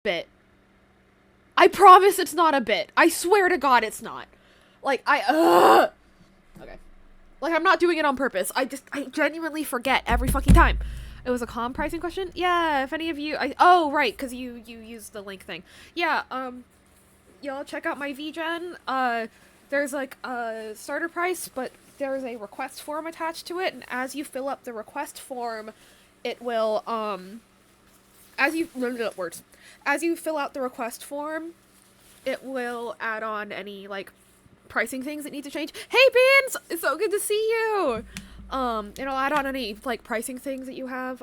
bit. I promise it's not a bit. I swear to God it's not. Like, okay. Like, I'm not doing it on purpose. I genuinely forget every fucking time. It was a calm pricing question? Yeah, if any of you, oh, right, because you used the link thing. Yeah, y'all check out my VGen. There's, like, a starter price, but there's a request form attached to it, and as you fill up the request form, it will, as you fill out the request form, it will add on any, like, pricing things that need to change. Hey, Beans! It's so good to see you! It'll add on any, like, pricing things that you have.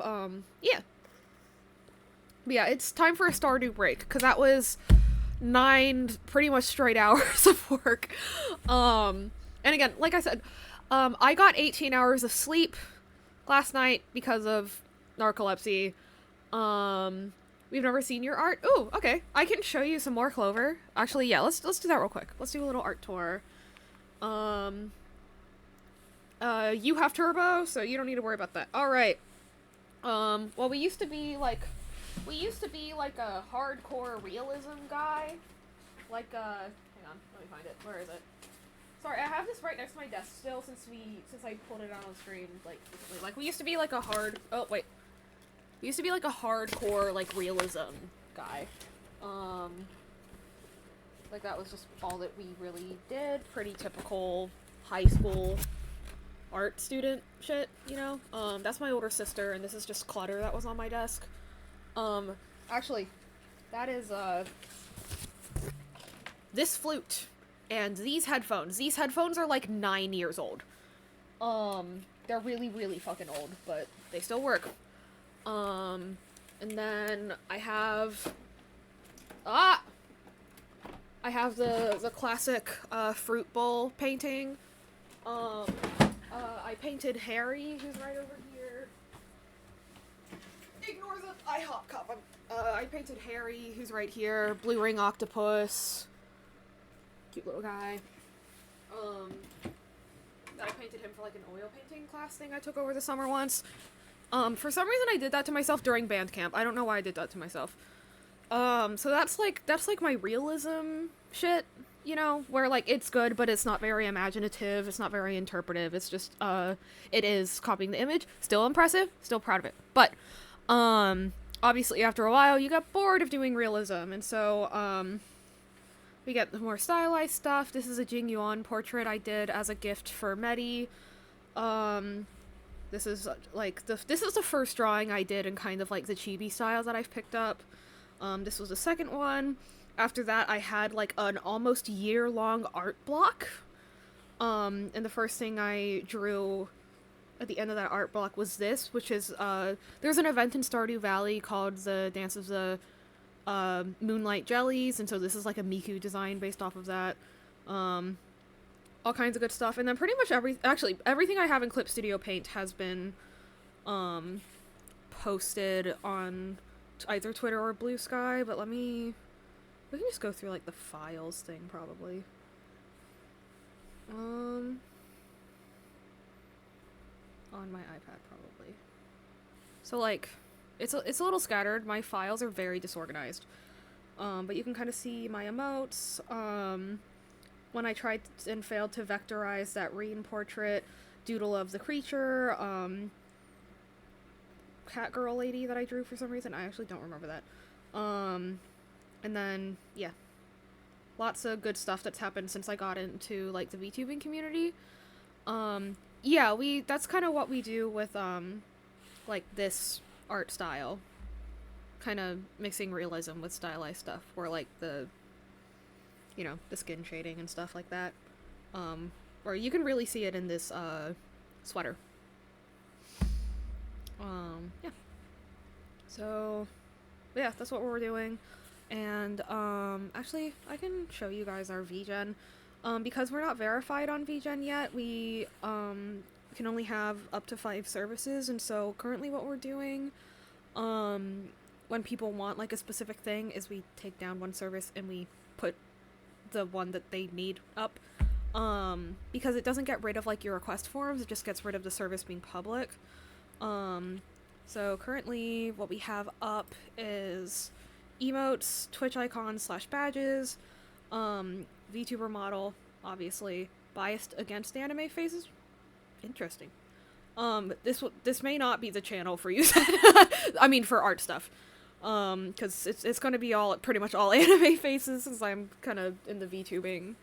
Yeah. But yeah, it's time for a Stardew break, because that was 9 pretty much straight hours of work. And again, like I said, I got 18 hours of sleep last night because of narcolepsy. We've never seen your art. Ooh, okay. I can show you some more Clover. Actually, yeah, let's do that real quick. Let's do a little art tour. You have turbo, so you don't need to worry about that. Alright. Well, we used to be like a hardcore realism guy. Like, hang on, let me find it. Where is it? Sorry, I have this right next to my desk still since I pulled it out on stream, like, recently. Like, we used to be like a we used to be like a hardcore, like, realism guy. Like, that was just all that we really did. Pretty typical high school art student shit, you know? That's my older sister, and this is just clutter that was on my desk. Actually, that is, this flute and these headphones. These headphones are, like, 9 years old. They're really, really fucking old, but they still work. And then I have the classic, fruit bowl painting. I painted Harry, who's right over here. Ignore the IHOP cup. I painted Harry, who's right here. Blue ring octopus. Cute little guy. I painted him for, like, an oil painting class thing I took over the summer once. For some reason I did that to myself during band camp. I don't know why I did that to myself. So that's like my realism shit, you know, where, like, it's good, but it's not very imaginative, it's not very interpretive, it's just, it is copying the image. Still impressive, still proud of it. But, obviously after a while you get bored of doing realism, and so, we get the more stylized stuff. This is a Jing Yuan portrait I did as a gift for Metty. This is, like, this is the first drawing I did in kind of, like, the chibi style that I've picked up. This was the second one. After that, I had, like, an almost year-long art block. And the first thing I drew at the end of that art block was this, which is, there's an event in Stardew Valley called the Dance of the, Moonlight Jellies, and so this is, like, a Miku design based off of that. All kinds of good stuff, and then pretty much everything I have in Clip Studio Paint has been, posted on either Twitter or Blue Sky, but we can just go through, like, the files thing, probably. On my iPad, probably. So, like, it's a little scattered. My files are very disorganized. But you can kind of see my emotes, when I tried and failed to vectorize that Reen portrait, doodle of the creature, cat girl lady that I drew for some reason. I actually don't remember that. And then, yeah. Lots of good stuff that's happened since I got into, like, the VTubing community. Yeah, that's kind of what we do with, like, this art style. Kind of mixing realism with stylized stuff, or, like, the skin shading and stuff like that. Or you can really see it in this, sweater. Yeah. So, yeah, that's what we're doing. And, actually, I can show you guys our VGen. Because we're not verified on VGen yet, we, can only have up to 5 services, and so currently what we're doing, when people want, like, a specific thing, is we take down one service and we put the one that they need up, because it doesn't get rid of, like, your request forms, it just gets rid of the service being public. So currently what we have up is emotes, Twitch icons / badges, VTuber model, obviously, biased against anime faces. Interesting. This may not be the channel for you. I mean, for art stuff. Because it's gonna be pretty much all anime faces, since I'm kind of in the VTubing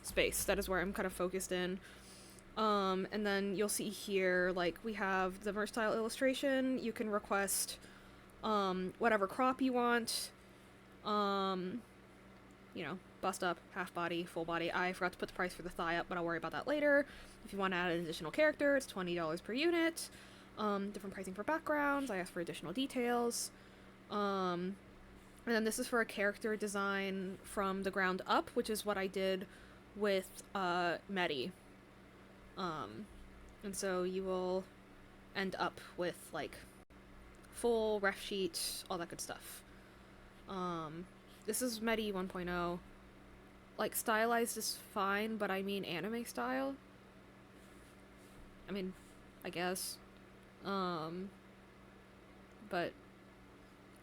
space. That is where I'm kind of focused in. And then you'll see here, like, we have the merch style illustration. You can request, whatever crop you want. You know, bust up, half body, full body. I forgot to put the price for the thigh up, but I'll worry about that later. If you want to add an additional character, it's $20 per unit. Different pricing for backgrounds. I asked for additional details. And then this is for a character design from the ground up, which is what I did with, Metty. And so you will end up with, like, full ref sheet, all that good stuff. This is Metty 1.0. Like, stylized is fine, but I mean anime style. I mean, I guess. But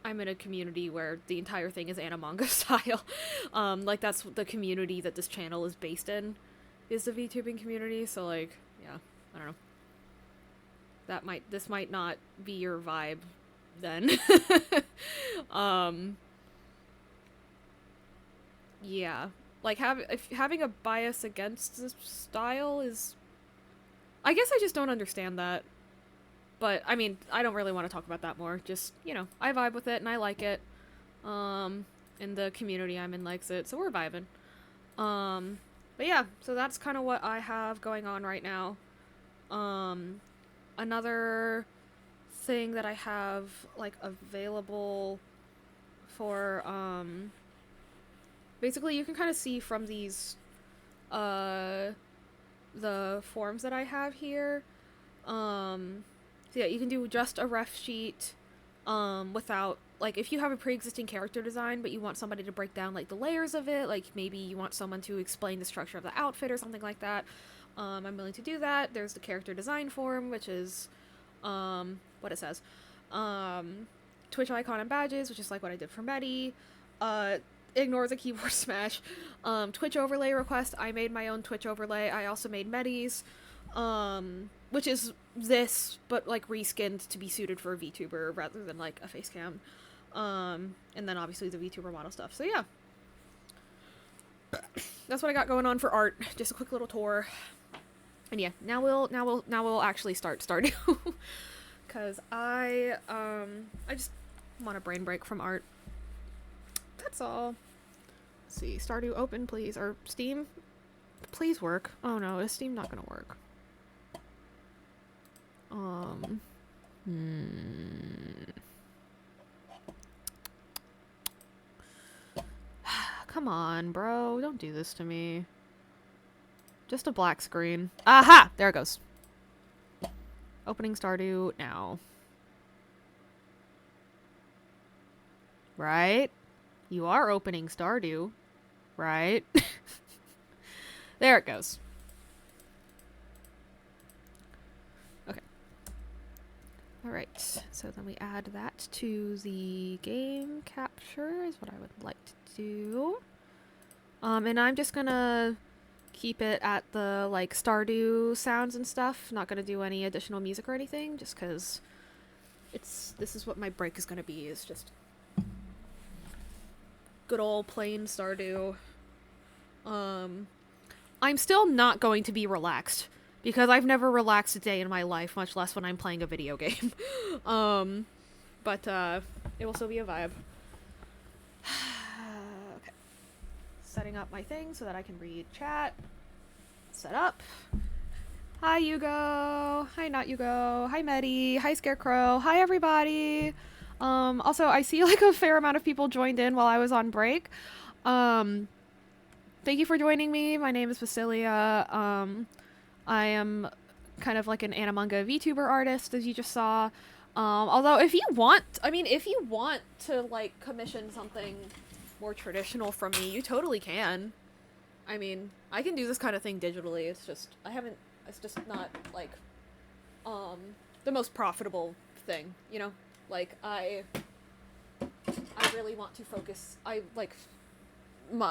I'm in a community where the entire thing is anime style. Like, that's the community that this channel is based in, is the VTubing community, so, like, yeah, I don't know. This might not be your vibe, then. Yeah. Like, having a bias against this style is... I guess I just don't understand that. But, I mean, I don't really want to talk about that more. Just, you know, I vibe with it and I like it. And the community I'm in likes it, so we're vibing. But yeah, so that's kind of what I have going on right now. Another thing that I have, like, available for, basically you can kind of see from these, the forms that I have here. So yeah, you can do just a ref sheet, without, like, if you have a pre-existing character design, but you want somebody to break down, like, the layers of it, like, maybe you want someone to explain the structure of the outfit or something like that, I'm willing to do that. There's the character design form, which is, what it says, Twitch icon and badges, which is like what I did for Metty, ignore the keyboard smash, Twitch overlay request. I made my own Twitch overlay. I also made Metty's, which is this, but, like, reskinned to be suited for a VTuber rather than, like, a face cam. And then obviously the VTuber model stuff. So yeah, that's what I got going on for art. Just a quick little tour. And yeah, now we'll actually start Stardew. Cause I just want a brain break from art. That's all. Let's see, Stardew open, please. Or Steam, please work. Oh no, is Steam not gonna work? Come on, bro. Don't do this to me. Just a black screen. Aha! There it goes. Opening Stardew now. Right? You are opening Stardew. Right? There it goes. Okay. Alright. So then we add that to the game capture is what I would like to do. And I'm just gonna keep it at the, like, Stardew sounds and stuff. Not gonna do any additional music or anything, just because this is what my break is gonna be, is just good old plain Stardew. I'm still not going to be relaxed, because I've never relaxed a day in my life, much less when I'm playing a video game. But it will still be a vibe. Okay. Setting up my thing so that I can read chat. Set up. Hi, Yugo. Hi, not Yugo. Hi, Metty. Hi, Scarecrow. Hi, everybody. Also, I see, like, a fair amount of people joined in while I was on break. Thank you for joining me. My name is Basilia. I am kind of like an animanga VTuber artist, as you just saw. Although, if you want to, like, commission something more traditional from me, you totally can. I mean, I can do this kind of thing digitally. It's just not, like, the most profitable thing, you know? Like, I really want to focus. I like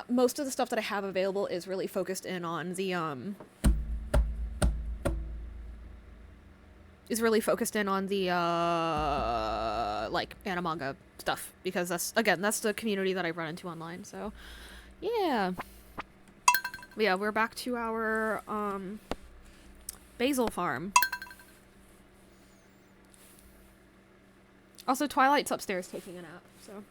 most of the stuff that I have available is really focused in on the like anime stuff, because that's the community that I run into online. So yeah. But yeah, we're back to our basil farm. Also, Twilight's upstairs taking a nap, so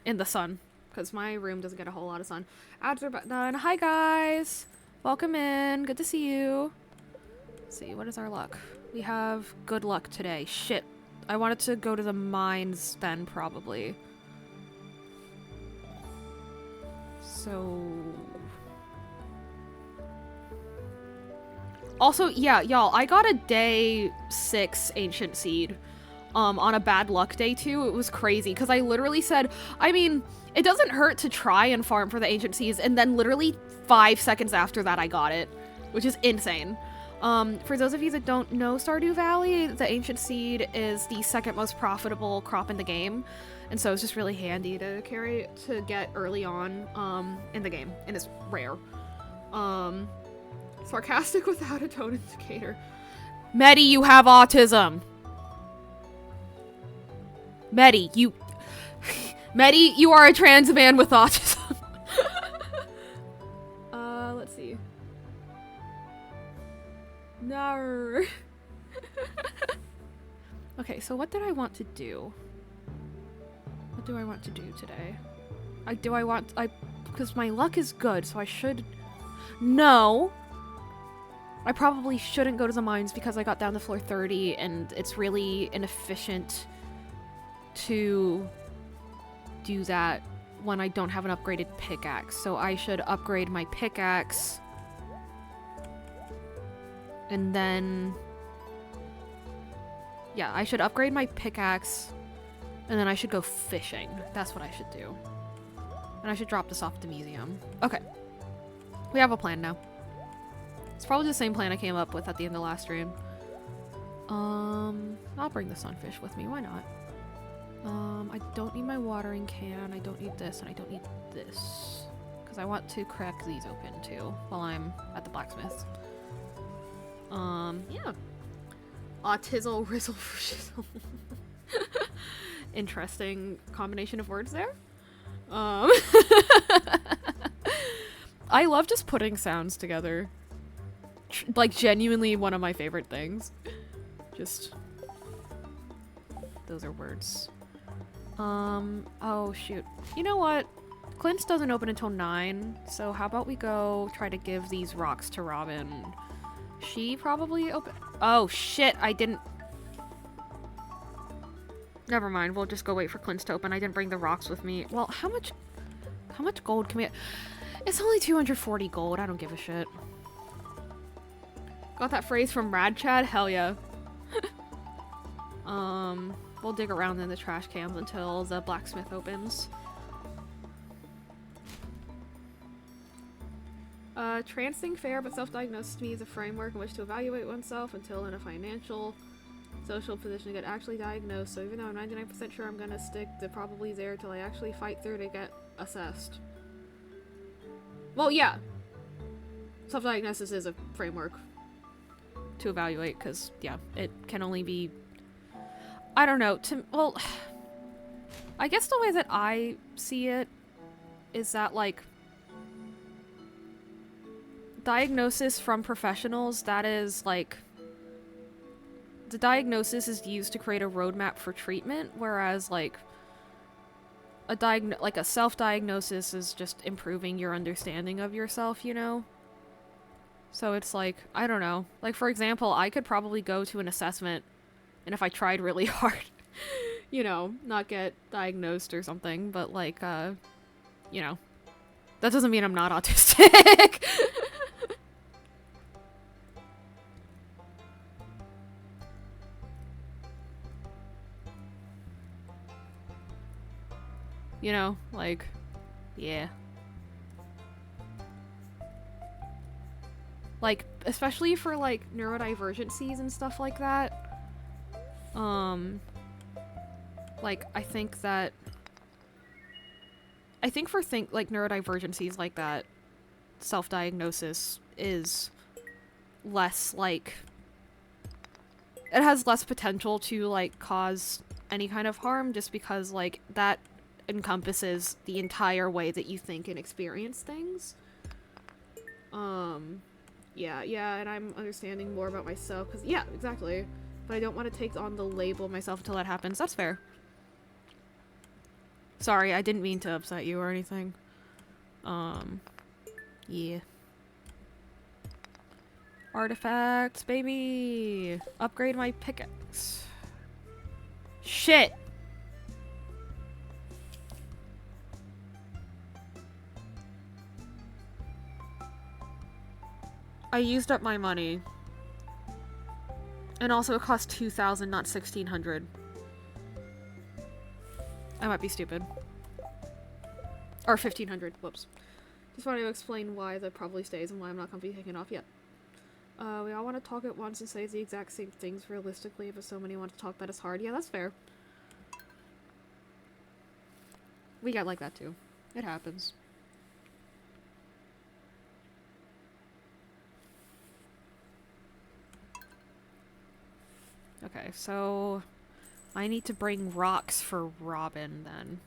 in the sun, because my room doesn't get a whole lot of sun. Ads are done. Hi guys, welcome in. Good to see you. Let's see, what is our luck? We have good luck today. Shit, I wanted to go to the mines then, probably. So also, yeah, y'all, I got a day 6 ancient seed. On a bad luck day too. It was crazy, because I literally said, I mean, it doesn't hurt to try and farm for the ancient seeds, and then literally 5 seconds after that I got it, which is insane. For those of you that don't know Stardew Valley, the ancient seed is the second most profitable crop in the game, and so it's just really handy to get early on in the game, and it's rare. Sarcastic without a tone indicator. Metty, you have autism. Metty, you are a trans man with autism. Let's see. No. Okay, so what did I want to do? What do I want to do today? Because my luck is good, so I should... No! I probably shouldn't go to the mines because I got down to floor 30, and it's really inefficient to do that when I don't have an upgraded pickaxe. So I should upgrade my pickaxe, and then yeah, I should upgrade my pickaxe, and then I should go fishing. That's what I should do. And I should drop this off at the museum. Okay, we have a plan now. It's probably the same plan I came up with at the end of last stream. I'll bring the sunfish with me, why not? I don't need my watering can, I don't need this, and I don't need this. Because I want to crack these open, too, while I'm at the blacksmith. Yeah. Autism, rizzle, shizzle. Interesting combination of words there. I love just putting sounds together. Like, genuinely one of my favorite things. Just... those are words. Oh shoot. You know what? Clint's doesn't open until 9, so how about we go try to give these rocks to Robin? She probably open- Oh shit, I didn't- Never mind, we'll just go wait for Clint's to open. I didn't bring the rocks with me. Well, how much gold can we get? It's only 240 gold, I don't give a shit. Got that phrase from Rad Chad? Hell yeah. We'll dig around in the trash cans until the blacksmith opens. Transing fair but self-diagnosis to me is a framework in which to evaluate oneself until in a financial, social position to get actually diagnosed. So even though I'm 99% sure I'm gonna stick to probably there till I actually fight through to get assessed. Well, yeah. Self-diagnosis is a framework to evaluate, because, yeah, it can only be... I don't know, well, I guess the way that I see it is that, like, diagnosis from professionals, that is, like, the diagnosis is used to create a roadmap for treatment, whereas, like, a self-diagnosis is just improving your understanding of yourself, you know? So it's like, I don't know. Like, for example, I could probably go to an assessment, and if I tried really hard, you know, not get diagnosed or something, but, like, you know, that doesn't mean I'm not autistic. You know, like, yeah. Like, especially for, like, neurodivergencies and stuff like that. Like, I think that I think for like neurodivergencies like that, self-diagnosis is less like, it has less potential to like cause any kind of harm, just because like that encompasses the entire way that you think and experience things. Yeah, and I'm understanding more about myself, because yeah, exactly, but I don't want to take on the label myself until that happens. That's fair. Sorry, I didn't mean to upset you or anything. Yeah. Artifacts, baby! Upgrade my pickaxe. Shit! I used up my money. And also it cost 2,000, not 1,600. I might be stupid. Or 1,500, whoops. Just wanted to explain why that probably stays and why I'm not gonna be taking it off yet. We all want to talk at once and say the exact same things realistically, but so many want to talk that it's hard. Yeah, that's fair. We get like that too. It happens. Okay, so I need to bring rocks for Robin then.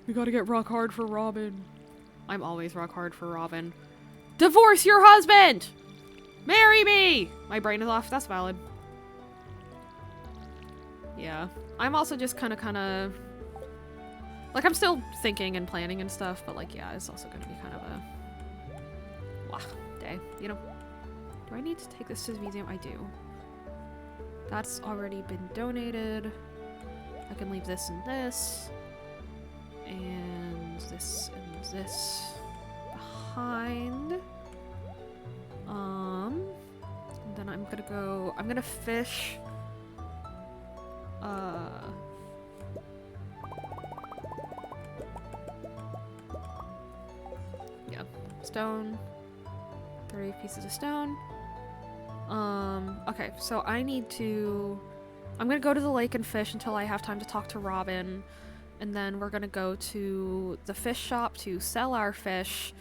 We gotta get rock hard for Robin. I'm always rock hard for Robin. Divorce your husband! Marry me! My brain is off. That's valid. Yeah. I'm also just kinda... Like, I'm still thinking and planning and stuff, but like, yeah, it's also gonna be kind of a... Wah, day, you know? Do I need to take this to the museum? I do. That's already been donated. I can leave this and this. And this and this behind. And then I'm gonna fish. Yeah, stone. 30 pieces of stone. Okay, so I'm gonna go to the lake and fish until I have time to talk to Robin, and then we're gonna go to the fish shop to sell our fish,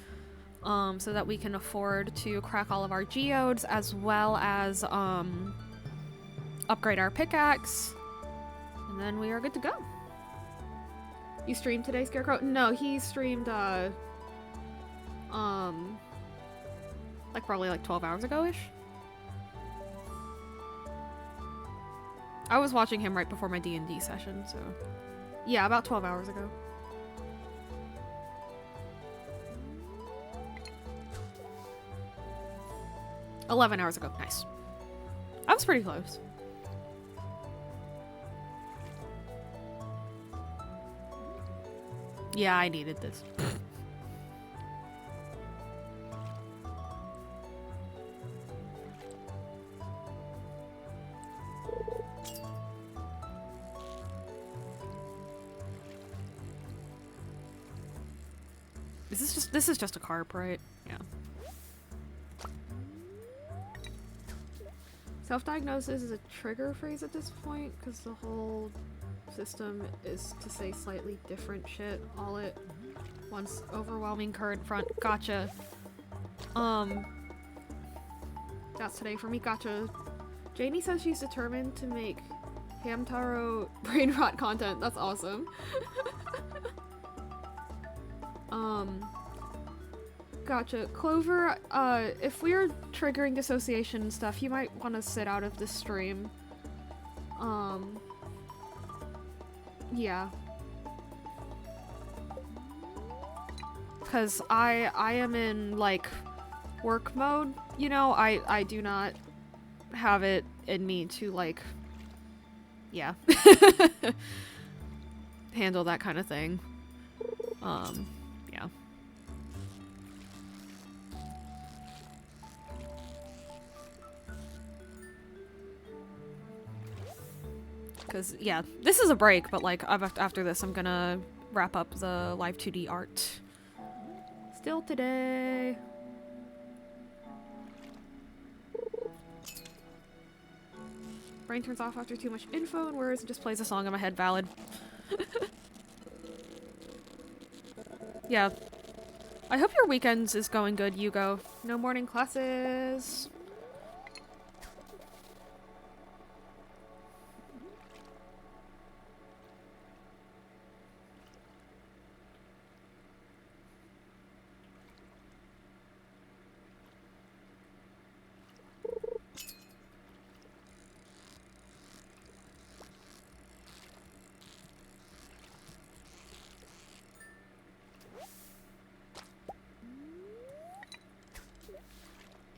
so that we can afford to crack all of our geodes, as well as, upgrade our pickaxe, and then we are good to go. You streamed today, Scarecrow? No, he streamed, like probably like 12 hours ago-ish. I was watching him right before my D&D session, so... Yeah, about 12 hours ago. $11 hours ago. Nice. I was pretty close. Yeah, I needed this. This is just a carp, right? Yeah. Self-diagnosis is a trigger phrase at this point, because the whole system is to say slightly different shit all at once. Overwhelming current front. Gotcha. That's today for me. Gotcha. Janie says she's determined to make Hamtaro brain rot content. That's awesome. Gotcha. Clover, if we're triggering dissociation and stuff, you might want to sit out of the stream. Yeah. Because I am in, like, work mode, you know? I do not have it in me to, like, yeah. Handle that kind of thing. Yeah. Because, yeah, this is a break, but, like, after this, I'm gonna wrap up the L2D art. Still today. Brain turns off after too much info and words and just plays a song in my head. Valid. Yeah. I hope your weekends is going good, Hugo. No morning classes.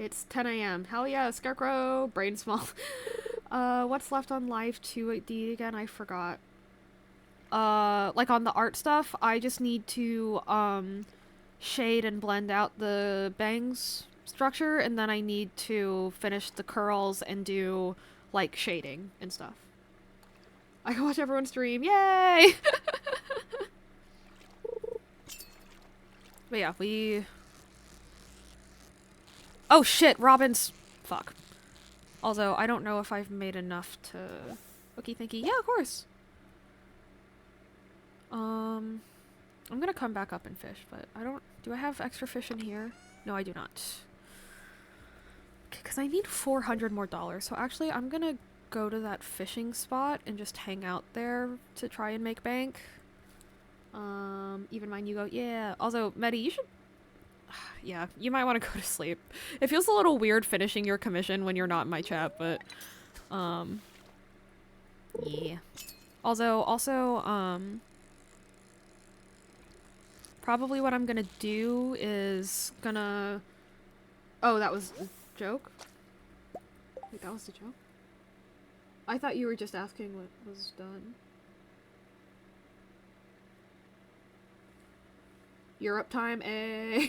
It's 10 a.m. Hell yeah, Scarecrow, brain small. What's left on Live 2D again? I forgot. Like on the art stuff, I just need to, shade and blend out the bangs structure, and then I need to finish the curls and do, like, shading and stuff. I can watch everyone stream, yay! But yeah, oh shit, Robin's... Fuck. Although, I don't know if I've made enough to... Okay, thank you. Yeah, of course! I'm gonna come back up and fish, but I don't... Do I have extra fish in here? No, I do not. Okay, because I need $400 more. So actually, I'm gonna go to that fishing spot and just hang out there to try and make bank. Even mine, you go, yeah. Also, Metty, you should... Yeah, you might want to go to sleep. It feels a little weird finishing your commission when you're not in my chat, but... Yeah. Also, probably what I'm gonna do is gonna... Oh, that was a joke? Wait, that was the joke? I thought you were just asking what was done. Europe time, eh?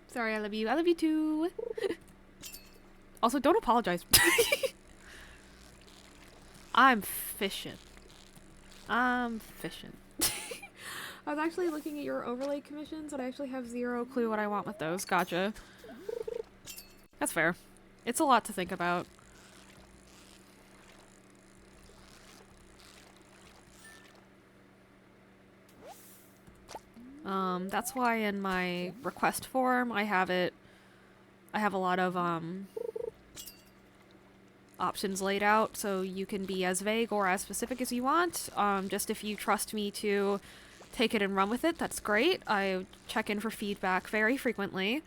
Sorry, I love you. I love you too. Also, don't apologize. I'm fishing. I'm fishing. I was actually looking at your overlay commissions and I actually have zero clue what I want with those. Gotcha. That's fair. It's a lot to think about. That's why in my request form I have a lot of, options laid out, so you can be as vague or as specific as you want. Just if you trust me to take it and run with it, that's great. I check in for feedback very frequently,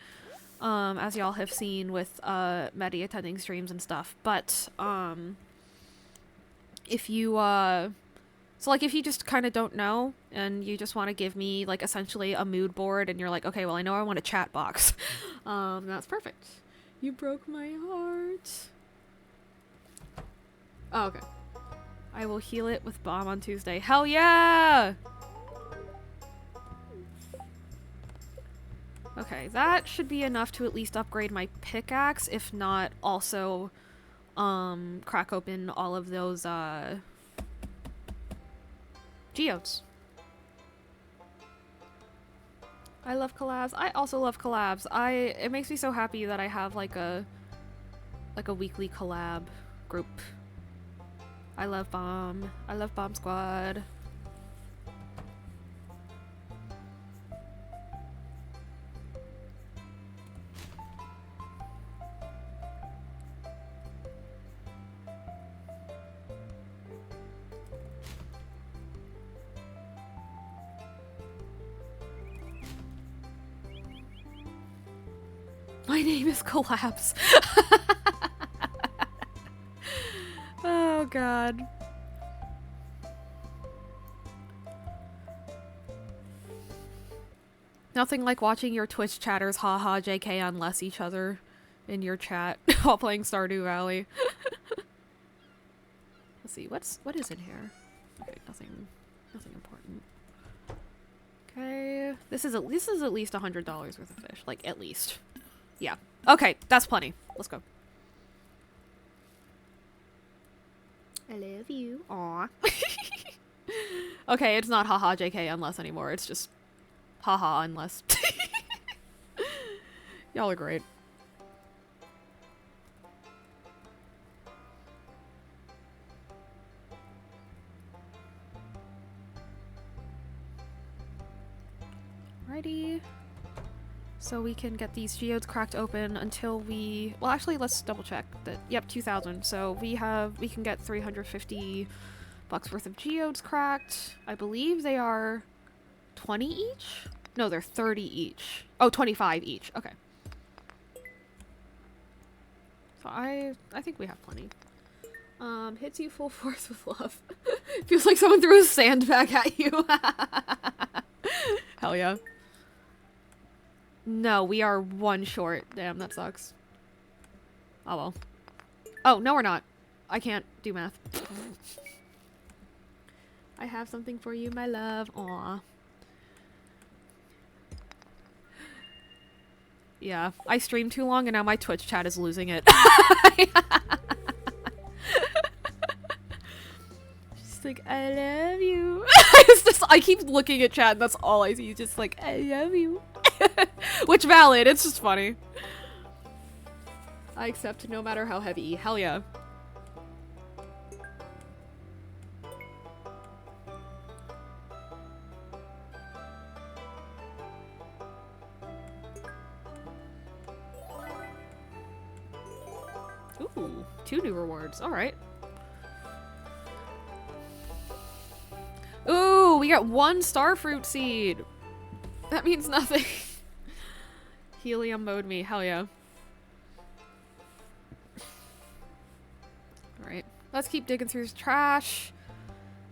as y'all have seen with, Metty attending streams and stuff. But, if you, so, like, if you just kind of don't know, and you just want to give me, like, essentially a mood board, and you're like, okay, well, I know I want a chat box, that's perfect. You broke my heart. Oh, okay. I will heal it with Bomb on Tuesday. Hell yeah! Okay, that should be enough to at least upgrade my pickaxe, if not also, crack open all of those, geodes. I love collabs. I also love collabs. It makes me so happy that I have like a weekly collab group. I love Bomb. I love Bomb Squad. My name is Collapse. Oh god. Nothing like watching your Twitch chatters haha JK unless each other in your chat while playing Stardew Valley. Let's see, what is in here? Okay, nothing important. Okay, this is at least $100 worth of fish, like at least. Yeah. Okay, that's plenty. Let's go. I love you. Aw. Okay, it's not haha JK unless anymore. It's just haha unless. Y'all are great. Alrighty. So we can get these geodes cracked open until we... Well, actually, let's double check that. Yep, 2,000. So we can get 350 bucks worth of geodes cracked. I believe they are 20 each? No, they're 30 each. Oh, 25 each. Okay. So I think we have plenty. Hits you full force with love. Feels like someone threw a sandbag at you. Hell yeah. No, we are one short. Damn, that sucks. Oh well. Oh, no we're not. I can't do math. I have something for you, my love. Aw. Yeah, I streamed too long and now my Twitch chat is losing it. She's like, I love you. It's just, I keep looking at chat and that's all I see. Just like, I love you. Which valid, it's just funny. I accept no matter how heavy. Hell yeah. Ooh, 2 new rewards. Alright. Ooh, we got 1 starfruit seed. That means nothing. Helium mode me. Hell yeah. Alright. Let's keep digging through this trash.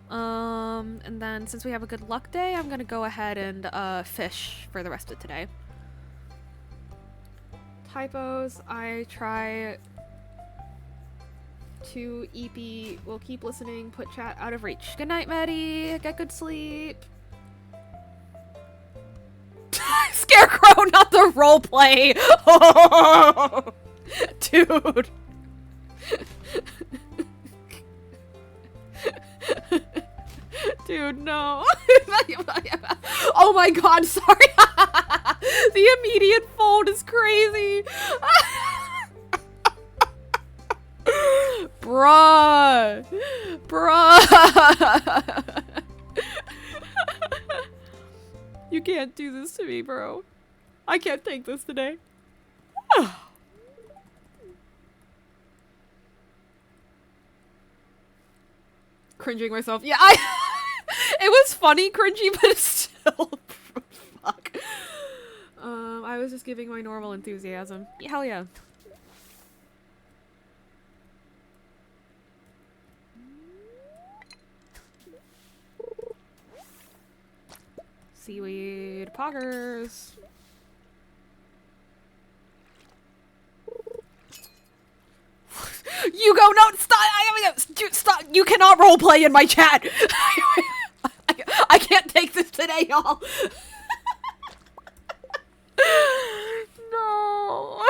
And then since we have a good luck day, I'm gonna go ahead and fish for the rest of today. Typos. I try to EP. We'll keep listening. Put chat out of reach. Good night, Metty. Get good sleep. Scarecrow, not the roleplay. Oh, dude. Dude, no. Oh my god, sorry. The immediate fold is crazy. Bruh. Bruh. You can't do this to me, bro. I can't take this today. Cringing myself. Yeah, it was funny cringy, but it's still fuck. I was just giving my normal enthusiasm. Hell yeah. Seaweed poggers. You go, no, stop, stop, you cannot roleplay in my chat. I can't take this today, y'all. No.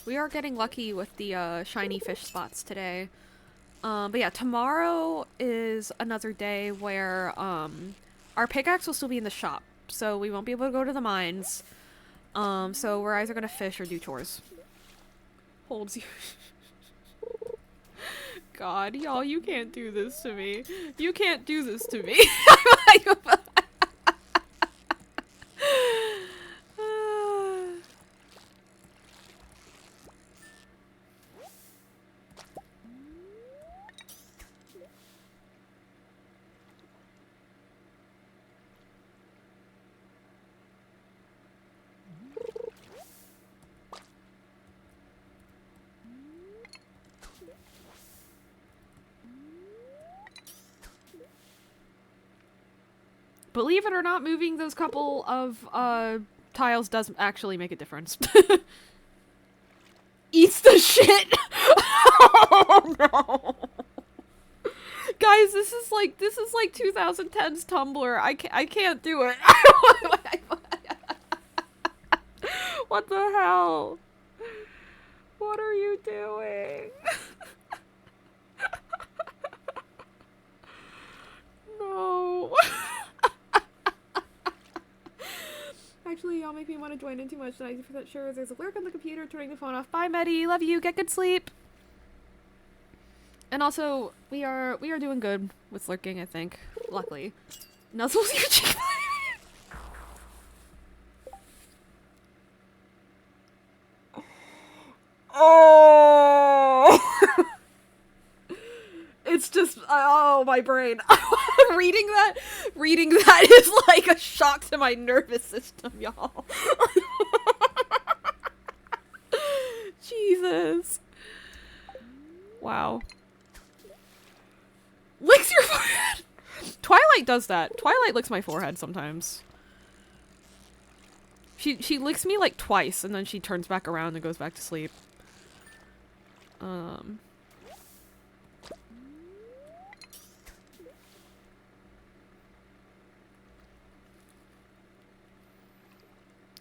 We are getting lucky with the shiny fish spots today. But yeah, tomorrow is another day where our pickaxe will still be in the shop, so we won't be able to go to the mines. So we're either gonna fish or do chores. Holds you. God, y'all, you can't do this to me. You can't do this to me. believe it or not, moving those couple of tiles does actually make a difference. Eats the shit. Oh no. Guys, this is like 2010's Tumblr. I can't do it. What the hell? What are you doing? No. Actually, y'all make me want to join in too much. 90% sure there's a lurk on the computer turning the phone off. Bye, Metty. Love you. Get good sleep. And also, we are doing good with lurking, I think. Luckily. Nuzzles your cheek. Oh! It's just, oh, my brain. reading that is like a shock to my nervous system, y'all. Jesus. Wow. Licks your forehead! Twilight does that. Twilight licks my forehead sometimes. She licks me like twice, and then she turns back around and goes back to sleep.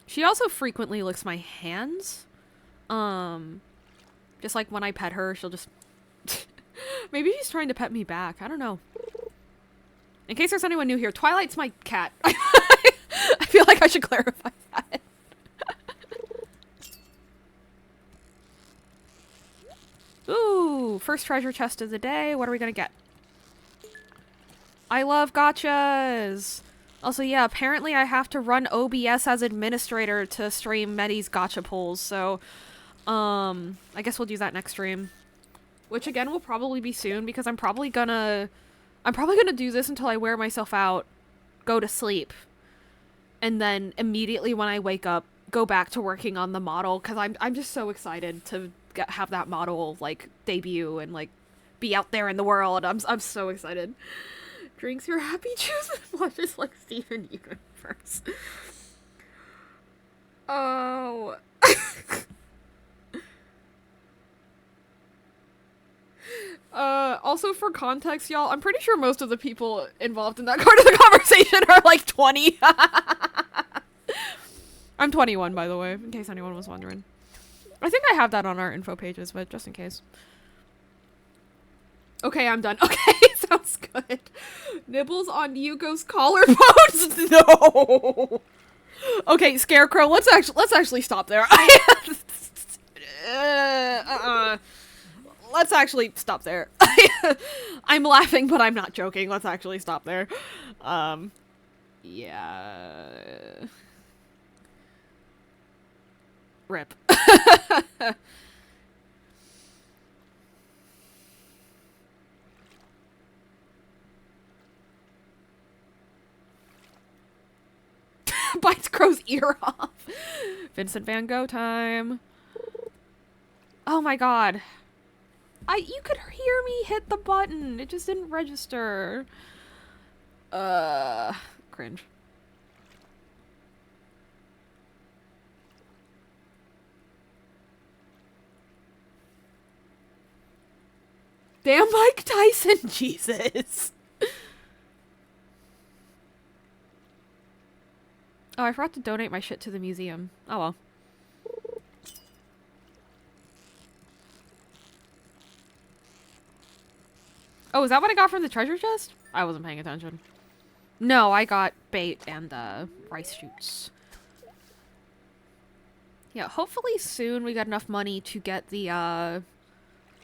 She also frequently licks my hands. Just like when I pet her, she'll just... Maybe she's trying to pet me back. I don't know. In case there's anyone new here, Twilight's my cat. I feel like I should clarify that. Ooh, first treasure chest of the day. What are we gonna get? I love gotchas! Also, yeah, apparently I have to run OBS as administrator to stream Metty's gotcha pulls, so, I guess we'll do that next stream. Which, again, will probably be soon, because I'm probably gonna do this until I wear myself out, go to sleep, and then immediately when I wake up, go back to working on the model, because I'm just so excited to have that model, like, debut and, like, be out there in the world. I'm so excited. Drinks your happy juice and watches like Steven Universe. Oh. Also for context, y'all, I'm pretty sure most of the people involved in that part of the conversation are like 20. I'm 21, by the way, in case anyone was wondering. I think I have that on our info pages, but just in case. Okay, I'm done. Okay, sounds good. Nibbles on Yuko's collarbones? No. Okay, Scarecrow, let's actually stop there. Let's actually stop there. I'm laughing, but I'm not joking. Let's actually stop there. Yeah. Rip. Bites Crow's ear off. Vincent Van Gogh time. Oh my god. You could hear me hit the button. It just didn't register. Cringe. Damn Mike Tyson, Jesus. Oh, I forgot to donate my shit to the museum. Oh well. Oh, is that what I got from the treasure chest? I wasn't paying attention. No, I got bait and rice shoots. Yeah, hopefully soon we get enough money to get the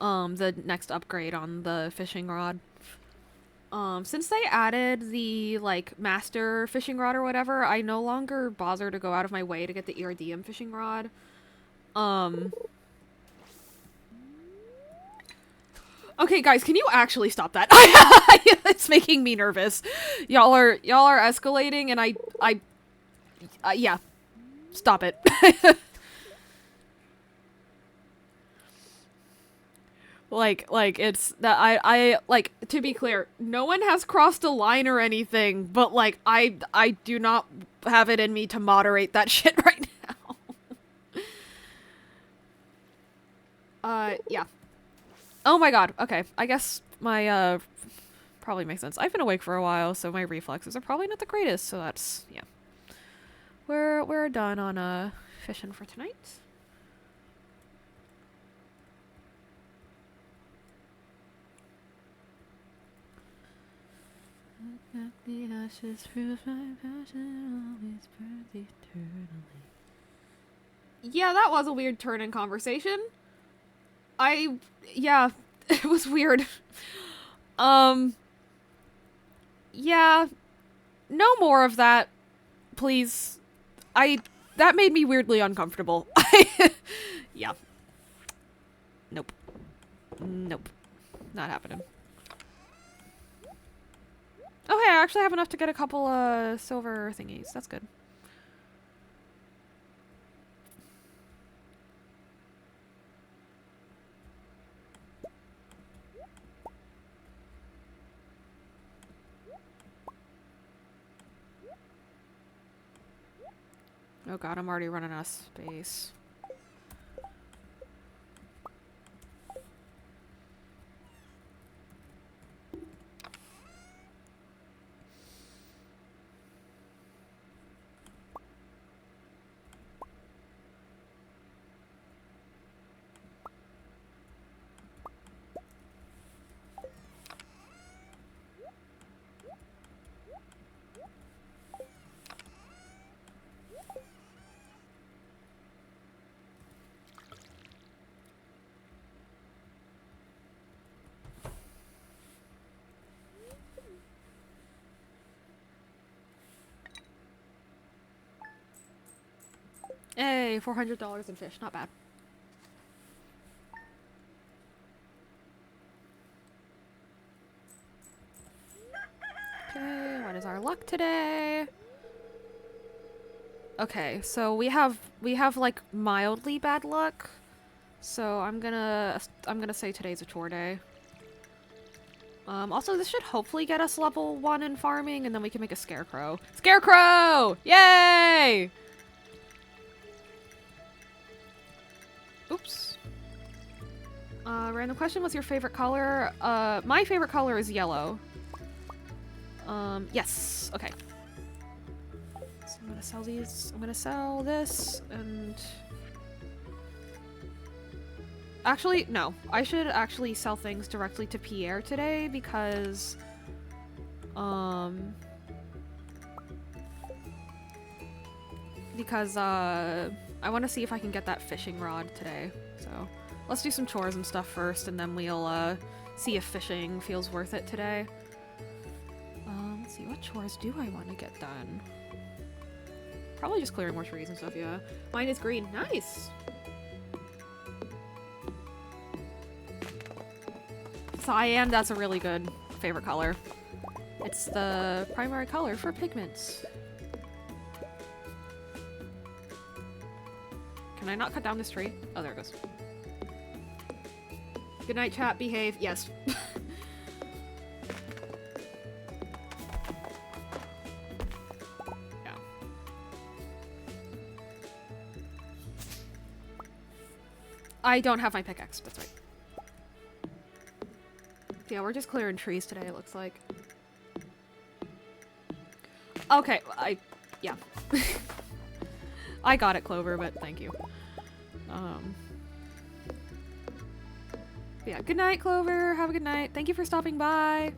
next upgrade on the fishing rod. Since they added the, like, master fishing rod or whatever, I no longer bother to go out of my way to get the Iridium fishing rod. Okay, guys, can you actually stop that? It's making me nervous. Y'all are escalating, and yeah. Stop it. Like it's that I like, to be clear, no one has crossed a line or anything, but like I do not have it in me to moderate that shit right now. Yeah. Oh my god. Okay. I guess my probably makes sense. I've been awake for a while, so my reflexes are probably not the greatest, so that's yeah. We're done on fishing for tonight. The ashes prove my passion always burns eternally. Yeah, that was a weird turn in conversation. Yeah, it was weird. Yeah, no more of that, please. That made me weirdly uncomfortable. Yeah. Nope. Nope. Not happening. Oh, hey, I actually have enough to get a couple, silver thingies. That's good. Oh god, I'm already running out of space. Hey, $400 in fish. Not bad. Okay, what is our luck today? Okay, so we have like mildly bad luck. So I'm gonna say today's a chore day. Also this should hopefully get us level 1 in farming, and then we can make a scarecrow. Scarecrow! Yay! Oops. Random question, what's your favorite color? My favorite color is yellow. Yes. Okay. So I'm gonna sell these. I'm gonna sell this, and... Actually, no. I should actually sell things directly to Pierre today, because... I want to see if I can get that fishing rod today. So, let's do some chores and stuff first, and then we'll, see if fishing feels worth it today. Let's see, what chores do I want to get done? Probably just clearing more trees and stuff, yeah. Mine is green. Nice! Cyan, that's a really good favorite color. It's the primary color for pigments. Can I not cut down this tree? Oh, there it goes. Good night, chat. Behave. Yes. Yeah. I don't have my pickaxe. That's right. Yeah, we're just clearing trees today, it looks like. Okay, yeah. I got it, Clover, but thank you. Yeah, good night, Clover. Have a good night. Thank you for stopping by.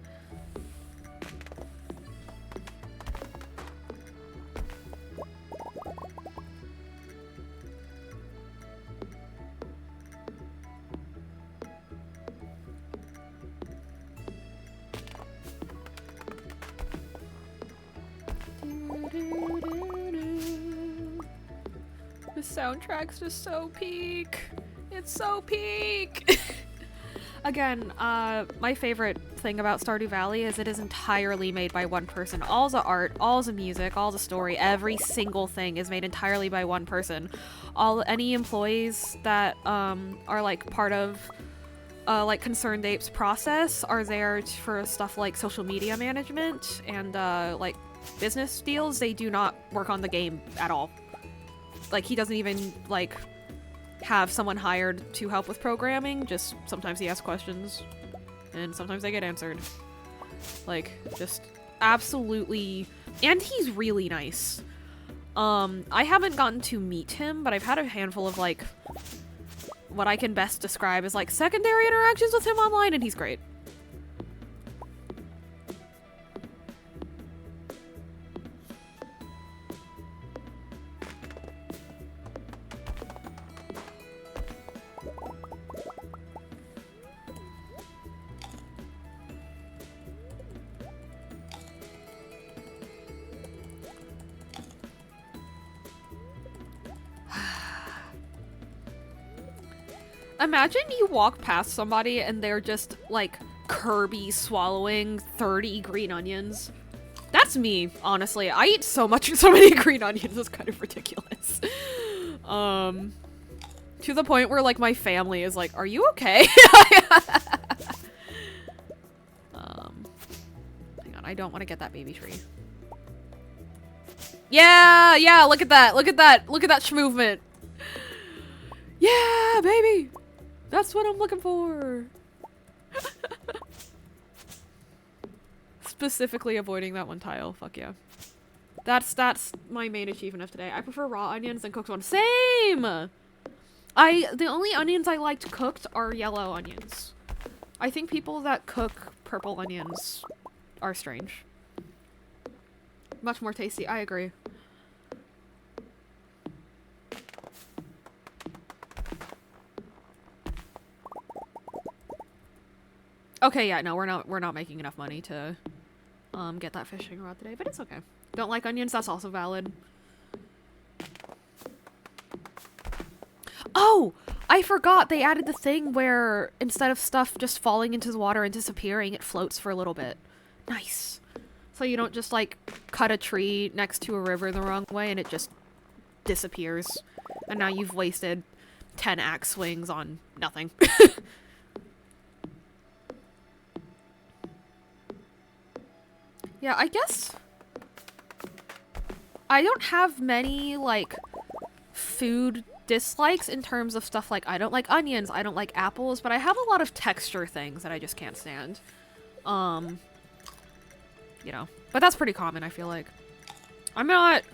The soundtrack's just so peak. It's so peak. Again, my favorite thing about Stardew Valley is it is entirely made by one person. All the art, all the music, all the story, every single thing is made entirely by one person. Any employees that are like part of like Concerned Apes process are there for stuff like social media management and like business deals. They do not work on the game at all. Like, he doesn't even like have someone hired to help with programming. Just sometimes he asks questions and sometimes they get answered. Like, just absolutely. And he's really nice. I haven't gotten to meet him, but I've had a handful of like what I can best describe as like secondary interactions with him online, and he's great. Imagine you walk past somebody and they're just like Kirby swallowing 30 green onions. That's me, honestly. I eat so many green onions, it's kind of ridiculous. To the point where like my family is like, are you okay? Hang on, I don't want to get that baby tree. Yeah, look at that, look at that movement. Yeah, baby! That's what I'm looking for! Specifically avoiding that one tile, fuck yeah. That's my main achievement of today. I prefer raw onions than cooked ones. Same! The only onions I liked cooked are yellow onions. I think people that cook purple onions are strange. Much more tasty, I agree. Okay, yeah, no, we're not making enough money to get that fishing rod today, but it's okay. Don't like onions, that's also valid. Oh, I forgot they added the thing where instead of stuff just falling into the water and disappearing, it floats for a little bit. Nice. So you don't just like cut a tree next to a river the wrong way and it just disappears. And now you've wasted 10 axe swings on nothing. Yeah, I guess I don't have many, like, food dislikes in terms of stuff like I don't like onions, I don't like apples, but I have a lot of texture things that I just can't stand. You know, but that's pretty common, I feel like. I'm not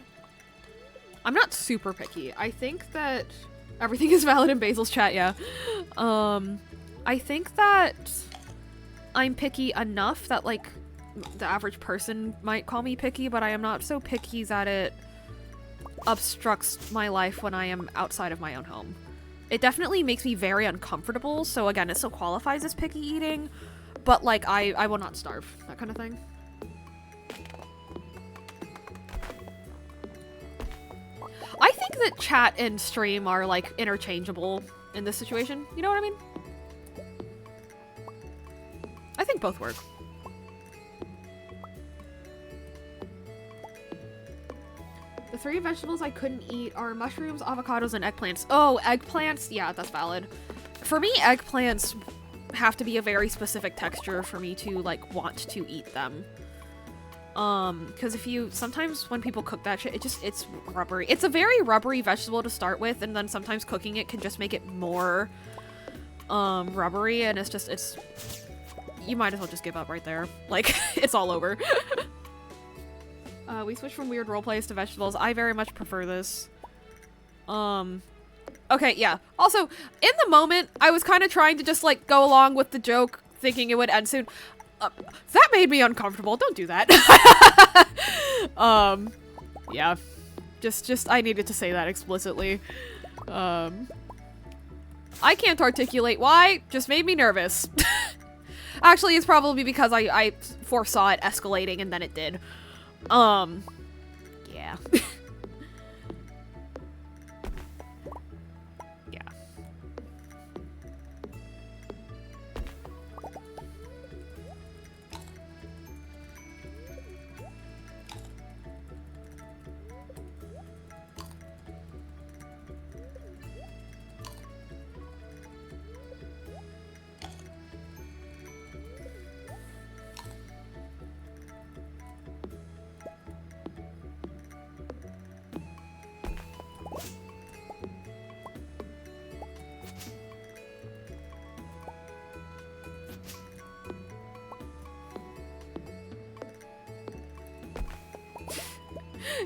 super picky. I think that everything is valid in Basil's chat, yeah. I think that I'm picky enough that, like, the average person might call me picky, but I am not so picky that it obstructs my life when I am outside of my own home. It definitely makes me very uncomfortable, so again, it still qualifies as picky eating, but like, I will not starve, that kind of thing. I think that chat and stream are like interchangeable in this situation, you know what I mean? I think both work. The 3 vegetables I couldn't eat are mushrooms, avocados, and eggplants. Oh, eggplants? Yeah, that's valid. For me, eggplants have to be a very specific texture for me to, like, want to eat them. Because sometimes when people cook that shit, it's rubbery. It's a very rubbery vegetable to start with, and then sometimes cooking it can just make it more, rubbery, and you might as well just give up right there. Like, it's all over. We switched from weird roleplays to vegetables. I very much prefer this. Okay, yeah. Also, in the moment, I was kind of trying to just, like, go along with the joke, thinking it would end soon. That made me uncomfortable. Don't do that. Yeah. Just, I needed to say that explicitly. I can't articulate why. Just made me nervous. Actually, it's probably because I foresaw it escalating and then it did. Yeah. Yeah.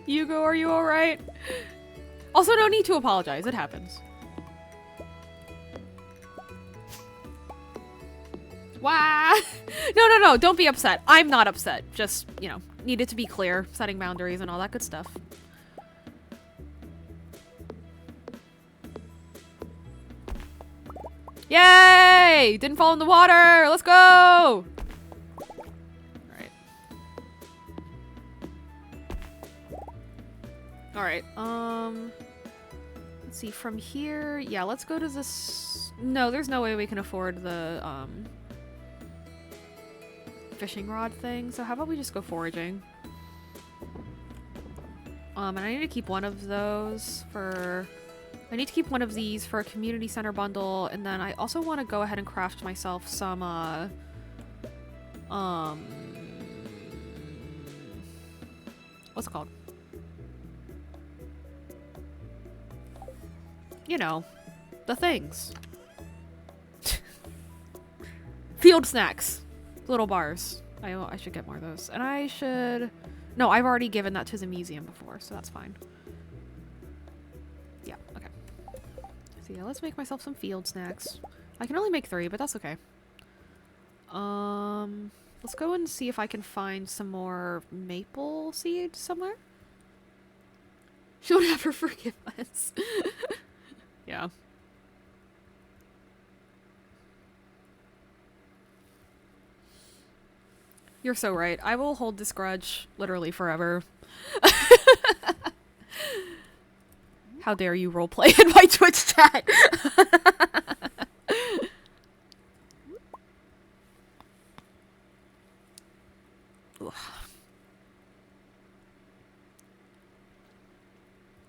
Hugo, are you alright? Also, no need to apologize. It happens. Wow. No. Don't be upset. I'm not upset. Just, you know, needed to be clear. Setting boundaries and all that good stuff. Yay! Didn't fall in the water. Let's go! Alright, let's see, from here, yeah, let's go to this, no, there's no way we can afford the, fishing rod thing, so how about we just go foraging? And I need to keep one of those for, I need to keep one of these for a community center bundle, and then I also want to go ahead and craft myself some, what's it called? You know, the things. Field snacks. Little bars. I should get more of those. And I should... No, I've already given that to the museum before, so that's fine. Yeah, okay. So yeah, let's make myself some field snacks. I can only make 3, but that's okay. Let's go and see if I can find some more maple seeds somewhere. She'll never forgive us. Yeah. You're so right. I will hold this grudge literally forever. How dare you roleplay in my Twitch chat?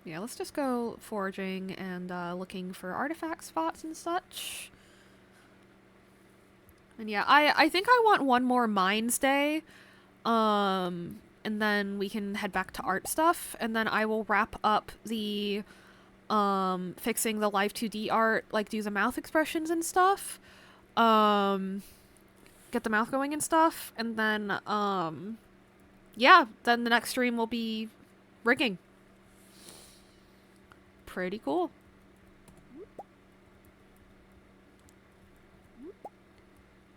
Yeah, let's just go foraging and looking for artifact spots and such. And yeah, I think I want one more Mines Day. And then we can head back to art stuff. And then I will wrap up the fixing the live 2D art, like do the mouth expressions and stuff. Get the mouth going and stuff. And then, yeah, then the next stream will be rigging. Pretty cool.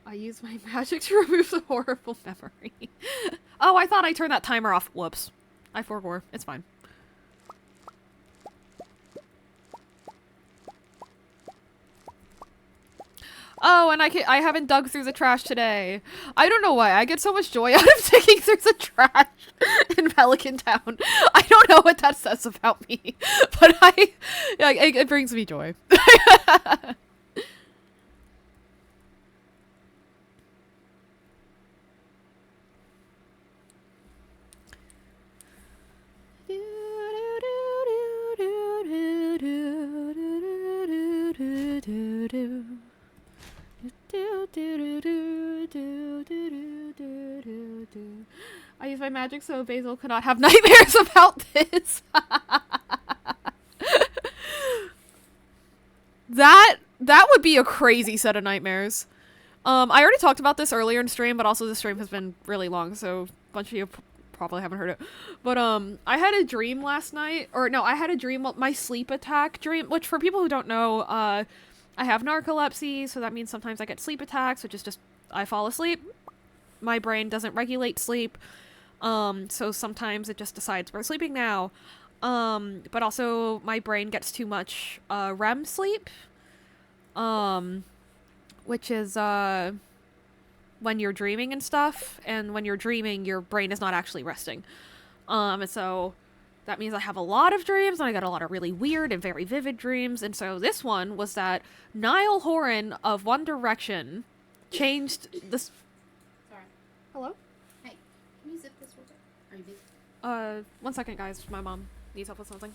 I use my magic to remove the horrible memory. Oh, I thought I turned that timer off. Whoops. I forgot. It's fine. Oh, and I haven't dug through the trash today. I don't know why. I get so much joy out of digging through the trash in Pelican Town. I don't know what that says about me, but yeah, it brings me joy. I use my magic so Basil cannot have nightmares about this. That would be a crazy set of nightmares. I already talked about this earlier in stream, but also the stream has been really long, so a bunch of you probably haven't heard it. But I had a dream last night, or no, I had a dream, my sleep attack dream, which for people who don't know, I have narcolepsy, so that means sometimes I get sleep attacks, which is just, I fall asleep. My brain doesn't regulate sleep, so sometimes it just decides we're sleeping now. But also my brain gets too much, REM sleep, which is, when you're dreaming and stuff, and when you're dreaming, your brain is not actually resting. And so that means I have a lot of dreams, and I got a lot of really weird and very vivid dreams, and so this one was that Niall Horan of One Direction changed this... Sorry. Hello? Hey, can you zip this real quick? Are you busy? 1 second, guys. My mom needs help with something.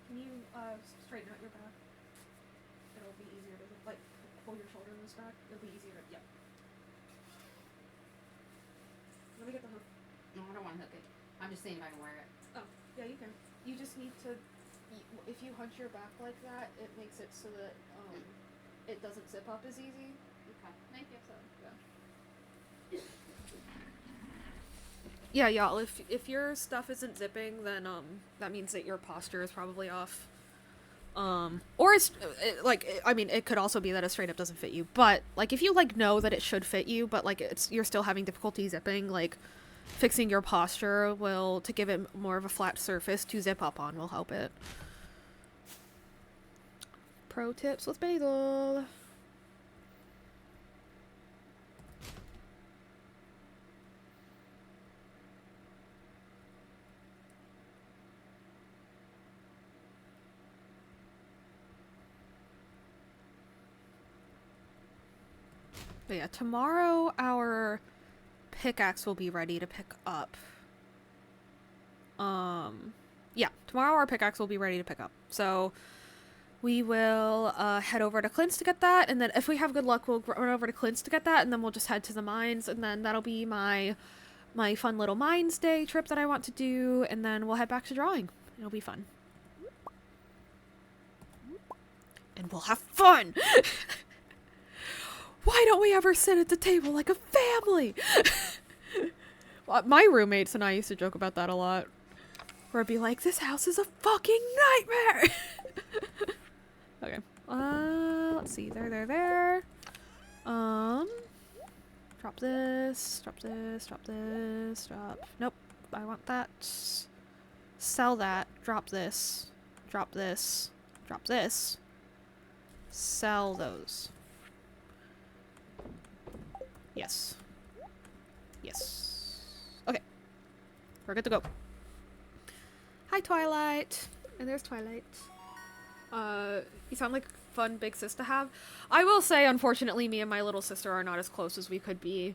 Can you, straighten out your back? It'll be easier to, like, pull your shoulder in this back. It'll be easier to, yep. Let me get the hook. No, I don't want to hook it. I'm just saying if I can wear it. Oh, yeah, you can. You just need to, if you hunch your back like that, it makes it so that, it doesn't zip up as easy. Okay, thank you. So, yeah. Yeah, y'all, if your stuff isn't zipping, then that means that your posture is probably off. Or I mean, it could also be that it straight up doesn't fit you, but like if you like know that it should fit you, but like you're still having difficulty zipping, like fixing your posture will, to give it more of a flat surface to zip up on, will help it. Pro tips with Basil. But yeah, tomorrow our pickaxe will be ready to pick up. Yeah, tomorrow our pickaxe will be ready to pick up. So we will head over to Clint's to get that, and then if we have good luck, we'll run over to Clint's to get that, and then we'll just head to the mines, and then that'll be my fun little mines day trip that I want to do, and then we'll head back to drawing. It'll be fun. And we'll have fun! Why don't we ever sit at the table like a family? My roommates and I used to joke about that a lot. Where I'd be like, this house is a fucking nightmare! Okay. Let's see. There. Drop this. Nope. I want that. Sell that. Drop this. Sell those. Yes. Okay. We're good to go. Hi, Twilight. And there's Twilight. You sound like a fun big sis to have. I will say, unfortunately, me and my little sister are not as close as we could be.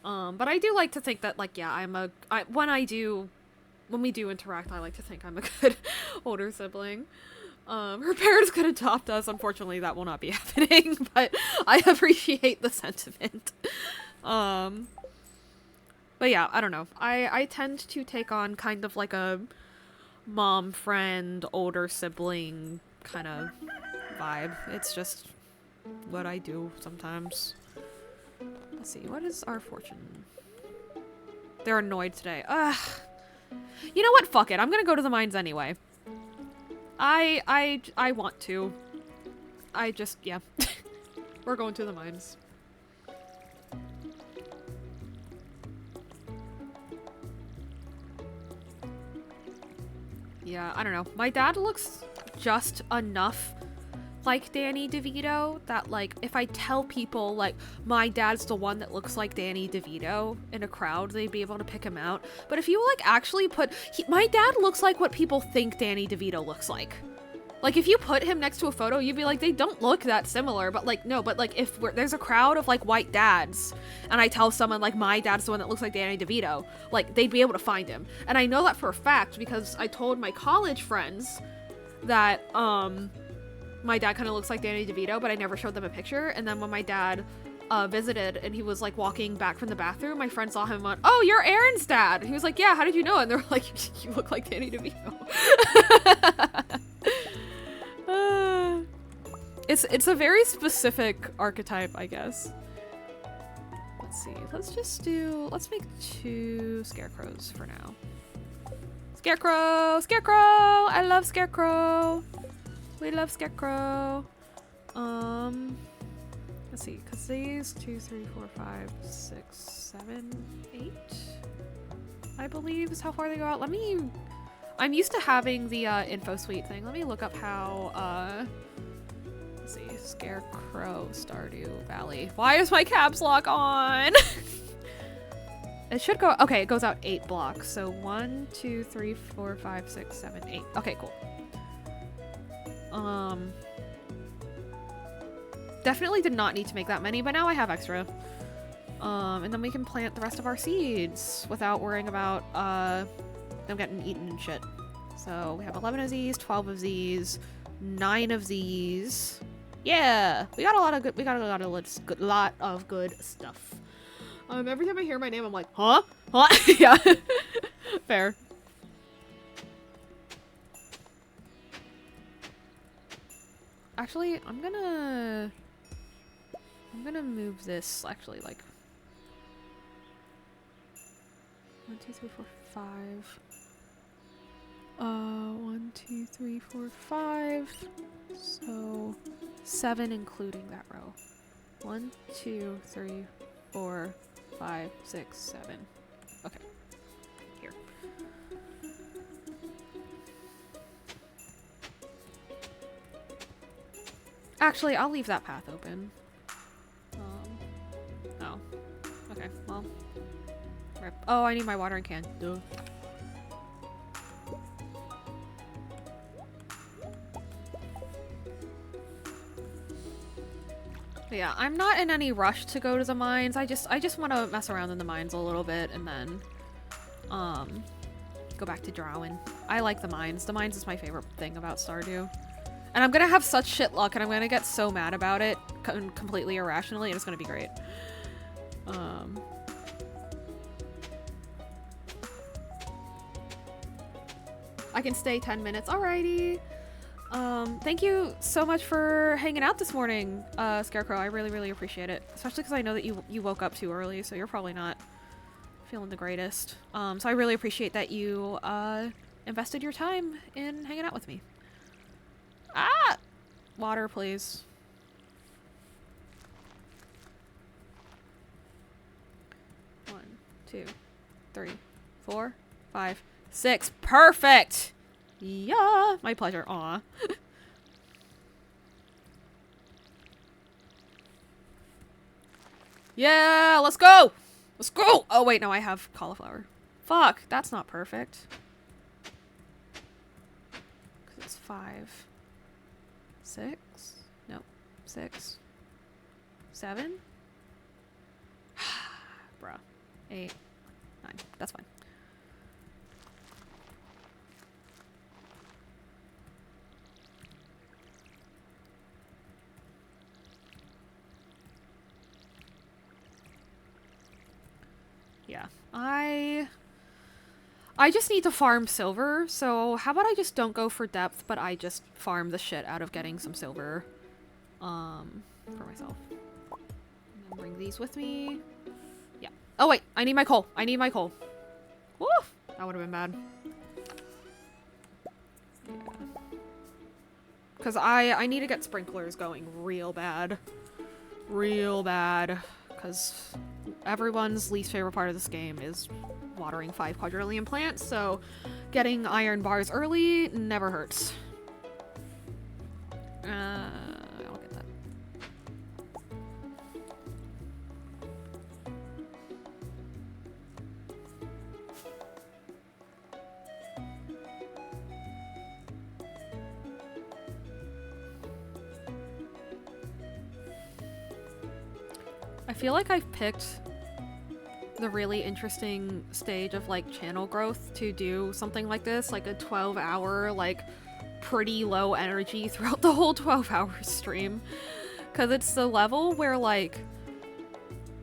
But I do like to think that, like, yeah, when we do interact, I like to think I'm a good older sibling. Her parents could adopt us. Unfortunately, that will not be happening, but I appreciate the sentiment. But yeah, I don't know. I tend to take on kind of like a mom, friend, older sibling kind of vibe. It's just what I do sometimes. Let's see, what is our fortune? They're annoyed today. Ugh. You know what? Fuck it. I'm gonna go to the mines anyway. I want to. Yeah. We're going to the mines. Yeah, I don't know. My dad looks just enough like Danny DeVito that, like, if I tell people, like, my dad's the one that looks like Danny DeVito in a crowd, they'd be able to pick him out. But if you, like, actually my dad looks like what people think Danny DeVito looks like. Like, if you put him next to a photo, you'd be like, they don't look that similar. But, like, no, but, like, if there's a crowd of, like, white dads, and I tell someone, like, my dad's the one that looks like Danny DeVito, like, they'd be able to find him. And I know that for a fact because I told my college friends that, my dad kind of looks like Danny DeVito, but I never showed them a picture. And then when my dad visited and he was, like, walking back from the bathroom, my friend saw him and went, oh, you're Aaron's dad. And he was like, yeah, how did you know? And they were like, you look like Danny DeVito. It's a very specific archetype, I guess. Let's see. Let's make 2 scarecrows for now. Scarecrow! I love Scarecrow! We love Scarecrow. Let's see, because these 2, 3, 4, 5, 6, 7, 8, I believe is how far they go out. I'm used to having the info suite thing. Let me look up how, let's see, Scarecrow, Stardew Valley. Why is my caps lock on? It should go, okay, it goes out 8 blocks. So 1, 2, 3, 4, 5, 6, 7, 8. Okay, cool. Definitely did not need to make that many, but now I have extra. And then we can plant the rest of our seeds without worrying about, them getting eaten and shit. So we have 11 of these, 12 of these, 9 of these. Yeah! We got a lot of good stuff. Every time I hear my name, I'm like, huh? Huh? Yeah. Fair. Actually, I'm gonna move this, actually, like, 1, 2, 3, 4, 5. 1, 2, 3, 4, 5. So 7 including that row. 1, 2, 3, 4, 5, 6, 7. Okay. Here. Actually, I'll leave that path open. Oh. Okay, well. Rip. Oh, I need my watering can. Duh. But yeah, I'm not in any rush to go to the mines. I just want to mess around in the mines a little bit and then go back to drawing. I like the mines. The mines is my favorite thing about Stardew. And I'm gonna have such shit luck and I'm gonna get so mad about it completely irrationally and it's gonna be great. I can stay 10 minutes. Alrighty. Thank you so much for hanging out this morning, Scarecrow. I really, really appreciate it. Especially because I know that you woke up too early, so you're probably not feeling the greatest. So I really appreciate that you invested your time in hanging out with me. Ah! Water, please. One, 2, 3, 4, 5, 6. Perfect! Yeah! My pleasure. Aw. Yeah! Let's go! Let's go! Oh, wait, no, I have cauliflower. Fuck, that's not perfect. Because it's 5. 6? No. 6. 7? Bruh. 8. 9. That's fine. Yeah. I just need to farm silver, so how about I just don't go for depth, but I just farm the shit out of getting some silver, for myself. And then bring these with me. Yeah. Oh wait, I need my coal. I need my coal. Woo! That would have been bad. Yeah. Because I need to get sprinklers going real bad. Real bad. Because everyone's least favorite part of this game is watering 5 quadrillion plants, so getting iron bars early never hurts. I'll get that. I feel like I've picked the really interesting stage of like channel growth to do something like this, like a 12-hour, like pretty low energy throughout the whole 12-hour stream. Because it's the level where like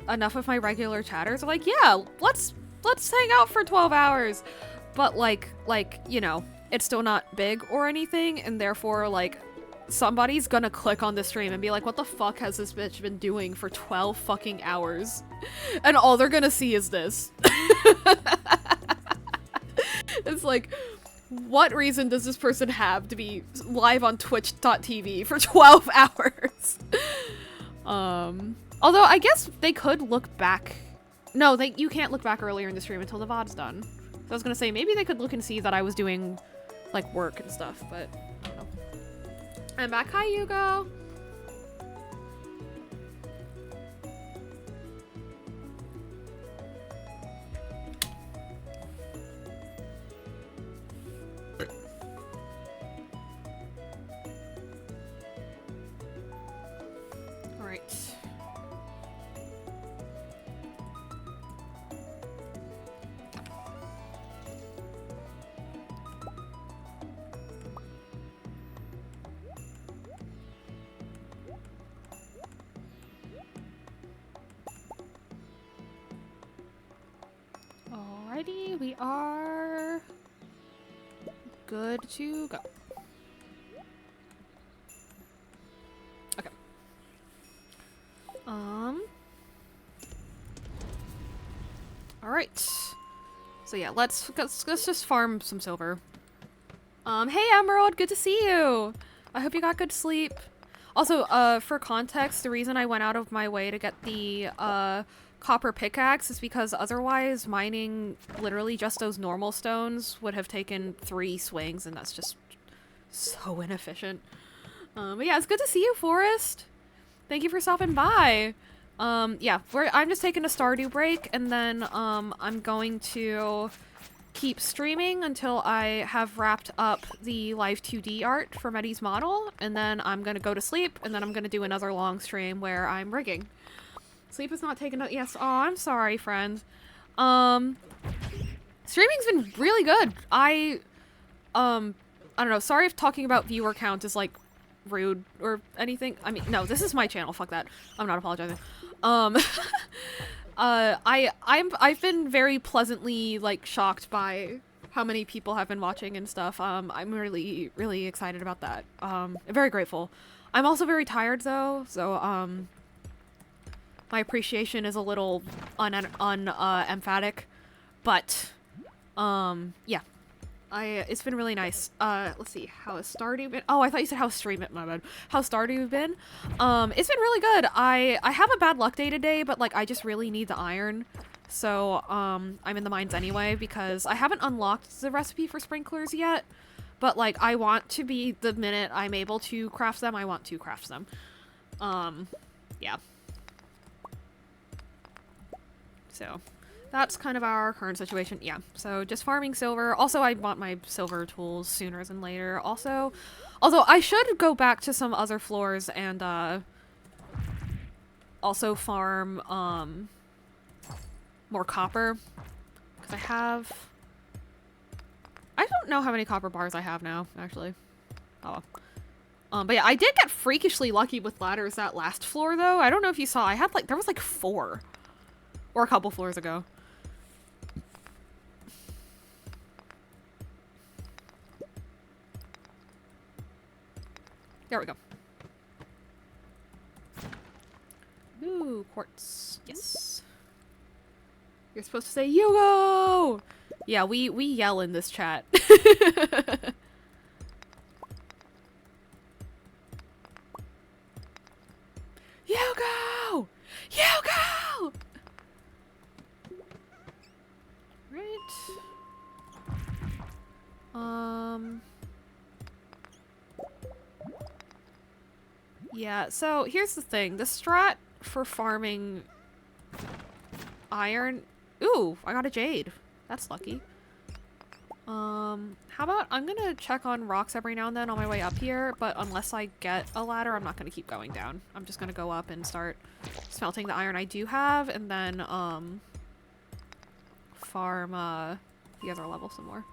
enough of my regular chatters are like, yeah, let's hang out for 12 hours. But like, you know, it's still not big or anything, and therefore like somebody's gonna click on the stream and be like, what the fuck has this bitch been doing for 12 fucking hours? And all they're gonna see is this. It's like, what reason does this person have to be live on twitch.tv for 12 hours? Although I guess they could look back. No, you can't look back earlier in the stream until the VOD's done. So I was gonna say, maybe they could look and see that I was doing like work and stuff, but I don't know. I'm back. Hi, Hugo. All right. Alrighty, we are good to go. Okay. Alright. So yeah, let's just farm some silver. Hey Emerald, good to see you. I hope you got good sleep. Also, for context, the reason I went out of my way to get the, copper pickaxe is because otherwise mining literally just those normal stones would have taken 3 swings, and that's just so inefficient. But yeah, it's good to see you, Forrest. Thank you for stopping by. Yeah, I'm just taking a Stardew break, and then, I'm going to keep streaming until I have wrapped up the live 2D art for Metty's model, and then I'm gonna go to sleep, and then I'm gonna do another long stream where I'm rigging. Sleep is not taken up. Yes. Oh, I'm sorry, friend. Streaming's been really good. I don't know. Sorry if talking about viewer count is like rude or anything. I mean, no, this is my channel. Fuck that. I'm not apologizing. I've been very pleasantly like shocked by how many people have been watching and stuff. I'm really, really excited about that. Very grateful. I'm also very tired though, so my appreciation is a little emphatic, but yeah. It's been really nice. Let's see, how has Stardew been? Oh, I thought you said how stream it, my bad. How's Stardew been? It's been really good. I have a bad luck day today, but like I just really need the iron. So, I'm in the mines anyway because I haven't unlocked the recipe for sprinklers yet. But like I want to be, the minute I'm able to craft them, I want to craft them. Yeah. So, that's kind of our current situation. Yeah, so just farming silver. Also, I want my silver tools sooner than later. Also, although I should go back to some other floors and, also farm, more copper. Because I don't know how many copper bars I have now, actually. Oh well. But yeah, I did get freakishly lucky with ladders that last floor, though. I don't know if you saw. I had, like, there was, like, 4. Or a couple floors ago. There we go. Ooh, quartz. Yes. You're supposed to say Yugo! Yeah, we yell in this chat. Yugo! Yugo! Right. Yeah, so here's the thing. The strat for farming iron... Ooh, I got a jade. That's lucky. How about I'm gonna check on rocks every now and then on my way up here, but unless I get a ladder, I'm not gonna keep going down. I'm just gonna go up and start smelting the iron I do have, and then, farm, the other level some more.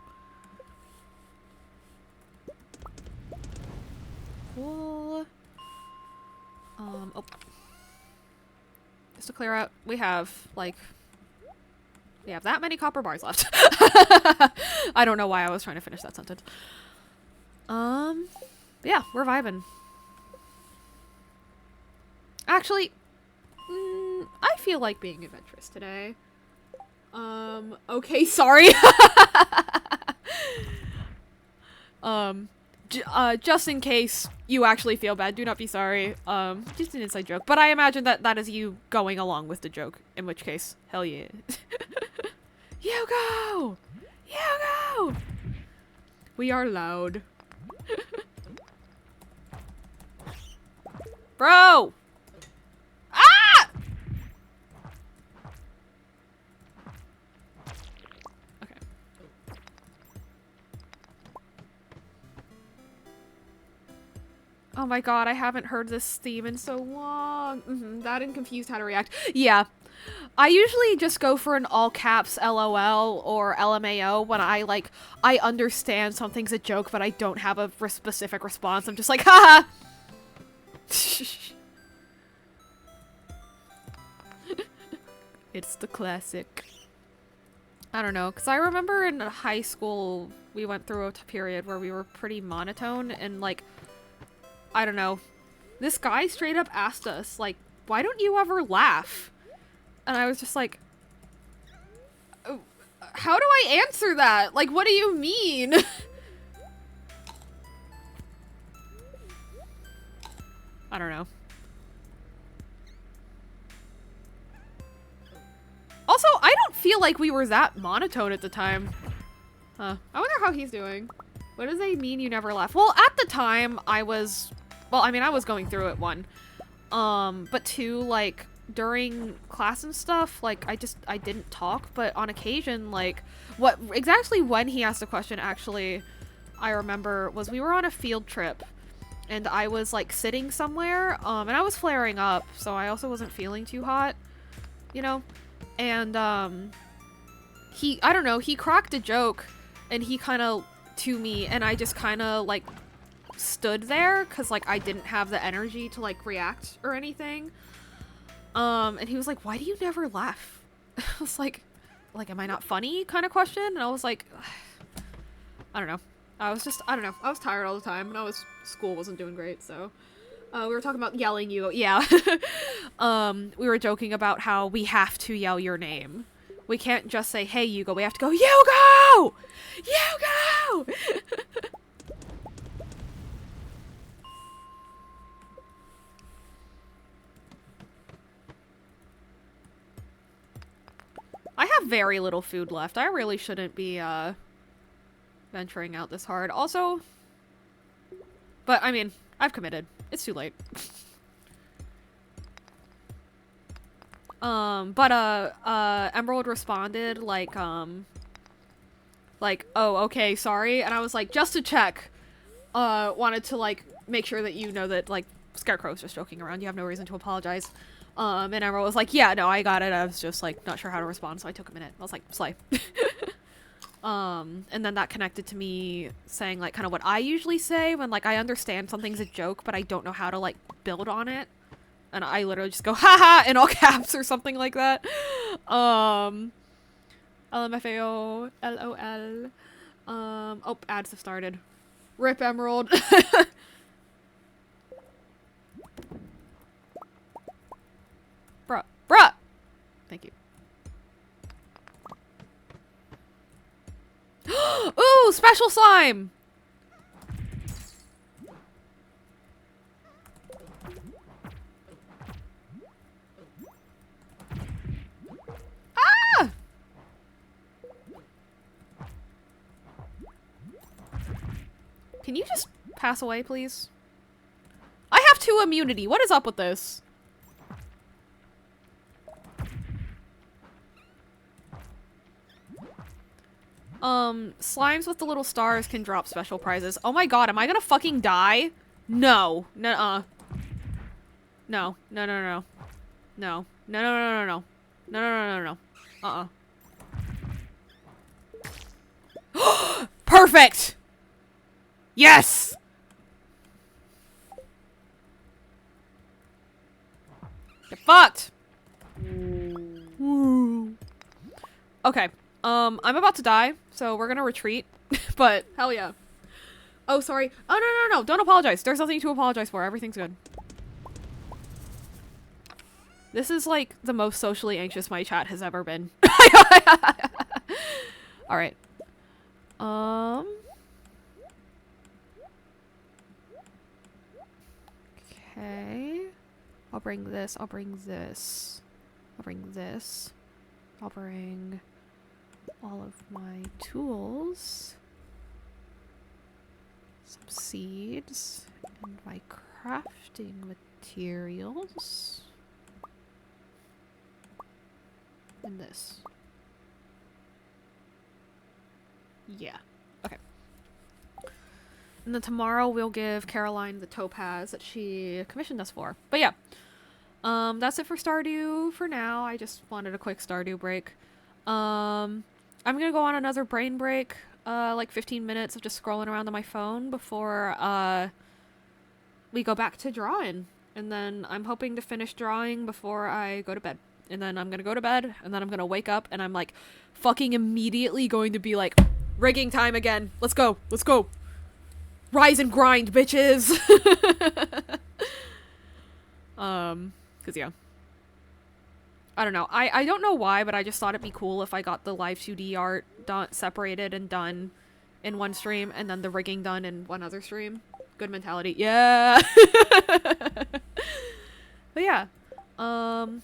Cool. Oh. Just to clear out, we have that many copper bars left. I don't know why I was trying to finish that sentence. But yeah, we're vibing. Actually, I feel like being adventurous today. Okay, sorry. Just in case you actually feel bad, do not be sorry. Just an inside joke. But I imagine that is you going along with the joke, in which case, hell yeah. Yugo! Yugo! We are loud. Bro! Ah! Okay. Oh my god, I haven't heard this theme in so long. That and confused how to react. Yeah. I usually just go for an all caps LOL or LMAO when I understand something's a joke, but I don't have a specific response. I'm just like, haha! It's the classic. I don't know, because I remember in high school, we went through a period where we were pretty monotone, and like, I don't know, this guy straight up asked us, like, why don't you ever laugh? And I was just like, How do I answer that? Like, what do you mean? I don't know. Also, I don't feel like we were that monotone at the time. Huh. I wonder how he's doing. What does it mean you never laugh? Well, at the time, I was... Well, I mean, I was going through it, one. But two, like, during class and stuff, like, I didn't talk, but on occasion, like, exactly when he asked the question, actually, I remember, was we were on a field trip, and I was, like, sitting somewhere, and I was flaring up, so I also wasn't feeling too hot, you know? And, I don't know, he cracked a joke, and he kind of, to me, and I just kind of, like, stood there, because, like, I didn't have the energy to, like, react or anything. And he was like, why do you never laugh? I was like, am I not funny kind of question? And I was like, I don't know. I don't know. I was tired all the time, and school wasn't doing great, so. We were talking about yelling you. Yeah. We were joking about how we have to yell your name. We can't just say, hey, Yugo. We have to go, Yugo! Yugo! I have very little food left. I really shouldn't be, venturing out this hard. Also, but, I mean, I've committed. It's too late. Emerald responded, like, oh, okay, sorry. And I was like, just to check. Wanted to, like, make sure that you know that, like, Scarecrow's just joking around. You have no reason to apologize. And Emerald was like, yeah, no, I got it. I was just, like, not sure how to respond, so I took a minute. I was like, slay. And then that connected to me saying, like, kind of what I usually say when, like, I understand something's a joke, but I don't know how to, like, build on it. And I literally just go, haha, in all caps or something like that. LMFAO, LOL. Oh, ads have started. Rip Emerald. Bruh! Thank you. Ooh, special slime! Ah! Can you just pass away, please? I have 2 immunity. What is up with this? Slimes with the little stars can drop special prizes. Oh my god, am I gonna fucking die? No. Nuh-uh. No. No, no, no, no. No. No, no, no, no, no. No, no, no, no, no. Uh-uh. Perfect! Yes! Get fucked! Woo. Okay. I'm about to die, so we're gonna retreat. But, hell yeah. Oh, sorry. Oh, no, no, no, don't apologize. There's nothing to apologize for. Everything's good. This is, like, the most socially anxious my chat has ever been. Alright. Okay. I'll bring this. I'll bring this. I'll bring this. I'll bring all of my tools. Some seeds. And my crafting materials. And this. Yeah. Okay. And then tomorrow we'll give Caroline the topaz that she commissioned us for. But yeah. That's it for Stardew for now. I just wanted a quick Stardew break. I'm gonna go on another brain break. Like 15 minutes of just scrolling around on my phone before, we go back to drawing. And then I'm hoping to finish drawing before I go to bed. And then I'm gonna go to bed, and then I'm gonna wake up, and I'm like, fucking immediately going to be like, rigging time again. Let's go. Let's go. Rise and grind, bitches. Cause yeah. I don't know. I don't know why, but I just thought it'd be cool if I got the live 2D art done, separated and done in one stream, and then the rigging done in one other stream. Good mentality. Yeah. But yeah, I'm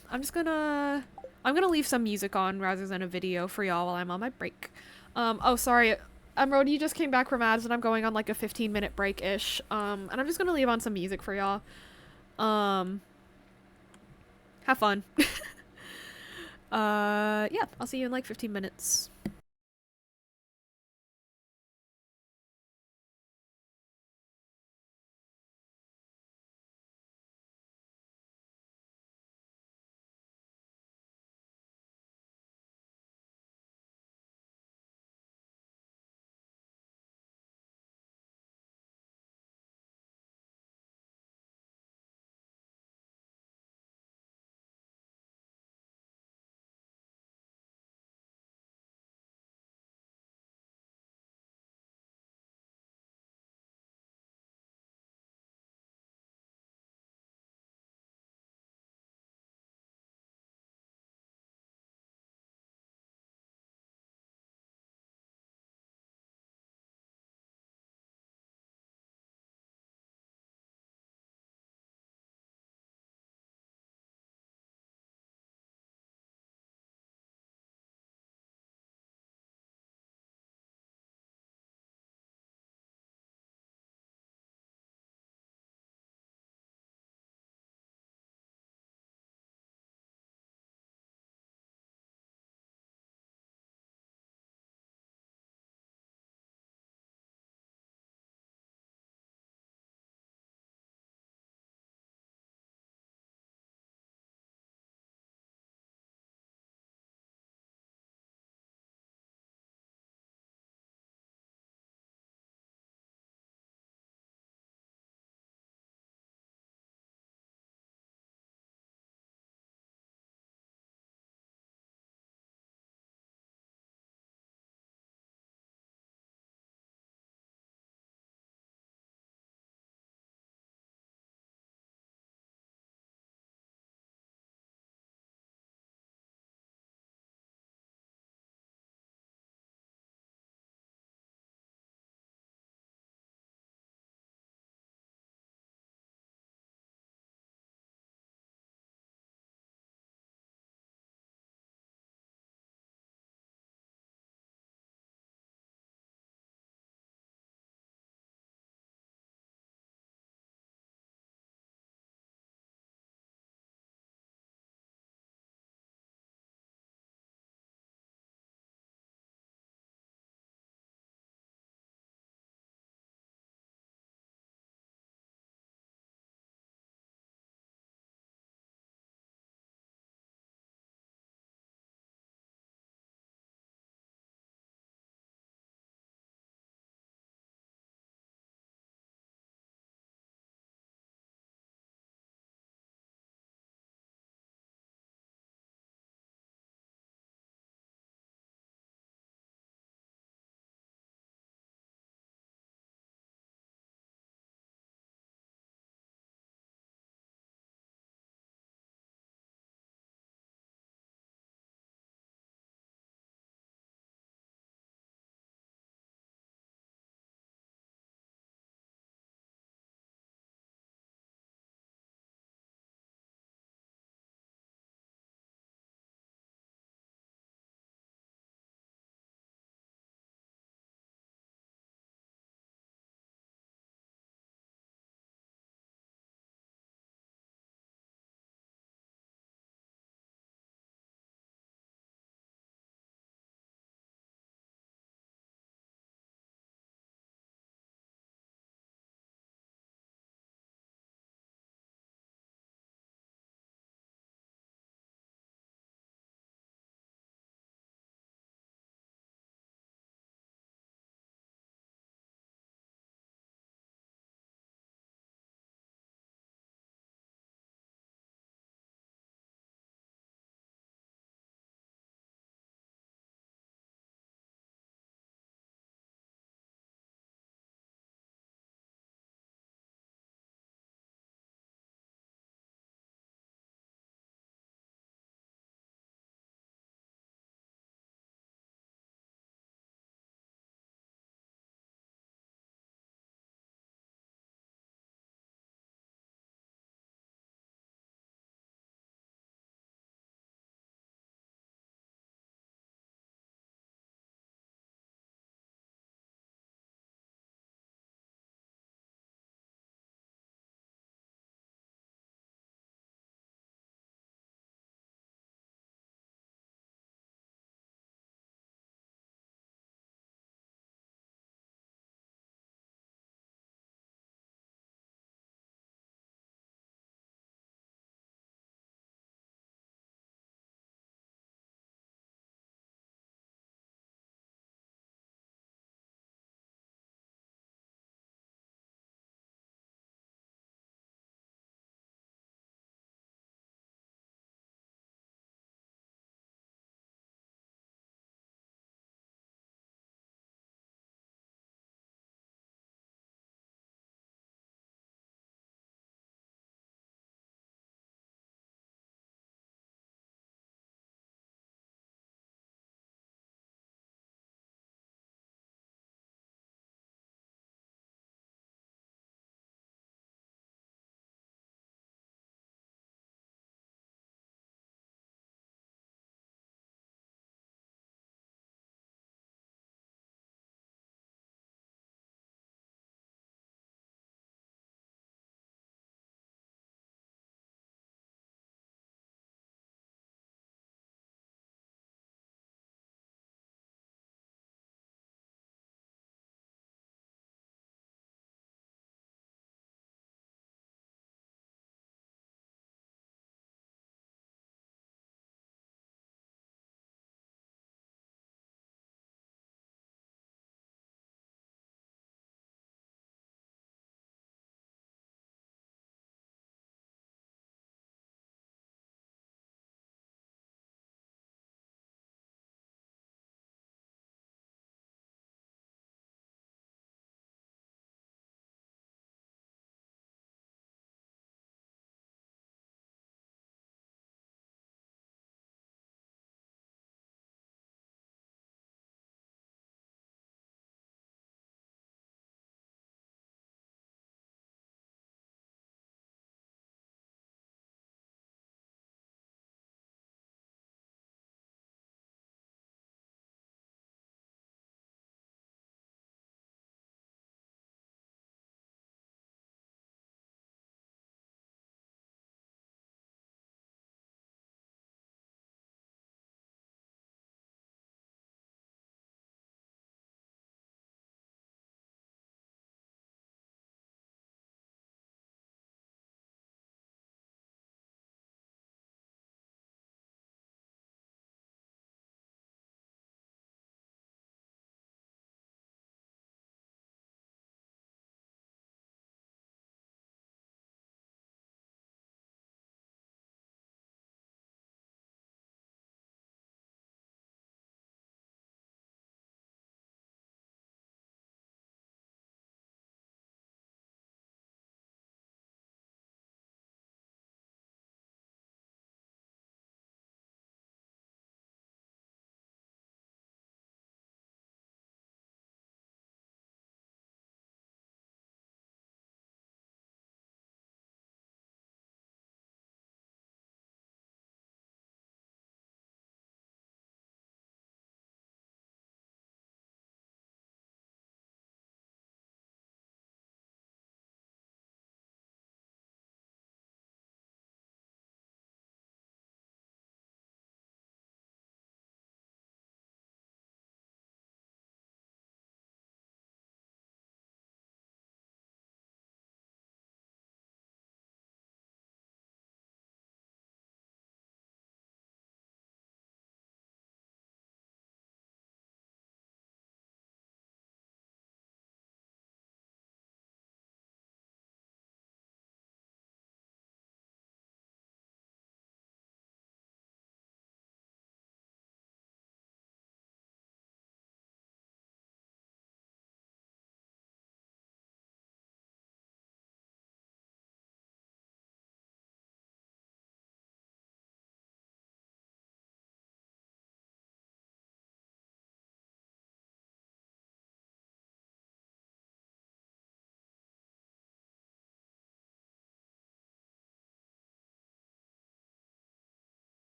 gonna leave some music on rather than a video for y'all while I'm on my break. Oh sorry, Rody, you just came back from ads and I'm going on like a 15-minute break-ish. And I'm just gonna leave on some music for y'all. Have fun. Yeah, I'll see you in like 15 minutes.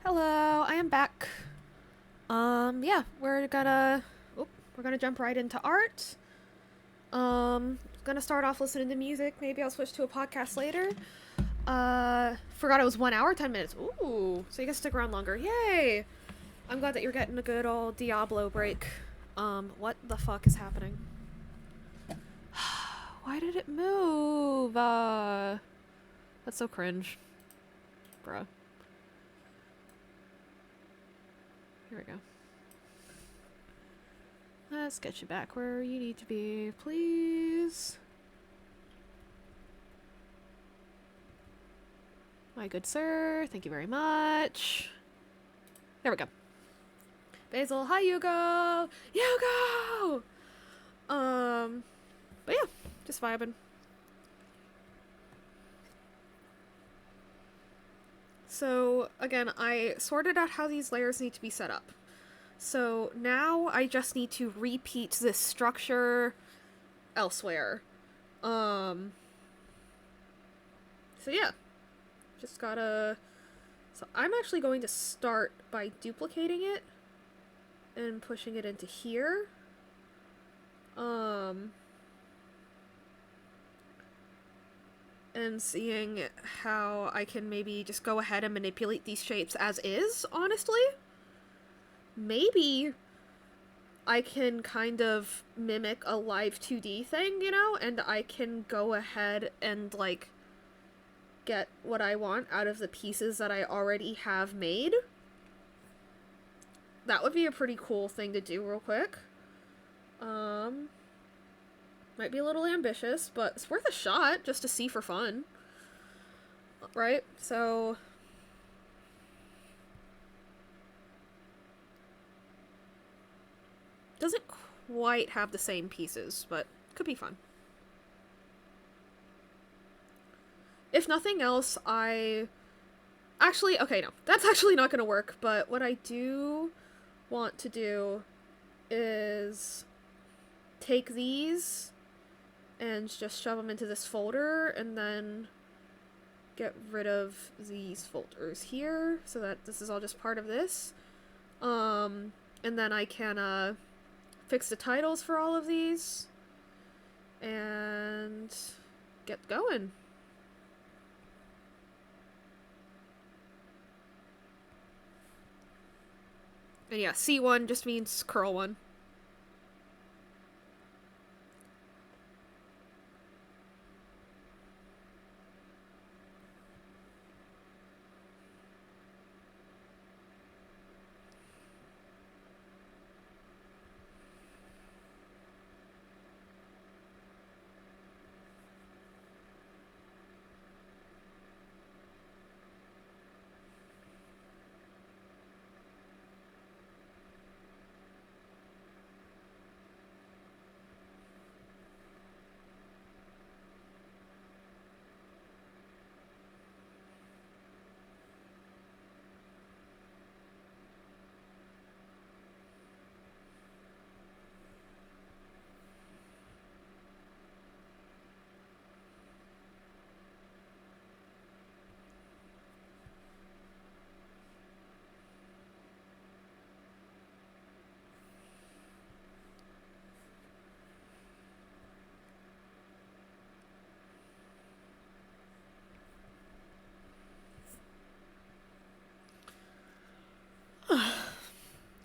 Hello, I am back. Yeah, we're gonna jump right into art. Gonna start off listening to music. Maybe I'll switch to a podcast later. Forgot it was 1 hour, 10 minutes. Ooh, so you can stick around longer. Yay! I'm glad that you're getting a good old Diablo break. What the fuck is happening? Why did it move? That's so cringe. Bruh. Here we go. Let's get you back where you need to be, please. My good sir, thank you very much. There we go. Basil, hi Hugo! Hugo! But yeah, just vibing. So, again, I sorted out how these layers need to be set up. So now I just need to repeat this structure elsewhere. So yeah. Just gotta... So I'm actually going to start by duplicating it and pushing it into here. And seeing how I can maybe just go ahead and manipulate these shapes as is, honestly. Maybe I can kind of mimic a live 2D thing, you know? And I can go ahead and, like, get what I want out of the pieces that I already have made. That would be a pretty cool thing to do real quick. Might be a little ambitious, but it's worth a shot just to see for fun. Right? So... doesn't quite have the same pieces, but could be fun. If nothing else, actually, okay, no. That's actually not gonna work, but what I do want to do is take these and just shove them into this folder and then get rid of these folders here so that this is all just part of this. And then I can fix the titles for all of these and get going. And yeah, C1 just means curl one.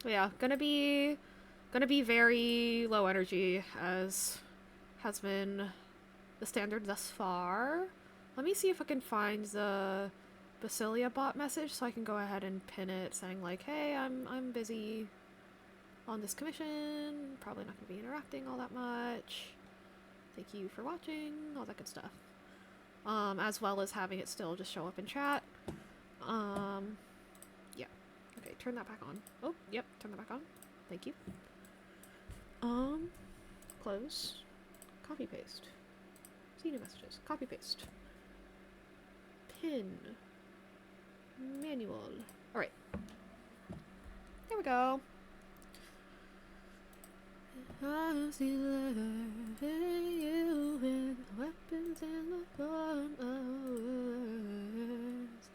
Yeah, gonna be very low energy, as has been the standard thus far. Let me see if I can find the Basilia bot message so I can go ahead and pin it saying like, hey, I'm busy on this commission, probably not gonna be interacting all that much. Thank you for watching, all that good stuff. As well as having it still just show up in chat. Yeah. Okay, turn that back on. Oh, yep, turn that back on. Thank you. Close. Copy paste. See new messages. Copy paste. Pin. Manual. Alright. There we go. I see love in you and weapons in the form of words.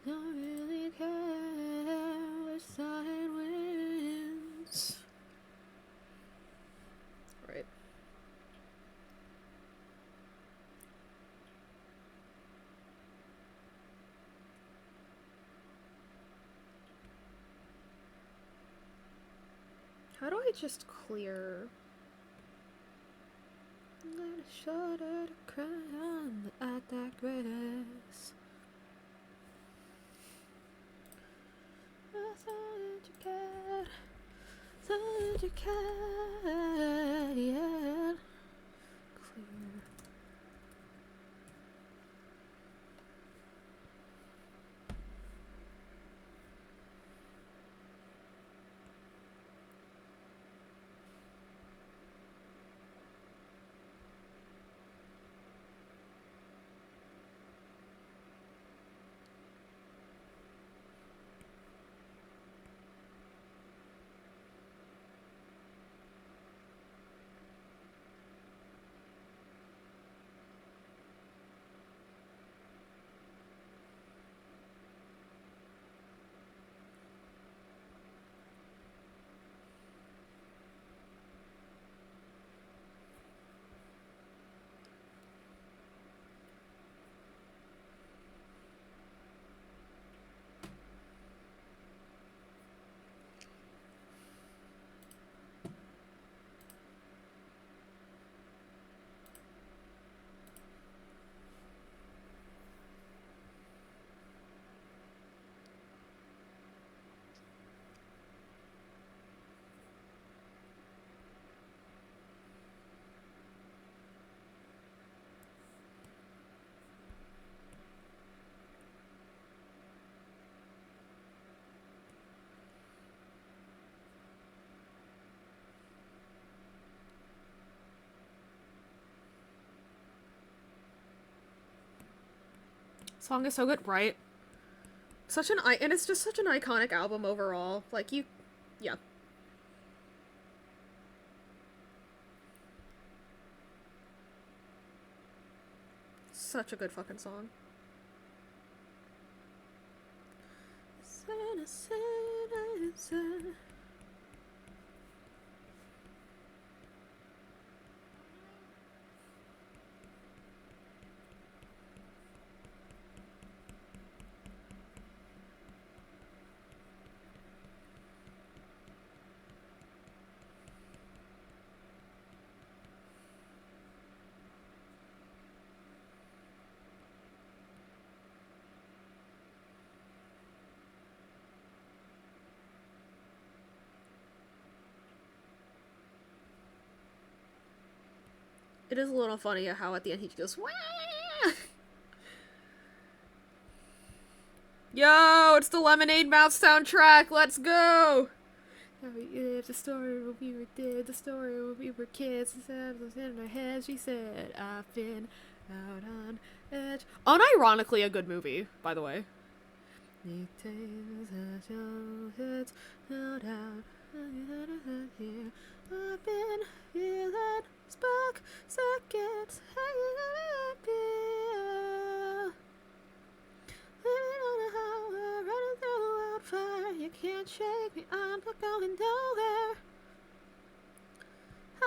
Don't really care just clear. Let a shudder to cry on I digress. That's all that you got. That's all that you got. Yeah. Clear. Song is so good, right? Such an and it's just such an iconic album overall. Like yeah. Such a good fucking song. It is a little funny how at the end he goes, wah! Yo, it's the Lemonade Mouth soundtrack. Let's go. The story when we were dead, the story when we were kids. Instead of in her head, she said, "I've been out on edge." Unironically, a good movie, by the way. I've been feeling spark seconds hanging on a living on a highway, running through wildfire. You can't shake me, I'm not going nowhere. I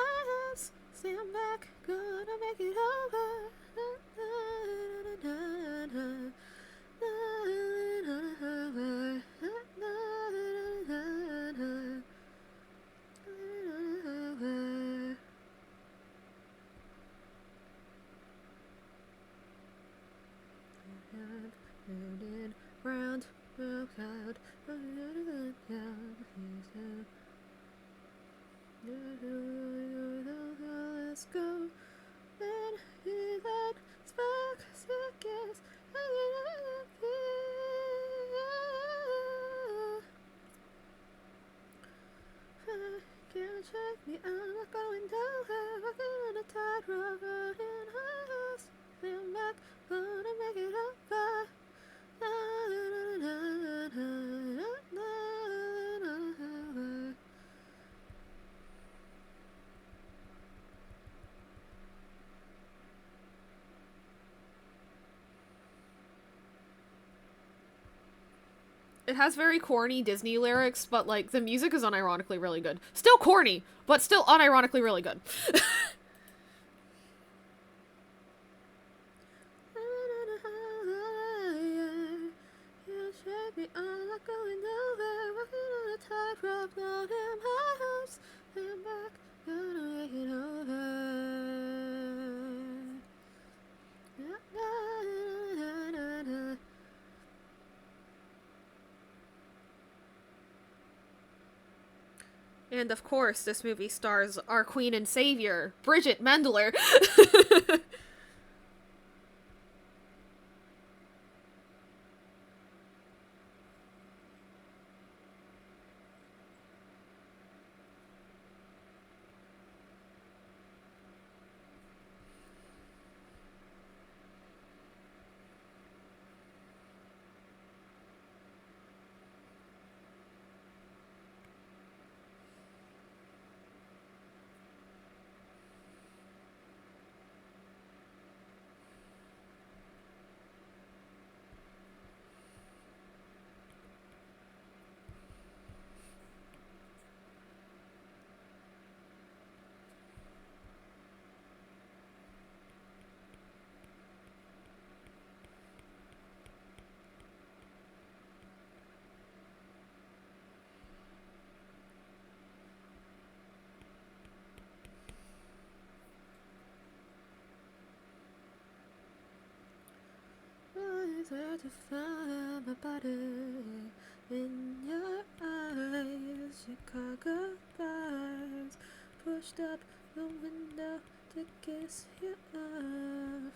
just stand back, gonna make it over. Round, round, let's go. Then that spark seconds. Can't shake me, I'm not going nowhere. Walking on a tightrope, running high. Stand back, gonna make it over. It has very corny Disney lyrics, but like the music is unironically really good. Still corny, but still unironically really good. I'm not going nowhere, walking on a tightrope, no damn high hopes. And of course, this movie stars our queen and savior, Bridget Mendler. It's hard to find my body in your eyes. Chicago vibes pushed up the window to kiss you off.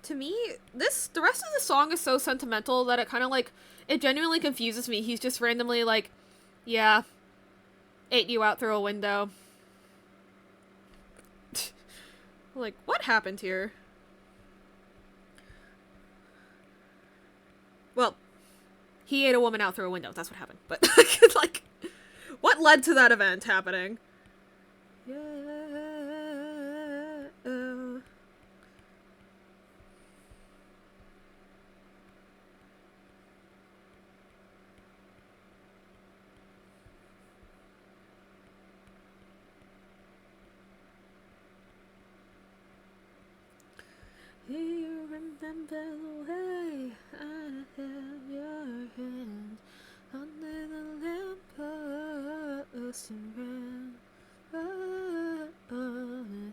To me, the rest of the song is so sentimental that it kind of like, it genuinely confuses me. He's just randomly like, yeah, ate you out through a window. Like, what happened here? Well, he ate a woman out through a window. That's what happened. But, like, what led to that event happening? Yeah. You remember the way I held your hand under the lamppost and ran. Oh,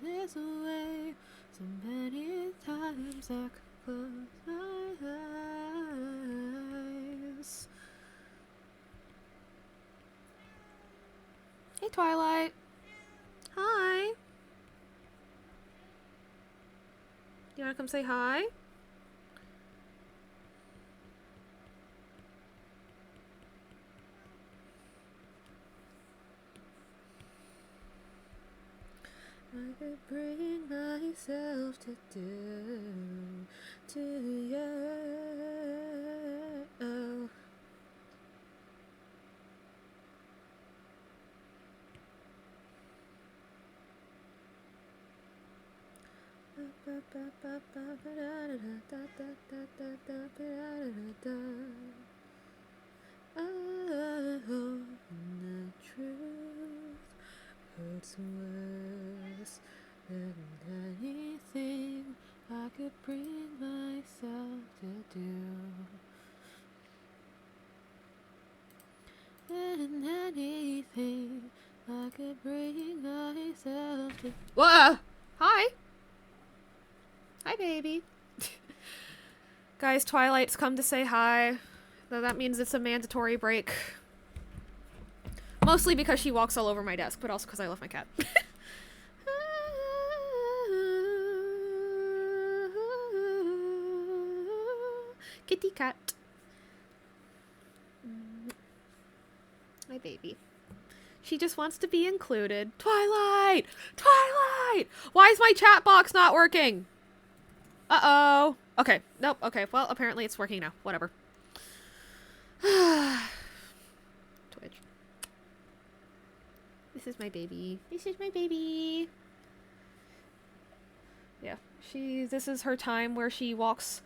there's a way. So many times I could close my eyes. Hey, Twilight. Hi. You wanna come say hi? I could bring myself to do to you. Oh, the truth hurts worse than anything I could bring myself to do. And anything I could bring myself to. Whoa! Hi! Hi, baby. Guys, Twilight's come to say hi. Though that means it's a mandatory break. Mostly because she walks all over my desk, but also because I love my cat. Kitty cat. My baby. She just wants to be included. Twilight! Twilight! Why is my chat box not working? Uh-oh. Okay. Nope. Okay. Well, apparently it's working now. Whatever. Twitch. This is my baby. This is my baby. Yeah. This is her time where she walks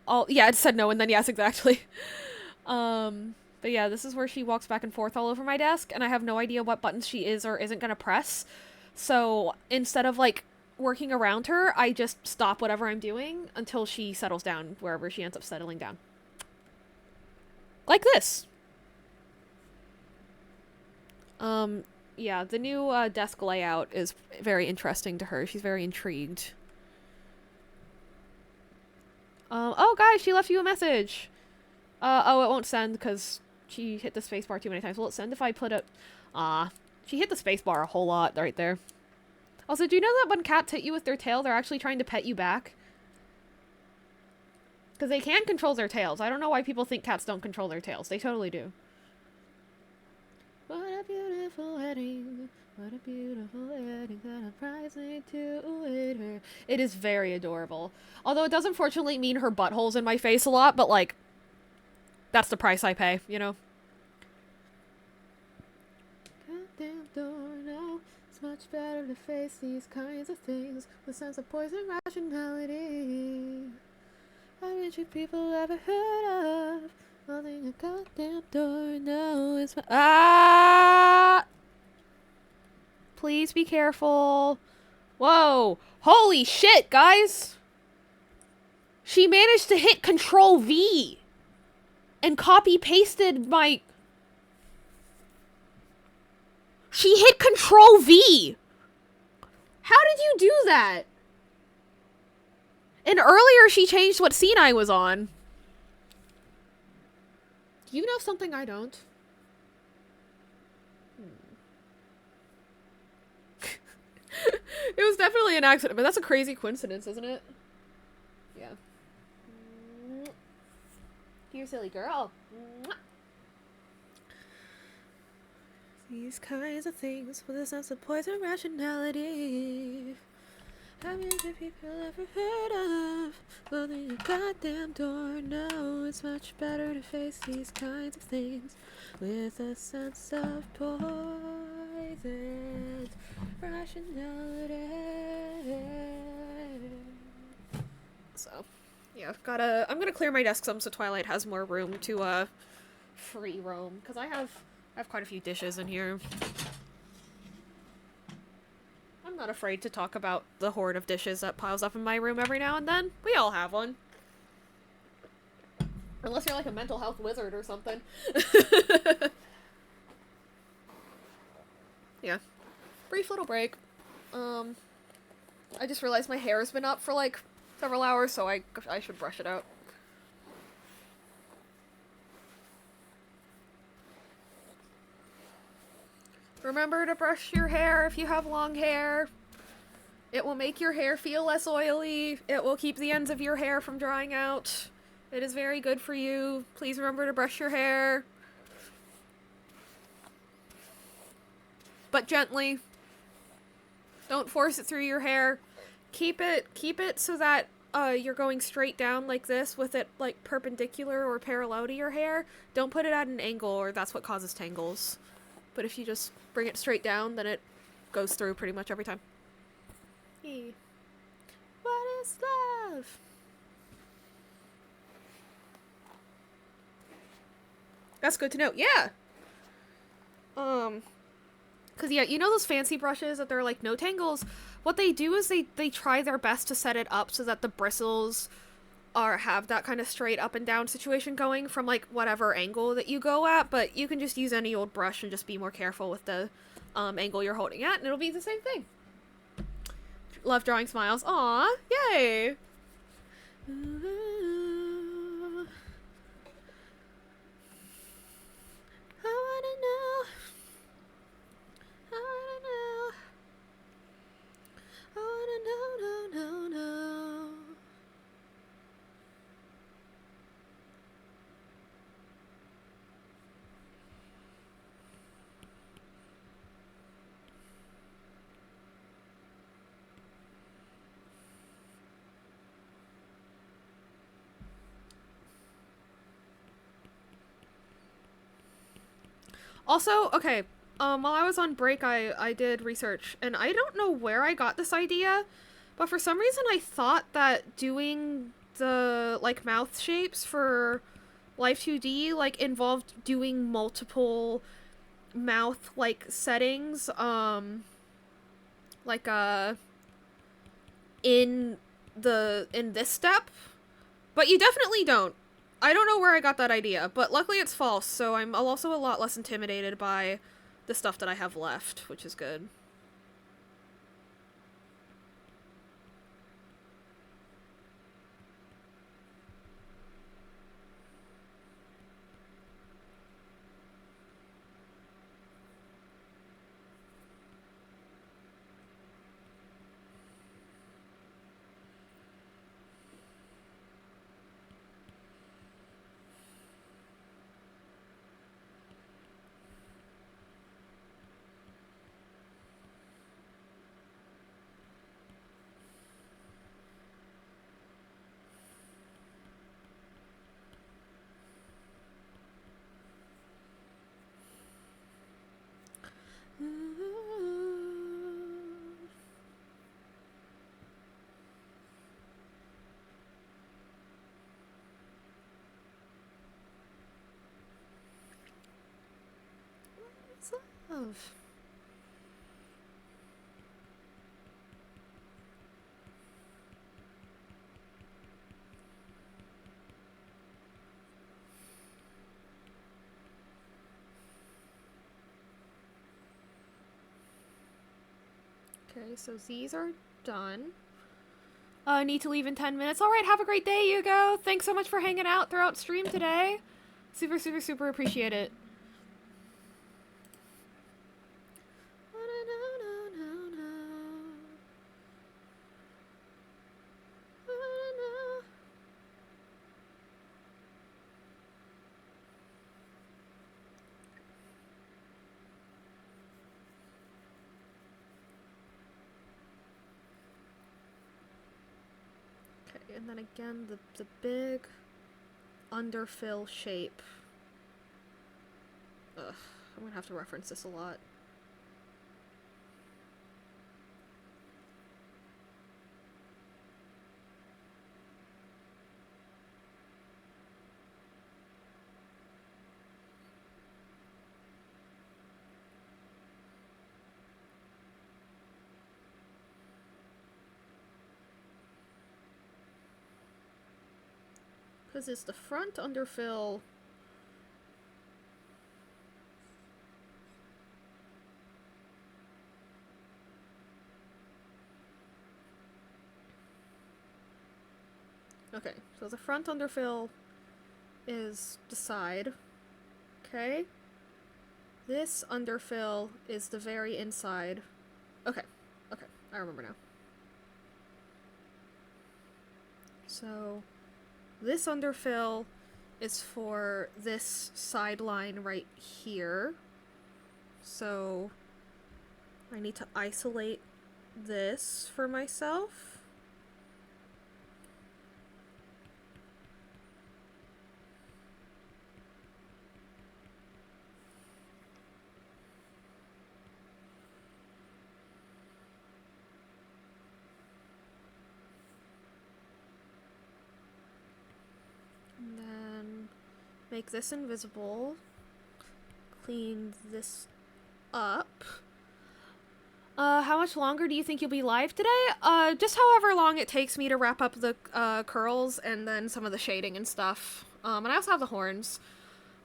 all, yeah, it said no and then yes, exactly. But yeah, this is where she walks back and forth all over my desk and I have no idea what buttons she is or isn't gonna press. So instead of like working around her, I just stop whatever I'm doing until she settles down wherever she ends up settling down. Like this. Yeah, the new desk layout is very interesting to her. She's very intrigued. Oh guys, she left you a message. Oh, it won't send because she hit the space bar too many times. Will it send if I put it... she hit the space bar a whole lot right there. Also, do you know that when cats hit you with their tail, they're actually trying to pet you back? Because they can control their tails. I don't know why people think cats don't control their tails. They totally do. What a beautiful wedding. What a beautiful wedding. Got a prize to await her. It is very adorable. Although it does unfortunately mean her butthole's in my face a lot, but like, that's the price I pay, you know? Goddamn door, no. It's much better to face these kinds of things with sense of poison rationality. Haven't you people ever heard of holding a goddamn door? No, it's Please be careful. Whoa. Holy shit, guys! She managed to hit Control V and copy-pasted my... She hit Control V! How did you do that? And earlier she changed what scene I was on. Do you know something I don't? It was definitely an accident, but that's a crazy coincidence, isn't it? Yeah. You silly girl. These kinds of things with a sense of poison rationality. Haven't you people ever heard of closing a goddamn door? No, it's much better to face these kinds of things with a sense of poison rationality. So, yeah, I'm gonna clear my desk some so Twilight has more room to free roam, because I have quite a few dishes in here. I'm not afraid to talk about the horde of dishes that piles up in my room every now and then. We all have one. Unless you're like a mental health wizard or something. Yeah. Brief little break. I just realized my hair's been up for like several hours, so I should brush it out. Remember to brush your hair if you have long hair. It will make your hair feel less oily. It will keep the ends of your hair from drying out. It is very good for you. Please remember to brush your hair. But gently. Don't force it through your hair. Keep it so that you're going straight down like this with it like perpendicular or parallel to your hair. Don't put it at an angle or that's what causes tangles. But if you just bring it straight down, then it goes through pretty much every time. Hey. What is love? That's good to know. Yeah! Cause yeah, you know those fancy brushes that they're like no tangles? What they do is they try their best to set it up so that the bristles have that kind of straight up and down situation going from like whatever angle that you go at, but you can just use any old brush and just be more careful with the angle you're holding at and it'll be the same thing. Love drawing smiles. Aw, yay! Ooh, I wanna know. I wanna know. I wanna know, no. Also, okay, while I was on break, I did research, and I don't know where I got this idea, but for some reason I thought that doing the, like, mouth shapes for Life2D, like, involved doing multiple mouth, like, settings, like, in this step, but you definitely don't. I don't know where I got that idea, but luckily it's false, so I'm also a lot less intimidated by the stuff that I have left, which is good. Love. Okay, so these are done. Need to leave in 10 minutes. Alright, have a great day, Hugo. Thanks so much for hanging out throughout stream today. Super, super, super appreciate it. Okay, and then again, the big underfill shape. Ugh, I'm gonna have to reference this a lot. Because it's the front underfill. Okay, so the front underfill is the side. Okay. This underfill is the very inside. Okay, okay, I remember now. So, this underfill is for this sideline right here. So, I need to isolate this for myself. And then make this invisible. Clean this up. How much longer do you think you'll be live today? Just however long it takes me to wrap up the curls and then some of the shading and stuff. And I also have the horns.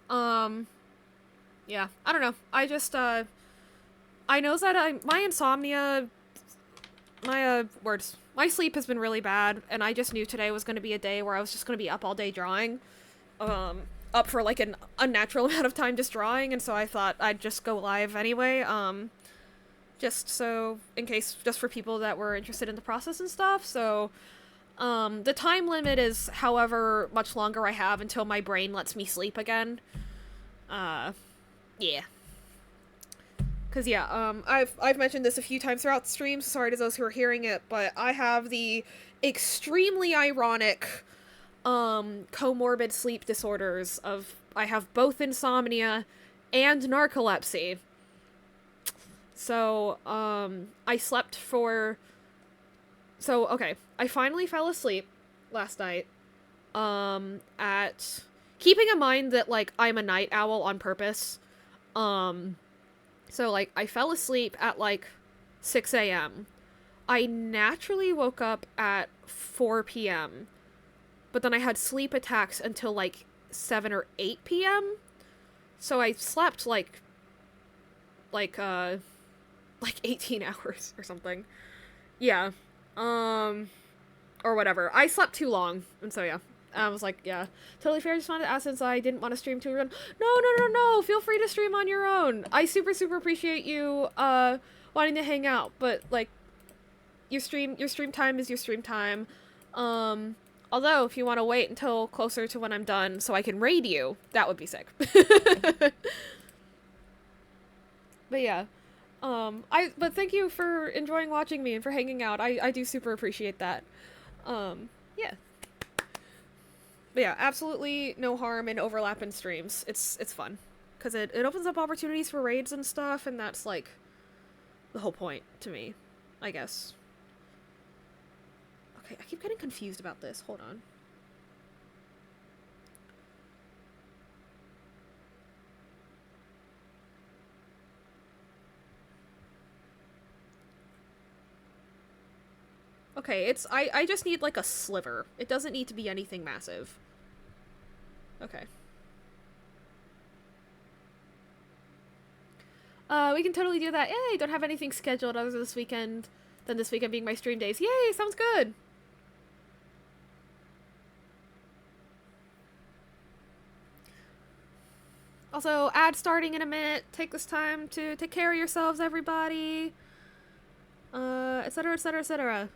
Yeah, I don't know. I just, I know that my insomnia, my sleep has been really bad, and I just knew today was going to be a day where I was just going to be up all day drawing. Up for like an unnatural amount of time just drawing, and so I thought I'd just go live anyway, just so, in case, just for people that were interested in the process and stuff, so, the time limit is however much longer I have until my brain lets me sleep again. Yeah. Cause yeah, I've mentioned this a few times throughout the stream, so sorry to those who are hearing it, but I have the extremely ironic, comorbid sleep disorders of, I have both insomnia and narcolepsy. So, I slept for, so, okay, I finally fell asleep last night, keeping in mind that, like, I'm a night owl on purpose, so, like, I fell asleep at, like, 6 a.m. I naturally woke up at 4 p.m., but then I had sleep attacks until, like, 7 or 8 p.m., so I slept, like 18 hours or something. Yeah. Or whatever. I slept too long, and so, yeah. I was like, yeah, totally fair. I just wanted to ask since I didn't want to stream to everyone. No. Feel free to stream on your own. I super, super appreciate you, wanting to hang out, but, like, your stream time is your stream time. Although, if you want to wait until closer to when I'm done so I can raid you, that would be sick. But yeah. But thank you for enjoying watching me and for hanging out. I do super appreciate that. Yeah. But yeah, absolutely no harm in overlapping streams. It's fun. Because it opens up opportunities for raids and stuff, and that's, like, the whole point to me, I guess. Okay, I keep getting confused about this. Hold on. Okay, I just need like a sliver. It doesn't need to be anything massive. Okay. We can totally do that. Yay, don't have anything scheduled other this weekend than this weekend being my stream days. Yay, sounds good. Also, ad starting in a minute. Take this time to take care of yourselves, everybody. Etc, etc, etc.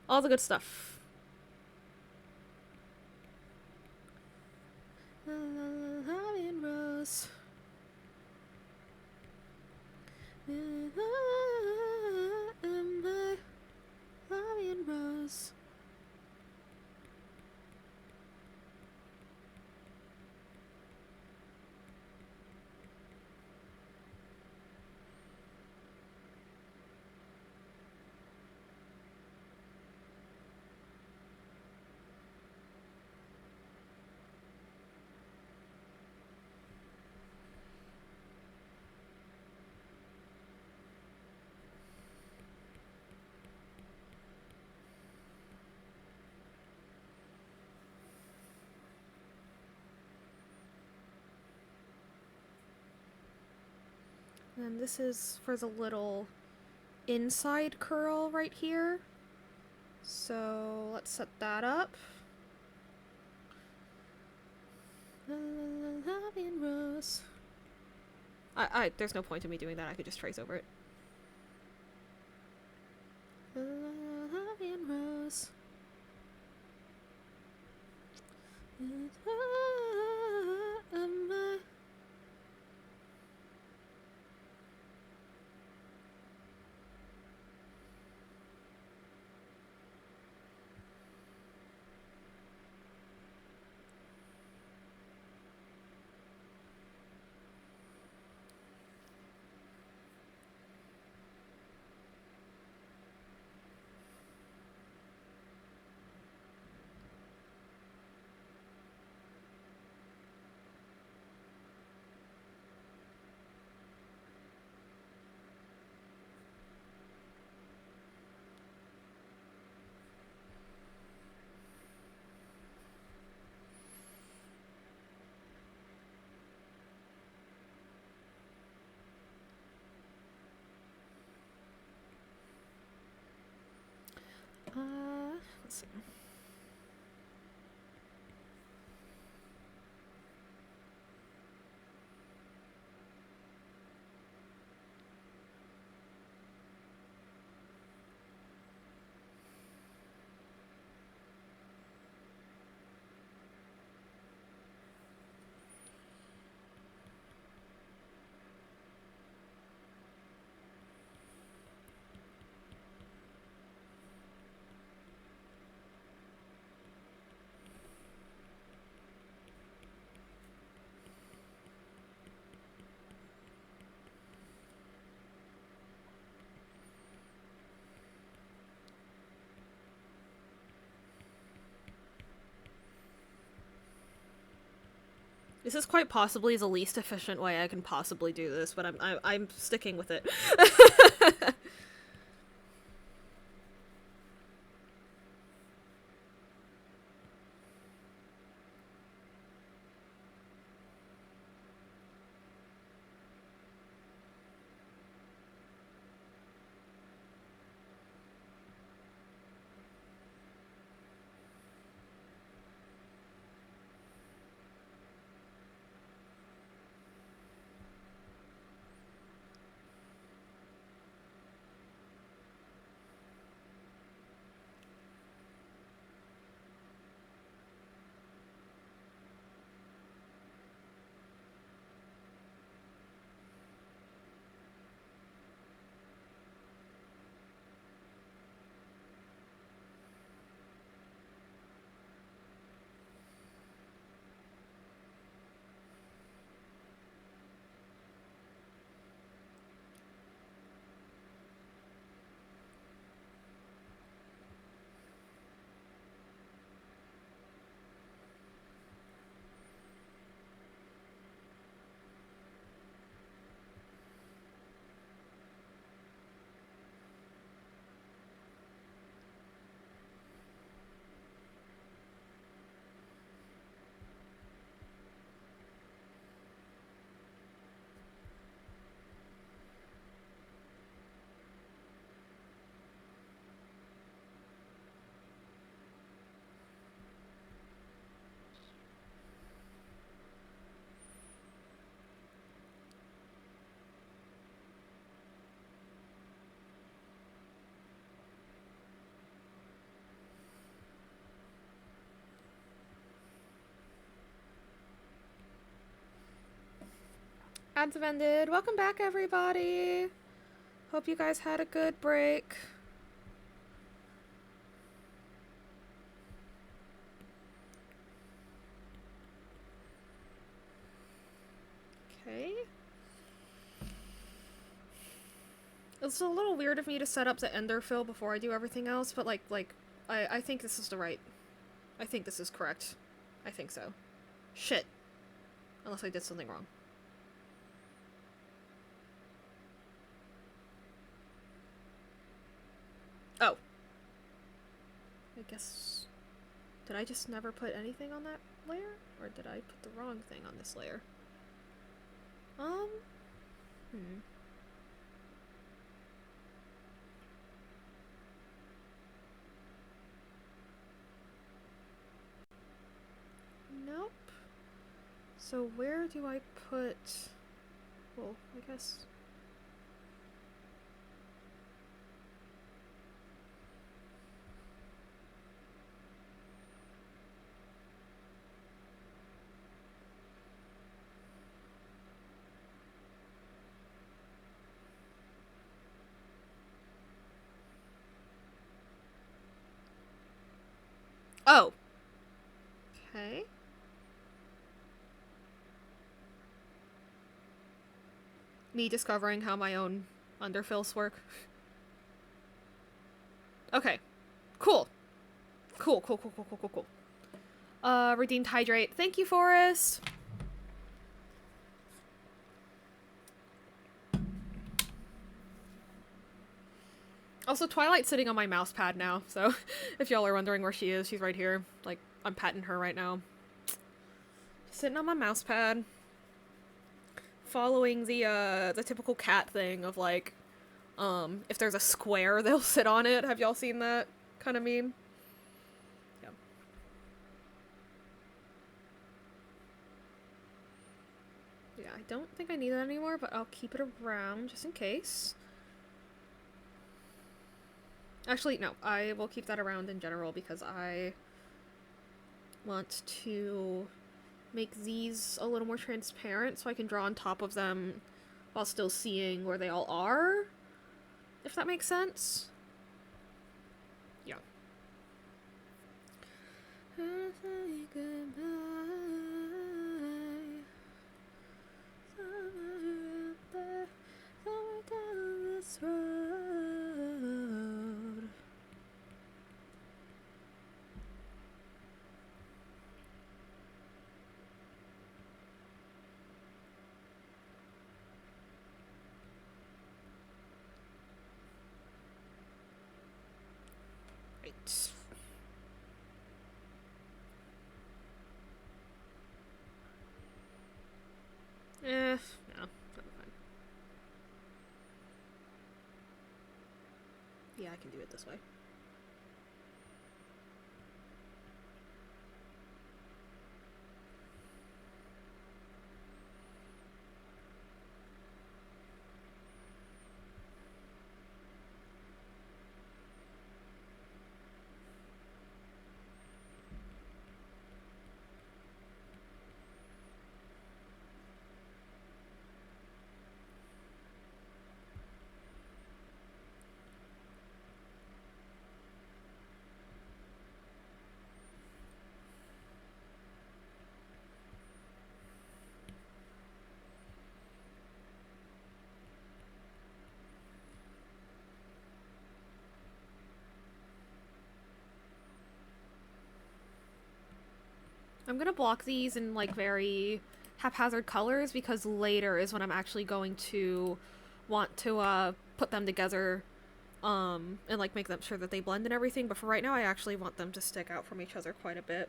All the good stuff. Holly and Rose. Holly and Rose. And this is for the little inside curl right here. So let's set that up. And Rose. There's no point in me doing that. I could just trace over it. And Rose. Let's see. This is quite possibly the least efficient way I can possibly do this, but I'm sticking with it. Ads have ended. Welcome back, everybody. Hope you guys had a good break. Okay. It's a little weird of me to set up the ender fill before I do everything else, but I think this is the right. I think this is correct. I think so. Shit. Unless I did something wrong. Oh. I guess... Did I just never put anything on that layer? Or did I put the wrong thing on this layer? Nope. So where do I put... Well, I guess... Oh! Okay. Me discovering how my own underfills work. Okay. Cool. Cool. Redeemed Hydrate. Thank you, Forrest! Also, Twilight's sitting on my mouse pad now, so if y'all are wondering where she is, she's right here. Like, I'm patting her right now. She's sitting on my mouse pad. Following the typical cat thing of, like, if there's a square, they'll sit on it. Have y'all seen that kind of meme? Yeah. Yeah, I don't think I need that anymore, but I'll keep it around just in case. Actually, no, I will keep that around in general because I want to make these a little more transparent so I can draw on top of them while still seeing where they all are, if that makes sense. Yeah. Right. No, that'll be fine. Yeah, I can do it this way. I'm gonna block these in, like, very haphazard colors because later is when I'm actually going to want to, put them together, and, like, make them sure that they blend and everything, but for right now I actually want them to stick out from each other quite a bit.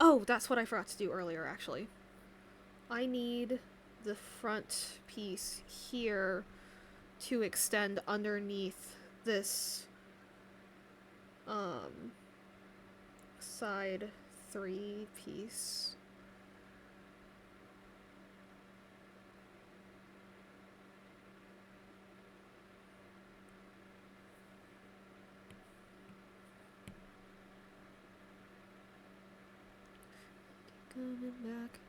Oh, that's what I forgot to do earlier, actually. I need the front piece here to extend underneath this, side 3 piece. Coming back.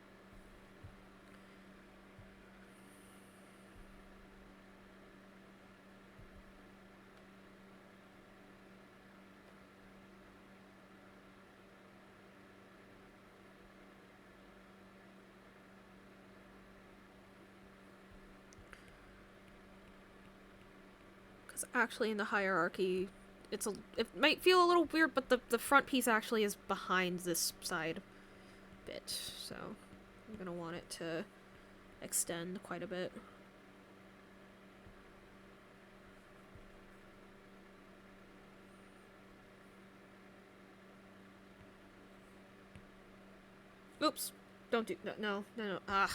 Because actually in the hierarchy, it might feel a little weird, but the front piece actually is behind this side bit, so I'm gonna want it to extend quite a bit. Oops. Don't do... No. Ah.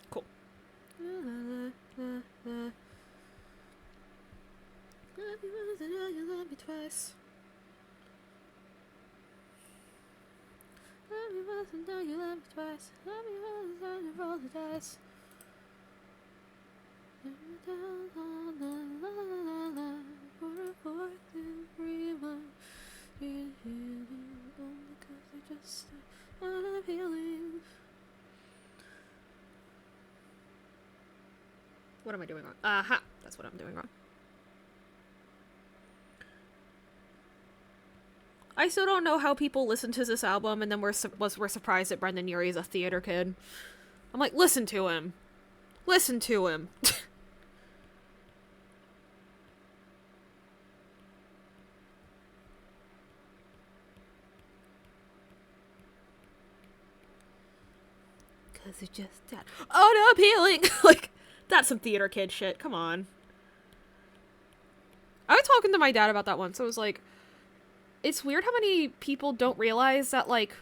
Cool. You love me twice. Love me once and now you love me twice. Love me once and you roll the dice. Down on the la for a fourth and rewind. Only 'cause I just unappealing. What am I doing wrong? Aha! That's what I'm doing wrong. I still don't know how people listen to this album and then we're surprised that Brendan Urie's a theater kid. I'm like, listen to him. Listen to him. Cause it's just that unappealing. Like, that's some theater kid shit. Come on. I was talking to my dad about that once. I was like, it's weird how many people don't realize that, like,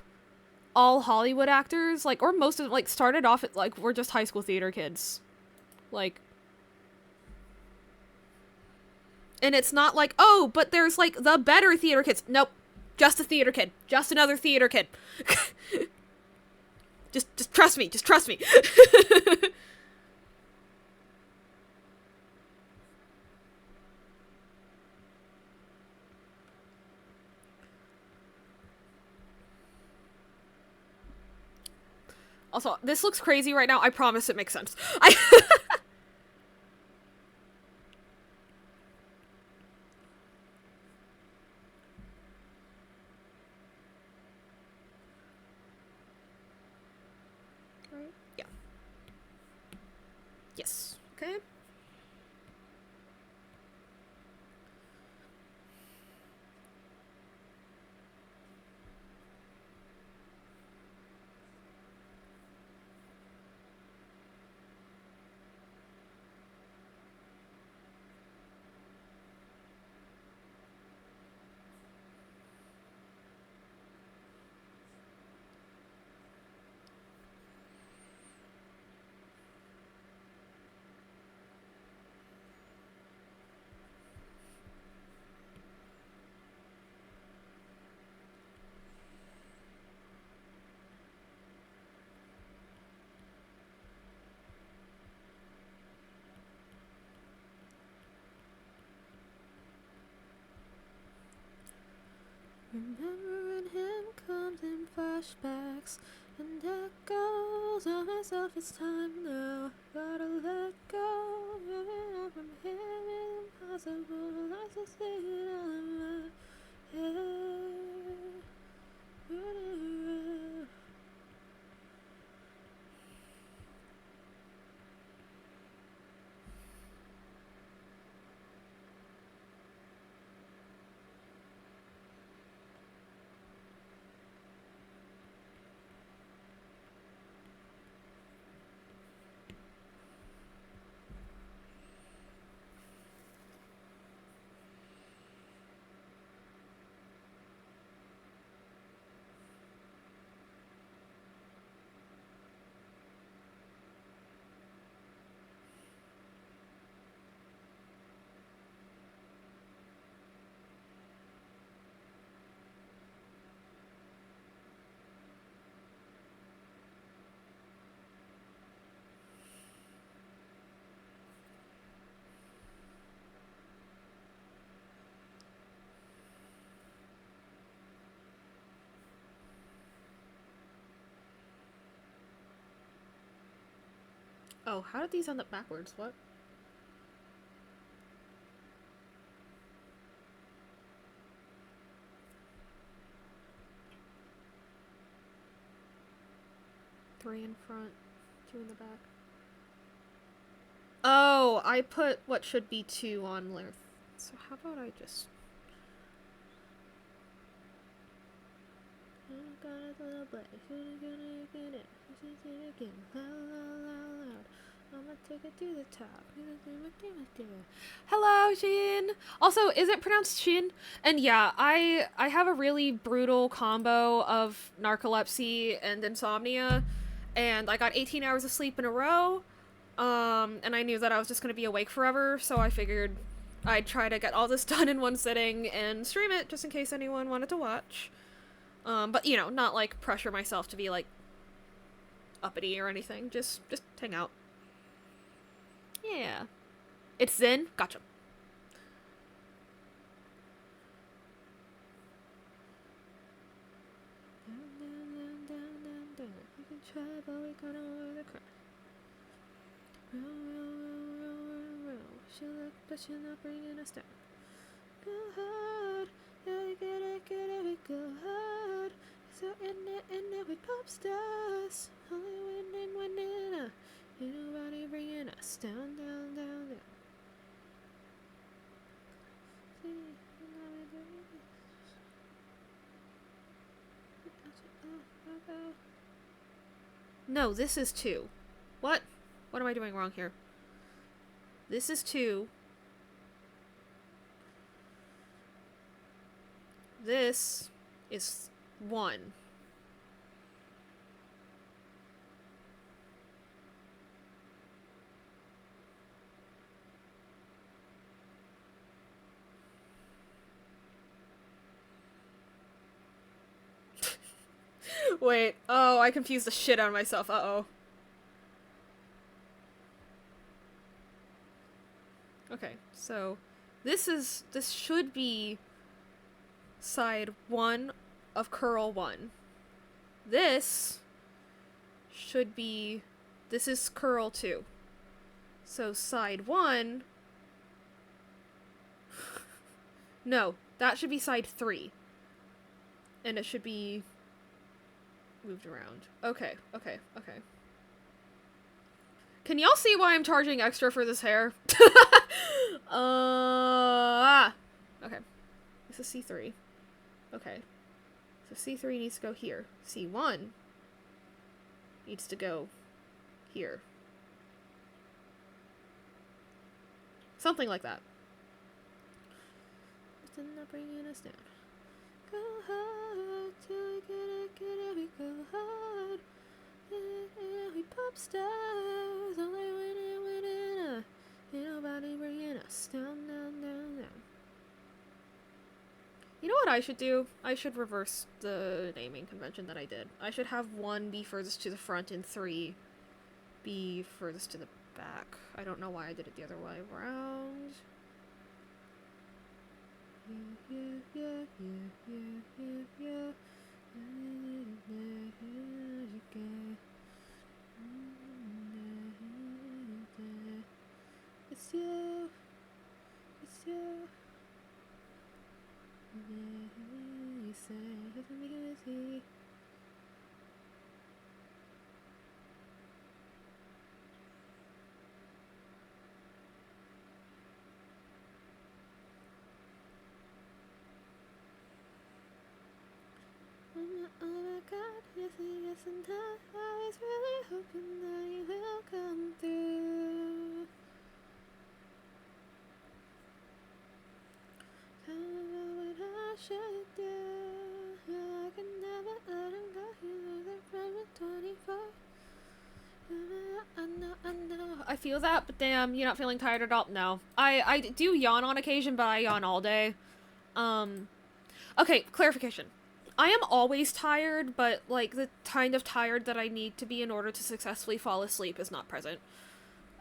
all Hollywood actors, like, or most of them, like, started off at, like, we're just high school theater kids. Like, and it's not like, oh, but there's, like, the better theater kids. Nope. Just a theater kid. Just another theater kid. Just trust me. Just trust me. Also, this looks crazy right now. I promise it makes sense. Right? Yeah. Yes. Okay. Remembering him comes in flashbacks and echoes of myself. It's time now. Gotta let go. Moving on from him is impossible. I just see it all in my head. Oh, how did these end up backwards? What? Three in front, two in the back. Oh, I put what should be two on length. So how about I just... I'm gonna take it to the top. Hello, Shin. Also, is it pronounced Shin? And yeah, I have a really brutal combo of narcolepsy and insomnia, and I got 18 hours of sleep in a row. And I knew that I was just gonna be awake forever, so I figured I'd try to get all this done in one sitting and stream it just in case anyone wanted to watch. But you know, not like pressure myself to be like uppity or anything. Just hang out. Yeah. It's Zen? Gotcha. We can try, but we gotta over the crowd. Row. She look, but she's not bringing us down. Go hard. Yeah, we get it, we go hard. So in it with pop stars. Only winning. Ain't nobody bringing us down. No, this is 2. What? What am I doing wrong here? This is 2. This is 1. Wait. Oh, I confused the shit out of myself. Uh-oh. Okay, so this should be side 1 of curl 1. This is curl 2. So side 1... No, that should be side 3. And it should be moved around. Okay. Can y'all see why I'm charging extra for this hair? Okay. This is C3. Okay. So C3 needs to go here. C1 needs to go here. Something like that. Just not bringing us down. Go hard till we get it, we go hard. Yeah, we pop stars, only winning. Ain't nobody bringing us down. You know what I should do? I should reverse the naming convention that I did. I should have 1 be furthest to the front and 3 be furthest to the back. I don't know why I did it the other way around. Yeah. It's you. You say it's me easy. Oh my God, yes and I was really hoping that you will come through. Tell me what I should do. I can never let him go. You know that from 24. I know. I feel that, but damn, you're not feeling tired at all? No. I do yawn on occasion, but I yawn all day. Okay, clarification. I am always tired, but, like, the kind of tired that I need to be in order to successfully fall asleep is not present.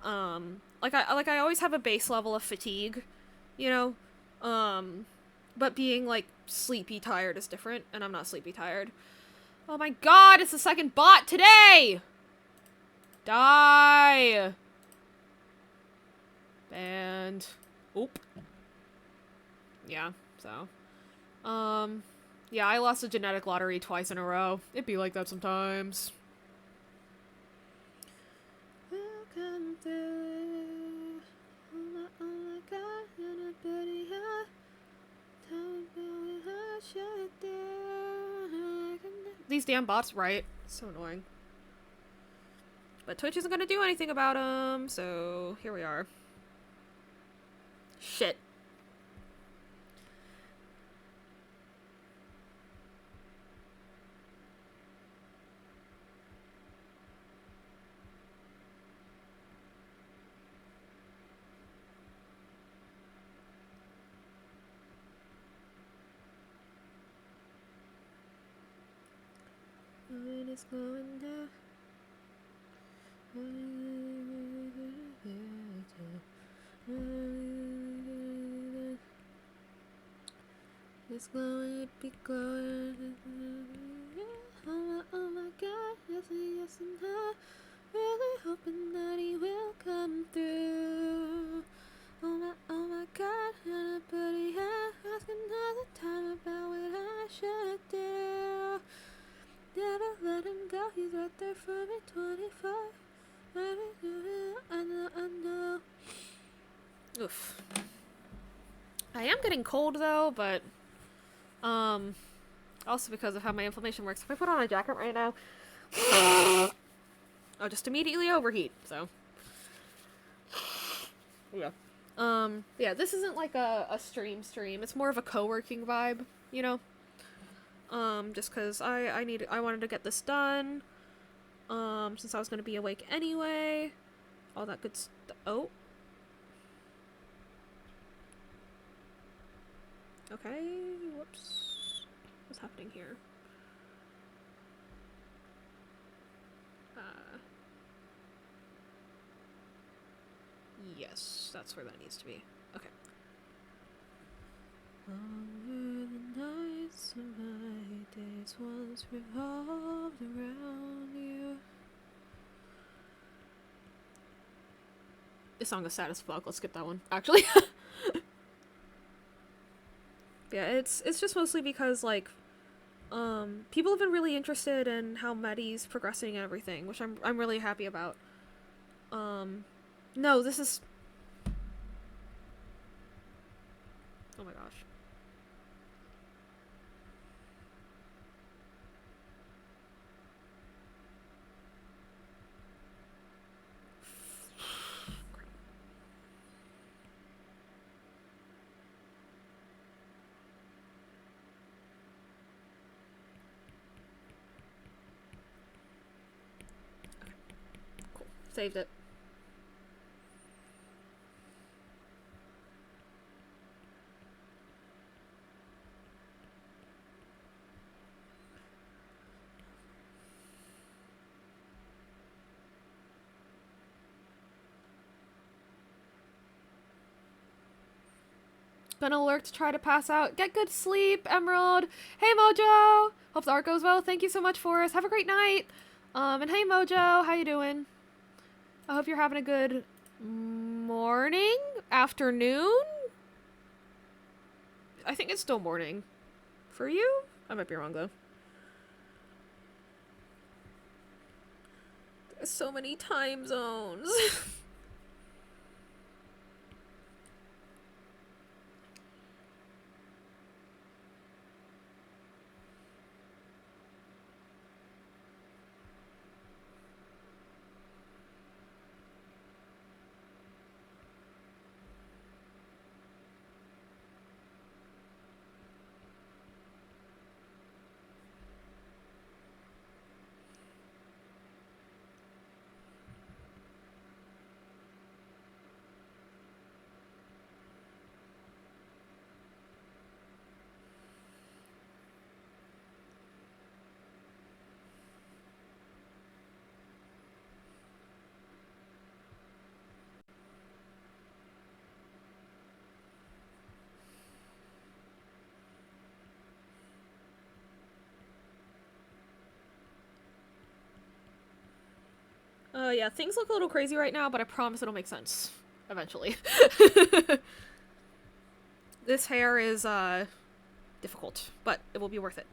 I always have a base level of fatigue, you know? But being, like, sleepy tired is different, and I'm not sleepy tired. Oh my God, it's the second bot today! Die! And... Oop. Yeah, so... Yeah, I lost a genetic lottery twice in a row. It'd be like that sometimes. Welcome to... Oh my god, anybody here? These damn bots, right? So annoying. But Twitch isn't gonna do anything about them, so here we are. Shit. When it's going down. It's going to be glowing. Oh my god, yes and yes and no. Really hoping that he will come through. Oh my god, anybody asking all the time about what I should do. Never let him go, he's right there for me 24. I know. Oof. I am getting cold though, but also because of how my inflammation works. If I put on a jacket right now, I'll just immediately overheat. So yeah. Yeah, this isn't like a stream. It's more of a co-working vibe, you know. Just cause I wanted to get this done. Since I was gonna be awake anyway. All that good stuff. Oh. Okay, whoops. What's happening here? Yes, that's where that needs to be. Okay. Longer the nights of my days once revolved around you. This song is sad as fuck. Let's skip that one. Actually. Yeah, it's just mostly because, like, people have been really interested in how Metty's progressing and everything, which I'm really happy about. No, this is... Oh my gosh. Cool. Saved it. Gonna lurk to try to pass out. Get good sleep, Emerald. Hey, Mojo. Hope the art goes well. Thank you so much, Forrest. Have a great night. And hey, Mojo. How you doing? I hope you're having a good morning? Afternoon? I think it's still morning. For you? I might be wrong, though. There's so many time zones. yeah, things look a little crazy right now, but I promise it'll make sense eventually. This hair is, difficult, but it will be worth it.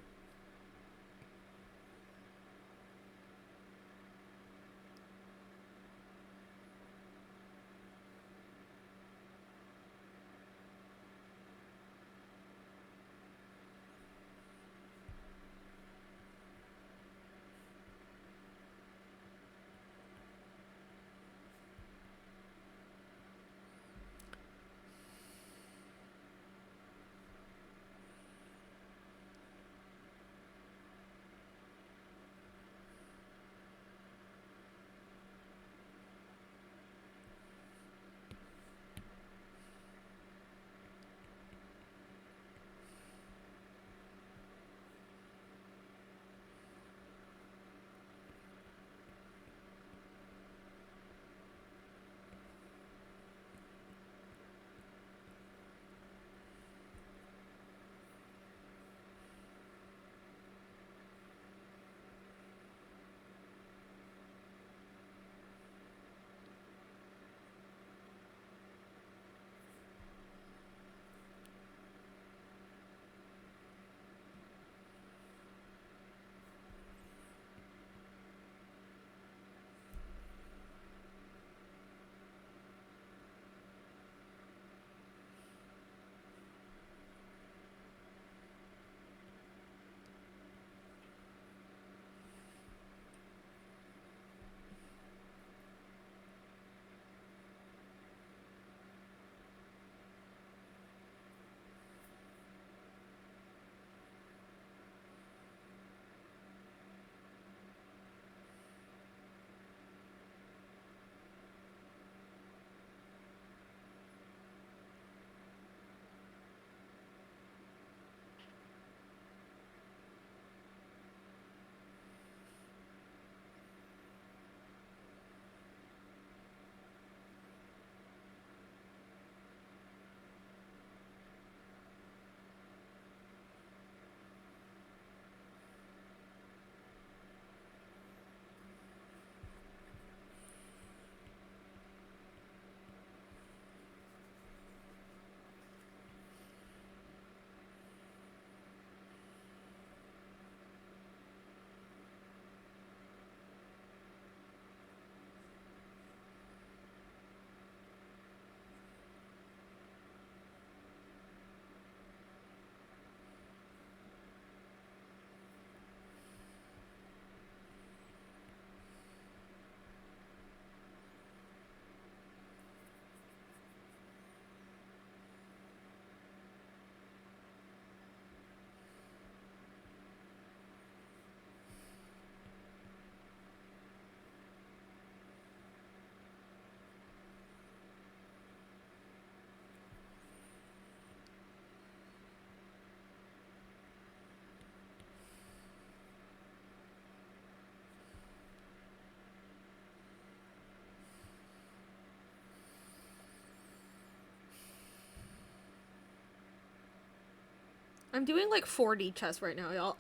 I'm doing like 4D chess right now, y'all.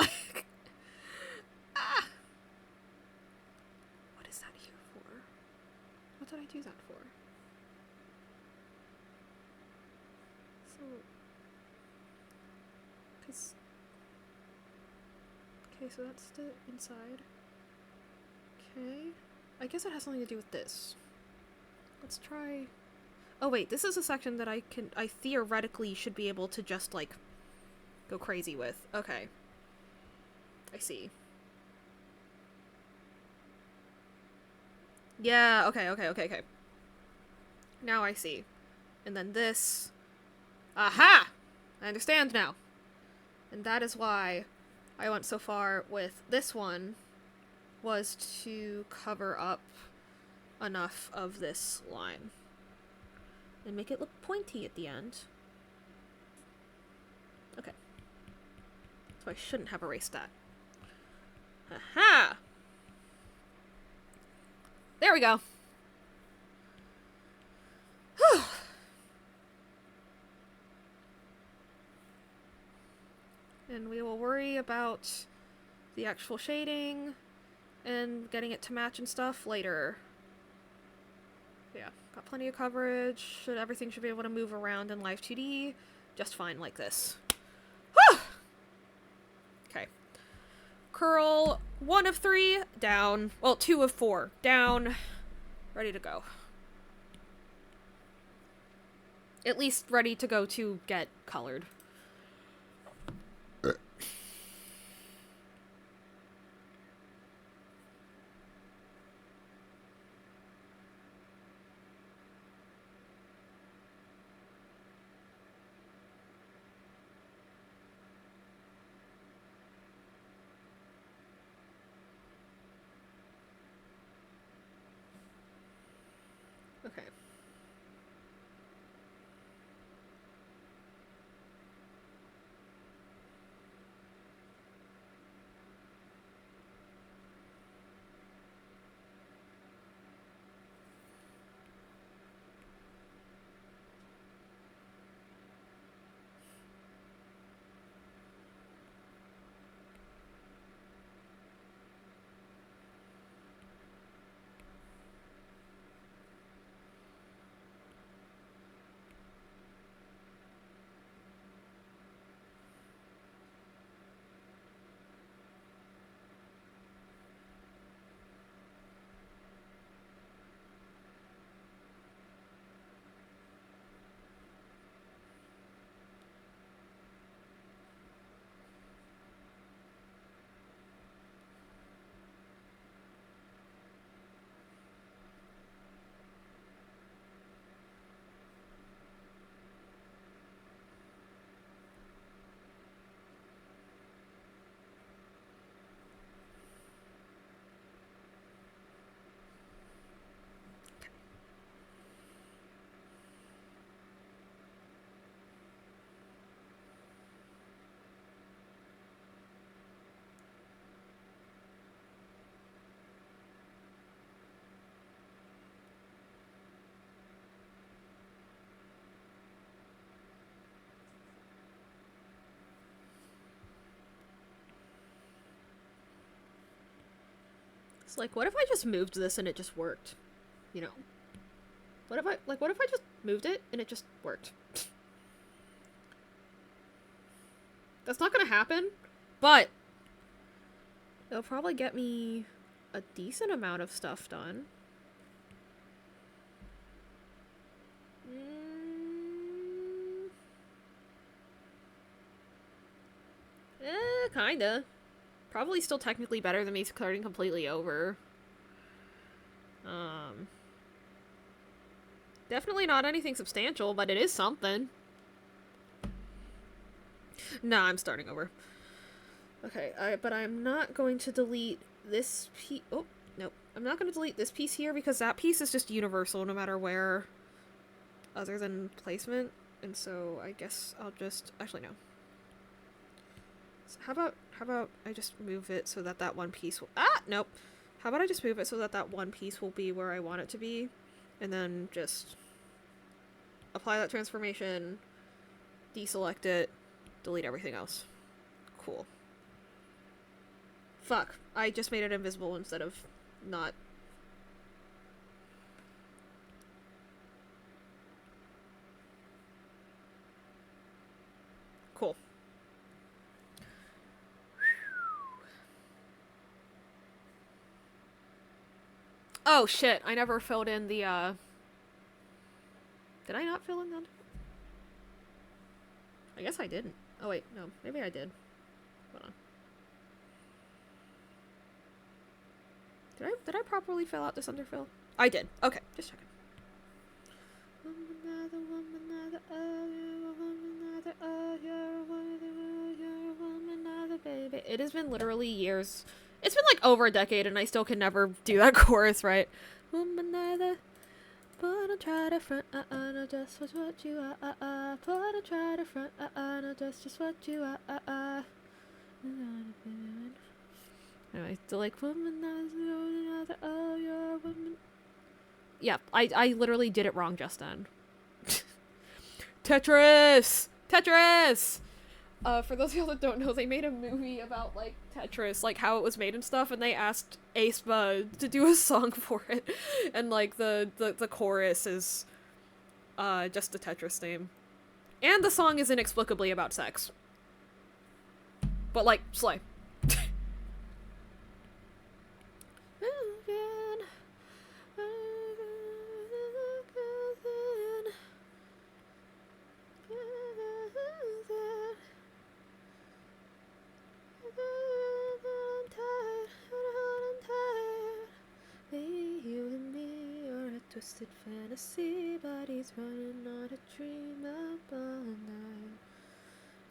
Ah! What is that here for? What did I do that for? So, cause, okay, so that's the inside. Okay, I guess it has something to do with this. Let's try. Oh wait, this is a section that I theoretically should be able to just like go crazy with. Okay, I see. Yeah, okay. Now I see. And then this. Aha! I understand now. And that is why I went so far with this one, was to cover up enough of this line. And make it look pointy at the end. Okay. So I shouldn't have erased that. Aha! There we go. And we will worry about the actual shading and getting it to match and stuff later. Yeah, got plenty of coverage. Everything should be able to move around in live 2D just fine like this. Okay. Curl 1 of 3 down. Well, 2 of 4 down. Ready to go. At least ready to go to get colored. Okay. It's like, what if I just moved this and it just worked? You know? What if I just moved it and it just worked? That's not gonna happen, but it'll probably get me a decent amount of stuff done. Kinda. Probably still technically better than me starting completely over. Definitely not anything substantial, but it is something. Nah, I'm starting over. Okay, but I'm not going to delete this piece. Oh, nope. I'm not going to delete this piece here because that piece is just universal no matter where other than placement. And so I guess I'll just... Actually, no. So how about I just move it so that that one piece will... Ah! Nope. How about I just move it so that that one piece will be where I want it to be, and then just apply that transformation, deselect it, delete everything else. Cool. Fuck. I just made it invisible instead of not. Cool. Oh shit, I never filled in the, Did I not fill in that? I guess I didn't. Oh wait, no, maybe I did. Hold on. Did I properly fill out this underfill? I did. Okay, just checking. It has been literally years. It's been like over a decade and I still can never do that chorus right. But I'll try to front, no, just what you are, but I'll try to front, no, just what you are, Anyway, the like woman, oh, you're a woman. Yeah, I literally did it wrong just then. Tetris! Tetris! For those of y'all that don't know, they made a movie about, like, Tetris, like, how it was made and stuff, and they asked aespa to do a song for it. And, like, the chorus is, just the Tetris theme. And the song is inexplicably about sex. But, like, slay. Twisted fantasy, bodies running on a dream up all night.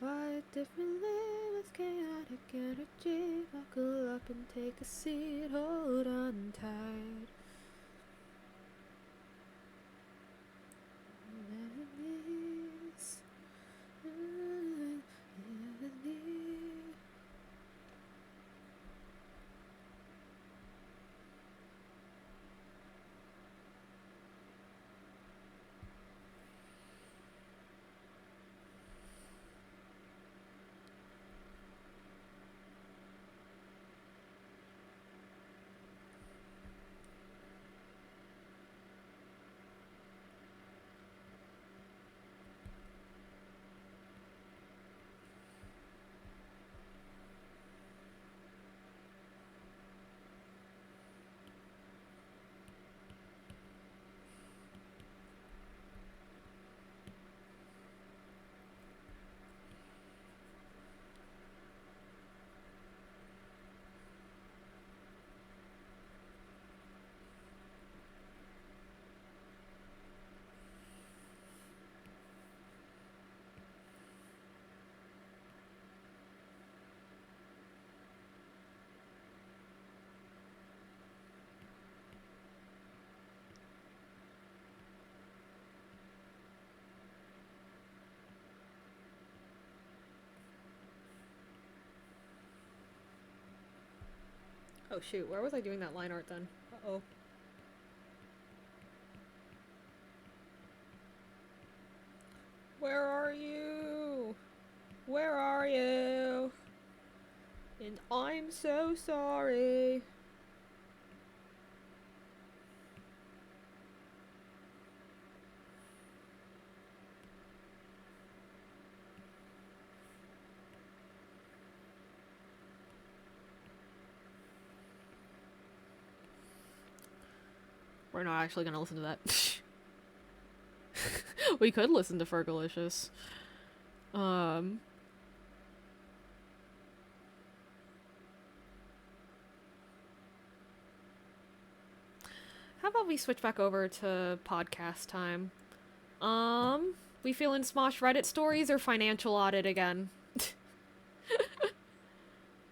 Wired differently with chaotic energy. Buckle up and take a seat, hold on tight. Oh shoot, where was I doing that line art then? Uh-oh. Where are you? Where are you? And I'm so sorry. We're not actually gonna listen to that. We could listen to Fergalicious. How about we switch back over to podcast time? We feeling Smosh Reddit stories or financial audit again?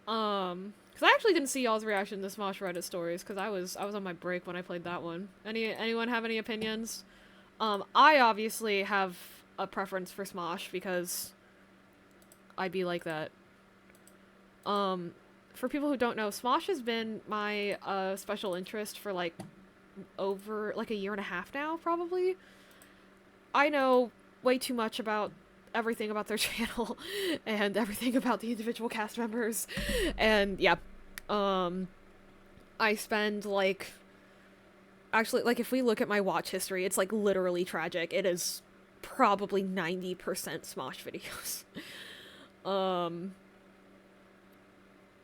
Because I actually didn't see y'all's reaction to Smosh Reddit stories, because I was on my break when I played that one. Anyone have any opinions? I obviously have a preference for Smosh, because I be like that. For people who don't know, Smosh has been my, special interest for, like, over, like, a year and a half now, probably. I know way too much about everything about their channel and everything about the individual cast members, and yeah, I spend, like, actually, like, if we look at my watch history, it's, like, literally tragic. It is probably 90% Smosh videos.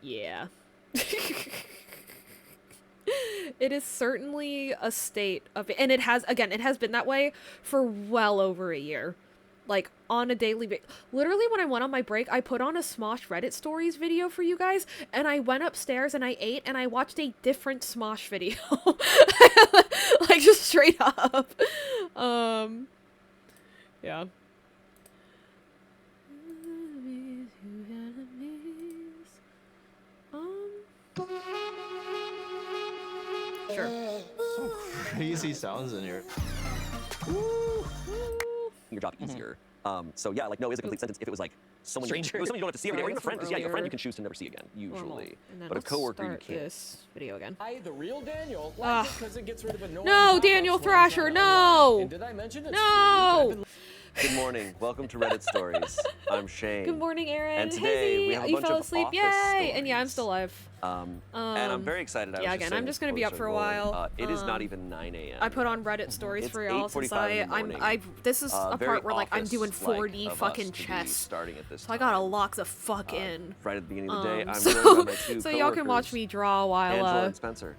Yeah. It is certainly a state of, and it has, again, it has been that way for well over a year. Like, on a daily basis. Literally, when I went on my break, I put on a Smosh Reddit stories video for you guys, and I went upstairs and I ate, and I watched a different Smosh video. Like, just straight up. Yeah. Sure. Some crazy sounds in here. Your job easier. So yeah, like no is a complete sentence if it was like someone you don't have to see every day, or even a friend, because yeah, your friend you can choose to never see again, usually. But a coworker you can't. This video again. Hi, the real Daniel. Like it 'cause it gets rid of annoying No, Daniel topics Thrasher, when no! and did I mention it's No! Good morning. Welcome to Reddit Stories. I'm Shane. Good morning, Aaron. And today hey, we have a you bunch fell of asleep. office Yay! stories. And yeah, I'm still alive. And I'm very excited. Yeah, again, I'm just gonna be up for a while. It is not even 9 a.m. I put on Reddit stories It's for y'all since 8:45 in the morning. this is a Very part where like I'm doing office-like 4D of us fucking to be chess. starting at this So I gotta time. lock the fuck in. Right at the beginning of the day, I'm So, joined by my two so y'all can watch coworkers, me draw while Angela and Spencer.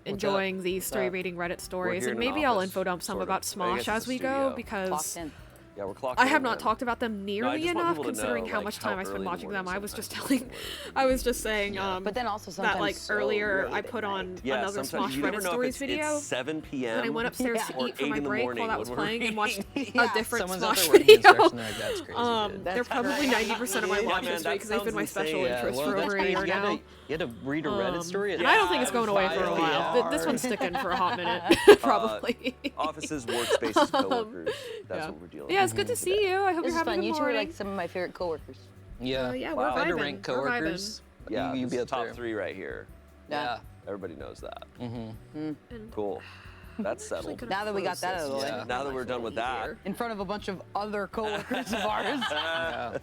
enjoying these What's story up? reading Reddit stories, here and in an maybe I'll office, info dump some sort of. about I guess Smosh it's as a we go studio. because Clocked in. Yeah, we're clocked I in have not then. talked about them nearly just want enough people to considering know, how like, much how time I spend early in the watching them. morning I was just sometimes telling, it's I was just saying But then also sometimes that like so earlier late I at put on night. Yeah, another sometimes Smosh you never Reddit know if stories it's video. 7 p.m. And I went upstairs Yeah. to or eat for 8 my in the break morning while I was when we're playing and watched Yeah. a different Someone's out Smosh there working video. construction, they're like, that's crazy, dude. They're probably 90% of my Yeah, watch man, history that because they've been my sounds special insane. interest well, for that's over a crazy. year now. You had to read a Reddit story? And I don't think it's going away for a 5 while. This hours. one's sticking for a hot minute, probably. Offices, workspaces, coworkers. That's yeah. what we're dealing with. Yeah, it's good to see you. I hope This you're is having fun. a You good two are morning. like some of my favorite coworkers. Yeah. Yeah, Wow. we're Fun to vibing. rank We're vibing. coworkers. Yeah, you this be is up top there. 3 right here. Yeah. Everybody knows that. And Cool. That's actually settled. could've Now that we got closed that out this of the way. just to Yeah. make Now that life we're a done little with that. easier. In front of a bunch of other coworkers of ours. Yeah.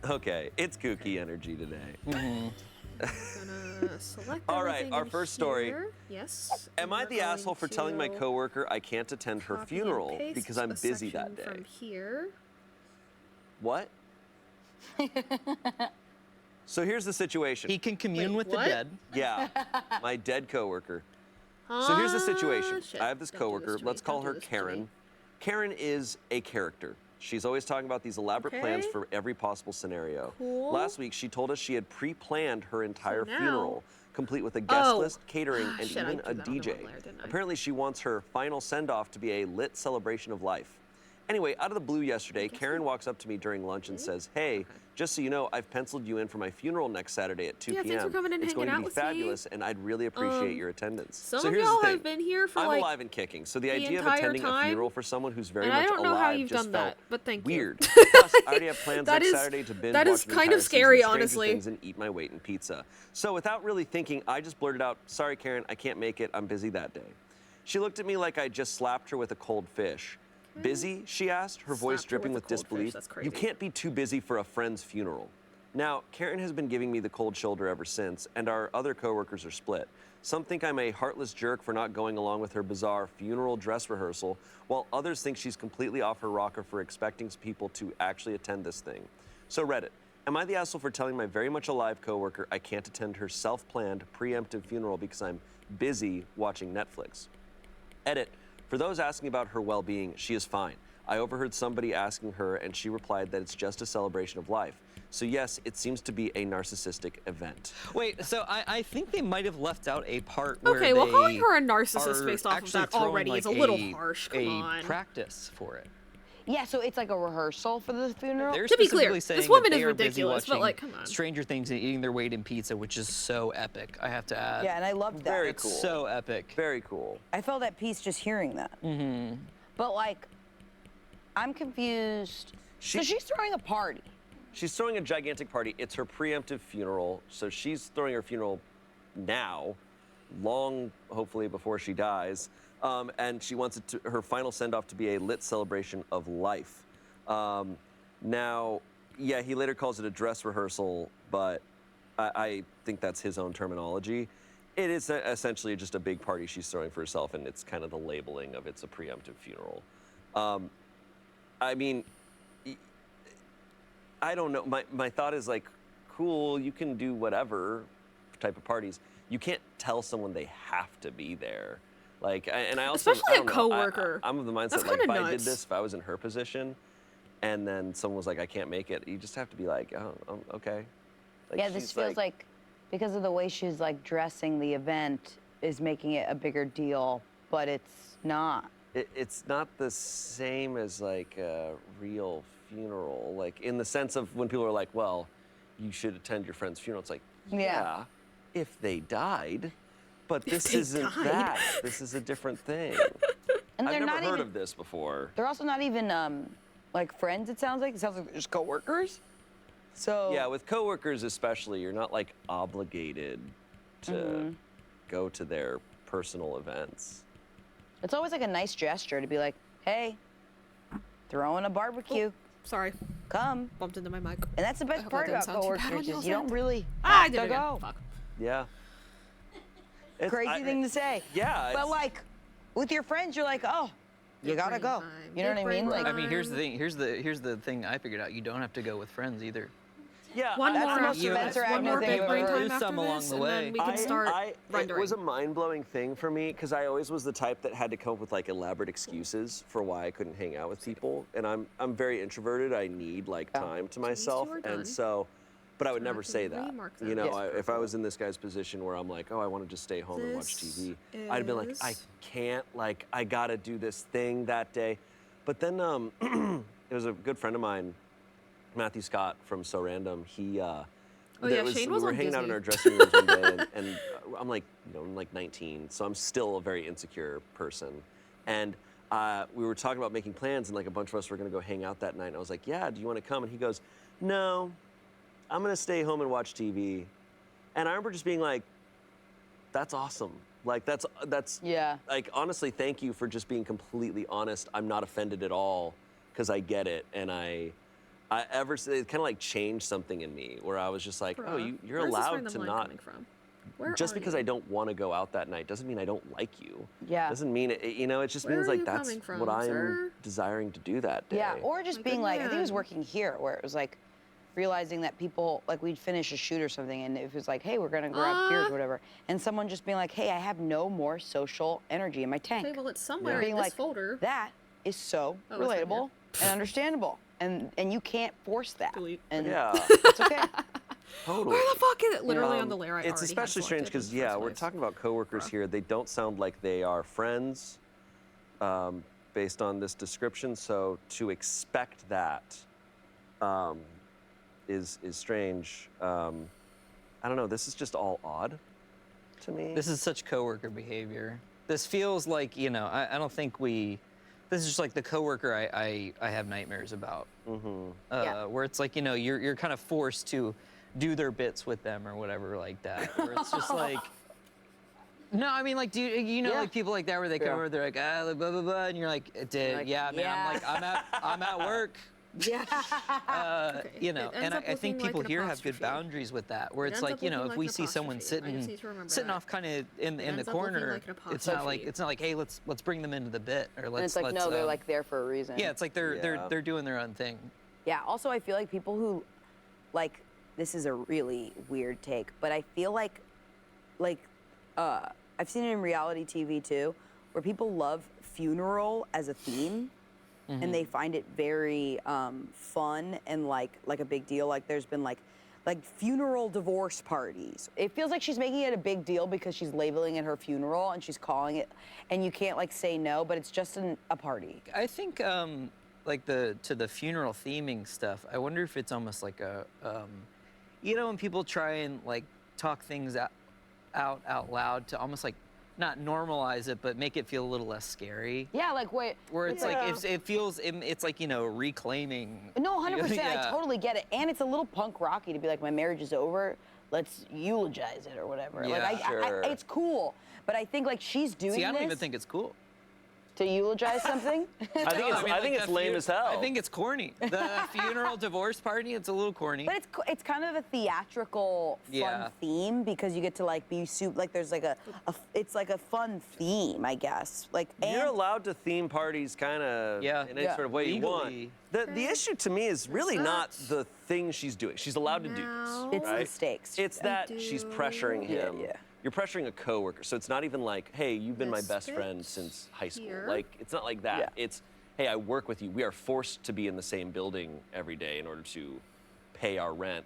Okay, it's kooky energy today. Gonna select All right, everything our in first story. here. Yes. Am and I we're the going asshole for telling my to coworker I can't attend her copy and funeral paste because I'm a busy that section day? From here. What? So here's the situation. He can commune Wait, with what? the dead. Yeah, my dead coworker. So here's the situation. Shit. I have this Don't do coworker. this to Let's me. call Don't her do this to Karen. me. Karen is a character. She's always talking about these elaborate plans Okay. for every possible scenario. Cool. Last week, she told us she had pre-planned her entire now- funeral, complete with a guest Oh. list, catering, and Shit, I even threw a that on the DJ. wrong layer, didn't I? Apparently, she wants her final send-off to be a lit celebration of life. Anyway, out of the blue yesterday, Karen walks up to me during lunch and says, "Hey, just so you know, I've penciled you in for my funeral next Saturday at 2 Yeah, p.m. thanks for coming and it's going hanging to out be with me. fabulous, and I'd really appreciate your attendance." Some so of here's y'all the thing. have been here for I'm like, alive and kicking, so the the idea of entire attending a time, funeral for someone who's very and much I don't know how alive you've just done felt that, but thank you. weird. Plus, I already have plans That next is- Saturday to binge that is watch an kind entire of season scary, Stranger honestly. Things and eat my weight in pizza. So without really thinking, I just blurted out, "Sorry, Karen, I can't make it. I'm busy that day." She looked at me like I just slapped her with a cold fish. "Busy?" she asked, her voice Slapped her dripping with with a cold fish, disbelief. that's "You crazy. can't be too busy for a friend's funeral." Now, Karen has been giving me the cold shoulder ever since, and our other coworkers are split. Some think I'm a heartless jerk for not going along with her bizarre funeral dress rehearsal, while others think she's completely off her rocker for expecting people to actually attend this thing. So Reddit, am I the asshole for telling my very much alive coworker I can't attend her self-planned, preemptive funeral because I'm busy watching Netflix? Edit, for those asking about her well-being, she is fine. I overheard somebody asking her, and she replied that it's just a celebration of life. So yes, it seems to be a narcissistic event. Wait, so I think they might have left out a part where Okay, well, they calling her a narcissist are based off of actually that throwing, already is like, a little harsh. Come a on. practice for it. Yeah, so it's like a rehearsal for the funeral. They're To be clear, specifically this saying that woman they is are busy ridiculous, but, watching like, come on. Stranger Things and eating their weight in pizza, which is so epic. I have to add. Yeah, and I loved that. Very It's cool. so epic. Very cool. I felt at peace just hearing that. Mm-hmm. But like, I'm confused. So she's throwing a party. She's throwing a gigantic party. It's her preemptive funeral, so she's throwing her funeral now, long, hopefully, before she dies. And she wants it to, her final send-off to be a lit celebration of life. Now, yeah, he later calls it a dress rehearsal, but I think that's his own terminology. It is essentially just a big party she's throwing for herself, and it's kind of the labeling of it's a preemptive funeral. I mean, I don't know. My thought is like, cool, you can do whatever type of parties. You can't tell someone they have to be there. Like, and I also, Especially I a don't know, coworker. I'm of the mindset That's like if kinda I did nuts. this, if I was in her position, and then someone was like, I can't make it, you just have to be like, oh, okay. Like, Yeah, this she's feels like because of the way she's like dressing the event is making it a bigger deal, but it's not. It's not the same as like a real funeral, like in the sense of when people are like, well, you should attend your friend's funeral. It's like, yeah, if they died, but this they isn't died. that. This is a different thing. And I've they're never not heard even, of this before. they're also not even like friends, it sounds like. It sounds like they're just coworkers. So Yeah, with coworkers especially, you're not like obligated to go to their personal events. it's always like a nice gesture to be like, hey, throwing a barbecue. Sorry, Come. bumped into my mic. And that's the best hope part that didn't about sound too bad coworkers on is you y'all's don't end. really I have did to it again. go. Fuck. Yeah. Crazy thing to say. Yeah. But like, with your friends, you're like, oh, you gotta brain go. time. You know what I Big mean? brain Like, I mean, here's the thing. Here's the thing I figured out. You don't have to go with friends either. Yeah. One That's more the most after Spencer this. One Agnew more thing big I've brain ever time heard. after Some along this, the and way. then we can start It rendering. was a mind-blowing thing for me because I always was the type that had to come up with like elaborate excuses for why I couldn't hang out with people, and I'm very introverted. I need like time to myself, two are done. and so, but I would So never I can say that. remark You them. know, Yes. if I was in this guy's position where I'm like, oh, I want to just stay home and watch This TV, I'd have been like, I is- can't, like, I gotta do this thing that day. But then it was a good friend of mine, Matthew Scott from So Random. He Oh, yeah, Shane was we were on hanging out in Disney. our dressing rooms one day, and I'm like, I'm like 19, so I'm still a very insecure person. And we were talking about making plans, and like a bunch of us were gonna go hang out that night. And I was like, yeah, do you want to come? And he goes, no, I'm gonna stay home and watch TV. And I remember just being like, that's awesome. Like that's yeah. like honestly, thank you for just being completely honest. I'm not offended at all because I get it, and it kind of like changed something in me where I was just like, oh, Bruh. you're Where's this allowed random to line not. coming from? Where Just are because you? I don't want to go out that night doesn't mean I don't like you. Yeah. Doesn't mean it. You know, it just Where means are like you that's coming from, what I'm sir? desiring to do that day. Yeah, or just My being good like, I think it was man. working here, where it was like realizing that people, like we'd finish a shoot or something, and it was like, hey, we're gonna grab beers or whatever, and someone just being like, hey, I have no more social energy in my tank. Okay, well, it's somewhere Being in this like, folder. that is so Oh, it's right relatable and understandable, and you can't force that. Delete. And Yeah, it's okay. totally. Where the fuck is it? Literally on the layer I It's already had especially strange selected in because the yeah, first we're place. talking about coworkers Bruh. here. They don't sound like they are friends, based on this description. So to expect that is strange. I don't know. This is just all odd to me. This is such coworker behavior. This feels like, you know, I don't think we. This is just like the coworker I have nightmares about. Yeah. Where it's like, you know, you're kind of forced to do their bits with them or whatever like that. Where it's just like. No, I mean, like, do you know, Yeah. like people like that where they come Yeah. over, they're like, blah blah blah, and you're like, like, yeah, man, yeah. I'm at work. Yeah. Okay, You know, it ends and up I think looking like people an here have good apostrophe. boundaries with that, where It it's ends like, up you know, looking if like we an see someone apostrophe. I just need to remember sitting that. off kind of in the ends up looking corner, like an it's not like apostrophe. hey, let's bring them into the bit, or And let's it's like, let's, no, they're like there for a reason. yeah, it's like Yeah. they're doing their own thing. Yeah, also I feel like people who, like, this is a really weird take, but I feel like, I've seen it in reality TV too, where people love funeral as a theme, and they find it very fun and like a big deal. Like there's been like funeral divorce parties. It feels like she's making it a big deal because she's labeling it her funeral and she's calling it, and you can't like say no, but it's just a party. I think like the funeral theming stuff. I wonder if it's almost like a you know, when people try and like talk things out loud to almost like not normalize it, but make it feel a little less scary. Yeah, like wait. Where it's Yeah. like it feels it's like, you know, reclaiming. No, 100%. Yeah. I totally get it, and it's a little punk rocky to be like, my marriage is over. Let's eulogize it or whatever. Yeah, like, sure. it's cool, but I think like she's doing See, I don't this even think it's cool. to eulogize something. I think it's, mean, I think like it's the lame as hell. I think it's corny. The funeral divorce party, it's a little corny. But it's kind of a theatrical fun Yeah. theme because you get to like be like there's like it's like a fun theme, I guess. Like You're and allowed to theme parties kind of Yeah. in any Yeah. sort of way you want. Legally. The issue to me is really not the thing she's doing. She's allowed to do Now- this. it's the right? stakes. It's that she's pressuring Yeah, him. yeah. You're pressuring a coworker, so it's not even like, hey, you've been my This best friend bit since high school. here. Like, it's not like that. Yeah. It's, hey, I work with you. We are forced to be in the same building every day in order to pay our rent.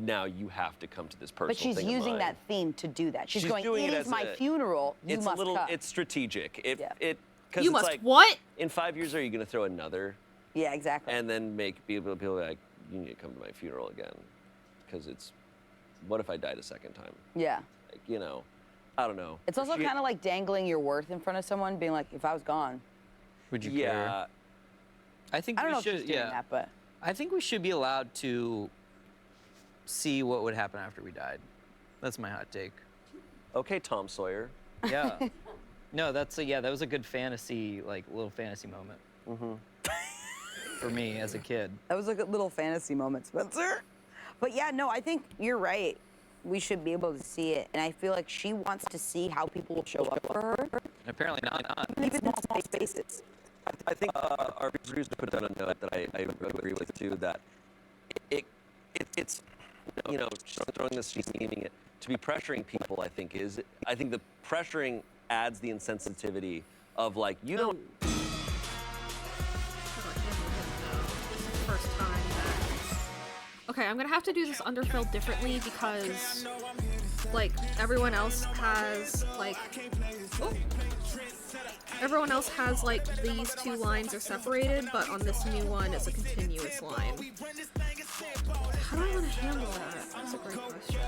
Now you have to come to this personal But she's thing of using mine. that theme to do that. She's going, doing it it is as my a- funeral. You It's must a little, come. it's strategic. It, Yeah. because You it's must like, what? in 5 years, are you going to throw another Yeah, exactly. and then make people like, you need to come to my funeral again, because it's, what if I died a second time? yeah. Like, you know, I don't know. It's also She- kind of like dangling your worth in front of someone, being like, if I was gone. Would you yeah. care? I think I don't we know if should. she's doing Yeah. that, but I think we should be allowed to see what would happen after we died. That's my hot take. Okay, Tom Sawyer. Yeah. No, that's that was a good fantasy, like little fantasy moment. for me as a kid. That was like a little fantasy moment, Spencer. But yeah, no, I think you're right. We should be able to see it, and I feel like she wants to see how people will show up for her, And apparently not. even in small spaces. I think our producer put down a note that I agree with too. That it's she's throwing this, she's meaning it to be pressuring people. I think the pressuring adds the insensitivity of like you don't. First time that... Okay, I'm gonna have to do this underfill differently because, like, everyone else has, like... Oh. Everyone else has, like, these two lines are separated, but on this new one, it's a continuous line. How do I want to handle that? That's a great question.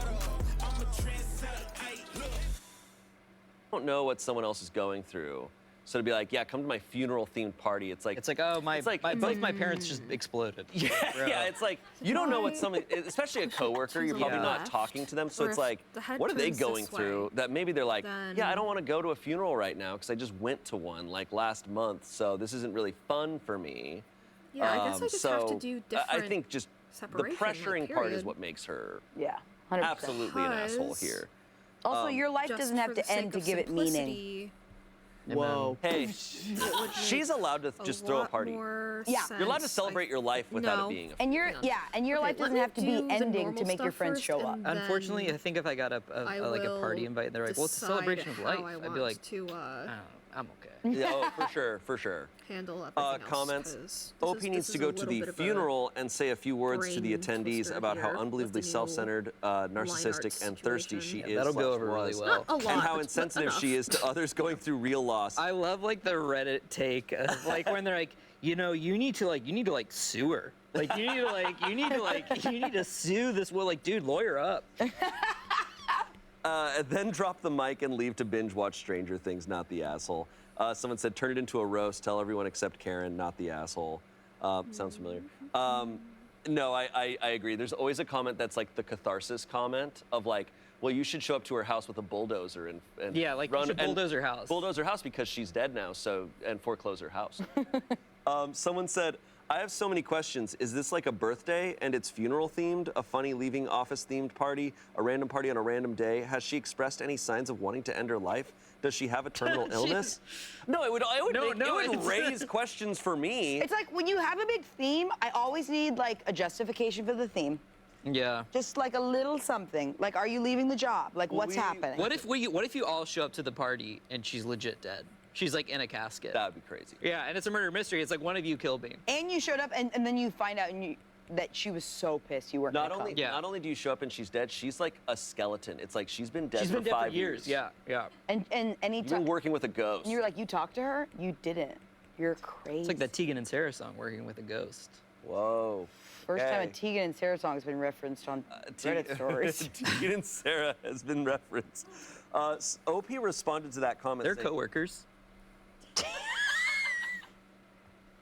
I don't know what someone else is going through. So to be like, yeah, come to my funeral-themed party. It's like, oh, both my parents just exploded. yeah, yeah. It's like you don't know what someone, especially a coworker, you're probably not talking to them. So Or it's if like, the head what are they turns this going through? way, That maybe they're like, yeah, I then- don't want to go to a funeral right now because I just went to one like last month. So this isn't really fun for me. Yeah, I guess I just have to so do I different think just the separation, like, pressuring part is period. what makes her Yeah, 100%. absolutely an asshole Because- here. Also, your life Just doesn't have for the to end sake to of give it meaning. simplicity, Whoa. Hey, it would she's make allowed to just throw a lot party. more Yeah. You're allowed to sense, celebrate your life without No. it being a And your Okay, life let doesn't me have to be do the ending normal to make your stuff friends first, show up. and Unfortunately, then I think if I got I like a party will invite, they're like, well, it's a celebration of decide life. how I I'd be want like, to I don't know, I'm okay. Yeah, oh, for sure, for sure. handle everything else, Comments. 'cause OP this needs is to a go to little the bit of a funeral and say a few words to the brain attendees twister about how here with unbelievably the new self-centered, narcissistic, line and thirsty art she situation. is. That'll go slash over really was, well. Not a lot, And how but insensitive she enough. is to others going through real loss. I love like the Reddit take of like when they're like, you need to sue her. Like you need to sue this. Well, like, dude, lawyer up. And then drop the mic and leave to binge watch Stranger Things, not the asshole. Someone said, turn it into a roast. Tell everyone except Karen, not the asshole. Sounds familiar. No, I agree. There's always a comment that's like the catharsis comment of like, well, you should show up to her house with a bulldozer and Yeah, like, you should bulldoze her house. Bulldoze her house because she's dead now, and foreclose her house. Someone said, I have so many questions. Is this like a birthday and it's funeral themed, a funny leaving office themed party, a random party on a random day? Has she expressed any signs of wanting to end her life? Does she have a terminal illness? No, it would raise questions for me. It's like when you have a big theme, I always need like a justification for the theme. Yeah. Just like a little something. Like, are you leaving the job? Like, what's happening? What if you all show up to the party and she's legit dead? She's like in a casket. That'd be crazy. Yeah, and it's a murder mystery. It's like one of you killed me. And you showed up, and then you find out that she was so pissed you weren't Not gonna only come. Yeah. not only do you show up and she's dead, she's like a skeleton. It's like she's been dead She's for been dead 5 for years. Yeah, yeah. And he You've been working with a ghost. and you're like, you talked to her? You didn't. You're crazy. It's like that Tegan and Sarah song, "Working with a Ghost." Whoa. First time a Okay. Tegan and Sarah song has been referenced on Reddit stories. Tegan and Sarah has been referenced. OP responded to that comment. They're saying, coworkers.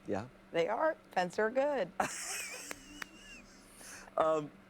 Yeah. They are. Pence are good.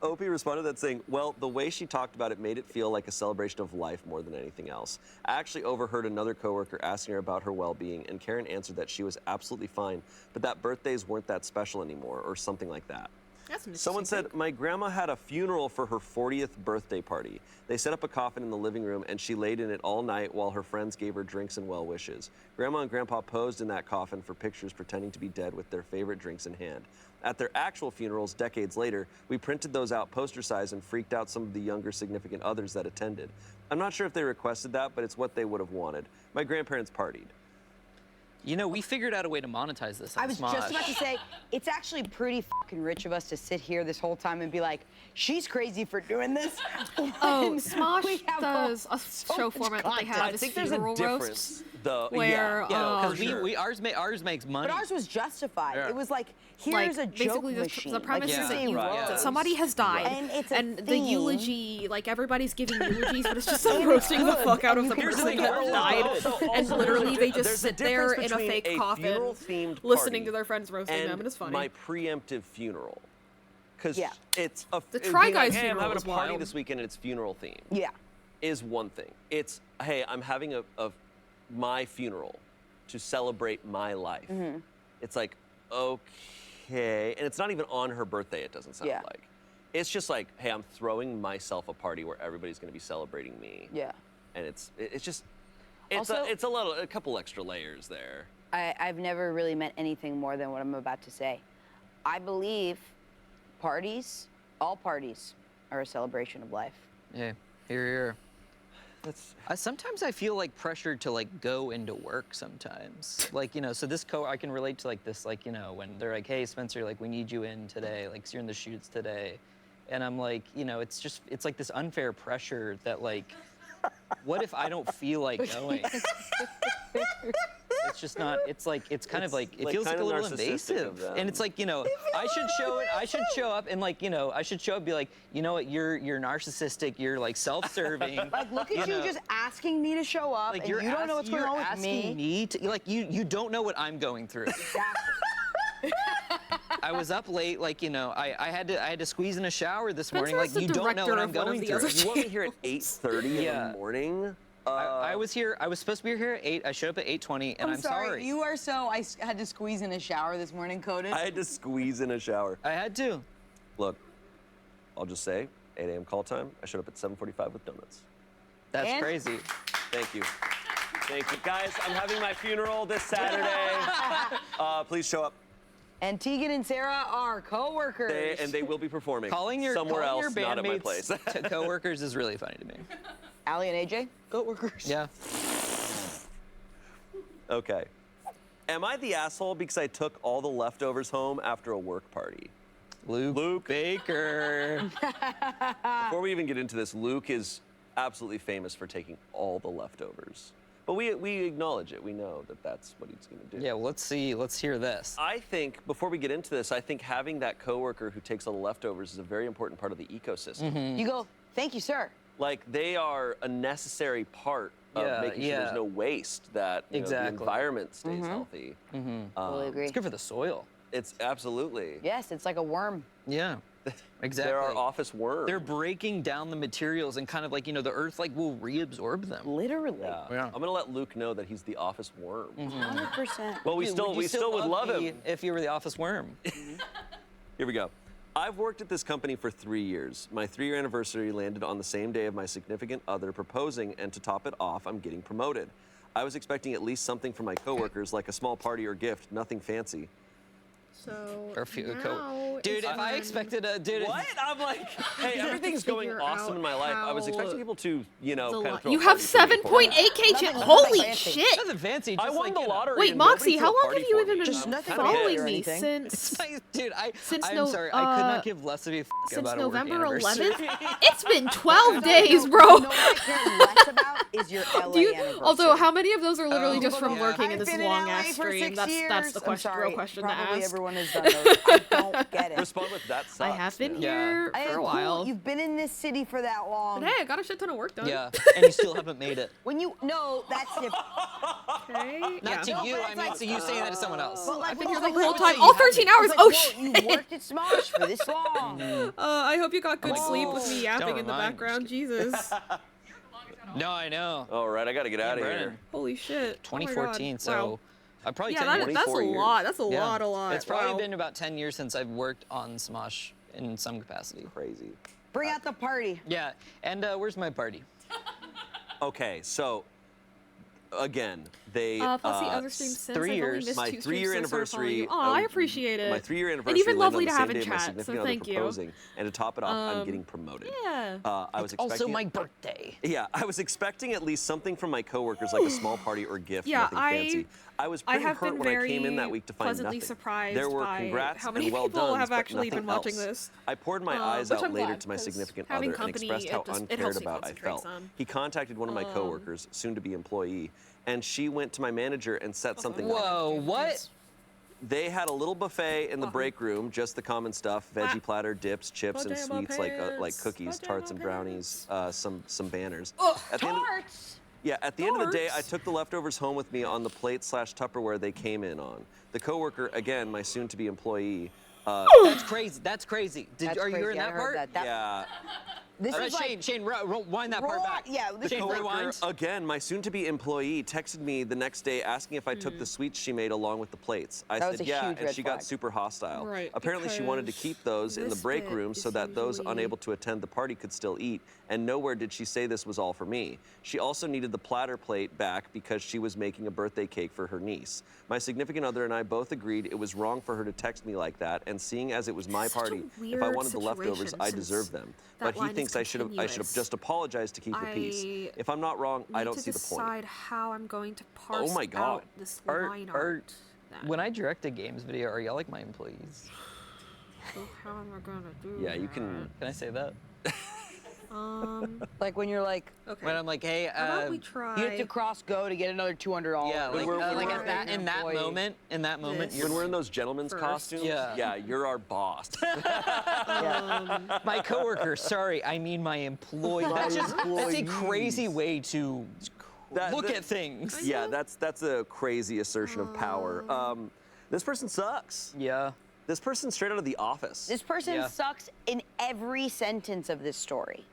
OP responded to that saying, well, the way she talked about it made it feel like a celebration of life more than anything else. I actually overheard another coworker asking her about her well-being, and Karen answered that she was absolutely fine, but that birthdays weren't that special anymore, or something like that. That's an Someone interesting said, my grandma had a funeral for her 40th birthday party. They set up a coffin in the living room, and she laid in it all night while her friends gave her drinks and well wishes. Grandma and Grandpa posed in that coffin for pictures pretending to be dead with their favorite drinks in hand. At their actual funerals, decades later, we printed those out poster size and freaked out some of the younger significant others that attended. I'm not sure if they requested that, but it's what they would have wanted. My grandparents partied. You know, we figured out a way to monetize this on I was Smosh. just about to say, it's actually pretty fucking rich of us to sit here this whole time and be like, she's crazy for doing this. Oh, when we Smosh have does a so show much format that they content. have I is think there's a funeral difference, roasts, though. where Yeah, because for sure. ours makes money. But ours was justified. Yeah. It was like, like here's a joke basically machine. the premise like, is that, it's a you, right, roast. that somebody has died, And it's a the theme. eulogy, like everybody's giving eulogies, but it's just them And roasting the it's fuck good, out of and the you can person bring that it died, up. and literally they just There's a sit there difference in a between fake a coffin, funeral-themed listening party to their friends roasting them, and it's funny. my preemptive funeral. Because Yeah. it's a The being Try like, Guys hey, I'm funeral having a is party wild. this weekend and it's funeral themed. Yeah. Is one thing. It's, hey, I'm having my funeral to celebrate my life. Mm-hmm. It's like, okay. okay. And it's not even on her birthday, it doesn't sound Yeah. like. It's just like, hey, I'm throwing myself a party where everybody's going to be celebrating me. Yeah. And it's just, Also- it's a couple extra layers there. I've never really meant anything more than what I'm about to say. I believe parties, all parties, are a celebration of life. Yeah, here. That's Sometimes I feel like pressured to like go into work sometimes. Like, you know, so I can relate to like this, like, you know, when they're like, hey, Spencer, like we need you in today, like 'cause you're in the shoots today. And I'm like, you know, it's like this unfair pressure that like, what if I don't feel like going? It's just not, it's kind of like, it like feels like kind a of little narcissistic of invasive. them. And it's like, you know, I should show up and like, you know, I should show up and be like, you know what, you're narcissistic, you're like self-serving. Like, look at you just asking me to show up, Like and you don't know what's going on with asking me to, like you don't know what I'm going through. Exactly. I was up late, like, you know, I had to squeeze in a shower this morning. Spencer's Like, the you don't know director what I'm of one of going the through. other You want me here at 8:30 in Yeah. the morning? I was supposed to be here at 8. I showed up at 8:20, and I'm sorry. You are so. I had to squeeze in a shower this morning, Coded. I had to squeeze in a shower. I had to. Look, I'll just say, 8 a.m. call time. I showed up at 7:45 with donuts. That's And- crazy. Thank you. Thank you. Guys, I'm having my funeral this Saturday. Please show up. And Tegan and Sarah are co-workers. They will be performing Calling your somewhere else, your not at my bandmates place. to coworkers is really funny to me. Allie and AJ, co-workers. Yeah. Okay. Am I the asshole because I took all the leftovers home after a work party? Luke Baker. Before we even get into this, Luke is absolutely famous for taking all the leftovers. But we acknowledge it. We know that that's what he's going to do. Yeah, well, let's see. Let's hear this. I think, before we get into this, I think having that coworker who takes all the leftovers is a very important part of the ecosystem. You go, thank you, sir. Like, they are a necessary part of Yeah, making sure yeah. there's no waste, that you know, the Exactly. environment stays healthy. Totally agree. It's good for the soil. It's absolutely. Yes, it's like a worm. Yeah. Exactly. There are office worms. They're breaking down the materials and kind of like, you know, the earth like will reabsorb them. Literally. Yeah. Yeah. I'm gonna let Luke know that he's the office worm. 100%. Well, we Dude, still would love me him. if you were the office worm. Here we go. I've worked at this company for 3 years. My 3-year anniversary landed on the same day of my significant other proposing, and to top it off, I'm getting promoted. I was expecting at least something from my coworkers, like a small party or gift, nothing fancy. So Or a few now Dude, is if I when- expecting's What? I'm like, hey, have to everything's going figure awesome out in my life. I was how expecting people to, you know, the kind li- of throw you a have party for me. 7.8k Nothing Holy fancy. shit! Nothing fancy. I Just won like, the you know. lottery. Wait, and nobody Moxie, threw how a long party have you for even me. been Just nothing kinda following or me? anything. Since Dude, Since I'm no- sorry. I could uh, not give less of a f since about a work November anniversary. 11th? It's been 12 days, You bro. know what I care less about is your LA Do you, anniversary. although, how many of those are literally Oh, just from yeah. working in I've this been in long LA ass for stream? 6 That's years. the I'm question, sorry. real question to Probably ask. everyone has done those. I don't get it. Respond with that sucks. I have been man. Yeah. here Hey, for a cool. while. You've been in this city for that long. But hey, I got a shit ton of work done. Yeah, and you still haven't made it. When you no, that's different. Okay. Not yeah. to you, but I it's mean, like- so you saying that to someone else. But like, I've been well, here the like, whole wait, time. so All you 13 haven't- hours. it's Oh, like, whoa, shit. You worked at Smosh for this long. I hope you got good sleep with me yapping Don't in the remind me. background. Jesus. No, I know. All right, I got to get out of Brennan. here. Holy shit. Oh my God. 2014, so Wow. I've probably Yeah, 10 that, years. that's a 24 years. lot. That's a Yeah. lot. It's probably Wow. been about 10 years since I've worked on Smosh in some capacity. Crazy. Bring out the party. Yeah, and where's my party? Okay, so again, they Plus the other streams since 3 I've only years. missed my 2 3-year streams so far following anniversary. you. Aw, I appreciate it. My 3-year anniversary. And even landed lovely on to the have same in day of my chat, so significant other thank you. proposing, and to top it off, I'm getting promoted. Yeah. I was expecting. Also my birthday. Yeah, I was expecting at least something from my coworkers, like a small party or gift, Yeah, nothing fancy. I was I pretty have hurt been when I very came in that week to find pleasantly nothing. surprised There were by congrats how many and well people done, have but actually been nothing watching else. this. I poured my eyes which out I'm later glad, to my 'cause significant having other and company, expressed how it just- it uncared helps me about I concentrate felt. some. He contacted one of my coworkers, soon to be employee, and she went to my manager and set something up. Whoa, what? They had a little buffet in the break room, just the common stuff: veggie platter, dips, chips, and Pajama sweets like pants, cookies, tarts, and pajama brownies. Some banners. Ugh, At the end of- Tarts. yeah, at the end of the day, I Tarts. took the leftovers home with me on the plate / Tupperware they came in on. The coworker, again, my soon-to-be employee. That's crazy. That's crazy. That's Are you crazy. hearing I that heard part? that. Yeah, This All right, is like Shane, wind that part roll- back. yeah, this Shane, is like- rewind. Again, my soon-to-be employee texted me the next day asking if I took the sweets she made along with the plates. I That was said a yeah, huge and red she flag. got super hostile. Right, Apparently, she wanted to because keep those in the this break bit room is so that those usually- unable to attend the party could still eat. And nowhere did she say this was all for me. She also needed the platter plate back because she was making a birthday cake for her niece. My significant other and I both agreed it was wrong for her to text me like that. And seeing as it was my Such a party, if I weird wanted the leftovers, situation I since deserved them. that But he line is thinks I should have continuous. just apologized to keep the peace. If I'm not wrong, I Need don't to see the point. decide how I'm going to parse my God. out this line art. then. When I direct a games video, are y'all like my employees? So how am I gonna do Yeah, you that? can. Can I say that? like when you're like, Okay. When I'm like, hey, How about we try? you have to cross go to get another $200. yeah, like, we're- like we're- at that in that employee. moment, This. you're When we're in those gentlemen's First. costumes, Yeah. you're our boss. my coworker. Sorry, I mean my employee. That's a crazy way to look at things. Yeah, that's a crazy assertion of power. This person sucks. Yeah. This person's straight out of The Office. This person Yeah. sucks in every sentence of this story.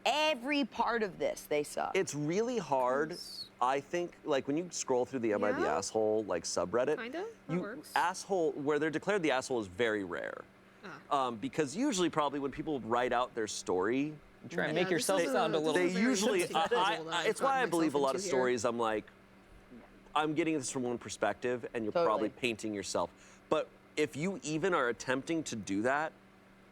Every part of this, they suck. It's really hard. I think, like when you scroll through the Am I the Yeah. Asshole like subreddit, Kinda? That works. asshole where they're declared the asshole is very rare. Because usually, probably when people write out their story, Try and Yeah, make this yourself is a- sound a this little. they is a very usually. sensitive puzzle that I've It's why I gotten believe a myself lot of into here. stories. I'm like, I'm getting this from one perspective, and you're probably Totally. painting yourself. But if you even are attempting to do that,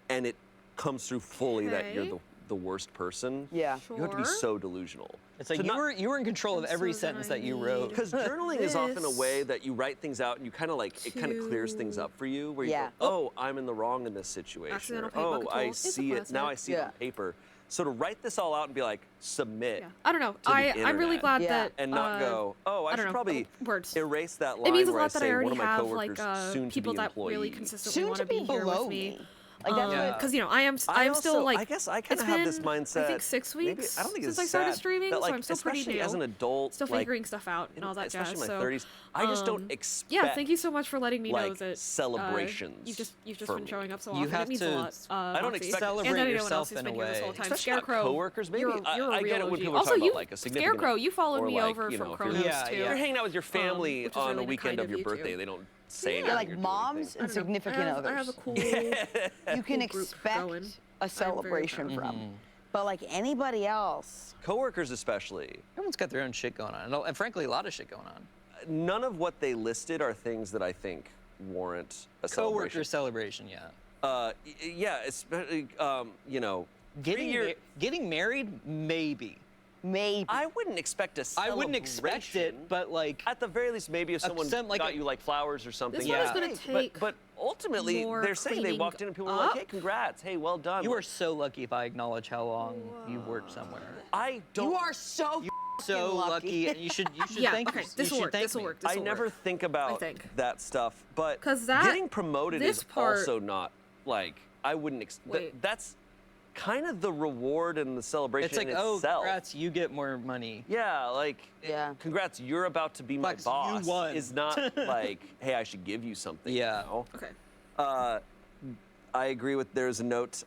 and it comes through fully that you're Okay. the worst person, Yeah. you have to be Sure. so delusional. It's like To not- you were in control of every so then sentence I that you need- wrote. Because journaling is often a way this that you write things out and you kind of like, it kind of clears things to- up for you where you Yeah. go, oh, I'm in the wrong in this situation. Accidental Or, paint oh, bucket I tool is a see it. Now I classic. see it on paper. So to write this all out and be like, submit. Yeah. I don't know. the I'm really internet. glad Yeah. that And not go, oh, I I don't should know, probably words. erase that line It means a where I lot that I say one already of my have coworkers like soon to people be that employee. really consistently Soon want to to be be here below with me. me. Like that's Yeah. what. Because you know I'm I still also- like I guess I kind it's of have this been, mindset. I think 6 maybe- weeks I don't think since it's I started sad, streaming, that, so like, I'm still pretty especially new. as an adult, Still like, figuring stuff out and all that especially jazz. in my So 30s, I just don't um, expect. yeah, thank you so much for letting me know like, that celebrations you've just for been me. showing up so You often. have It means to- a lot. I don't Moxie. expect- Celebrate and anyone yourself else who's in been a here this way. whole time. Especially not Scarecrow, coworkers, maybe. You're a I get real it when OG. people are Also, talking you, about like a significant Scarecrow, you followed or, me like, over you from know, if you're- Chronos Yeah, too. yeah. You're hanging out with your family which is on really a weekend kind of of your you two. birthday. They don't say Yeah, anything. like or do moms anything. and significant I others. have a cool. You can group expect going. a celebration proud. from. But like anybody else, Coworkers especially. Everyone's got their own shit going on, and frankly, a lot of shit going on. None of what they listed are things that I think warrant a Coworker celebration. celebration, yeah. Yeah, especially you know, Getting married, maybe. maybe. I wouldn't expect a I celebration. wouldn't expect it, but like, At the very least, maybe if someone like got a- you like flowers or something. This one is gonna great. take But ultimately, more they're saying they cleaning walked in and people were like, up. "Hey, congrats! Hey, well done." you are Like, so lucky if I acknowledge how long you've worked somewhere. I don't. you are so So lucky. lucky, and you should Yeah, thank okay, you this will should work. thank This will me. work. I This'll never work. think about think. that stuff, but 'Cause that- getting promoted this is part- also not like I wouldn't. Wait. That's kind of the reward and the celebration It's like, in oh, itself. congrats, you get more money. Yeah, like, Yeah. congrats, you're about to be my Flex, you boss. won. Is not like, hey, I should give you something. Yeah. You know? Okay. I agree with. There's a note.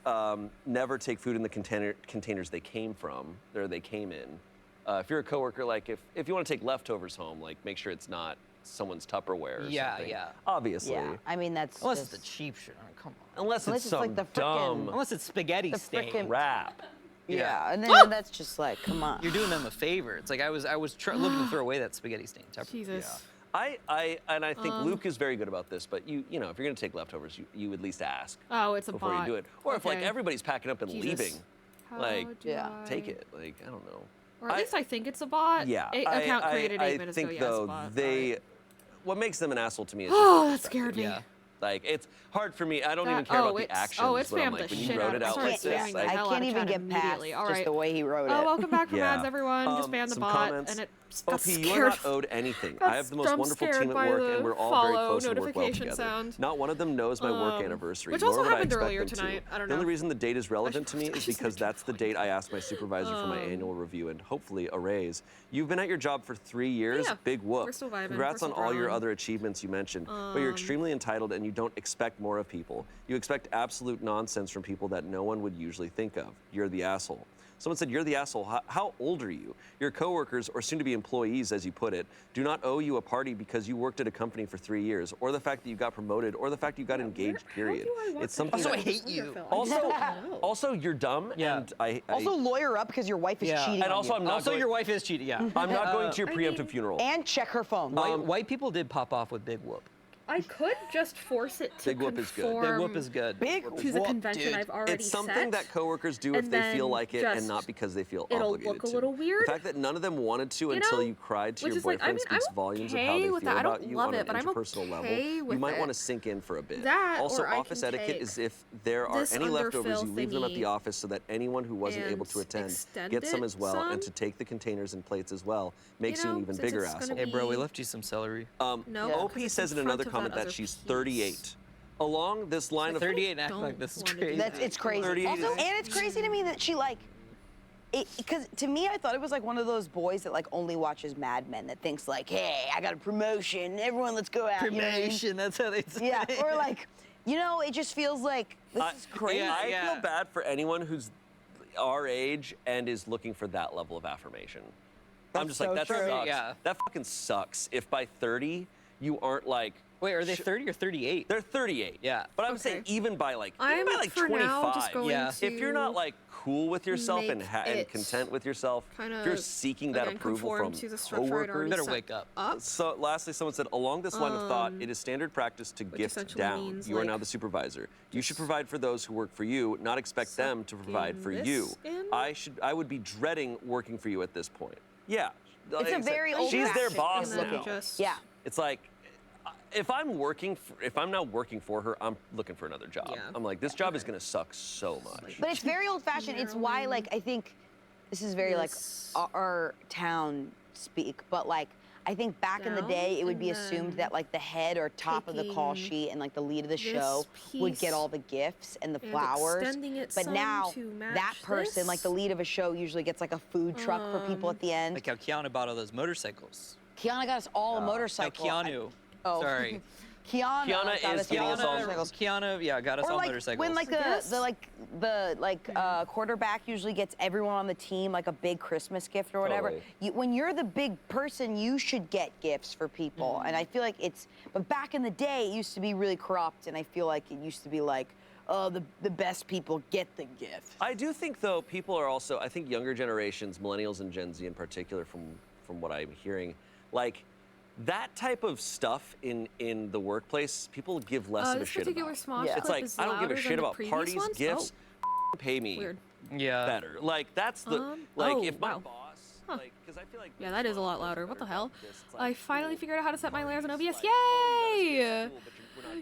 Never take food in the containers they came from, or they came in. If you're a coworker, like if you want to take leftovers home, like make sure it's not someone's Tupperware or Yeah, something. yeah. Obviously. Yeah, I mean that's Unless just, it's the cheap shit. I mean, come on. Unless Unless it's it's some like the frickin'- dumb Unless it's spaghetti The stain. frickin'- crap. yeah, and then that's just like, come on. You're doing them a favor. It's like I was looking to throw away that spaghetti stain. Jesus. I think Luke is very good about this, but you know, if you're gonna take leftovers, you at least ask Oh, it's a before bot. you do it. Or if like Okay. everybody's packing up and Jesus. leaving, How like do Yeah. I- take it. Like I don't know. Or at least I think it's a bot. Yeah, Account created 8 I minutes think ago. Yeah, though it's a bot. they, Alright. what makes them an asshole to me is Oh, just that scared me. Yeah. like it's hard for me. I don't That- even care about oh, the it's- actions. oh, it's but I'm spammed like, the when shit you wrote out it of out it. like Sorry, this, spamming the like, I hell out can't of even chat get past immediately. All just right. the way he wrote it. Oh, welcome back from Yeah. ads, everyone. Just banned the some bot, comments. and it got OP, you are scared. not owed anything. Got I have the most jump wonderful scared team at by work, the and we're all very follow close and work well notification together. sound. Not one of them knows my work Um, anniversary, which nor also would I happened expect earlier them tonight. to. I don't The only know. reason the date is relevant to me I is just because made that's the date I asked my supervisor for my annual review and hopefully a raise. You've been at your job for 3 years. Yeah. Big whoop. We're still vibing. Congrats We're on still all your growing. other achievements you mentioned. But you're extremely entitled and you you don't expect more of people. You expect absolute nonsense from people that no one would usually think of. You're the asshole. Someone said, you're the asshole. How old are you? Your coworkers, or soon-to-be employees, as you put it, do not owe you a party because you worked at a company for 3 years, or the fact that you got promoted, or the fact that you got engaged, period. It's something Also, that... I hate you. Also, you're dumb, Yeah. and I Also, lawyer up because your wife is cheating and on also, you. I'm not Also, going, your wife is cheating. Yeah. I'm not going to your preemptive funeral. And check her phone. White people did pop off with Big Whoop. I could just force it to Big Whoop is good. conform Big Whoop is good. Big to the Whoop, convention dude. I've already It's something set. that coworkers do if and they feel then like it and just- not because they feel it'll obligated look a to. little weird. The fact that none of them wanted to You until know? you cried to Which your is like, boyfriend I'm speaks volumes of how okay they with feel that. I about don't you love on it, an but I'm interpersonal level. okay You with might want to it. sink in for a bit. That, Also, or I office can etiquette take is if there are this any leftovers, you underfill leave them at the thingy office so that anyone who wasn't able to and attend extend gets some it as well, and to some. take the containers and plates as well makes you know, an even since bigger it's gonna asshole. Hey, bro, we be- left you some celery. No, OP 'cause it's says in front another of comment that other she's piece. 38. Along this line of 38 and act don't like this is wanna do crazy. that. It's crazy. 38 Also, is- and it's crazy to me that she like, because to me I thought it was like one of those boys that like only watches Mad Men that thinks like, hey, I got a promotion, everyone let's go out. You know what I mean? Promotion, that's how they say Yeah, it. or like, you know, it just feels like this is crazy. yeah. I feel bad for anyone who's our age and is looking for that level of affirmation. I'm just so like, that true. sucks. Yeah. That fucking sucks. If by 30 you aren't like, Wait, are they 30 or 38? they're 38. Yeah. But I'm Okay. saying even by like, I'm for 25. now just going Yeah. to If you're not like cool with yourself and, make and it content with yourself, kinda, if you're seeking that again, approval conform from to the structure I'd already coworkers, Better set wake up. So lastly, someone said, along this line of thought, it is standard practice to gift essentially down. means, You are like, now the supervisor. You should provide for those who work for you, not expect them to provide for this you. in? I would be dreading working for you at this point. Yeah. like It's I a said, very old she's their fashioned boss and then now. just Yeah. It's like, if I'm now working for her, I'm looking for another job. Yeah. I'm like, this job is gonna suck so much. But it's very old fashioned. It's why, like, I think this is very, like, This. our town speak, but, like, I think back in the day, it would be and assumed then that, like, the head or top of the call taking sheet and, like, the lead of the this show would get piece all the gifts and the and flowers. extending it But some now, to match that person, like, the this. lead of a show, usually gets, like, a food truck for people at the end. Like how Keanu bought all those motorcycles. Kiana got us all a No, motorcycle. Keanu. Oh. Sorry. Kiana Kiana got is us all giving us all- motorcycles. Keanu, yeah, got us Or all like motorcycles. when like Yes. the quarterback usually gets everyone on the team like a big Christmas gift or whatever. Totally. When you're the big person, you should get gifts for people. And I feel like but back in the day, it used to be really corrupt, and I feel like it used to be like, oh, the best people get the gift. I do think, though, people are also, I think younger generations, millennials and Gen Z in particular, from what I'm hearing, like, that type of stuff in the workplace, people give less of a this shit particular about. small Yeah. It's clip like, is I don't give a louder shit than the about previous parties, ones? gifts, pay me Weird. yeah. better. Like, that's the, if my wow. boss, Huh. like, because I feel like... Yeah, that is a lot louder. What the hell? I I finally figured out how to set my layers in OBS. Yay!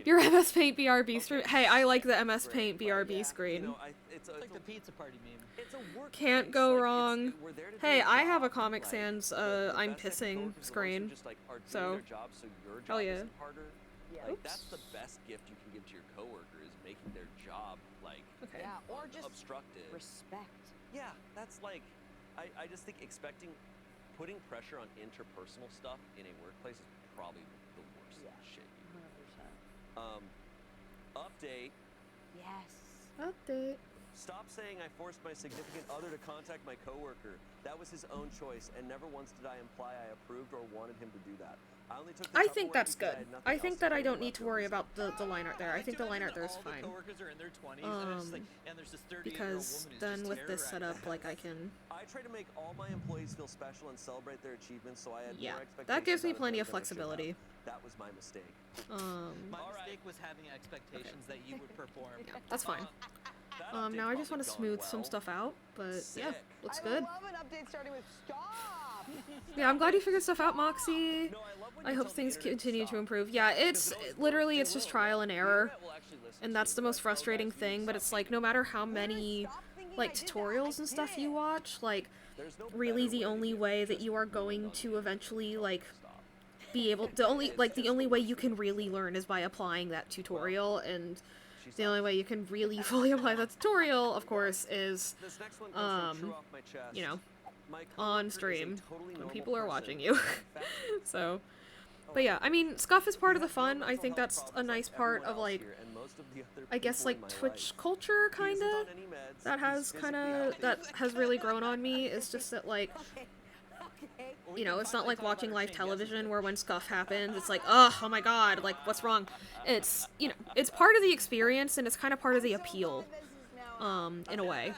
Your MS Paint BRB screen. Hey, I like the MS Paint BRB screen. It's Like the pizza party meme. Can't go wrong. Hey, I have a Comic Sans I'm pissing screen. So, hell yeah. Like, that's the best gift you can give to your coworker, is making their job, like, Okay. Yeah, or just obstructed. respect. Yeah, that's like, I just think putting pressure on interpersonal stuff in a workplace is probably the worst shit you can do. 100%. Update. Yes. Update. Stop saying I forced my significant other to contact my coworker. That was his own choice, and never once did I imply I approved or wanted him to do that. I only took the I Tupperware think that's because good. had nothing I else think to that I do don't with need to worry leftovers. about the line art there. I think the line art there is all fine. The coworkers are in their 20s, and it's like, and there's this 30-year-old Because woman who's then just with this terrorizing setup, like I can. I try to make all my employees feel special and celebrate their achievements, so I had Yeah, more expectations. that gives me out of plenty them of than I should have. flexibility. That was my mistake. My mistake was having expectations that you would perform. That's fine. That Now I update's just want to probably smooth gone some well. stuff out, but yeah, Sick. looks I good. love an update starting with stop. Yeah, I'm glad you figured stuff out, Moxie. No, I love when I you hope tell the things internet continue to stop. improve. Yeah, it's literally it's just trial and error, Internet will actually listen and to that's you. the most Like, frustrating thing. But it's like no matter how many like tutorials and stuff you watch, like There's no really better the way only to way that just you are roll going on to it. eventually like Stop. be able the only way you can really learn is by applying that tutorial, and the only way you can really fully apply that tutorial, of course, is This next one comes from True Off My Chest. you know, My on coworker is a stream totally when normal people are person. watching you. In fact, So But yeah, I mean, scuff is part of the fun. I think that's a nice part of, like, I guess, like, Twitch culture, kinda, that has really grown on me. It's just that, like, you know, it's not like watching live television where when scuff happens, it's like, ugh, oh my god, like, what's wrong? It's, you know, it's part of the experience, and it's kind of part of the appeal, in a way,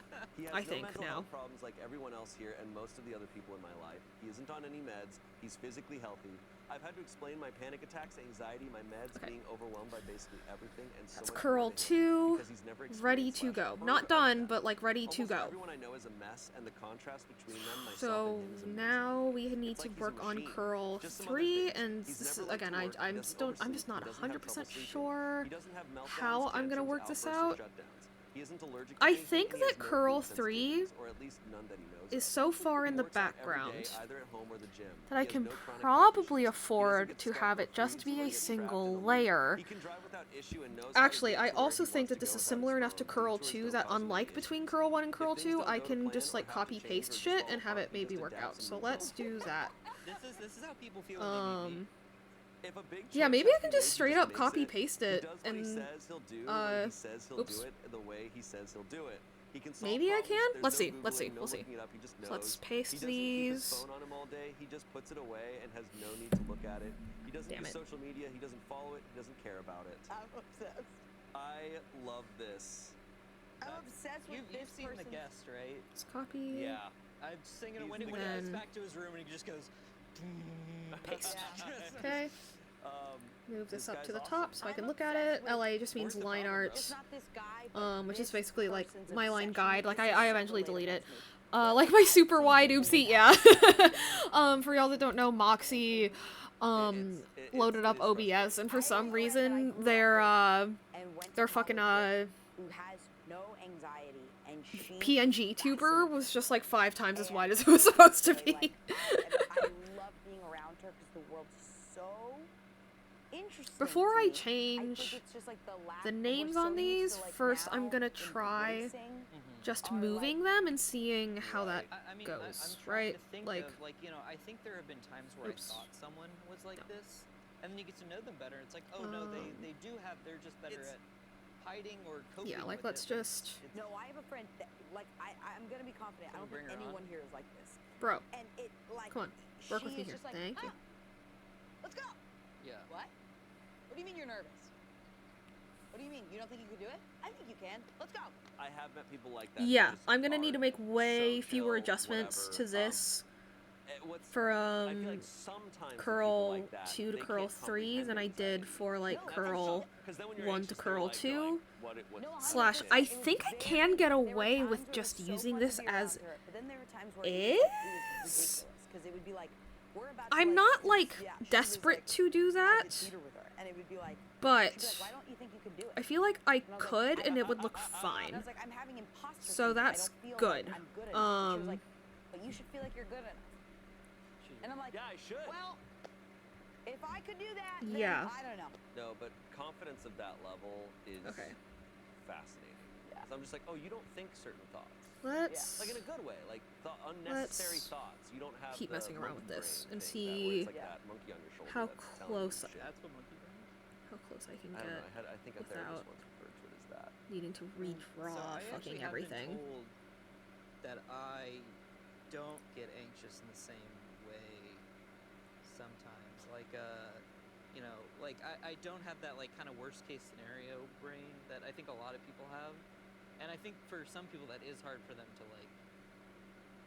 I think, now. Problems like everyone else here and most of the other people in my life. He isn't on any meds. He's physically healthy. I've had to explain my panic attacks, anxiety, my meds, being overwhelmed by basically everything, and so That's much curl more to him 2, because he's never ready experienced to slash go. heard Not of done, that. but, like, ready to Almost go. everyone I know is a mess, and the contrast between them, myself So and him, is amazing. now we need It's to like he's a work on machine. curl Just some other 3, things. and He's this never is, late again, to work. He I'm doesn't still, I'm oversleep. just not He doesn't have 100% trouble sleeping. sure He doesn't have meltdowns, how I'm gonna tantrums, work this outbursts, or out. shutdowns. He isn't allergic to I anything, think and he has that no curl food 3 sensitivities, or at least none that he knows is of. so far in He the works out every background day, either at home or the gym. that I He has can no chronic health probably issues. He doesn't afford get to stuck have or it just freeze be or a get trapped single in a loop. layer. He can drive without issue and knows how to Actually, get I to where also he think wants that to this go is without similar his enough to phone. curl Detours 2 don't that cause him unlike any between issues. curl 1 and If curl things 2, don't I go to can plan just or like have to copy change or paste just shit fall and have apart, it he maybe just work out. adapts and So moves let's on. do that. This is how people feel when they meet me. If a big Yeah, choice maybe has I can to be just made, he straight just up makes copy it. paste He it does what he and says he'll do when he says he'll oops. do it the way he says he'll do it. He can solve Maybe I problems. can? There's Let's no see, let's see, Googling, no we'll see. looking it up. He just knows. So let's He paste doesn't keep his these. phone on him all day. He just puts it away and has no need to look at it. He doesn't Damn use it. social media. He doesn't follow it. He doesn't care about it. I'm obsessed. I love this. I'm obsessed with You've this seen The person's- Guest, right? Let's copy. Yeah. I'm singing it when he the gets guest. back to his room and he just goes. Paste. Yeah. Okay. Um, Move this up guy's to the awesome. top so I can I'm look at obsessed it. with- LA just means Where's the line problem, art. It's not this guy, but Which is this basically like person's my line obsession guide. with Like this I is so eventually relatable delete it. to me. Like my super wide oopsie, yeah. For y'all that don't know, Moxie loaded up OBS, and for some reason their And went to fucking college with, who has no anxiety, and she PNG tuber was just like 5 times as and wide as it was supposed to honestly, be. I love being around her because the world's so interesting. Before to I me. change think it's just like the we're names so on used these, to, like, first I'm now gonna try embracing just are, moving them and seeing how that I mean, goes, I'm trying right? to think Like, of, like, you know, I think there have been times where Oops. I thought someone was like this, and then you get to know them better. It's like, oh no, they do have, they're just better at hiding or coping. yeah, like with let's it, but just, No, I have a friend that, like, I'm gonna be confident. I don't Bring think her on. anyone here is like this. bro, And it, like, come on, work with she me is here. just like, Thank you. Let's go. Yeah. What? What do you mean you're nervous? What do you mean? You don't think you could do it? I think you can. Let's go. I have met people like that. who Yeah, just I'm gonna need to are make way so fewer chill, adjustments whatever. to this for I feel like sometimes with people curl like that, 2 to they curl can't 3 comprehend than I did anxiety. for like No, curl 'Cause then when you're 1 to anxious, they're curl like 2. going, what it- No, Slash, 100%. I It was think I very- can get there were away times with where it just was so using fun to this be as around her, but then there were times where it was is. ridiculous because it would be like, we're about to, I'm like, not just- like yeah, she was, desperate like, to do I that, could teeter with her, and it would be like, she'd be but like, why don't you think you could do it? I feel like I And I was like, could and it would look And I fine. was like, I'm having imposter So syndrome. I that's don't feel good. Like I'm good enough. And she was Um, like, but you should feel like you're good enough. And I'm like, Yeah, I should. well, if I could do that, then Yeah. I don't know. No, but confidence of that level is Okay. fascinating. Yeah. 'Cause I'm just like, oh, you don't think certain thoughts. Let's Like in a good way, like unnecessary Let's thoughts. You don't have keep the messing around with monkey this brain and thing that, where it's see like Yeah. that monkey on your shoulder how that's telling you close shit. That's what monkey brain is. how close I can I don't know. get I think a without therapist once referred to it as that. needing to So redraw I actually fucking have everything. been told that I don't get anxious in the same way sometimes. Like, you know, like I don't have that like kind of worst case scenario brain that I think a lot of people have, and I think for some people that is hard for them to like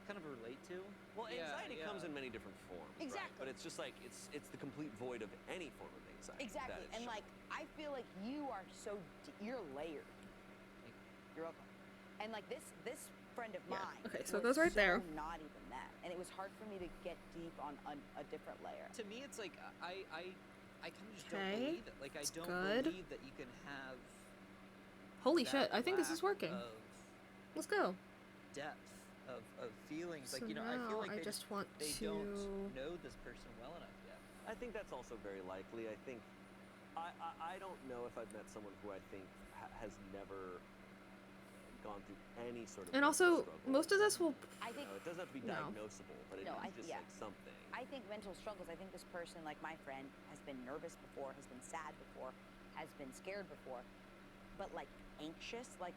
kind of relate to. Well, Yeah, anxiety yeah. comes in many different forms, right? Exactly. But it's just like it's the complete void of any form of anxiety. that Exactly. is And shown. like, I feel like you are so, you're layered. You're welcome. And like this friend of Yeah, mine. okay, so it was goes right there. Not even that, and it was hard for me to get deep on a different layer. To me, it's like I kind of just don't Okay, believe it. Like I that's don't good. believe that you can have. Holy that shit, I think this is lack working. Of Let's go. depth of feelings, So like you know, now I feel like I they just want they to don't know this person well enough yet. I think that's also very likely. I think I don't know if I've met someone who I think has never gone through any sort of And mental also, struggle. most of this will. I think It doesn't have to be No. diagnosable, but it No, is just like something. I think mental struggles. I think this person, like my friend, has been nervous before, has been sad before, has been scared before, but like anxious, like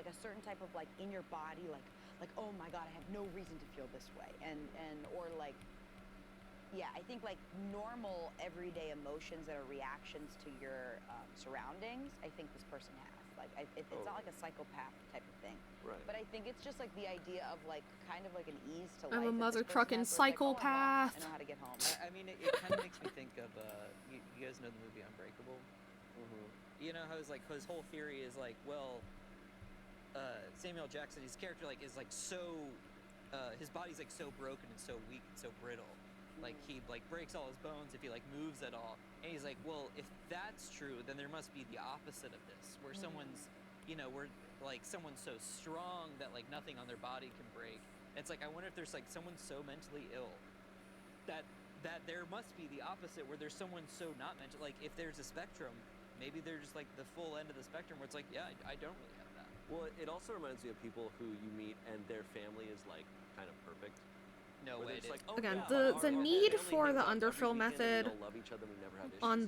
a certain type of like in your body, like oh my god, I have no reason to feel this way, and or like. Yeah, I think like normal everyday emotions that are reactions to your surroundings, I think this person has. Like, it's not like a psychopath type of thing. Right. But I think it's just like the idea of like kind of like an ease to I'm life. a that mother this person trucking has where it's like, oh, I'm home. psychopath. I know how to get home. I mean, it kind of makes me think of you guys know the movie Unbreakable. You know how his whole theory is like, well, Samuel Jackson, his character is like so, his body's like so broken and so weak and so brittle. Like he breaks all his bones if he moves at all. And he's like, well, if that's true, then there must be the opposite of this, where someone's, where someone's so strong that nothing on their body can break. And it's like, I wonder if there's someone so mentally ill that there must be the opposite, where there's someone so not mental. If there's a spectrum, maybe they're just the full end of the spectrum, where it's like, yeah, I don't really have that. Well, it also reminds me of people who you meet and their family is kind of perfect. No Where way. they're just Dude. like, oh, Again, yeah, the our need family for hangs the out every underfill weekend and we method all love each other, we never have issues. on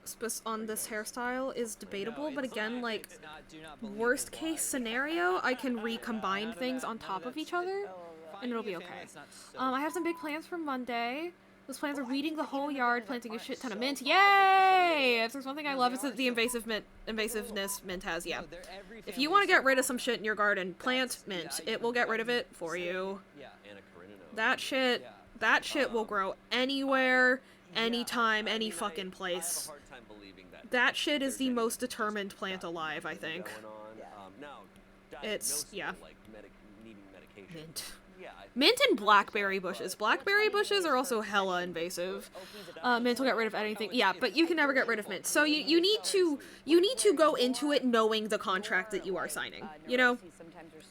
It's this on this hairstyle is debatable, No, but it's again, not- it's not- do not believe worst the case lie. scenario, I can recombine None of things that- on none top of that's- each other, and it'll Finding be a family okay. that's not so I have some big plans for Monday. Those plans are Well, I weeding think the that whole even the yard, things that planting a aren't shit ton of so mint. complicated should Yay! be If there's one thing I No, love, they it's that are the so- invasiveness mint has. Yeah. No, they're every If you family want to is get so rid of some shit in your garden, plant That's- mint. yeah, It will get rid of it for you. Yeah. Anna Karenina. That shit, Yeah. that shit will grow anywhere, Yeah, anytime, I any mean, fucking I place. have a hard time believing that. That shit is there's the any most just determined plant gotten alive, I nothing think. Going on. Yeah. Now, It's- diagnosable, yeah. needing medication. Mint. Yeah. Mint and blackberry bushes. Blackberry bushes are also hella invasive. Mint will get rid of anything. Yeah, but you can never get rid of mint. So you need to go into it knowing the contract that you are signing. You know?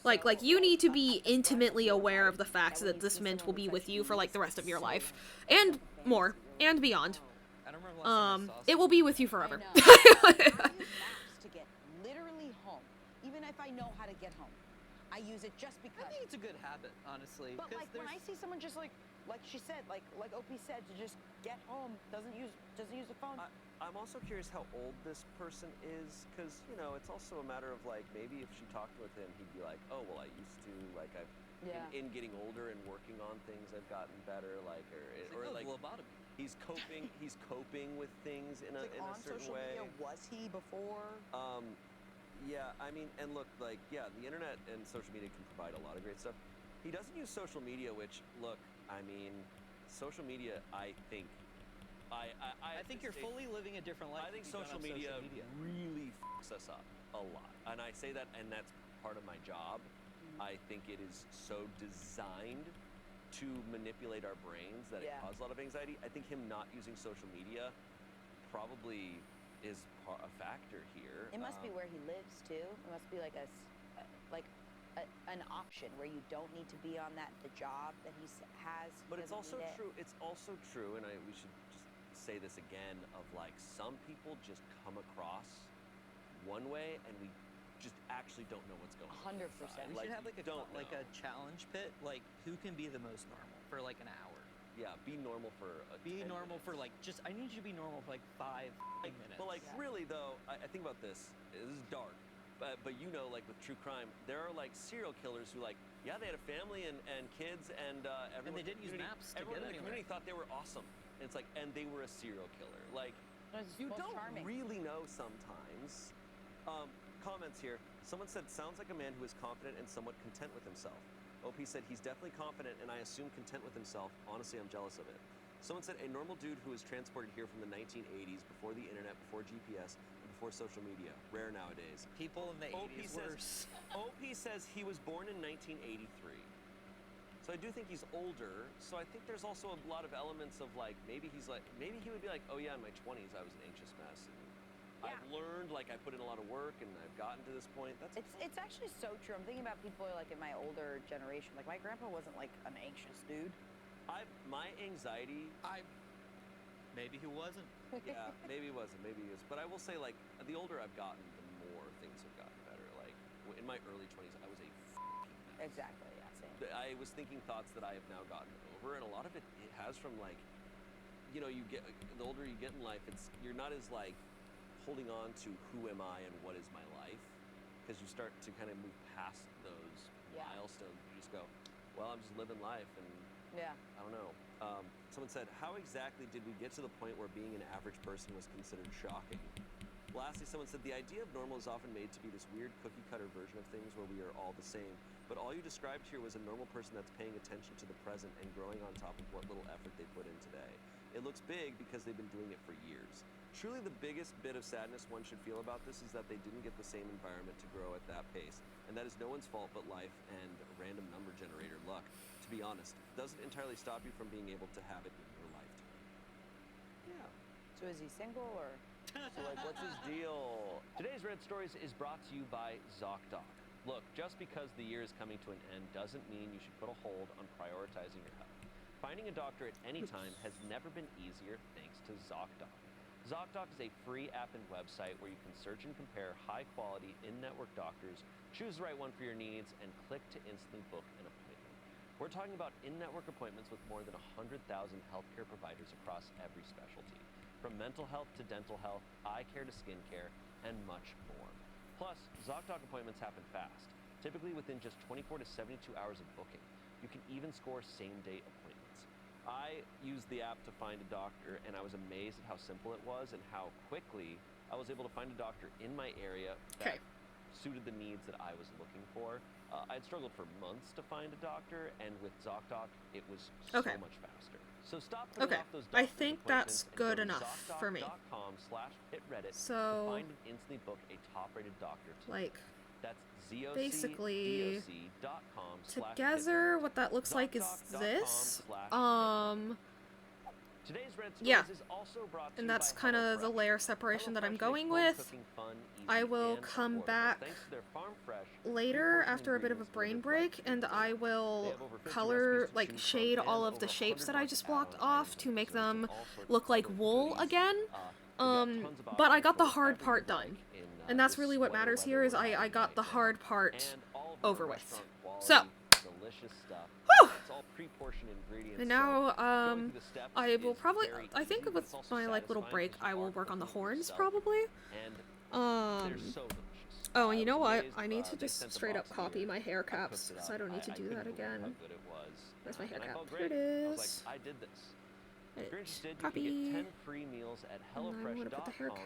Like you need to be intimately aware of the fact that this mint will be with you for the rest of your life. And more. And beyond. I don't remember last time I saw It will be with you forever. I use maps to get literally home, even if I know how to get home. I use it just because. I think it's a good habit, honestly. But 'cause when I there's- see someone just like she said, like OP said, to just get home, doesn't use the phone. I'm also curious how old this person is, because it's also a matter of maybe if she talked with him, he'd be like, oh well, I used to I've Yeah. in getting older and working on things, I've gotten better, it's or like lobotomy. he's coping with things in a on certain social way. media, was he before? Yeah, I mean, and look, the internet and social media can provide a lot of great stuff. He doesn't use social media, which, look, I mean, social media, I think, I think you're fully living a different life. I think if you don't social have media really fucks us up a lot. And I say that, and that's part of my job. I think it is so designed to manipulate our brains that it Yeah. causes a lot of anxiety. I think him not using social media probably is a factor here. It must be where he lives too. It must be like an option where you don't need to be on the job that he has. He But it's doesn't also need it. true. It's also true, and we should just say this again. Of some people just come across one way, and we just actually don't know what's going on. 100%. inside. We should have don't a challenge pit, who can be the most normal for an hour. Yeah, be normal for Be 10 normal for minutes. just I need you to be normal for 5 minutes. But really though, I think about this. This is dark, but with true crime, there are serial killers who yeah, they had a family and kids and everyone. they didn't use maps to Everyone get in the anywhere. community thought they were awesome. And it's and they were a serial killer. It's You most don't charming. really know sometimes. Comments here. Someone said, sounds like a man who is confident and somewhat content with himself. OP said, he's definitely confident and I assume content with himself. Honestly, I'm jealous of it. Someone said, a normal dude who was transported here from the 1980s, before the internet, before GPS, and before social media. Rare nowadays. People in the OP 80s says, OP says he was born in 1983. So I do think he's older. So I think there's also a lot of elements of maybe he would be oh yeah, in my 20s I was an anxious mess. And I've learned, I put in a lot of work and I've gotten to this point. It's actually so true. I'm thinking about people in my older generation. My grandpa wasn't an anxious dude. My anxiety. Maybe he wasn't. Yeah, maybe it wasn't, maybe he is. But I will say, the older I've gotten, the more things have gotten better. in my early 20s, I was a mess. Exactly. Yeah. Same. I was thinking thoughts that I have now gotten over, and a lot of it has from like, you know, you get the older you get in life, you're not as like holding on to who am I and what is my life, because you start to kind of move past those milestones. You just go, well, I'm just living life, and I don't know. Someone said, how exactly did we get to the point where being an average person was considered shocking? Lastly, someone said, the idea of normal is often made to be this weird cookie-cutter version of things where we are all the same. But all you described here was a normal person that's paying attention to the present and growing on top of what little effort they put in today. It looks big because they've been doing it for years. Truly the biggest bit of sadness one should feel about this is that they didn't get the same environment to grow at that pace. And that is no one's fault but life and random number generator luck. To be honest, doesn't entirely stop you from being able to have it in your lifetime. Yeah. So is he single or? So like, what's his deal? Today's Red Stories is brought to you by ZocDoc. Look, just because the year is coming to an end doesn't mean you should put a hold on prioritizing your health. Finding a doctor at any time has never been easier thanks to ZocDoc. ZocDoc is a free app and website where you can search and compare high-quality in-network doctors, choose the right one for your needs, and click to instantly book an appointment. We're talking about in-network appointments with more than 100,000 healthcare providers across every specialty, from mental health to dental health, eye care to skincare, and much more. Plus, ZocDoc appointments happen fast, typically within just 24 to 72 hours of booking. You can even score same-day appointments. I used the app to find a doctor, and I was amazed at how simple it was and how quickly I was able to find a doctor in my area that suited the needs that I was looking for. I'd struggled for months to find a doctor, and with ZocDoc, it was so much faster. So stop putting off those I think that's good enough for me. ZocDoc.com/hitreddit So, to find and instantly book a top-rated doctor today. like, That's basically, ZocDoc.com/hitreddit. together, what that looks like is this. Today's Red Stories Yeah. is also brought to And you that's by kind of the HelloFresh. layer separation that I'm HelloFresh going makes home with. cooking fun, easy, I will and come affordable back thanks to their farm-fresh, later pre-portioned after a bit of a ingredients brain delivered right break, to your and door. I They will have over 50 color, recipes to like, choose shade from, all and of the over shapes that I 100 just add-on blocked off items to make and them all sorts of look like other wool goodies. again. They've got tons of But I options got the for hard whatever part you'd done. like in, And that's this really what sweater matters weather here is we're I having got the right now. hard part And all of them are over with. restaurant quality, So, delicious stuff. whew! It's all pre-portioned ingredients. And so now, going through the steps I will is probably, very I think easy, but with it's also my, like, little satisfying break, because I you will are work on the cooking horns, yourself, probably. and they're so delicious. Oh, and you I know was what? amazed, I need to they just sent a straight up box copy here. my hair I cooked caps, it because up. I don't need to do couldn't that believe again. How good it was. Where's my hair And I cap? felt Here it great. I was is. like, I did this. If you're interested, you Copy. can get 10 free meals at And I'm gonna put the hair cap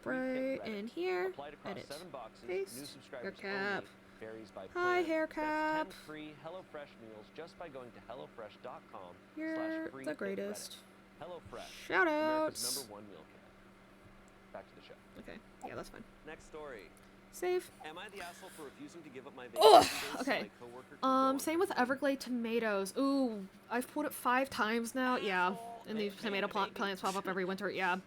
HelloFresh.com/free-hit-reddit. right in here. Applied across Edit. 7 boxes. Paste. New subscribers Hair cap. only. Varies by Hi, plan. hair That's cap. 10 free HelloFresh meals just by going to HelloFresh.com/free-hit-reddit. You're the greatest. HelloFresh. Shout America's outs. #1 meal kit. Back to the show. Okay, yeah, that's fine. Next story. Save. Am I the asshole for refusing to give up my Ugh, vacation days so okay. my coworker can go on Same her with trip? Everglade tomatoes. Ooh, I've pulled it 5 times now. Yeah, and these tomato plants pop up every winter. Yeah.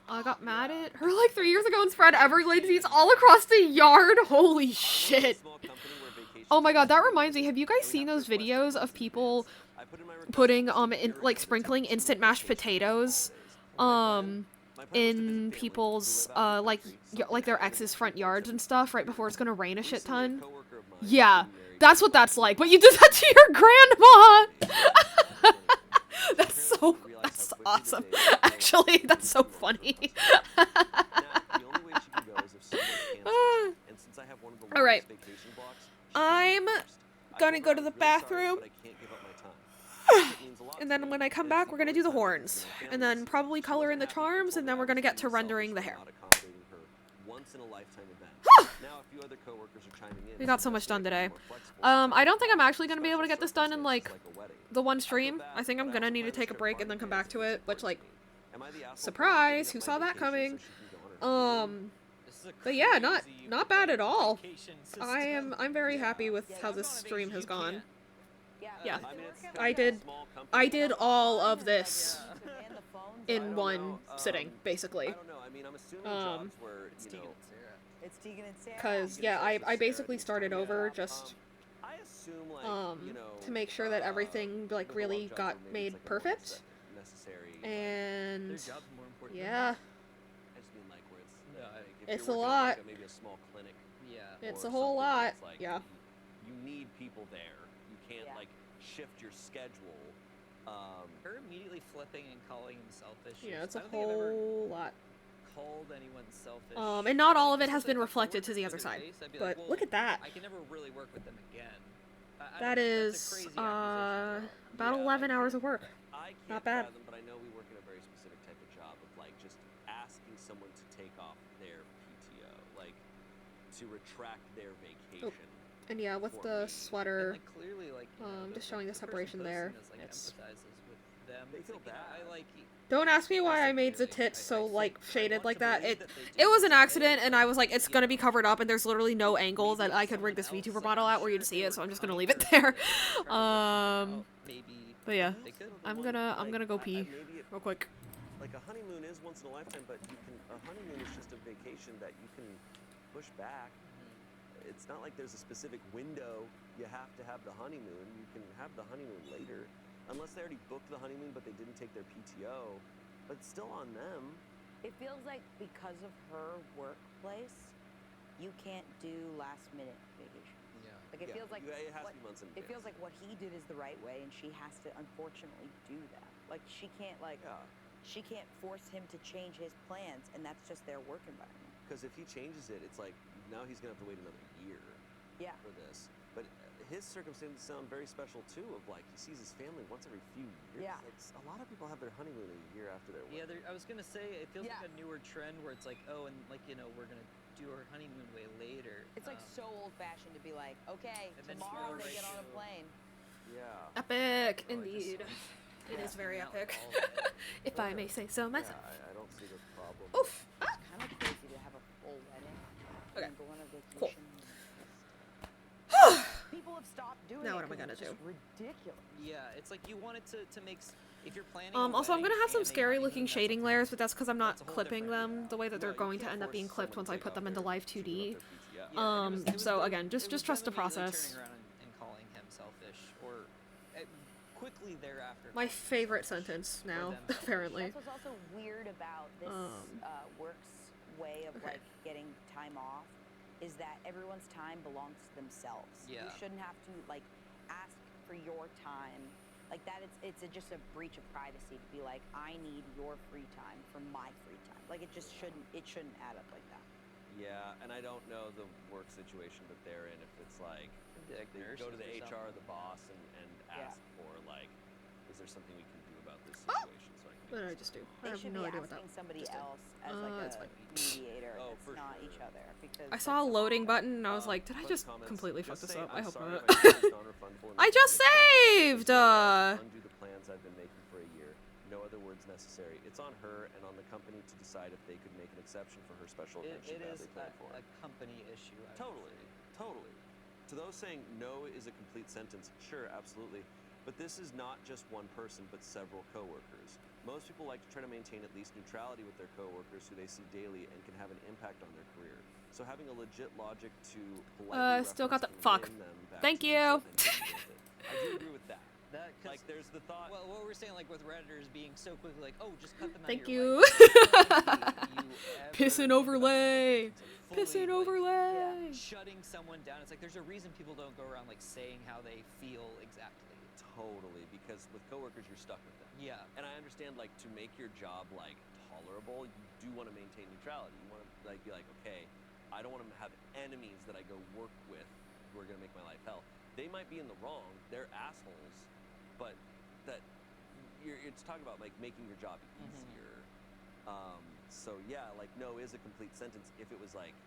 I got mad at her like 3 years ago and spread Everglade seeds all across the yard. Holy shit. Small company where vacation Oh my god, that days reminds me. Have you guys and we seen have those to request videos them of in people advance. I put in my request putting form in to like secure sprinkling the instant vacation mashed potatoes holidays. My plan was to visit in family people's who live out in the like country, like their something I ex's didn't front do yards and stuff right before it's gonna rain a shit Recently, a ton? coworker of mine Yeah, who's married that's to what that's a like. But you did that to your grandma. That's so that's awesome. Actually, that's so funny. Now, the only way she can go is if someone cancels. And since I have one of the All right. longest vacation blocks, she I'm can't first. I gonna told go her to I the was really sorry, bathroom. but I can't give up my time. It means a lot And to then me, when I come and back, it's we're the gonna do the only time horns. I can And see my then family. probably She color in wasn't the happy and charms, told and me then I we're gonna was get to being rendering selfish the for hair. not accommodating her once-in-a-lifetime event. Now a few other coworkers are chiming in. We got so much done suggesting I today. be more flexible. I don't think I'm actually gonna be able to Special get this done in like circumstances like a wedding. the one I feel stream. bad, I think I'm but gonna also need to plan take a trip break far and then in come back advance to if it, which supports like me. Am I the asshole for not surprise, giving who up saw my that vacation coming? so she can go on her honeymoon? This is a But yeah, not crazy bad at all. vacation I'm very system. happy with Yeah, how I'm this Go on a stream vacation, has you gone. can't. Yeah. I mean, it's I a did- small company. I did all of this And the phones I in don't one know, sitting, I basically. don't know. I mean, I'm assuming Um, jobs where, It's you Tegan know, and Sarah. It's Tegan and Sarah. Cause You yeah, can I also Sarah basically needs to started be over out. just I assume, like, you know, to make sure that everything like with a lot of really jobs got where maybe made it's, like, a perfect. necessary, And Their job's more important. yeah, I just mean, like, where it's, No, like, if it's you're a working at, lot. like, maybe a small clinic, Yeah. It's or a whole something where lot, it's like yeah. You need people there. You can't Yeah. like shift your schedule. Her immediately flipping and calling him selfish. Yeah, it's I a don't think I've ever whole lot. called anyone selfish. And not all of Like, it has especially been if I've reflected worked to the with other his side. face, I'd be But like, well, look at that. I can never really work with them again. I That don't know, is that's a crazy accusation. about Yeah, 11 hours of work. I can't Not bad. fathom, but I know we work in a very specific type of job of like just asking someone to take off their PTO, like to retract their vacation. And yeah, with For the me. sweater, And, like, clearly, like, you know, just showing the person separation posting there. this, like, It's... empathizes with them. They It's feel like, you know, bad. I like. Don't ask me why said I made the clearly, tits I so said, like I shaded want like to that. believe It that they it do was this an okay, accident, and I was like, it's you gonna know, be covered up, and there's literally no angle that maybe I could rig someone this else, VTuber like, model I'm at where sure you'd see they it, so were I'm just gonna kind leave or it there. they were trying to work something out, maybe But yeah, That's kind of the I'm one, gonna like, go pee maybe real quick. like a honeymoon is once in a lifetime, but a honeymoon is just a vacation that you can push back. It's not like there's a specific window you have to have the honeymoon. You can have the honeymoon later, unless they already booked the honeymoon but they didn't take their PTO. But it's still on them. It feels like because of her workplace, you can't do last minute vacation. Yeah. Like it feels like it has what, to be months in it feels advance. like what he did is the right way, and she has to unfortunately do that. Like she can't she can't force him to change his plans, and that's just their work environment. Because if he changes it, it's like now he's gonna have to wait another year Yeah. for this. But his circumstances sound very special too. Of like he sees his family once every few years. Yeah. Like a lot of people have their honeymoon a year after their Yeah, wedding. I was gonna say it feels Yeah. like a newer trend where it's like, oh, and like you know, we're gonna do our honeymoon way later. It's like so old fashioned to be like, okay, And then tomorrow go they right get on a to- plane. Yeah. Epic, Oh, it just indeed. sounds It is very out epic, all of it. if I may say so myself. Yeah, I don't see the problem. Oof. It's kind of crazy to have a full wedding Okay. and go on a vacation. Cool. People have stopped doing Now it. what am I 'cause gonna it's just do? ridiculous. Yeah, it's like you want it to make if you're planning. Also, I'm gonna have some scary looking shading layers, but that's because I'm not clipping them the way that they're No, you going to can't end up force being clipped someone once to I take put off them into their- live to give 2D. up their PTO. So again, just trust the them immediately process. Turning around and calling him selfish, or quickly thereafter. My calling him favorite selfish, sentence or now, them selfish. apparently. That's what's also weird about this work's way of Okay. like getting time off is that everyone's time belongs to themselves. Yeah. You shouldn't have to like ask for your time. Like that it's just a breach of privacy to be like, I need your free time for my free time. Like it shouldn't add up like that. Yeah, and I don't know the work situation that they're in. If it's like Like they go to nurses the or HR or something. the boss and Yeah. ask for like, is there something we can do about this situation? So I can What did I get this just do? going I They have should no be idea what that. asking somebody just did. else as like it's a fine. mediator Oh, that's for not sure. each other because I saw a that's loading just- button and I was like, did I Quick just comments. completely fuck Just this say, up? I "I'm hope sorry not. my time is non-refundable and I just it's saved! undo the plans I've been making for a year. No other words necessary. It's on her and on the company to decide if they could make an exception for her special event she It is badly planned for. a company issue. I would Totally, say. totally. To those saying no is a complete sentence, sure, absolutely. But this is not just one person, but several coworkers. Most people like to try to maintain at least neutrality with their coworkers who they see daily and can have an impact on their career. So having a legit logic to politely Still got reference the- can fuck. win them back Thank to you. neutral and be with it. I do agree with that. Like, there's the thought. Well, what we're saying, like with Redditors being so quickly, like, oh, just cut them out. Thank of your you. life. I don't think you ever Piss and think about overlay. the consequences of Piss and fully, like, overlay. shutting someone down. It's like there's a reason people don't go around like saying how they feel exactly. Totally, because with coworkers, you're stuck with them. Yeah. And I understand, like, to make your job like tolerable, you do want to maintain neutrality. You want to like be like, okay, I don't want to have enemies that I go work with who are gonna make my life hell. They might be in the wrong; they're assholes, but it's talking about like making your job easier. So yeah, like no is a complete sentence if it was like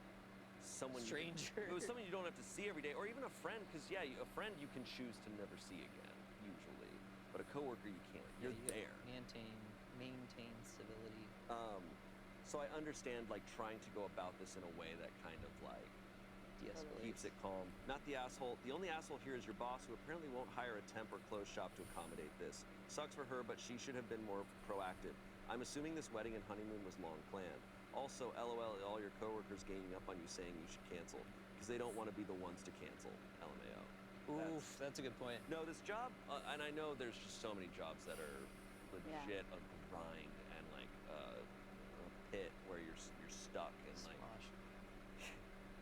someone Stranger. if it was someone you don't have to see every day, or even a friend, because yeah, a friend you can choose to never see again usually, but a coworker you can't. You're Yeah, you there. Maintain civility. So I understand like trying to go about this in a way that kind of like De-escalate. keeps it calm. Not the asshole. The only asshole here is your boss, who apparently won't hire a temp or closed shop to accommodate this. Sucks for her, but she should have been more proactive. I'm assuming this wedding and honeymoon was long planned. Also, LOL, all your coworkers ganging up on you saying you should cancel because they don't want to be the ones to cancel. LMAO. Oof, that's a good point. No, this job, and I know there's just so many jobs that are legit a grind and like a pit where you're stuck and like. Smosh.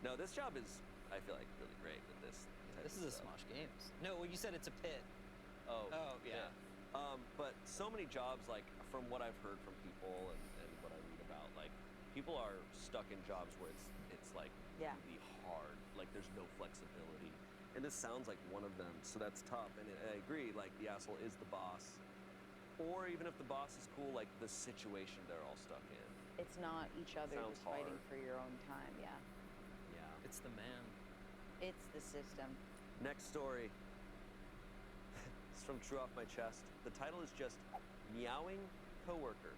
No, this job is. I feel like really great with this. type This of is a stuff. Smosh Games. No, well, you said it's a pit. Oh, Oh, yeah. But so many jobs, like from what I've heard from people and what I read about, like people are stuck in jobs where it's like Yeah. really hard. Like there's no flexibility, and this sounds like one of them. So that's tough. And I agree. Like the asshole is the boss, or even if the boss is cool, like the situation they're all stuck in. It's not each other Sounds just fighting hard. for your own time. Yeah. Yeah. It's the man. It's the system. Next story. It's from True Off My Chest. The title is just Meowing Coworker.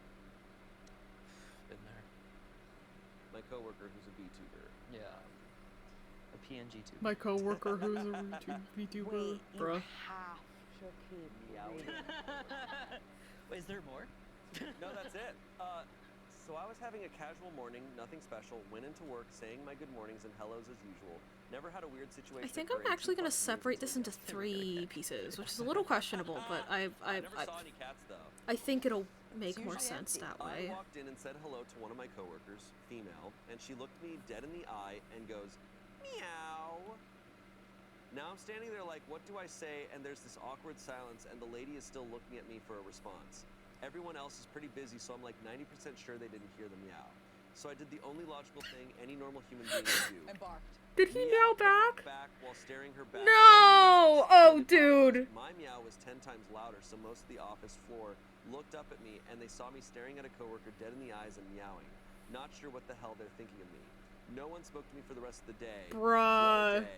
Been there. My coworker who's a VTuber. Yeah. A PNG tube. My coworker who's a VTuber, Wait, you bruh. have to keep Meowing. reading. Wait, is there more? No, that's it. So I was having a casual morning, nothing special, went into work saying my good mornings and hellos as usual. Never had a weird situation. I think occur I'm in actually 2+ gonna years separate until this into yesterday. 3 pieces, which is a little questionable, but I never saw any cats though. I think it'll make It's more usually sense empty. that I way. walked in and said hello to one of my coworkers, female, and she looked me dead in the eye and goes, meow. Now I'm standing there like, what do I say? And there's this awkward silence, and the lady is still looking at me for a response. Everyone else is pretty busy, so I'm like 90% sure they didn't hear the meow. So I did the only logical thing any normal human being would do. And barked. Did he meow back? Back while staring her back. No! Oh, dude. My meow was 10 times louder, so most of the office floor looked up at me and they saw me staring at a coworker dead in the eyes and meowing. Not sure what the hell they're thinking of me. No one spoke to me for the rest of the day. Bruh. What a day.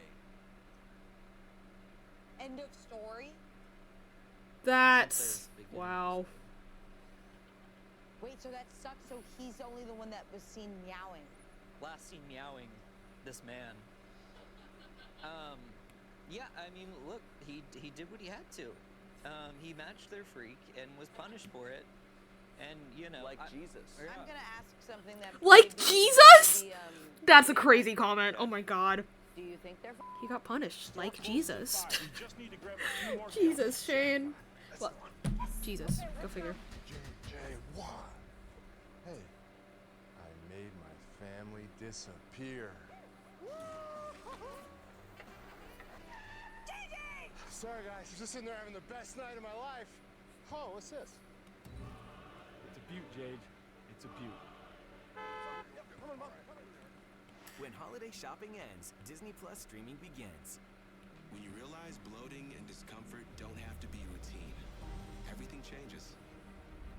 End of story. That's... Beginnings. Wow. Wait, so that sucks. So he's only the one that was seen meowing. Last seen meowing, this man. Yeah, I mean, look, he did what he had to. He matched their freak and was punished for it. And, you know... Like Jesus. Yeah. I'm gonna ask something that. Like maybe Jesus? the, That's a crazy comment. Oh my god. Do you think they're? He got punished like Jesus. You just need to grab a few more Jesus, Shane. Well, Jesus. Go figure. JJ1. Hey, I made my family disappear. Sorry guys, I'm just sitting there having the best night of my life. Oh, what's this? It's a beaut, Jade. It's a beaut. When holiday shopping ends, Disney Plus streaming begins. When you realize bloating and discomfort don't have to be routine, everything changes.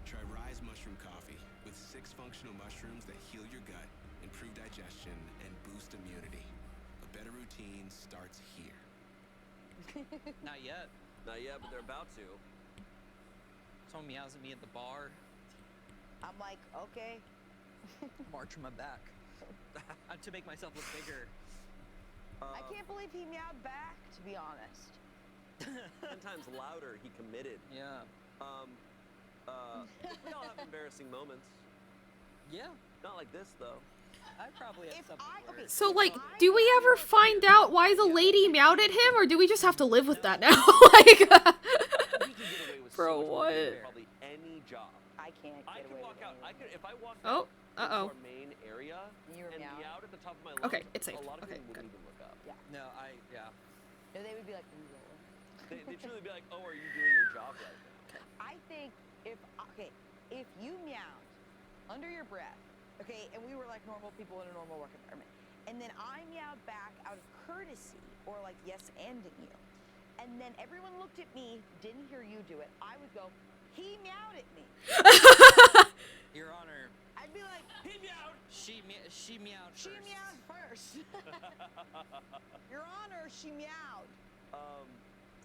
Try Rise Mushroom Coffee with 6 functional mushrooms that heal your gut, improve digestion, and boost immunity. A better routine starts here. Not yet. Not yet, but they're about to. Someone meows at me at the bar. I'm like, okay. March on my back. To make myself look bigger. I can't believe he meowed back. To be honest. 10 times louder, he committed. Yeah. We all have embarrassing moments. Yeah. Not like this, though. I probably had If something I- okay, worse. So, like, do we ever find out why the lady meowed at him, or do we just have to live with that now? Like, You can get away with Bro, so much more than what? Probably any job. I can't get I could away walk with out. I anything. could if I walked Oh, out into uh-oh. our main area You were and meowing? meowed at the top of my lungs. Okay, it's safe. A lot of Okay, people good. wouldn't even look up. Yeah. No, yeah. No, they would be like, "Ooh, Lola." They'd truly be like, "Oh, are you doing your job right now?" I think if you meowed under your breath, okay, and we were like normal people in a normal work environment, and then I meowed back out of courtesy or like yes anding you, and then everyone looked at me, didn't hear you do it, I would go, he meowed at me. Your Honor, I'd be like, He meowed. she meowed she first. meowed first. Your Honor, she meowed.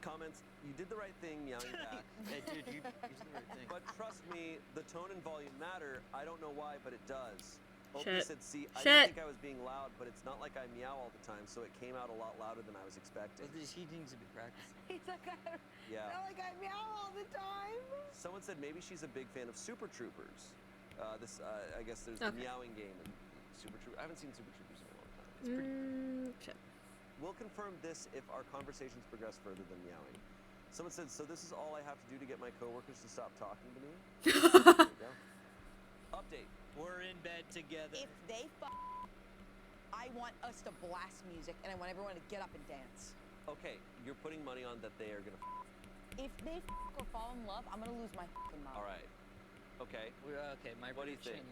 Comments. You did the right thing, meowing back. Hey, dude, you did the right thing. But trust me, the tone and volume matter. I don't know why, but it does. Opie Shit. said, "See, I Shit. didn't think I was being loud, but it's not like I meow all the time, so it came out a lot louder than I was expecting." Well, he needs to be practicing. He's like, Yeah. not like I meow all the time. Someone said maybe she's a big fan of Super Troopers. I guess there's Okay. the meowing game and Super Troopers. I haven't seen Super Troopers in a long time. It's pretty. shit. We'll confirm this if our conversations progress further than meowing. Someone said, "So this is all I have to do to get my coworkers to stop talking to me?" There you go. Update. We're in bed together. If they I want us to blast music, and I want everyone to get up and dance. Okay, you're putting money on that they are gonna. If they or fall in love, I'm gonna lose my fucking mind. All right. Okay. Okay, my What do you think?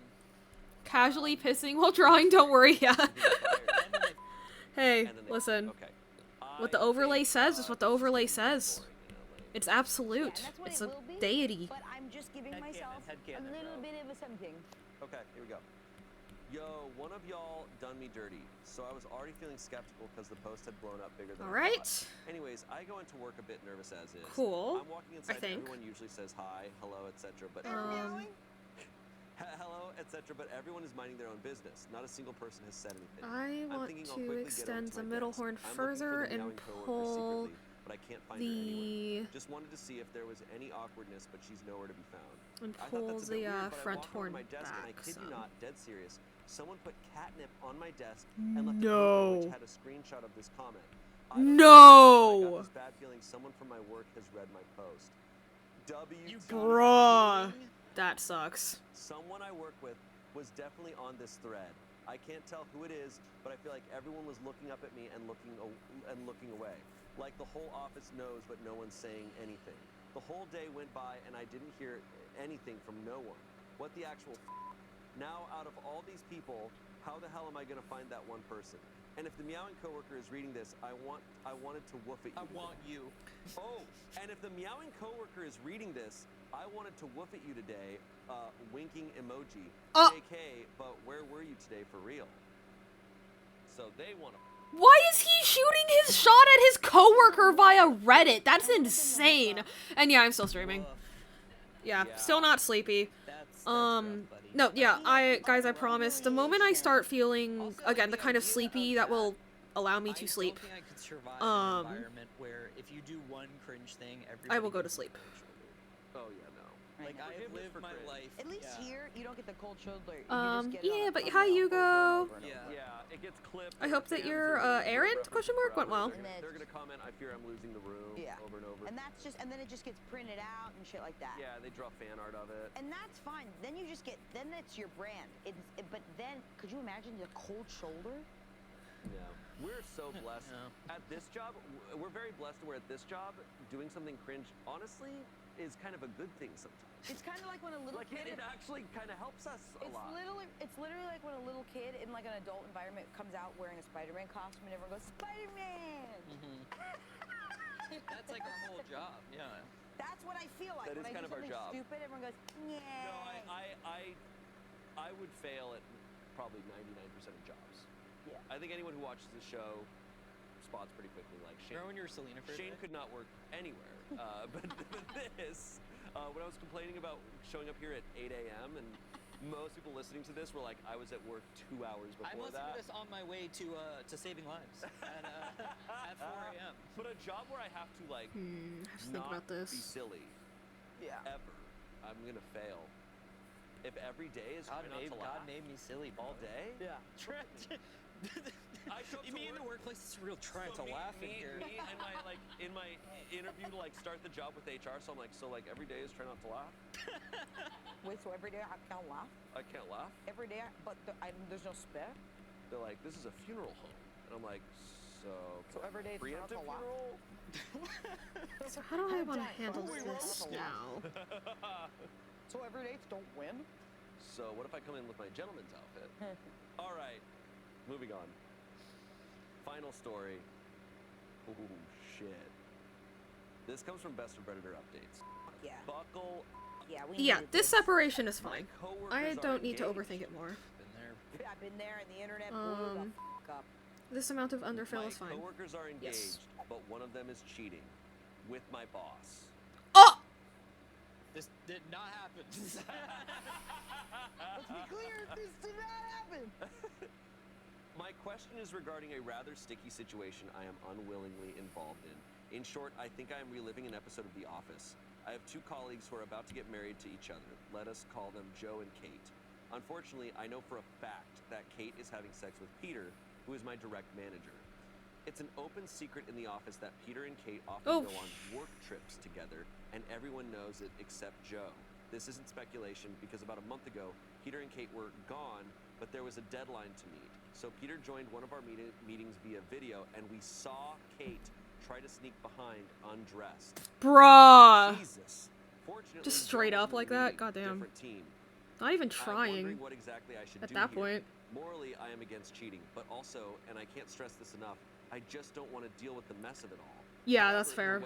Casually pissing while drawing, don't worry, yeah. Hey, And then they- listen. Okay. What the I overlay think, says is what the this is overlay gonna be says. boring and lame. It's Yeah, absolute. and that's what It's it a will be, deity. But I'm just giving myself a headcanon, little bro. bit of a something. Okay, here we go. Yo, one of y'all done me dirty, so I was already feeling skeptical because the post had blown up bigger than I Alright. thought. Anyways, I go into work a bit nervous as is. Cool, I'm walking inside, think. everyone usually says hi, hello, etc. But hello, etc. But everyone is minding their own business. Not a single person has said anything. I I'm want thinking I'll to quickly get over extend to the my middle desk. horn I'm looking for further the and meowing coworker pull secretly, but I can't find her anywhere. the Just wanted to see if there was any awkwardness, but she's nowhere to be found. and I thought pull that's a bit the weird, but I front walked over horn to my desk and I back kid you some. not, dead serious. Someone put catnip on my desk and left a No. paper which had a screenshot of this comment. I don't know, No. I got this bad feeling someone from my work has read my post. Bruh. That sucks. Someone I work with was definitely on this thread. I can't tell who it is, but I feel like everyone was looking up at me and looking away. Like the whole office knows, but no one's saying anything. The whole day went by and I didn't hear anything from no one. What the actual Now, out of all these people, how the hell am I gonna find that one person? And if the meowing coworker is reading this, I wanted to woof at you. I want you. Oh, and if the meowing coworker is reading this, I wanted to woof at you today. Winking emoji. JK, but where were you today for real? So they want to. Why is he shooting his shot at his coworker via Reddit? That's insane. And yeah, I'm still streaming. Yeah, still not sleepy. That's rough, buddy. No, yeah, guys, I promise, the moment I start feeling, again, the kind of sleepy that will allow me to sleep, I don't think I could survive in an environment where if you do one cringe thing, I will go to gives you sleep. virtual Oh yeah, no. Like I have lived my life. At least yeah. here, you don't get the cold shoulder. You just get it yeah, on a but thumbnail hi, over and Hugo. over and Yeah. over. Yeah, it gets clipped. I hope that fans your, are gonna errand, reference question it mark, went forever. well. They're gonna comment, I fear I'm losing the room, Yeah. over and over. And that's just, and then it just gets printed out and shit like that. Yeah, they draw fan art of it. And that's fine. Then you just get, then it's your brand. But then, could you imagine the cold shoulder? Yeah. We're so blessed. No. At this job, we're very blessed where at this job, doing something cringe, honestly, is kind of a good thing sometimes. It's kind of like when a little Like, kid. it actually kind of helps us a lot. It's literally like when a little kid in like an adult environment comes out wearing a Spider-Man costume and everyone goes, Spider-Man! That's like our whole job. Yeah. That's what I feel like. That when is I kind do of our something job. stupid, everyone goes, yeah. No, I would fail at probably 99% of jobs. Yeah. I think anyone who watches the show spots pretty quickly. Like Shane, Remember when you were Selena for a Shane bit? could not work anywhere. But this, when I was complaining about showing up here at 8 a.m. and most people listening to this were like, I was at work 2 hours I'm before listening that. to this on my way to saving lives at 4 a.m. But a job where I have to like I have to think not about this. be silly Yeah. ever, I'm gonna fail. If every day is trying not to God laugh made me silly all day, Yeah. I show up to me in the work- workplace is real trying So to laugh in here. Me and my in my interview to like start the job with HR, so I'm like, so like every day is try not to laugh. Wait, so every day I can't laugh? I can't laugh. Every day, there's no spare? They're like, this is a funeral home, and I'm like, so. So every day it's try not preemptive to laugh? funeral? So how do I want to Jack, handle don't we want this to laugh? now? So every day it's don't win? So what if I come in with my gentleman's outfit? All right, moving on. Final story. Ooh, shit. This comes from Best of Predator updates. Yeah. Buckle. Yeah, we Yeah, needed this separation is My fine. coworkers I are don't need to engaged. overthink it more. Been there. I've been there and the internet blew the f up. This amount of underfill My is fine. coworkers are engaged, Yes. but one of them is cheating with my boss. Oh! This did not happen. Let's be clear, this did not happen. My question is regarding a rather sticky situation I am unwillingly involved in. In short, I think I am reliving an episode of The Office. I have two colleagues who are about to get married to each other. Let us call them Joe and Kate. Unfortunately, I know for a fact that Kate is having sex with Peter, who is my direct manager. It's an open secret in the office that Peter and Kate often go on work trips together, and everyone knows it except Joe. This isn't speculation because about a month ago, Peter and Kate were gone, but there was a deadline to meet. So Peter joined one of our meetings via video, and we saw Kate try to sneak behind undressed. Bruh. Jesus. Fortunately, Just straight Joe up wasn't like in the that? meeting, Goddamn. different team. Not even I'm trying wondering what exactly I should at do that here. point. Morally, I am against cheating, but also, and I can't stress this enough, I just don't want to deal with the mess of it all. Yeah, that's fair.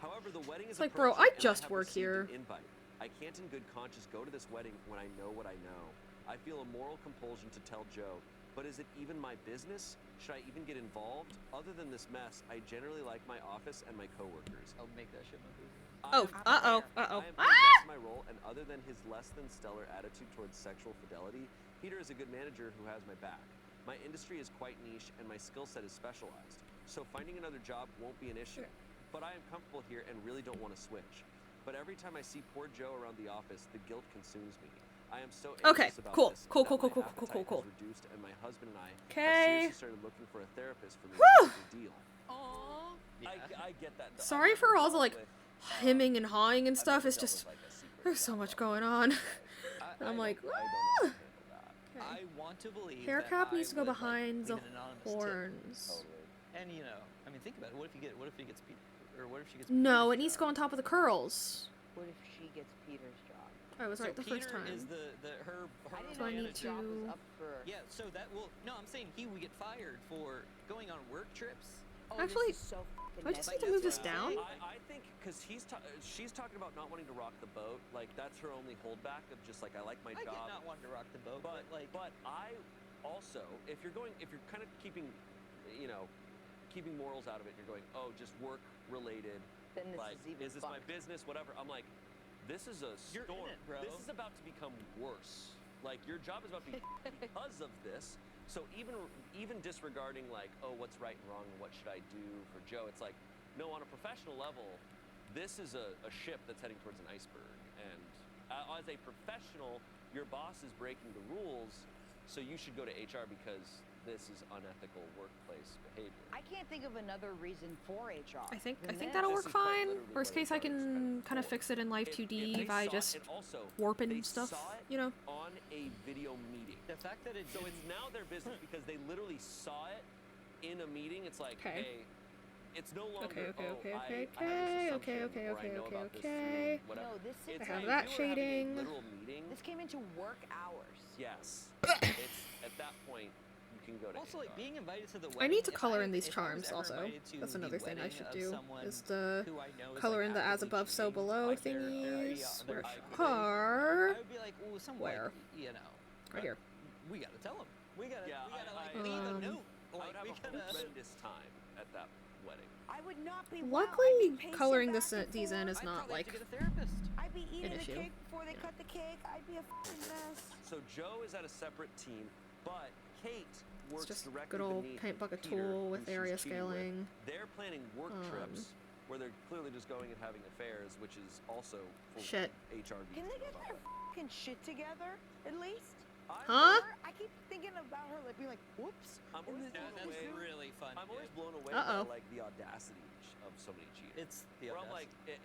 However, the wedding is It's like, bro, approaching, I and just have work received here. an invite. I can't in good conscience go to this wedding when I know what I know. I feel a moral compulsion to tell Joe, but is it even my business? Should I even get involved? Other than this mess, I generally like my office and my coworkers. I'll make that shit my business. Oh, uh-oh, uh-oh. I am pretty blessed in my role, and other than his less than stellar attitude towards sexual fidelity, Peter is a good manager who has my back. My industry is quite niche, and my skill set is specialized, so finding another job won't be an issue. But I am comfortable here and really don't want to switch. But every time I see poor Joe around the office, the guilt consumes me. I am so anxious about cool, this, cool, that cool, my cool, cool, cool, appetite cool, has reduced, and my husband and I have Okay. seriously started looking for a therapist for me Whew. to make a deal. I get that. Though. Sorry I've for never all the, dealt like, with, hemming and hawing and I've stuff. never It's dealt just, with, like, a secret there's so job much role. going on. I I'm like, don't know if I can handle that. I want to believe hair that cap I needs to go would, like, behind the leave an anonymous tip. horns. And you know, I mean, think about it. What if he gets or what if she gets? No, Peter's it needs to job? go on top of the curls. What if she gets Peter's job? I was So right the Peter first time. is her I didn't So I know need his job was to- up for. Yeah, so that will no. I'm saying he would get fired for going on work trips. Oh, Actually, this is so do I just messy. need to move this down? I think because she's talking about not wanting to rock the boat. Like that's her only holdback of just like I like my I job. get not wanting to rock the boat, but like, But I also, if you're kind of keeping, keeping morals out of it, you're going, oh, just work related. Then this Like, is even is this my fucked. business? Whatever. I'm like, this is a You're in storm. it, bro. This is about to become worse. Like your job is about to be because of this. So even disregarding like, oh, what's right and wrong and what should I do for Joe? It's like, no, on a professional level, this is a ship that's heading towards an iceberg. And as a professional, your boss is breaking the rules, so you should go to HR because this is unethical workplace behavior. I can't think of another reason for HR. I think than this. that'll This work is quite fine. literally Worst what case, I HR is can kind of for. fix it in Live If 2D they by saw- just and also, warping they stuff, saw it you know? on a video meeting. the fact that it So it's now their business because they literally saw it in a meeting. It's like, Okay. hey, it's no longer, Okay, oh, okay, I okay, have this okay, assumption okay, or I okay, know okay, about this okay. through whatever. No, this is- It's I have like that we were having a shading. literal meeting. This came into work hours. Yes. It's at that point you can go to also like HR. being invited to the wedding. I need to if color I- in these if I was charms ever also. invited to That's the another thing I wedding should of do, someone is the who I know is, color like, in the as actively above so cheating, below like, they're already thingies. they're Where I are? would be like, oh, some Where? like, you know, Right here. we gotta tell them. We gotta Yeah, like I- leave a Um, note. I Like would have we a gotta. horrendous time at that wedding. I would not be. Luckily, well. I'd be pacing coloring back this and these in forth. is I'd not probably have like to get a therapist. I'd be eating the issue. cake before they cut the cake. I'd be a fucking mess. So Joe is at a separate team, but Kate works just directly good old beneath paint bucket Peter, tool who with she's area cheating with. scaling. They're planning work trips where they're clearly just going and having affairs, which is also full Shit. HR. Can they get their fucking shit together at least? Huh? Or I keep thinking about her like being like, whoops. I'm always and blown this- away. That's really fun. I'm always yeah. blown away Uh-oh. by like the audacity of so many cheaters. It's the Where I'm audacity. like,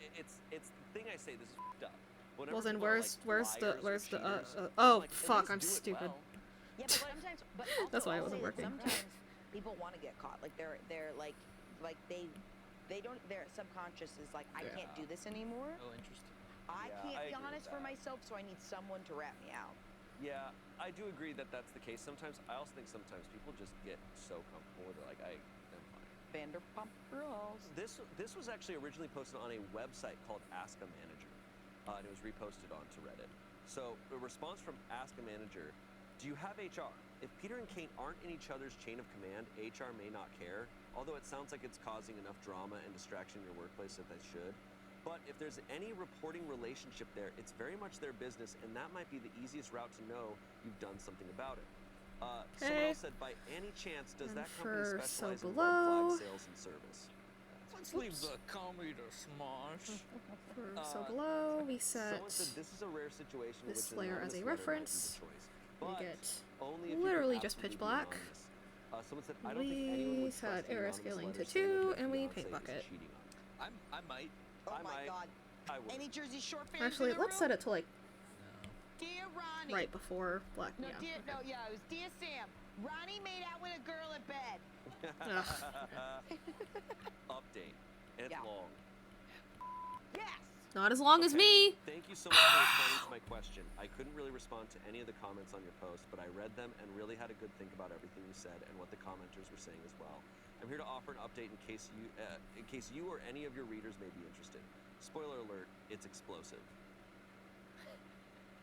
it's the thing I say. This is fucked up. Whenever Well then, people are, where's like, where's the liars or where's the cheaters, I'm oh like, at fuck, least I'm do it stupid. well. Yeah, but sometimes, but also That's why it I'll wasn't say that working. Sometimes people want to get caught. Like they're like they don't. Their subconscious is like, I can't do this anymore. Oh, interesting. I Yeah, can't I be agree with honest for that. myself, so I need someone to rat me out. Yeah, I do agree that that's the case. Sometimes I also think sometimes people just get so comfortable with it. Like I'm fine. Vanderpump Rules. This was actually originally posted on a website called Ask a Manager, and it was reposted onto Reddit. So a response from Ask a Manager: do you have HR? If Peter and Kate aren't in each other's chain of command, HR may not care. Although it sounds like it's causing enough drama and distraction in your workplace that they should. But if there's any reporting relationship there, it's very much their business, and that might be the easiest route to know you've done something about it. Someone Okay. else said, by any chance, does And that company for specialize So in red Below. flag sales and service? Let's leave the comedy to smash. For so below, we set Someone said this is a rare situation in this which layer anonymous as a letter might be the reference. choice, we but get only if you literally can just pitch absolutely be black. anonymous. Someone said, I don't think anyone We would set trust the area anonymous scaling letter to saying that 2, their and we fiancé paint is bucket. cheating on them. I might. Oh I my might. god. I would. Any Jersey Shore fans Actually, in the let's set room? it to like Dear Ronnie. right before Black. No, Yeah. dear, okay. no, yeah, it was Dear Sam. Ronnie made out with a girl in bed. Update. And it's Yeah. long. Yes. Not as long as Okay. me. Thank you so much for responding to my question. I couldn't really respond to any of the comments on your post, but I read them and really had a good think about everything you said and what the commenters were saying as well. I'm here to offer an update in case you or any of your readers may be interested. Spoiler alert, it's explosive.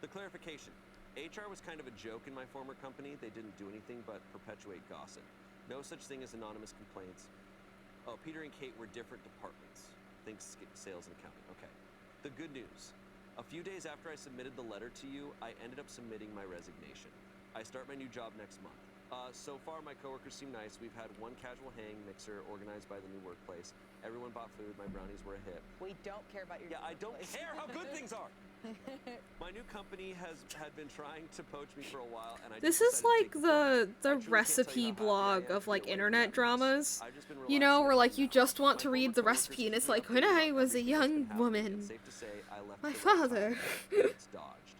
The clarification. HR was kind of a joke in my former company. They didn't do anything but perpetuate gossip. No such thing as anonymous complaints. Oh, Peter and Kate were different departments. Think sales and accounting. Okay. The good news. A few days after I submitted the letter to you, I ended up submitting my resignation. I start my new job next month. So far, my coworkers seem nice. We've had one casual hang mixer organized by the new workplace. Everyone bought food. My brownies were a hit. We don't care about your. Yeah, I don't place. care how good things are. My new company had been trying to poach me for a while, and I This just is decided to like take the plunge. the I truly can't tell you recipe how happy I blog am to of be like away from internet that dramas. mess. I've just been You know, relaxing where at like home you now. just want My to read former the coworkers recipe and it's keep me like, when updated I about was a everything that's young been happening, woman, and safe to say, I left my at the right father. time, and it's dodged.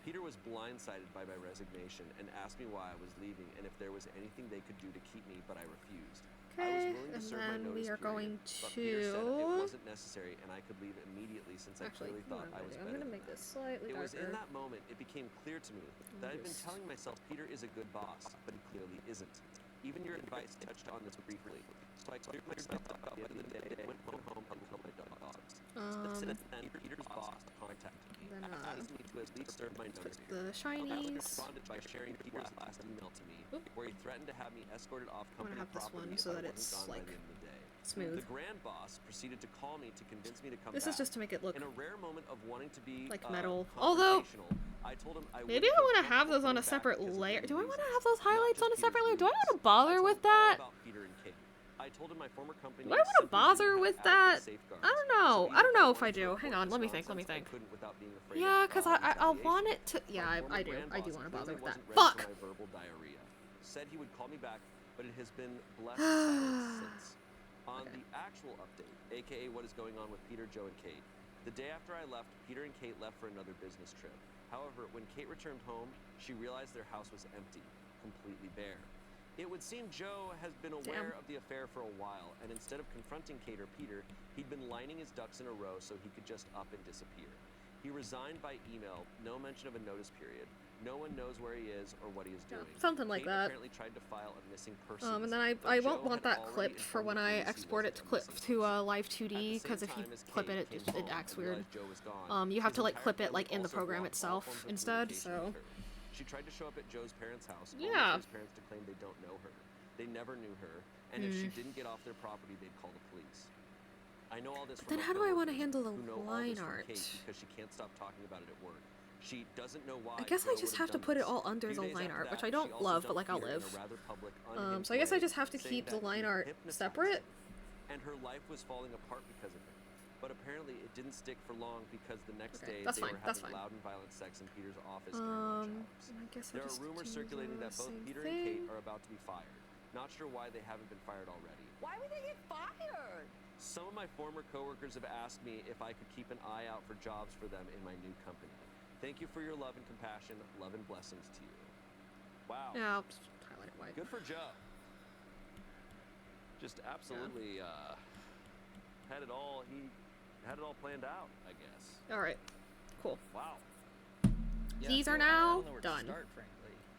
Peter was blindsided by my resignation and asked me why I was leaving and if there was anything they could do to keep me, but I refused. I was Okay, willing to and serve my then notice we are period, going but Peter said it to. wasn't necessary and I could leave immediately since Actually, I clearly you know thought what I I'm was gonna do? I'm better gonna than make that. this slightly It was in darker. that moment it became clear to me that I'd been Just- telling myself Peter is a good boss, but he clearly isn't. Even your advice touched on this briefly. So I cleared myself up at the end of the day and went home and killed my dogs. Since then, Peter's boss contacted me, Then, asked me to at least serve my notice put period. the shinies. Responded by sharing Peter's last email to me, Oop. where he threatened to have me escorted off I'm gonna company have this property one if so I that wasn't it's, gone like, by the end of the day. smooth. The grand boss proceeded to call me to convince me to come This back. is just to make it look In a rare moment of wanting to be like metal. Although, confrontational, I told him I maybe wouldn't I feel want to have comfortable those on a coming back separate because of layer. many Do I want to reasons. have those Not highlights just on a separate Peter's layer? Do I want to views. bother I told with him all that? about Peter and Kate. I told him my former company Do I want to simply didn't bother have with adequate that? safeguards. I don't So know. even I don't know if I wanted to do. report Hang on, this let me think. Let me nonsense, I think. couldn't without being afraid Yeah, of, because I retaliation. want it to. Yeah, My I former do. grand I do boss want to bother clearly with that. wasn't ready Fuck. for my verbal diarrhea. Said he would call me back, but it has been blessed silence since. On the actual update, aka what is going on with Peter, Joe, and Kate, the day after I left, Peter and Kate left for another business trip. However, when Kate returned home, she realized their house was empty, completely bare. It would seem Joe has been aware of the affair for a while, and instead of confronting Kate or Peter, he'd been lining his ducks in a row so he could just up and disappear. He resigned by email, no mention of a notice period. No one knows where he is or what he is doing. Something like Kate that. apparently tried to file a missing persons. And then I but won't Joe want had that already clipped for when informed I police he export it wasn't to a clip missing to person. live At 2D, the because same if you time as clip Kate it, came it home acts and weird. realized Joe was gone, You have his to like entire clip it family like in the also program blocked all itself forms of instead. communication So with her. She tried to show up at Joe's parents' house, only Yeah. for his parents to claim they don't know her. They never knew her, and if she didn't get off their property, they'd call the police. I know all this But from then my how do I want to coworkers handle the who know all line this from art? Kate because she can't stop talking about it at work. She doesn't know why. I guess I Joe just would have to done put it this. all under Few the days line after art, which that, I she don't also love, but dumped like I'll Peter in live. a rather public, unhinged So I guess I way, just have to saying keep the that line he art hypnotized separate. her, and her life was falling apart because of it. But apparently it didn't stick for long because the next Okay, day that's they fine, were that's having fine. loud and violent sex in Peter's office during lunch hours. And I guess There I'll are just rumors do circulating the that both same Peter and Kate thing. are about to be fired. Not sure why they haven't been fired already. Why would they get fired? Some of my former coworkers have asked me if I could keep an eye out for jobs for them in my new company. Thank you for your love and compassion. Love and blessings to you. Wow. Yeah, I'll just highlight it white. Good for Joe. Just absolutely had it all. He had it all planned out, I guess. All right, cool. Wow. Yeah, These so are I now don't know where to done. Start, frankly.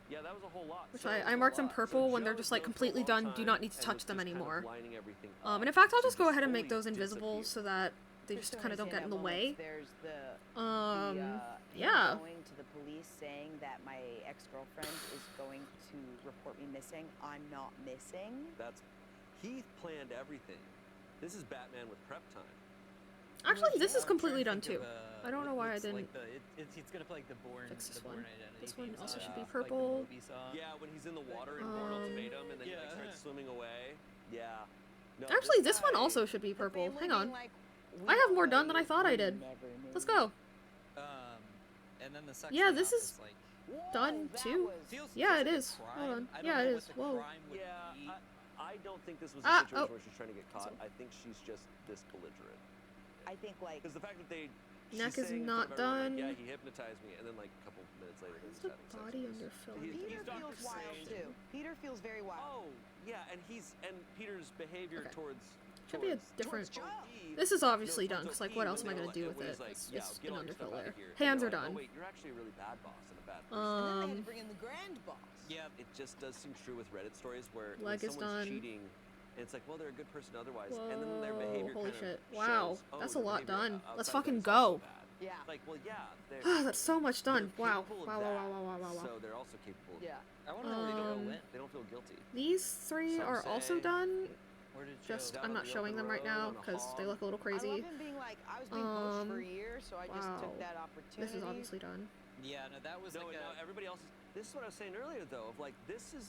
Yeah, that was a whole lot. Which So- I marked them purple So when they're Joe just was like known for a completely long done. Do time not need to and touch was them just kind of anymore. lining everything And in up fact, I'll to just go ahead and make fully those invisible disappear. so that they Just just to kind of don't get in understand the that way. moment, There's Um, him yeah. going to the police saying that my ex-girlfriend is going to report me missing. I'm not missing. That's he planned everything. This is Batman with prep time. Actually, this is I'm trying completely to done think too. of, I don't know why I what's didn't Like it's gonna play like the Bourne, fix this the Bourne one. Identity. This one theme also song, should be like the purple. movie song. Yeah, when he's in the water in Bourne Ultimatum and then he like, Yeah. starts swimming away. Yeah. No, Actually, this one guy- also should be The purple. family Hang being on. like, I "We have don't more know done than I you, thought I we did. never knew Let's you." go. And then the sex Yeah, ring this off is like Whoa, done that too. was- feels Yeah, it like a is. Hold crime. on. I don't Yeah, know it what is. the Whoa. crime would Yeah, be. I don't think this was a Ah, situation oh. where she's trying to get caught. I think she's just this belligerent. I think like Because the fact that they Neck she's is saying in not front of everyone, done. like, yeah, he hypnotized me, and then like a couple minutes later, Why is they're the just having sex body with us. underfilled? Peter He's feels wild too. Peter feels very wild. Oh, yeah, and Peter's behavior Okay. towards Should be a towards different. OP, This is obviously no, done, towards because, like, OP what else am I when going to do with when it? he's like, It's yeah, just get an all your stuff underfill out there. of here. And Hands they're are like, done. Oh wait, you're actually a really bad boss and a bad person. And then they had to Um, bring in the grand boss. Yeah. It just does seem true with Reddit stories where Leg when is someone's done. cheating, and it's like, well, they're a good person otherwise, and then their whoa, behavior holy kind shit. of Wow, shows, oh, that's a their lot behavior done. Let's outside of that fucking is also go. bad. Yeah. Like, well, yeah, That's so much done. they're Wow. capable of Wow, that, wow, wow, wow, wow, wow. So they're also capable of Yeah. I want to know where Joe Um, went. They don't feel guilty. These three Some are also say- done. Where did Just, Joe? Down I'm on not the showing open them right road now on a because they hog. look a little I crazy. love him being like, I was being poached for a Um, year, so I just wow. took that opportunity. This is obviously done. Yeah, no, that was No, like and now a. everybody else is. This is what I was saying earlier, though. Of like, this is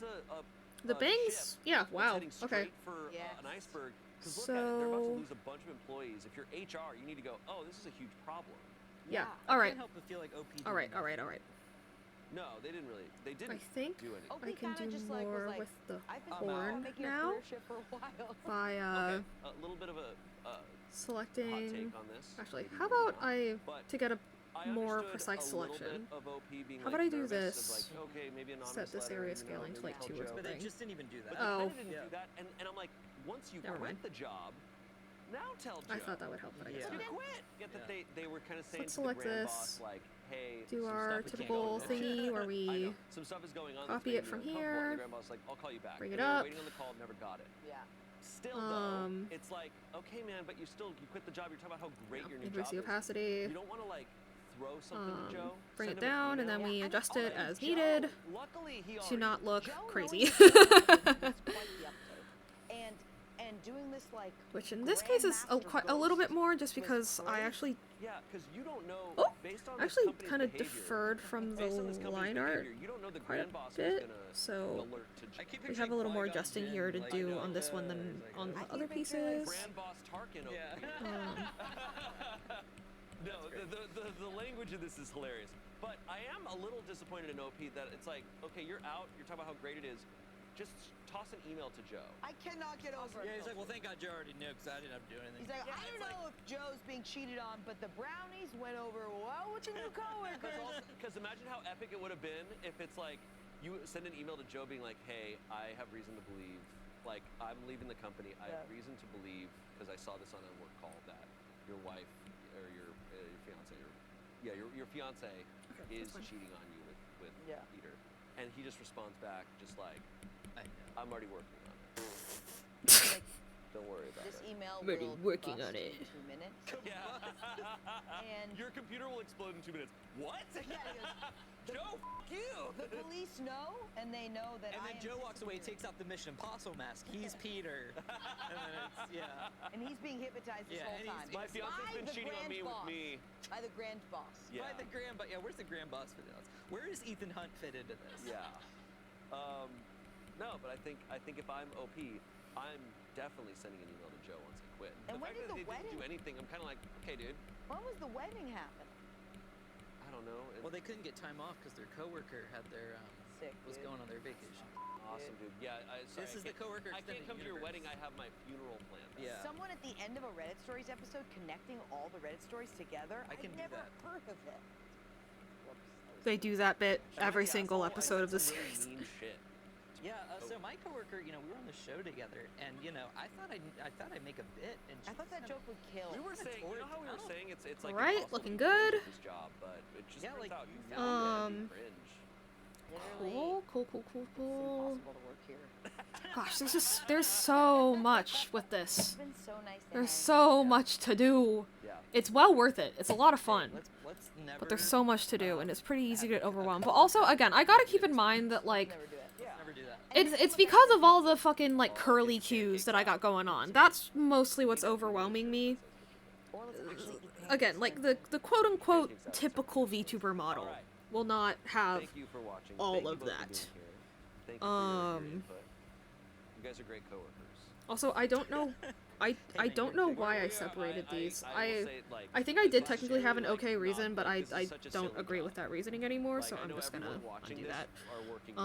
The a bangs? ship Yeah, that's wow. heading Okay. straight for Yes. an iceberg. Because look at it, they're about to So- lose a bunch of employees. If you're HR, you need to go. Oh, this is a huge problem. Yeah. I Alright. can't help but feel like OP. did Alright, nothing. alright, alright. No, they didn't really. They didn't I think do anything. Oh, I he can kinda do just, like, was more like, with the I've been horn making a now career shift for a while. by Okay, a little bit of a hot selecting. take on this. Actually, maybe, how maybe about not. I But to get a I more understood precise a little selection? bit of OP being, How like, about I do nervous this? of, like, okay, maybe anonymous Set this letter, area you know, scaling to maybe like call 2 or Joe. But they something. just didn't even do that. But Oh. they kinda didn't Yeah. do that, and I'm like, once you Never quit mind. the job, now tell Joe. I thought that would help, but I guess Yeah. You not. quit. Yet that they were kind of saying Let's to the select grand this. boss, like, hey, Do some our stuff is typical going on. thingy where I we know. Some stuff is going on. that's copy making it me from uncomfortable, and here, the grand boss is like, I'll call you back. bring And it they were up. waiting on the call, never got it. Yeah. Still Um, though, it's like, okay, man, but you quit the job. You're talking about how great your new increase job the is. opacity. You don't want to like throw something to Joe. Bring send it him an down, and email. then we Yeah, adjust and it also as Joe, needed Luckily, he to already not look Joe crazy. knowing the job was quite the uptake. And doing this like Which in this case is a little bit more, just was because I great. actually Yeah, because you don't know. Oh, based on actually this company's kind of behavior, deferred from the based on this company's line art behavior, you don't know the quite a grand boss is bit, gonna so alert to I Joe. keep we picturing have a little more Qui-Gon adjusting Jinn, here to like, do you know, on this one than he's like, on I the keep other picturing, like, pieces. Grand boss Tarkin. Yeah. No, the language of this is hilarious. But I am a little disappointed in OP that it's like, okay, you're out. You're talking about how great it is. Just toss an email to Joe. I cannot get over it. Yeah, he's like, well, thank God Joe already knew because I didn't have to do anything. He's like, Yeah, I it's don't know if Joe's being cheated on, but the brownies went over well with your new coworker. Because imagine how epic it would have been if it's like you send an email to Joe being like, hey, I have reason to believe, like I'm leaving the company. I have reason to believe because I saw this on a work call that your wife or your fiance, your fiance is fine. cheating on you with Yeah. Peter, and he just responds back just like, I know. I'm already working on it. Like, Don't worry about this it. email Already will working combust on it. in 2 minutes. Yeah. And Your computer will explode in 2 minutes. What? Yeah, he goes, Joe, f you. the police know, and they know that And I then Joe walks away, anticipated. takes off the Mission Impossible mask. He's Peter. And then it's, yeah. And he's being hypnotized this Yeah, whole and he's- time. My fiance's By been the cheating on grand me with boss. me. By the grand boss. Yeah. By the grand, but yeah, where's the grand boss for this? Where does Ethan Hunt fit into this? Yeah. No, but I think if I'm OP, I'm definitely sending an email to Joe once I quit. And the when fact did that the they didn't do wedding- anything, I'm kind of like, okay, dude. When was the wedding happen? I don't know. Well, they couldn't get time off because their coworker had their Sick, was dude. going on their vacation. Awesome, dude. Yeah, sorry, This I is the can't- coworker I can't extended come to your universe. wedding. I have my funeral planned. Yeah. Someone at the end of a Reddit Stories episode connecting all the Reddit stories together. I can I'd do never that. heard of it. Whoops, that was- They do that bit every Somebody single asshole, I episode of the said some really series. mean shit. Yeah. So my coworker, you know, we were on the show together, and you know, I thought I'd make a bit, and I she thought that kinda- joke would kill. We were Kinda saying, you know how we were torn. saying it's like Right, impossible looking to be cringe good. at this job, but it just Yeah, turns like, out you you found it Um, to be cringe. Literally, Cool. it's Cool. impossible to work here. Gosh, there's so much with It's this. been so nice to There's hang. so much to do. Yeah. It's well worth it. It's a lot of fun. Let's never. But there's so much to do, and it's pretty easy to get overwhelmed. But also, again, I gotta keep in mind that, like, Never do it. never do that. it's because of all the fucking, like, curly cues that I got going on. That's mostly what's overwhelming me. Or let's actually eat pancakes Again, like, together. the quote-unquote typical VTuber model Alright. will not have Thank you for watching. all Thank you of both for that. being here. Thank you for your input. You guys are great coworkers. Also, I don't know. I don't know why I separated these. I think I did technically have an okay reason, but I don't agree with that reasoning anymore, so I'm just gonna undo that. It's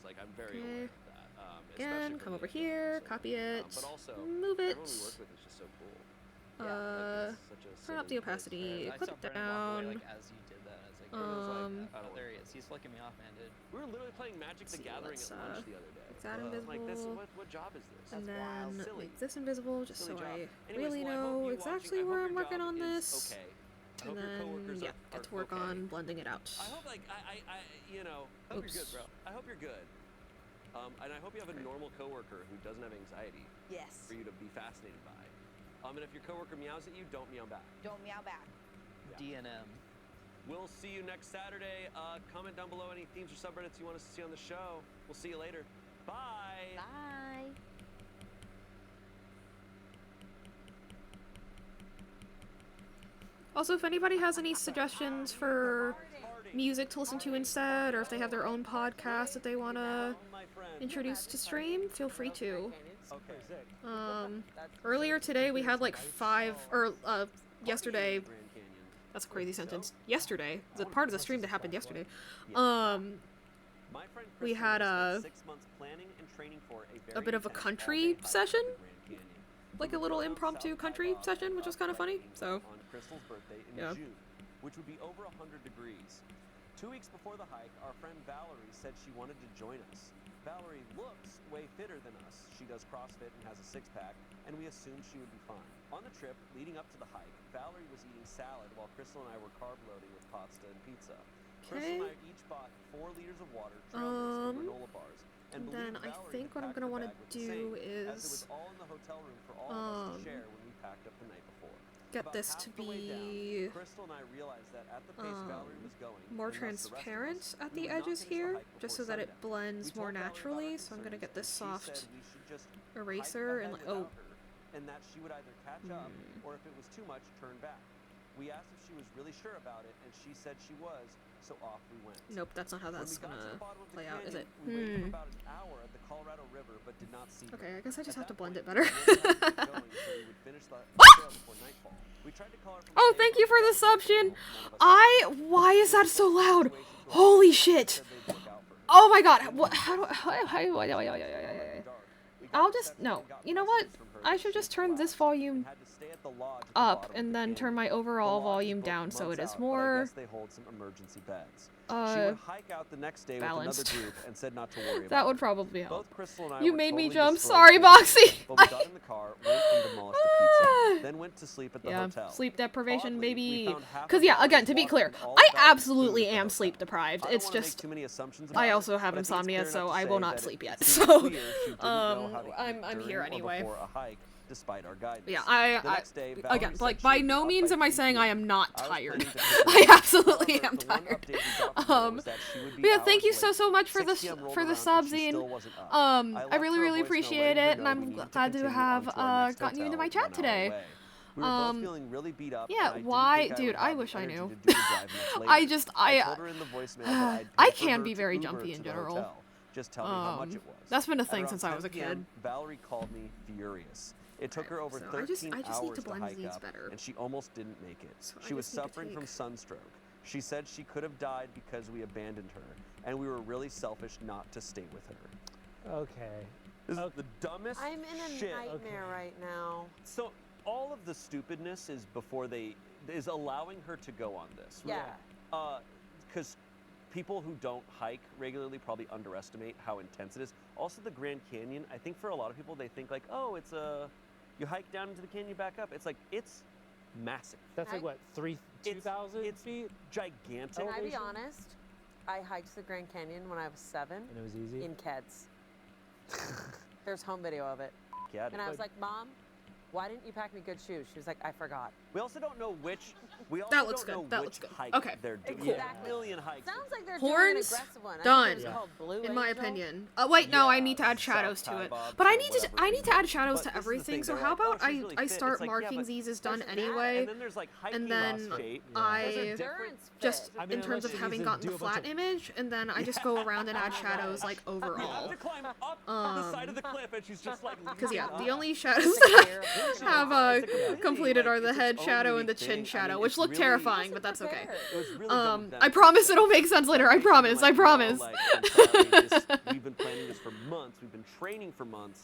like I'm very Okay. aware of that. Again, especially for come over me, here, so, copy it, but also, move it. everyone we work with is just so cool. Turn up the opacity. I Put saw it Brennan walk away, down. like, as you did that. I was like, Um, oh, there he is. He's flicking me off, man, dude. We were literally playing Magic the see, Gathering let's, at lunch the other day. make that Like this, invisible. what job is this? And That's wild. then Silly. make this invisible, just Silly so job. I Anyways, really well, I hope know you exactly watching- I where hope I'm your working job on is this. Okay. I And hope your then, coworkers yeah, are get to work okay. on blending it out. I hope you know. Hope you're good, bro. I hope you're good. And I hope you have a normal coworker who doesn't have anxiety Yes. for you to be fascinated by. And if your coworker meows at you, don't meow back. Don't meow back. Yeah. DNM. We'll see you next Saturday. Comment down below any themes or subreddits you want us to see on the show. We'll see you later. Bye. Bye. Also, if anybody has any suggestions for music to listen to instead, or if they have their own podcast that they want to introduce to stream, feel free to. Earlier today we had like yesterday, that's a crazy sentence, yesterday, the part of the stream that happened yesterday, we had a bit of a country session, like a little impromptu country session, which was kind of funny, so, Crystal's birthday in yeah. June, which would be over 100 degrees. 2 weeks before the hike, our friend Valerie said she wanted to join us. Valerie looks way fitter than us. She does CrossFit and has a six-pack, and we assumed she would be fine. On the trip leading up to the hike, Valerie was eating salad while Crystal and I were carb loading with pasta and pizza. Crystal and I each bought 4 liters of water, trail mix, and granola bars. And then I Valerie think what I'm packed gonna her want to bag with the same, do as it is was all in the hotel room for all of us to share when we packed up the night before. get About this half to the way down, be Crystal and I realized that at the pace Valerie was going, more and thus the rest of transparent us, at we the would not edges finish the here, hike just so before that it sundown. blends We more told Valerie about our naturally, so I'm gonna concerns, get this and she soft said we should just eraser hike and ahead like, oh, without her, and that she would either catch up or if it was too much, turn back. We asked if she was really sure about it, and she said she was, so off we went. nope, that's not how When that's we got to gonna the bottom of the play out, is canyon, it? we waited for about an hour at the Colorado River, but did not see Okay, her. I guess I just At have to that blend point, it better. we really had to get going so we would finish the trail before nightfall. We tried to call her from Oh, the thank neighborhood, you for the but subshin. none of us Why is that so loud? situation to her. Holy They shit. said they'd look out for her. Oh my god, what, how do, I'll just, no, you know what? I should just turn this volume up and then turn my overall volume down so it is more, they hold some emergency beds. She would hike out the next day balanced. with another group and said not to worry about that would it. probably help. Both Crystal and I You were made me totally jump, destroyed sorry physically, Boxy! but we got in the car, went and demolished a pizza, then went to sleep at the Yeah, hotel. sleep deprivation, Oddly, we baby. found half Cause of yeah, Valerie's again, to be walk clear, and all I about the food absolutely at the am hotel. sleep deprived. I don't It's wanna make just, too many assumptions about I it, also have but I think it's insomnia, fair so enough to I say will not that sleep it yet. seems So, clear she didn't know how to eat I'm during here or anyway. before a hike, despite our guidance. yeah, The next day, Valerie again, said like, she by would be no up means by am I 3 saying I p.m. am not I was tired. planning to pick her I up. absolutely However, am the one tired. update we got from her was that she would be But yeah, thank you hours so late. much for 6 the p.m. rolled for the around and subs, she Ian. still wasn't up. I left really her a really voicemail appreciate letting her it, and know we I'm needed to glad to continue have on to our next gotten you into hotel my chat 1 hour today. away. We were both feeling really beat up, yeah, and I didn't why, think I dude? would I have the wish I energy knew. to do the drive much later. I told her in the voicemail that I'd I pay for can her be to very Uber jumpy to in the general. hotel. Just tell me how much it was. That's been a At thing around since I was a 10 p.m., kid. Valerie called me furious. It took her over so 13 I just need hours to to blend hike these up, better. and she almost didn't make it. So I She was just need to suffering from take- sunstroke. She said she could have died because we abandoned her, and we were really selfish not to stay with her. Okay. This is the dumbest I'm in a shit. nightmare right now. So all of the stupidness is is allowing her to go on this. Yeah. Because people who don't hike regularly probably underestimate how intense it is. Also, the Grand Canyon, I think for a lot of people, they think like, oh, it's you hike down into the canyon, back up. It's like, it's massive. That's like what, 2,000 It's feet? gigantic. Can I be Elevation? honest? I hiked the Grand Canyon when I was 7 And it was easy? in Keds. There's home video of it. Yeah, And I was like, Mom, why didn't you pack me good shoes? She was like, I forgot. we also don't know which. We also That looks don't know good. That which looks good. hike Okay. they're doing. Exactly. Yeah. A million hikes. Sounds like they're doing an Horns, aggressive one. I done. think it was called Blue in my Angel. opinion. Wait, no, I Yeah, need to add South shadows to it. Tide But I Bobs or need to whatever I it need to is. add shadows But to this is the everything. thing, So they're how like, oh, about she's really I fit. start It's like, yeah, marking but these as done doesn't matter. anyway, And then there's like hiking and then lost weight. I Those are different. Endurance just fit. I mean, in terms of unless having you gotten do the a bunch flat of- image, and then I just go around and add shadows like You have overall. to climb up the side of the cliff, and she's just like. Because yeah, leaning the up. only shadows that It's I have completely, completed like, are the it's its head own shadow unique and the chin thing. I shadow, mean, which it's look really- terrifying, but that's okay. It was really dumb of them. I promise it'll make sense later. I promise. I promise. Like, I'm sorry, we've been planning this for months. We've been training for months.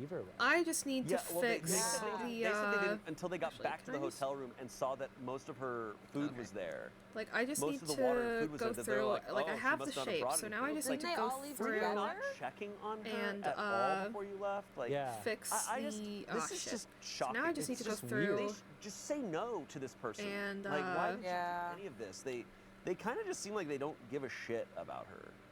leave her. Right? I just need to well, fix they said they the. said they didn't until they got actually, back to the can I just- hotel room and saw that most of her food was there. Like, I just Most need of the water and to food was go there that they were through. like, I "Oh, she have the must not have shape, brought so now I anything." just Like, need to Didn't they go all leave Were you through not checking on her and at all before you left? Like, Yeah. fix I just, the. this is shit. just So shocking. now I just need It's to go just through. They just say no to this person. And, like, why would Yeah. you do any of this? They kind of just seem like they don't give a shit about her.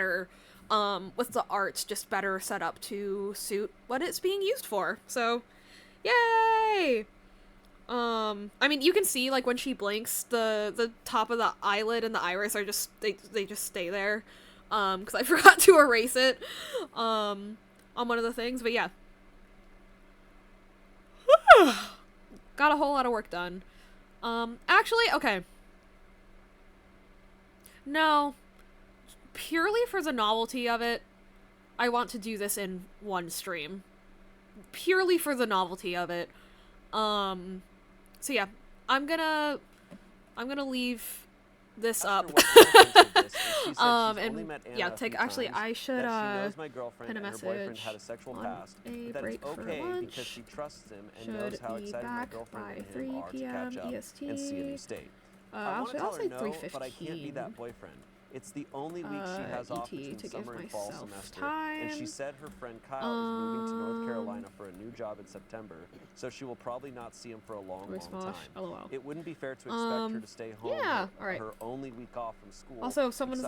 better, with the arts just better set up to suit what it's being used for. So, yay! I mean, you can see, like, when she blinks, the top of the eyelid and the iris are just, they just stay there, because I forgot to erase it, on one of the things, but yeah. Got a whole lot of work done. Actually, okay. No. Purely for the novelty of it, I want to do this in one stream. Purely for the novelty of it. So yeah, I'm gonna leave this up. And yeah, actually I should pin a message on a break for lunch. because she trusts him and Should knows how be excited my back girlfriend by and 3 him are to catch p.m. up EST. and see a new state. I'll say no, but I 3:15. can't be that boyfriend. It's the only week she has off between to summer give and fall myself semester, time. and she said her friend Kyle is moving to North Carolina for a new job in September, so she will probably not see him for a long time. LOL. It wouldn't be fair to expect her to stay home Yeah, alright. her only week off from school. Also, someone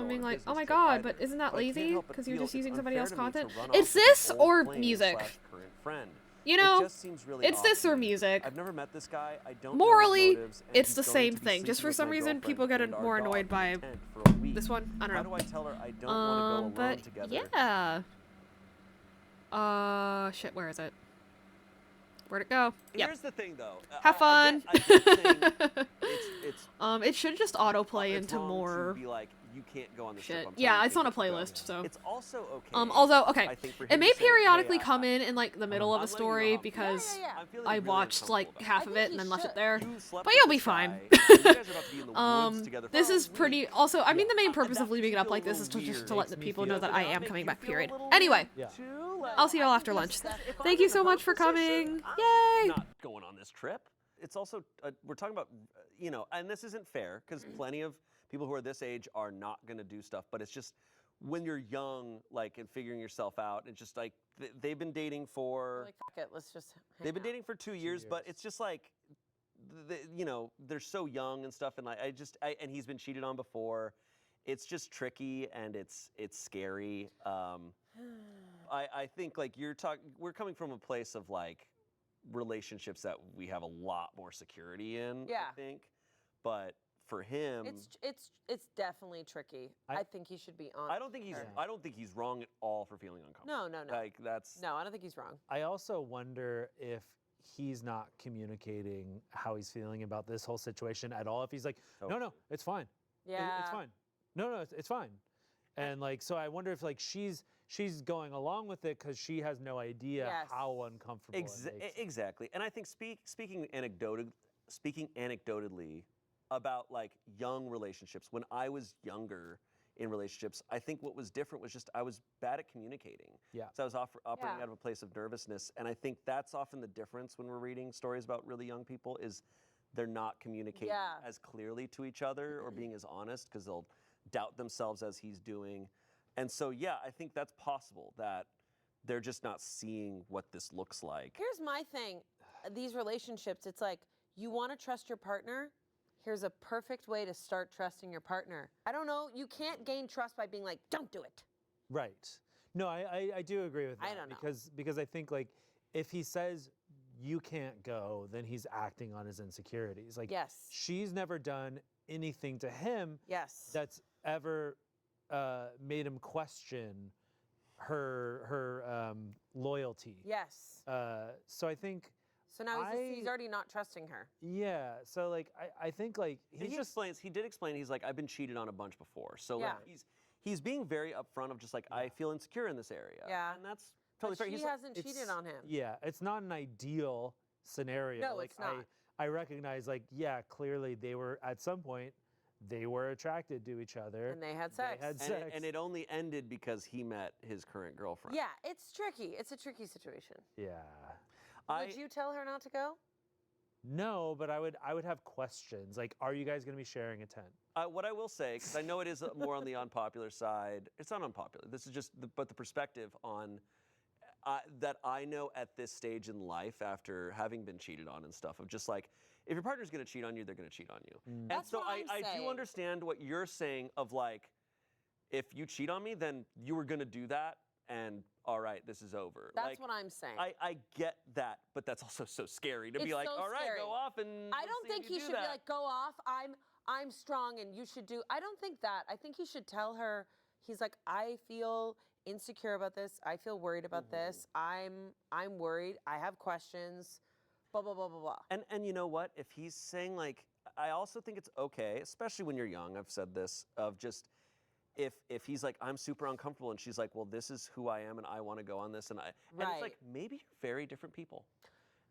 being like, "Oh my god, but isn't that lazy? Because you're just using somebody else's content." It's this or music. You know, it's this or music. I've never met this guy. I don't Morally, know his motives, and it's he's the going same to be thing. sleeping Just for with some my reason, girlfriend people get and our more dog annoyed by in tent for a week. this one. I don't know. How do I tell her I don't want to go alone but together? yeah. Shit, where is it? Where'd it go? Here's the thing, though. Have fun. I get saying it's it should just autoplay it's into wrong more to be like, you can't go on this shit. trip. I'm Yeah, telling it's you on a to go. playlist, so. It's also okay. Although, okay, I think for it him may to say, periodically hey, come in like the middle of a I'm letting you story off. because I'm feeling I really watched like uncomfortable half about of it and then left it there. You slept But with you'll be this fine. guy, and you guys are about to be in the woods together for This a is week. pretty. Also, I mean, the main Yeah, purpose that of leaving it makes up me like feel a this is little just weird. to let Makes the me people feel know that good. I Does am that coming make back. you feel a Period. little Anyway, Yeah. I'll see y'all after lunch. Thank you so much for coming. Yay! Not going on this trip. It's also we're talking about and this isn't fair because plenty of people who are this age are not going to do stuff, but it's just when you're young, like, and figuring yourself out, it's just like they've been dating for Like, fuck it, let's just. they've been dating for 2 years, but it's just like they're so young and stuff, and like and he's been cheated on before. It's just tricky and it's scary. I think like we're coming from a place of like relationships that we have a lot more security in. Yeah. I think, but for him, It's definitely tricky. I think he should be on. I don't think he's wrong at all for feeling uncomfortable. No. Like that's No, I don't think he's wrong. I also wonder if he's not communicating how he's feeling about this whole situation at all. If he's like, no, it's fine. Yeah. It's fine. No, it's fine. And like, so I wonder if like she's going along with it because she has no idea how uncomfortable it makes. Exactly. And I think speaking anecdotally about like young relationships, when I was younger in relationships, I think what was different was just I was bad at communicating. Yeah. So I was operating out of a place of nervousness, and I think that's often the difference when we're reading stories about really young people is they're not communicating as clearly to each other or being as honest because they'll doubt themselves as he's doing. And so, yeah, I think that's possible that they're just not seeing what this looks like. Here's my thing. These relationships, it's like you want to trust your partner. Here's a perfect way to start trusting your partner. I don't know. You can't gain trust by being like, don't do it. Right. No, I do agree with that. I don't know. Because I think like if he says you can't go, then he's acting on his insecurities. Like she's never done anything to him that's ever made him question her loyalty. Yes. So I think. So now he's already not trusting her. Yeah. So like I think like he did explain he's like I've been cheated on a bunch before. So like he's being very upfront of just like I feel insecure in this area. Yeah. And that's totally fair. She hasn't cheated on him. Yeah. It's not an ideal scenario. No, like it's not. I recognize like clearly they were at some point they were attracted to each other. And they had sex. And it only ended because he met his current girlfriend. Yeah, it's tricky. It's a tricky situation. Yeah. Would you tell her not to go? No, but I would have questions. Like, are you guys going to be sharing a tent? What I will say, because I know it is more on the unpopular side. It's not unpopular. This is just the perspective on that I know at this stage in life after having been cheated on and stuff of just like, if your partner's going to cheat on you, they're going to cheat on you. And That's so what I'm I do saying. understand what you're saying of like, if you cheat on me, then you were going to do that. And all right, this is over. That's like, what I'm saying. I get that, but that's also so scary to It's be like, so all right, scary. go off and. I don't think he should be like, go off. I'm strong, and you should do. I don't think that. I think he should tell her. He's like, I feel insecure about this. I feel worried about this. I'm worried. I have questions. blah, blah, blah, blah, blah. And you know what? If he's saying like, I also think it's okay, especially when you're young, I've said this, of just, if he's like, I'm super uncomfortable, and she's like, well, this is who I am and I want to go on this, and it's like, maybe you're very different people.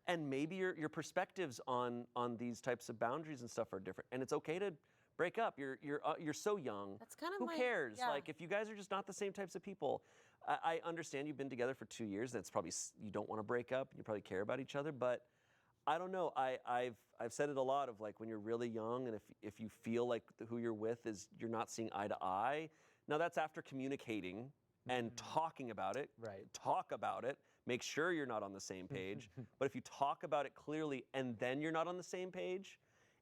And maybe your perspectives on these types of boundaries and stuff are different. And it's okay to break up. You're so young. That's kind of who cares? Like, if you guys are just not the same types of people, I understand you've been together for 2 years. That's probably, you don't want to break up. You probably care about each other, but I don't know. I've said it a lot of like when you're really young and if you feel like who you're with is you're not seeing eye to eye. Now that's after communicating and talking about it. Right. Talk about it. Make sure you're not on the same page. But if you talk about it clearly and then you're not on the same page,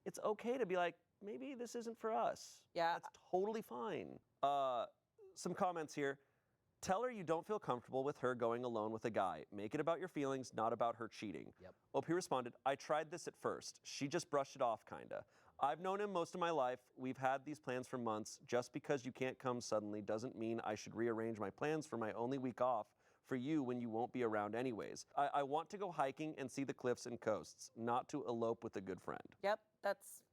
it's okay to be like, maybe this isn't for us. Yeah. That's totally fine. Some comments here. Tell her you don't feel comfortable with her going alone with a guy. Make it about your feelings, not about her cheating. Yep. OP responded, I tried this at first. She just brushed it off, kinda. I've known him most of my life. We've had these plans for months. Just because you can't come suddenly doesn't mean I should rearrange my plans for my only week off for you when you won't be around anyways. I want to go hiking and see the cliffs and coasts, not to elope with a good friend. Yep, that's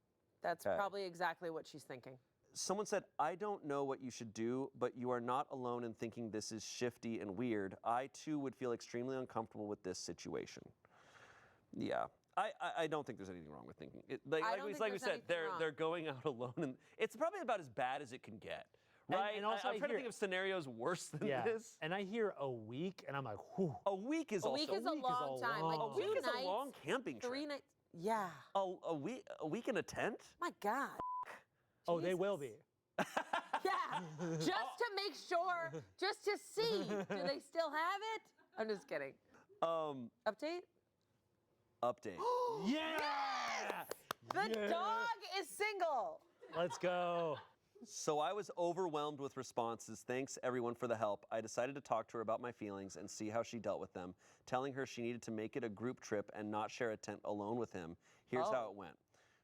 probably exactly what she's thinking. Someone said, I don't know what you should do, but you are not alone in thinking this is shifty and weird. I too would feel extremely uncomfortable with this situation. Yeah. I don't think there's anything wrong with thinking. Like we said, they're going out alone, and it's probably about as bad as it can get. Right? And also I'm trying to think of scenarios worse than this. And I hear a week, and I'm like, whew. A week is a week is a long time. Like a week is a long camping trip. 3 nights. Yeah. A week in a tent? My God. Oh, they will be. Yeah. Just to make sure, just to see, do they still have it? I'm just kidding. Update? Update. Yeah! The dog is single. Let's go. So I was overwhelmed with responses. Thanks everyone for the help. I decided to talk to her about my feelings and see how she dealt with them, telling her she needed to make it a group trip and not share a tent alone with him. Here's how it went.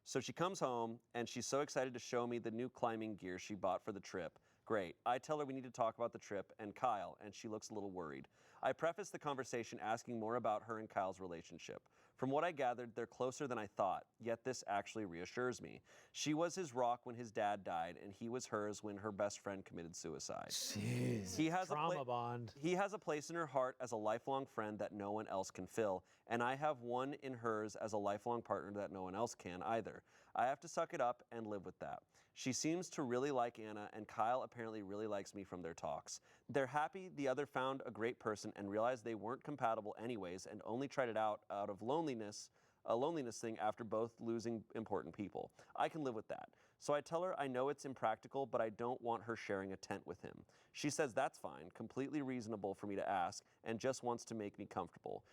So she comes home and she's so excited to show me the new climbing gear she bought for the trip. Great. I tell her we need to talk about the trip and Kyle, and she looks a little worried. I preface the conversation asking more about her and Kyle's relationship. From what I gathered, they're closer than I thought, yet this actually reassures me. She was his rock when his dad died, and he was hers when her best friend committed suicide. Jeez, he has trauma bond. He has a place in her heart as a lifelong friend that no one else can fill, and I have one in hers as a lifelong partner that no one else can either. I have to suck it up and live with that. She seems to really like Anna, and Kyle apparently really likes me from their talks. They're happy the other found a great person and realized they weren't compatible anyways and only tried it out of loneliness, a loneliness thing after both losing important people. I can live with that. So I tell her I know it's impractical, but I don't want her sharing a tent with him. She says that's fine, completely reasonable for me to ask, and just wants to make me comfortable.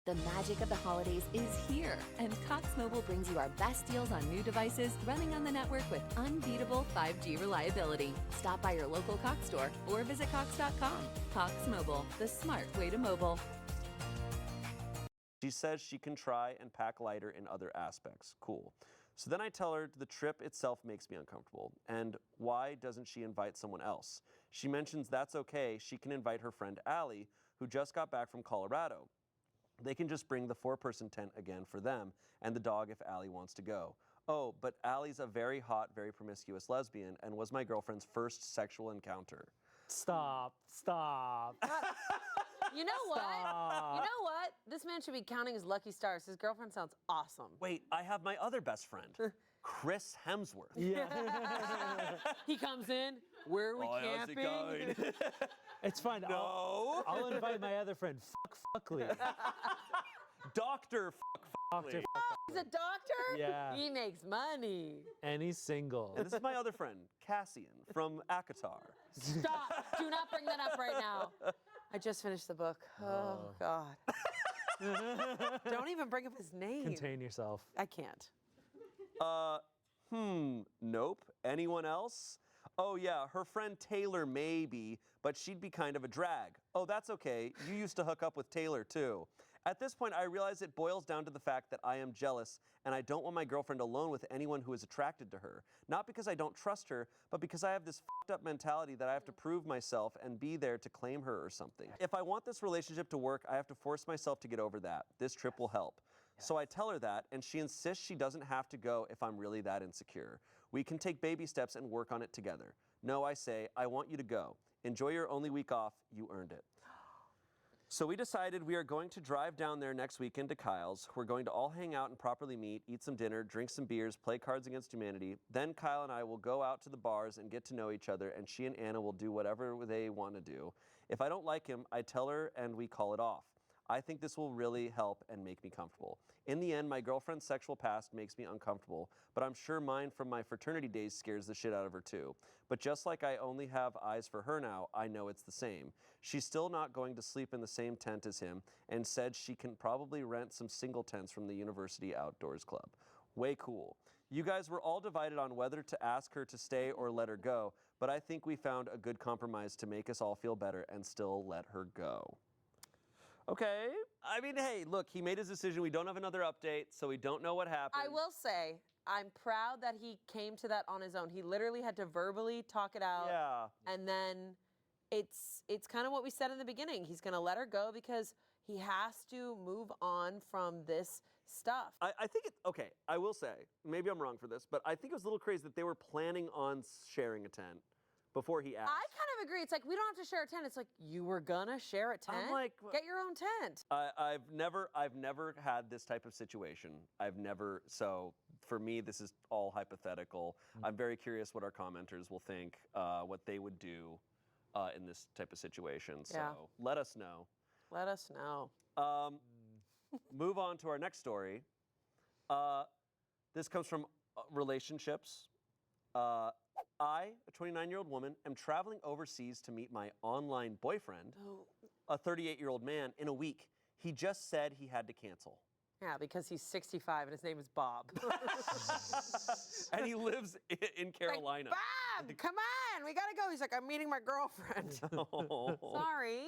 The magic of the holidays is here, and Cox Mobile brings you our best deals on new devices running on the network with unbeatable 5G reliability. Stop by your local Cox store or visit Cox.com. Cox Mobile, the smart way to mobile. She says she can try and pack lighter in other aspects. Cool. So then I tell her the trip itself makes me uncomfortable, and why doesn't she invite someone else? She mentions that's okay, she can invite her friend Allie, who just got back from Colorado. They can just bring the 4-person tent again for them and the dog if Allie wants to go. Oh, but Allie's a very hot, very promiscuous lesbian and was my girlfriend's first sexual encounter. Stop. You know what? You know what? This man should be counting his lucky stars. His girlfriend sounds awesome. Wait, I have my other best friend, Chris Hemsworth. Yeah. He comes in. Where are we camping? How's it going? It's fine. No. I'll invite my other friend, Fuckley. Dr. Fuckley. He's a doctor? Yeah. He makes money. And he's single. And this is my other friend, Cassian, from Akatar. Stop. Do not bring that up right now. I just finished the book. Oh, God. Don't even bring up his name. Contain yourself. I can't. Nope. Anyone else? Oh yeah, her friend Taylor maybe, but she'd be kind of a drag. Oh, that's okay. You used to hook up with Taylor too. At this point, I realize it boils down to the fact that I am jealous and I don't want my girlfriend alone with anyone who is attracted to her. Not because I don't trust her, but because I have this fucked up mentality that I have to prove myself and be there to claim her or something. If I want this relationship to work, I have to force myself to get over that. This trip will help. So I tell her that, and she insists she doesn't have to go if I'm really that insecure. We can take baby steps and work on it together. No, I say, I want you to go. Enjoy your only week off. You earned it. So we decided we are going to drive down there next weekend to Kyle's. We're going to all hang out and properly meet, eat some dinner, drink some beers, play Cards Against Humanity. Then Kyle and I will go out to the bars and get to know each other, and she and Anna will do whatever they want to do. If I don't like him, I tell her and we call it off. I think this will really help and make me comfortable. In the end, my girlfriend's sexual past makes me uncomfortable, but I'm sure mine from my fraternity days scares the shit out of her too. But just like I only have eyes for her now, I know it's the same. She's still not going to sleep in the same tent as him and said she can probably rent some single tents from the University Outdoors Club. Way cool. You guys were all divided on whether to ask her to stay or let her go, but I think we found a good compromise to make us all feel better and still let her go. Okay. I mean, hey, look, he made his decision. We don't have another update, so we don't know what happened. I will say, I'm proud that he came to that on his own. He literally had to verbally talk it out. Yeah. And then it's kind of what we said in the beginning. He's going to let her go because he has to move on from this stuff. I think okay, I will say, maybe I'm wrong for this, but I think it was a little crazy that they were planning on sharing a tent before he asked. I kind of agree. It's like, we don't have to share a tent. It's like, you were gonna share a tent? I'm like, get your own tent. I've never had this type of situation. So for me, this is all hypothetical. I'm very curious what our commenters will think, what they would do in this type of situation. So let us know. Let us know. Move on to our next story. This comes from relationships. I, a 29-year-old woman, am traveling overseas to meet my online boyfriend, a 38-year-old man, in a week. He just said he had to cancel. Yeah, because he's 65 and his name is Bob. And he lives in Carolina. Like, Bob, come on, we gotta go. He's like, I'm meeting my girlfriend. Sorry.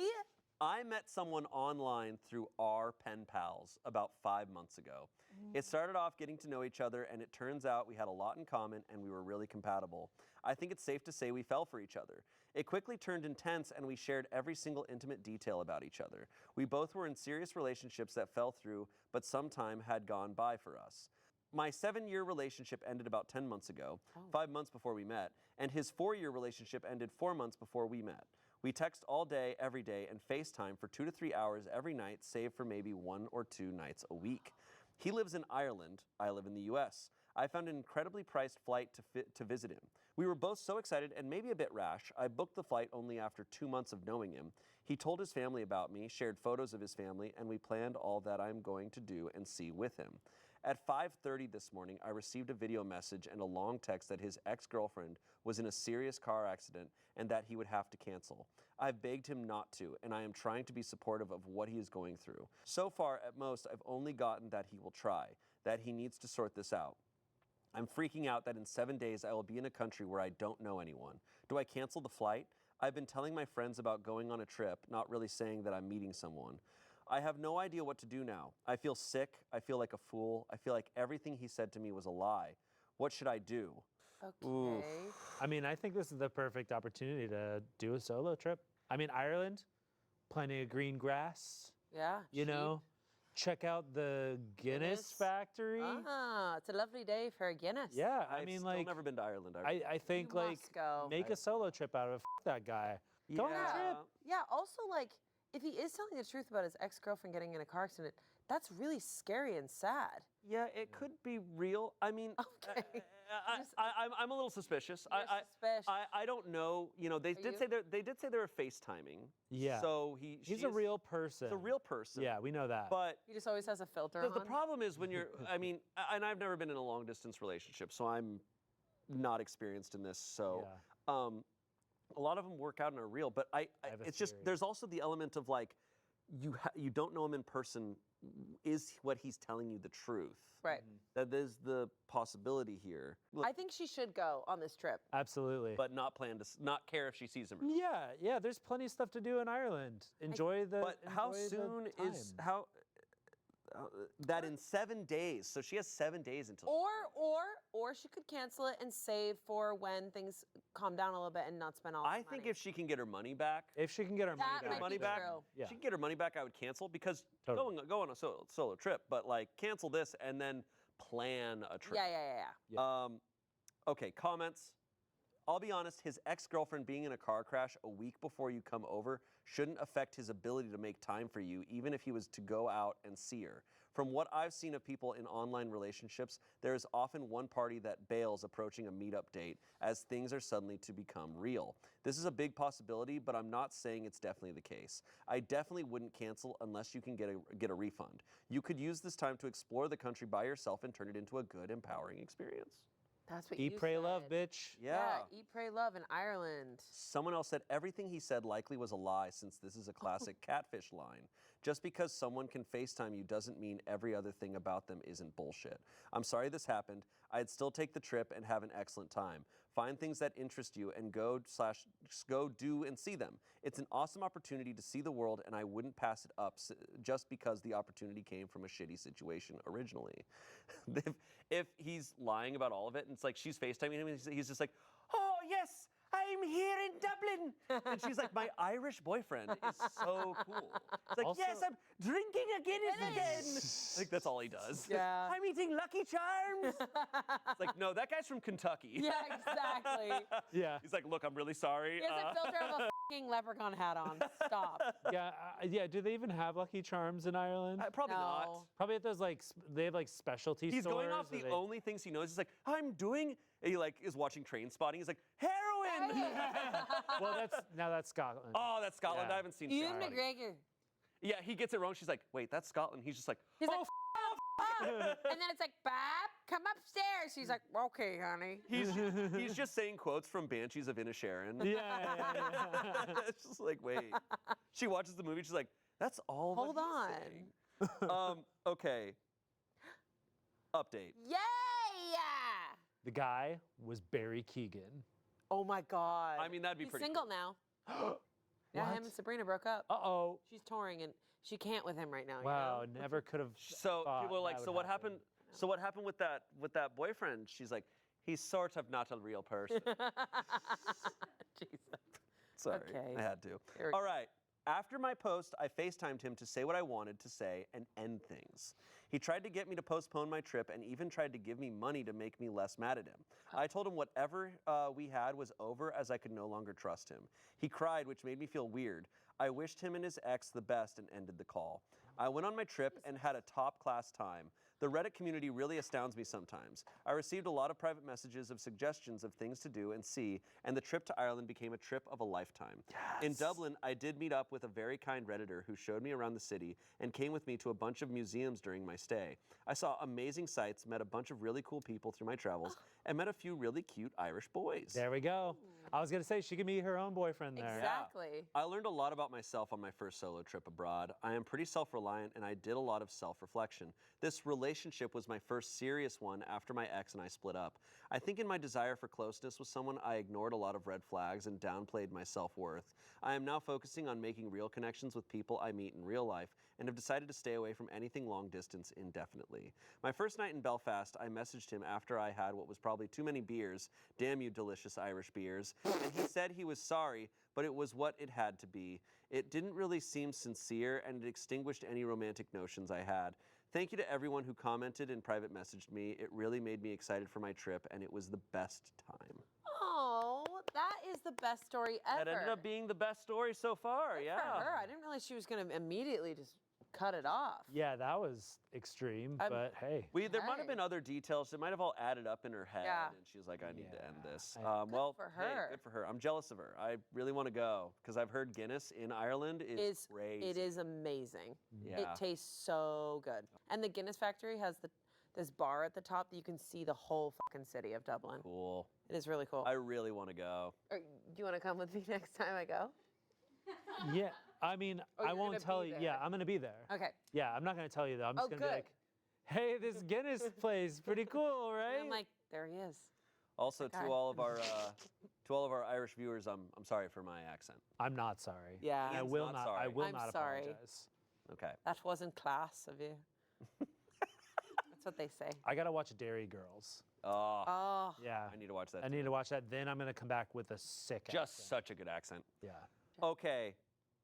I met someone online through our pen pals about 5 months ago. It started off getting to know each other, and it turns out we had a lot in common and we were really compatible. I think it's safe to say we fell for each other. It quickly turned intense, and we shared every single intimate detail about each other. We both were in serious relationships that fell through, but some time had gone by for us. My 7-year relationship ended about 10 months ago, 5 months before we met, and his 4-year relationship ended 4 months before we met. We text all day, every day, and FaceTime for 2 to 3 hours every night, save for maybe 1 or 2 nights a week. He lives in Ireland. I live in the US. I found an incredibly priced flight to visit him. We were both so excited and maybe a bit rash. I booked the flight only after 2 months of knowing him. He told his family about me, shared photos of his family, and we planned all that I'm going to do and see with him. At 5:30 this morning, I received a video message and a long text that his ex-girlfriend was in a serious car accident and that he would have to cancel. I've begged him not to, and I am trying to be supportive of what he is going through. So far, at most, I've only gotten that he will try, that he needs to sort this out. I'm freaking out that in 7 days I will be in a country where I don't know anyone. Do I cancel the flight? I've been telling my friends about going on a trip, not really saying that I'm meeting someone. I have no idea what to do now. I feel sick. I feel like a fool. I feel like everything he said to me was a lie. What should I do? Okay. Oof. I mean, I think this is the perfect opportunity to do a solo trip. I mean, Ireland, plenty of green grass. Yeah. You know, check out the Guinness factory. Ah, it's a lovely day for a Guinness. Yeah, I I've mean, still like, never been to Ireland. I think, You like, must go. make a solo trip out of it. F that guy. Go on a trip. Yeah, also, like, if he is telling the truth about his ex-girlfriend getting in a car accident, that's really scary and sad. Yeah, it could be real. I mean, I'm a little suspicious. I don't know. You know, they did say they were FaceTiming. Yeah. So he's a real person. He's a real person. Yeah, we know that. But he just always has a filter on. The problem is when you're. I mean, and I've never been in a long distance relationship, so I'm not experienced in this. So. Yeah. A lot of them work out and are real, but it's just there's also the element of like you don't know him in person. Is what he's telling you the truth? Right. That is the possibility here. I think she should go on this trip. Absolutely. But not care if she sees him. Yeah, there's plenty of stuff to do in Ireland. Enjoy the. But how soon is how? that in 7 days. So she has 7 days until. Or she could cancel it and save for when things calm down a little bit and not spend all the money. I think if she can get her money back. If she can get her money back. Yeah. She can get her money back, I would cancel because go on a solo trip, but like cancel this and then plan a trip. Yeah. Okay, comments. I'll be honest, his ex-girlfriend being in a car crash a week before you come over shouldn't affect his ability to make time for you, even if he was to go out and see her. From what I've seen of people in online relationships, there is often one party that bails approaching a meetup date as things are suddenly to become real. This is a big possibility, but I'm not saying it's definitely the case. I definitely wouldn't cancel unless you can get a refund. You could use this time to explore the country by yourself and turn it into a good, empowering experience. That's what Eat, you pray, said. love, bitch. Yeah. Eat, pray, love in Ireland. Someone else said everything he said likely was a lie since this is a classic catfish line. Just because someone can FaceTime you doesn't mean every other thing about them isn't bullshit. I'm sorry this happened. I'd still take the trip and have an excellent time. Find things that interest you and go do and see them. It's an awesome opportunity to see the world and I wouldn't pass it up just because the opportunity came from a shitty situation originally. If he's lying about all of it and it's like she's FaceTiming him and he's just like, oh yes, I'm here in Dublin. And she's like, my Irish boyfriend is so cool. It's like, Also- yes, I'm drinking a Guinness again. Like, that's all he does. Yeah. I'm eating Lucky Charms. It's like, no, that guy's from Kentucky. Yeah, exactly. Yeah. He's like, look, I'm really sorry. He has a filter of a f***ing leprechaun hat on. Stop. Yeah. Do they even have Lucky Charms in Ireland? Probably No. not. Probably at those they have like specialty He's stores. going off the only things he knows. He's like, I'm doing, and he like is watching Train Spotting. He's like, heroin. Well, that's Scotland. Oh, that's Scotland. Yeah. I haven't seen Ewan Trainspotting. McGregor. Yeah, he gets it wrong. She's like, wait, that's Scotland. He's just like, He's oh, like, and then it's like, Bob, come upstairs. She's like, okay, honey. he's just saying quotes from Banshees of Inisherin. Yeah. It's just like, wait. She watches the movie. She's like, that's all. Hold on. Okay. Update. Yay! The guy was Barry Keoghan. Oh my God. I mean, that'd be He's pretty single now. Yeah, him and Sabrina broke up. Uh-oh. She's touring and she can't with him right now. Wow, You know? never could have. So people are like, so what happened? So what happened with that boyfriend? She's like, he's sort of not a real person. Jesus. Sorry, Okay. I had to. Here we All go. right. After my post, I FaceTimed him to say what I wanted to say and end things. He tried to get me to postpone my trip and even tried to give me money to make me less mad at him. I told him whatever we had was over as I could no longer trust him. He cried, which made me feel weird. I wished him and his ex the best and ended the call. I went on my trip and had a top-class time. The Reddit community really astounds me sometimes. I received a lot of private messages of suggestions of things to do and see, and the trip to Ireland became a trip of a lifetime. Yes. In Dublin, I did meet up with a very kind Redditor who showed me around the city and came with me to a bunch of museums during my stay. I saw amazing sights, met a bunch of really cool people through my travels, and met a few really cute Irish boys. There we go. I was going to say, she could meet her own boyfriend there. Exactly. I learned a lot about myself on my first solo trip abroad. I am pretty self-reliant and I did a lot of self-reflection. This relationship was my first serious one after my ex and I split up. I think in my desire for closeness with someone, I ignored a lot of red flags and downplayed my self-worth. I am now focusing on making real connections with people I meet in real life and have decided to stay away from anything long distance indefinitely. My first night in Belfast, I messaged him after I had what was probably too many beers, damn you delicious Irish beers, and he said he was sorry, but it was what it had to be. It didn't really seem sincere and it extinguished any romantic notions I had. Thank you to everyone who commented and private messaged me. It really made me excited for my trip and it was the best time. Oh, that is the best story ever. That ended up being the best story so far, Good for her. I didn't realize she was going to immediately just cut it off. Yeah, that was extreme, but hey. There might have been other details. It might have all added up in her head, Yeah. and she was like, I need to end this. Good well, for hey, her. good for her. I'm jealous of her. I really want to go, because I've heard Guinness in Ireland is crazy. It is amazing. Yeah. It tastes so good. And the Guinness factory has this bar at the top that you can see the whole fucking city of Dublin. Cool. It is really cool. I really want to go. Do you want to come with me next time I go? Yeah, I mean, Oh, I you're won't gonna tell be you. there. Yeah, I'm going to be there. Okay. Yeah, I'm not going to tell you though. I'm just Oh, going to be good. like, hey, this Guinness place, pretty cool, right? And I'm like, there he is. Also, to Okay. all of our Irish viewers, I'm sorry for my accent. I'm not sorry. Yeah. I Ian's will not not. sorry. I will I'm not sorry. apologize. Okay. That wasn't class of you. That's what they say. I gotta watch Dairy Girls. Oh. Yeah. I need to watch that. I need to watch that. Then I'm gonna come back with a sick Just such a good accent. Yeah. Okay,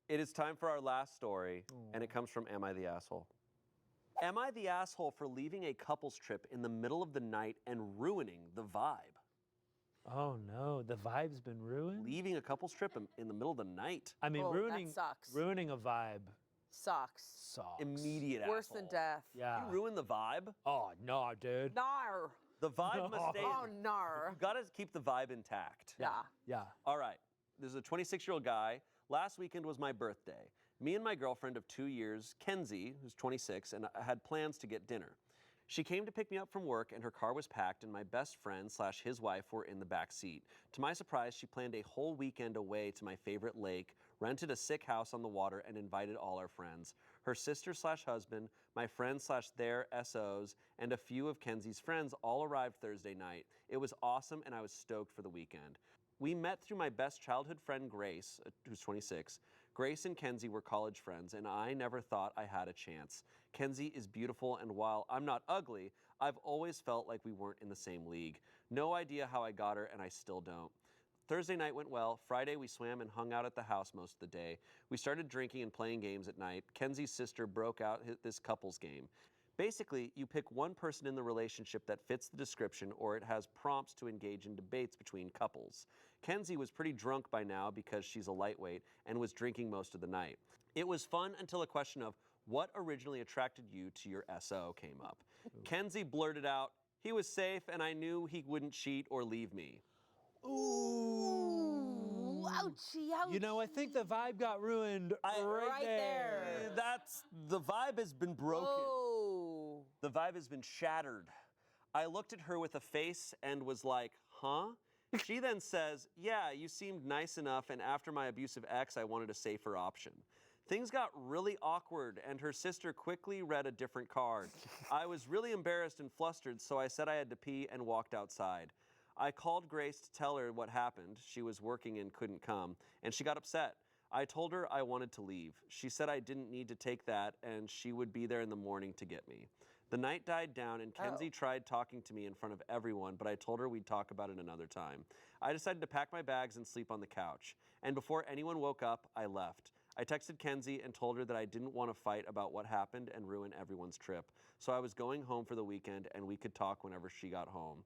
it is time for our last story, and it comes from Am I the Asshole? Am I the asshole for leaving a couple's trip in the middle of the night and ruining the vibe? Oh no, the vibe's been ruined? Leaving a couple's trip in the middle of the night. I mean, Oh, that ruining sucks. ruining a vibe Sucks. sucks. Immediate Worse asshole. than death. Yeah. You ruined the vibe? Oh no, dude. Nar. The vibe must stay. Oh, nar. You gotta keep the vibe intact. Yeah. Yeah. All right. There's a 26-year-old guy. Last weekend was my birthday. Me and my girlfriend of 2 years, Kenzie, who's 26, and I had plans to get dinner. She came to pick me up from work, and her car was packed, and my best friend / his wife were in the back seat. To my surprise, she planned a whole weekend away to my favorite lake, rented a sick house on the water, and invited all our friends. Her sister / husband, my friends / their SOs, and a few of Kenzie's friends all arrived Thursday night. It was awesome, and I was stoked for the weekend. We met through my best childhood friend, Grace, who's 26. Grace and Kenzie were college friends, and I never thought I had a chance. Kenzie is beautiful, and while I'm not ugly, I've always felt like we weren't in the same league. No idea how I got her, and I still don't. Thursday night went well. Friday, we swam and hung out at the house most of the day. We started drinking and playing games at night. Kenzie's sister broke out this couples game. Basically, you pick one person in the relationship that fits the description, or it has prompts to engage in debates between couples. Kenzie was pretty drunk by now because she's a lightweight and was drinking most of the night. It was fun until a question of what originally attracted you to your SO came up. Kenzie blurted out, "He was safe and I knew he wouldn't cheat or leave me." Ooh, ouchie, ouchie. You know, I think the vibe got ruined right there. The vibe has been broken. Oh. The vibe has been shattered. I looked at her with a face and was like, huh? She then says, yeah, you seemed nice enough, and after my abusive ex, I wanted a safer option. Things got really awkward, and her sister quickly read a different card. I was really embarrassed and flustered, so I said I had to pee and walked outside. I called Grace to tell her what happened. She was working and couldn't come, and she got upset. I told her I wanted to leave. She said I didn't need to take that, and she would be there in the morning to get me. The night died down, and Kenzie tried talking to me in front of everyone, but I told her we'd talk about it another time. I decided to pack my bags and sleep on the couch. And before anyone woke up, I left. I texted Kenzie and told her that I didn't want to fight about what happened and ruin everyone's trip. So I was going home for the weekend, and we could talk whenever she got home.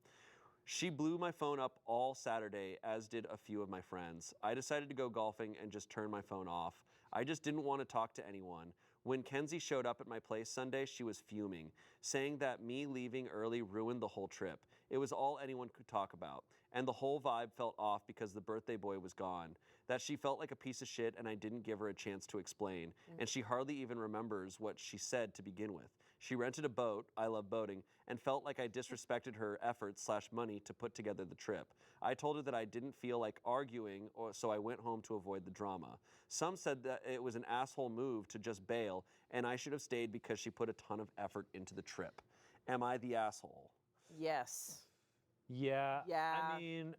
She blew my phone up all Saturday, as did a few of my friends. I decided to go golfing and just turn my phone off. I just didn't want to talk to anyone. When Kenzie showed up at my place Sunday, she was fuming, saying that me leaving early ruined the whole trip. It was all anyone could talk about. And the whole vibe felt off because the birthday boy was gone. That she felt like a piece of shit and I didn't give her a chance to explain. And she hardly even remembers what she said to begin with. She rented a boat, I love boating, and felt like I disrespected her efforts / money to put together the trip. I told her that I didn't feel like arguing, so I went home to avoid the drama. Some said that it was an asshole move to just bail, and I should have stayed because she put a ton of effort into the trip. Am I the asshole? Yes. Yeah. Yeah.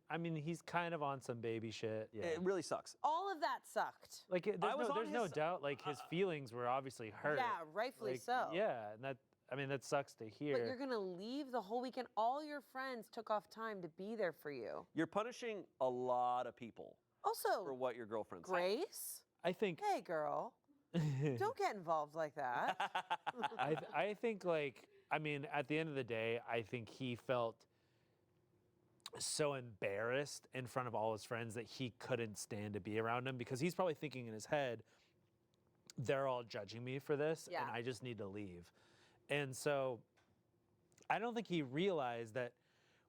I mean, he's kind of on some baby shit. Yeah. It really sucks. All of that sucked. Like, there's no doubt. Like, his feelings were obviously hurt. Yeah, rightfully Like, so. Yeah, and that sucks to hear. But you're gonna leave the whole weekend. All your friends took off time to be there for you. You're punishing a lot of people Also, for what your girlfriend said. Grace. I think. Hey, girl. Don't get involved like that. I think, like, I mean, at the end of the day, I think he felt so embarrassed in front of all his friends that he couldn't stand to be around him, because he's probably thinking in his head, they're all judging me for this, and I just need to leave. And so I don't think he realized that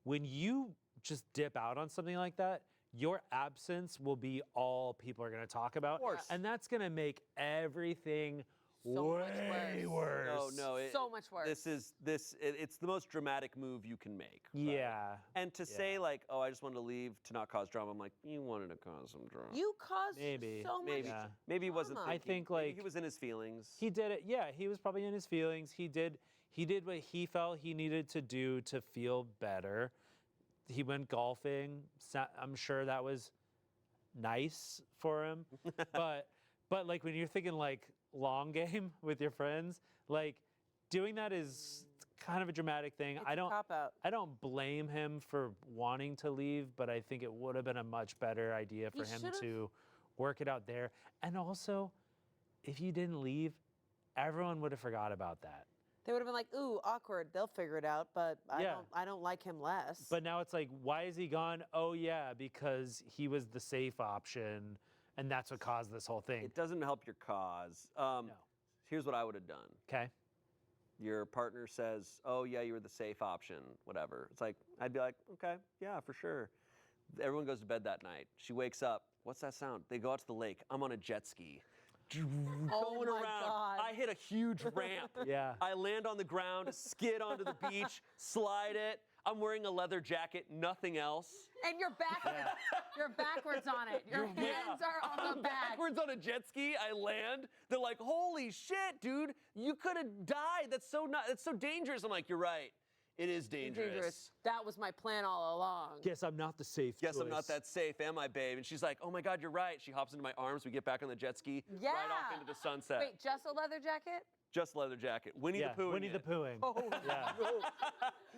when you just dip out on something like that, your absence will be all people are going to talk about. Of course. And that's going to make everything way worse. No, so much worse. It's the most dramatic move you can make. Right? Yeah. And to say like, oh, I just wanted to leave to not cause drama, I'm like, you wanted to cause some drama. You caused Maybe. so much Maybe he wasn't drama. thinking. I think, Maybe like, he was in his feelings. He did it. Yeah, he was probably in his feelings. He did what he felt he needed to do to feel better. He went golfing. I'm sure that was nice for him. but like when you're thinking like long game with your friends, like doing that is kind of a dramatic thing. It's I don't a cop-out. I don't blame him for wanting to leave, but I think it would have been a much better idea for him to work it out there. And also, if you didn't leave, everyone would have forgot about that. They would have been like, ooh, awkward. They'll figure it out, but I don't like him less. But now it's like, why is he gone? Oh yeah, because he was the safe option, and that's what caused this whole thing. It doesn't help your cause. No. Here's what I would have done. Okay. Your partner says, oh yeah, you were the safe option, whatever. It's like, I'd be like, okay, yeah, for sure. Everyone goes to bed that night. She wakes up, what's that sound? They go out to the lake. I'm on a jet ski. Going around. God. I hit a huge ramp. Yeah. I land on the ground, skid onto the beach, slide it. I'm wearing a leather jacket, nothing else. And you're backwards. You're backwards on it. Your hands are on the back. Backwards on a jet ski, I land. They're like, holy shit, dude, you could have died. That's so dangerous. I'm like, you're right. It is dangerous. That was my plan all along. Guess I'm not the safe Guess choice. I'm not that safe, am I, babe? And she's like, oh my God, you're right. She hops into my arms. We get back on the jet ski, right off into the sunset. Wait, just a leather jacket? Just leather jacket. Winnie the Pooh. Winnie the Poohing. Oh, yeah.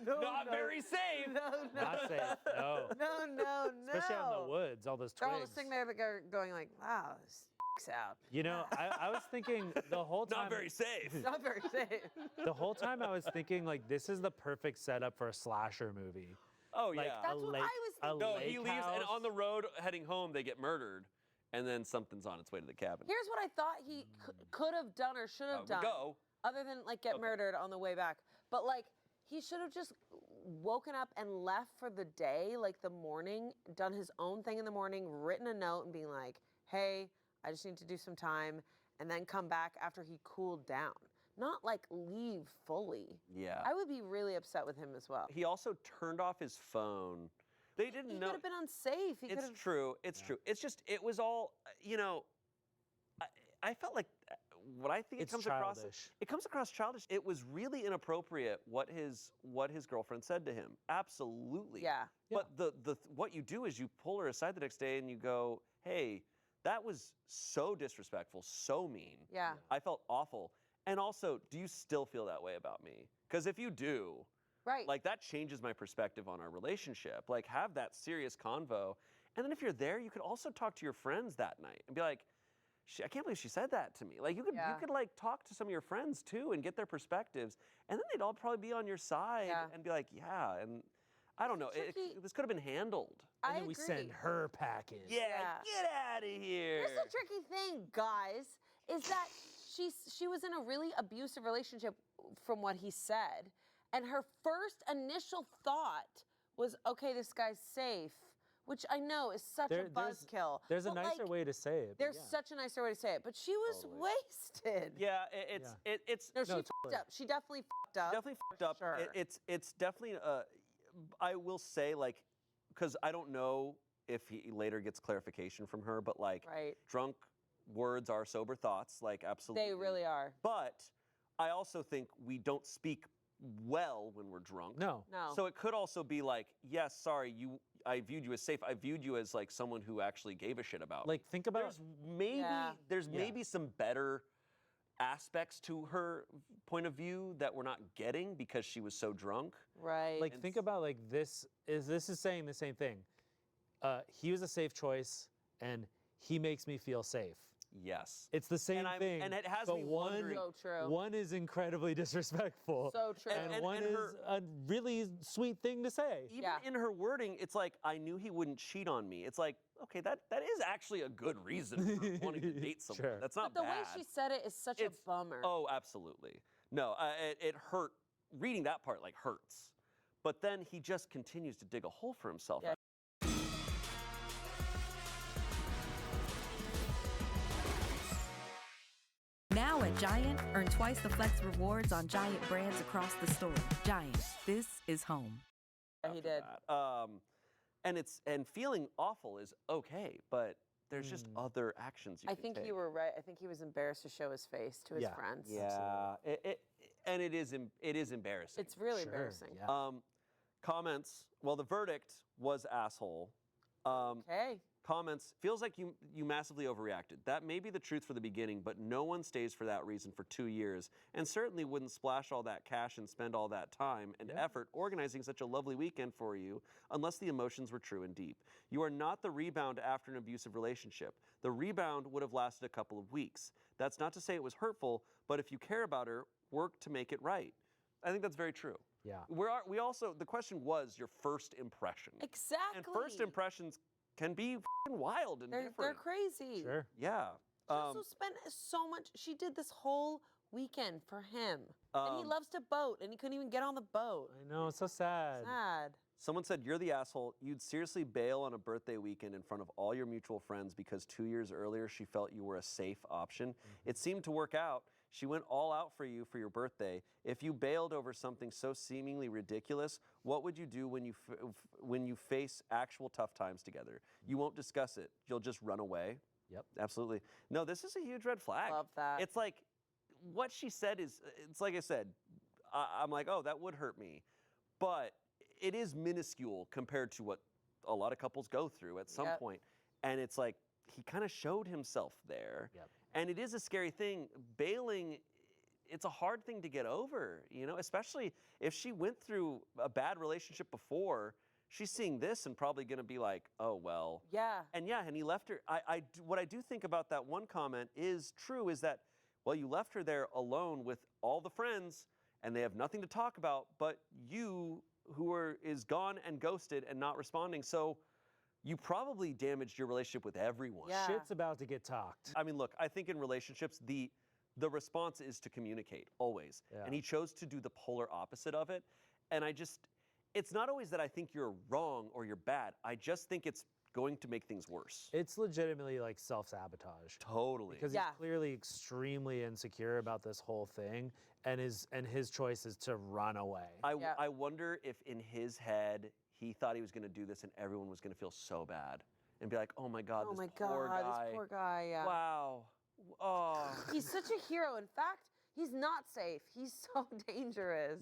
Not very safe. No. Not safe. No. No. Especially out in the woods, all those twigs. They're all just sitting there going like, wow, this out. You know, I was thinking the whole time. Not very safe. Not very safe. The whole time I was thinking, like, this is the perfect setup for a slasher movie. Oh, like, yeah. That's what I was thinking. No, he leaves, and on the road heading home, they get murdered, and then something's on its way to the cabin. Here's what I thought he could have done or should have done. Go. Other than, like, get murdered on the way back. But, like, he should have just woken up and left for the day, like the morning, done his own thing in the morning, written a note and being like, hey, I just need to do some time, and then come back after he cooled down. Not like leave fully. Yeah. I would be really upset with him as well. He also turned off his phone. They didn't know. He could have been unsafe. It's true. It's true. It's just, it was all, you know, I felt like what I think it comes across. It comes across childish. It was really inappropriate what his girlfriend said to him. Absolutely. Yeah. But the what you do is you pull her aside the next day and you go, hey, that was so disrespectful, so mean. Yeah. I felt awful. And also, do you still feel that way about me? Because if you do, right, like that changes my perspective on our relationship. Like have that serious convo. And then if you're there, you could also talk to your friends that night and be like, I can't believe she said that to me. Like you could like talk to some of your friends too and get their perspectives. And then they'd all probably be on your side and be like, yeah. And I don't know, this could have been handled. And then we send her packing. Yeah, get out of here. Here's the tricky thing, guys, is that she was in a really abusive relationship from what he said. And her first initial thought was, okay, this guy's safe, which I know is such a buzzkill. There's a nicer way to say it. There's such a nicer way to say it, but she was wasted. Yeah, it's. No, she fucked up. She definitely fucked up. Definitely fucked up. Sure. It's definitely. I will say, like, because I don't know if he later gets clarification from her, but like, drunk words are sober thoughts, like absolutely. They really are. But I also think we don't speak well when we're drunk. No. So it could also be like, yes, sorry, I viewed you as safe. I viewed you as like someone who actually gave a shit about. Like think about. There's maybe some better aspects to her point of view that we're not getting because she was so drunk. Right. Like think about like this is saying the same thing. He was a safe choice and he makes me feel safe. Yes. It's the same thing. And it has but me wondering. So true. One is incredibly disrespectful. So true. And one is a really sweet thing to say. Even in her wording, it's like, I knew he wouldn't cheat on me. It's like, okay, that is actually a good reason for wanting to date someone. Sure. That's not But the bad. way she said it is such a bummer. Oh, absolutely. No, it hurt. Reading that part like hurts. But then he just continues to dig a hole for himself. Yeah. Now at Giant, earn twice the Flex rewards on Giant brands across the store. Giant, this is home. Yeah, he did. And feeling awful is okay, but there's just other actions you I can think take. you were right. I think he was embarrassed to show his face to his friends. Yeah, it is embarrassing. It's really embarrassing. Comments. Well, the verdict was asshole. Okay. Comments, feels like you massively overreacted. That may be the truth for the beginning, but no one stays for that reason for 2 years, and certainly wouldn't splash all that cash and spend all that time and effort organizing such a lovely weekend for you unless the emotions were true and deep. You are not the rebound after an abusive relationship. The rebound would have lasted a couple of weeks. That's not to say it was hurtful, but if you care about her, work to make it right. I think that's very true. Yeah. We also, the question was your first impression. Exactly. And first impressions can be f***ing wild and different. They're crazy. Sure. Yeah. She also spent so much. She did this whole weekend for him, and he loves to boat, and he couldn't even get on the boat. I know, it's so sad. Sad. Someone said, you're the asshole. You'd seriously bail on a birthday weekend in front of all your mutual friends because 2 years earlier she felt you were a safe option. It seemed to work out. She went all out for you for your birthday. If you bailed over something so seemingly ridiculous, what would you do when you face actual tough times together? You won't discuss it. You'll just run away. Yep. Absolutely. No, this is a huge red flag. Love that. It's like, what she said is, it's like I said, I'm like, oh, that would hurt me. But it is minuscule compared to what a lot of couples go through at some point. And it's like, he kind of showed himself there. Yep. And it is a scary thing. Bailing, it's a hard thing to get over, you know, especially if she went through a bad relationship before. She's seeing this and probably going to be like, oh, well. Yeah. And he left her. What I do think about that one comment is true, is that, well, you left her there alone with all the friends and they have nothing to talk about but you, who is gone and ghosted and not responding. So you probably damaged your relationship with everyone. Yeah. Shit's about to get talked. I mean, look, I think in relationships, the response is to communicate, always. Yeah. And he chose to do the polar opposite of it. And it's not always that I think you're wrong or you're bad. I just think it's going to make things worse. It's legitimately like self-sabotage. Totally. Because he's clearly extremely insecure about this whole thing, and his choice is to run away. I wonder if in his head, he thought he was going to do this and everyone was going to feel so bad and be like, oh my God, this poor guy. Yeah. Wow. Oh. He's such a hero. In fact, he's not safe. He's so dangerous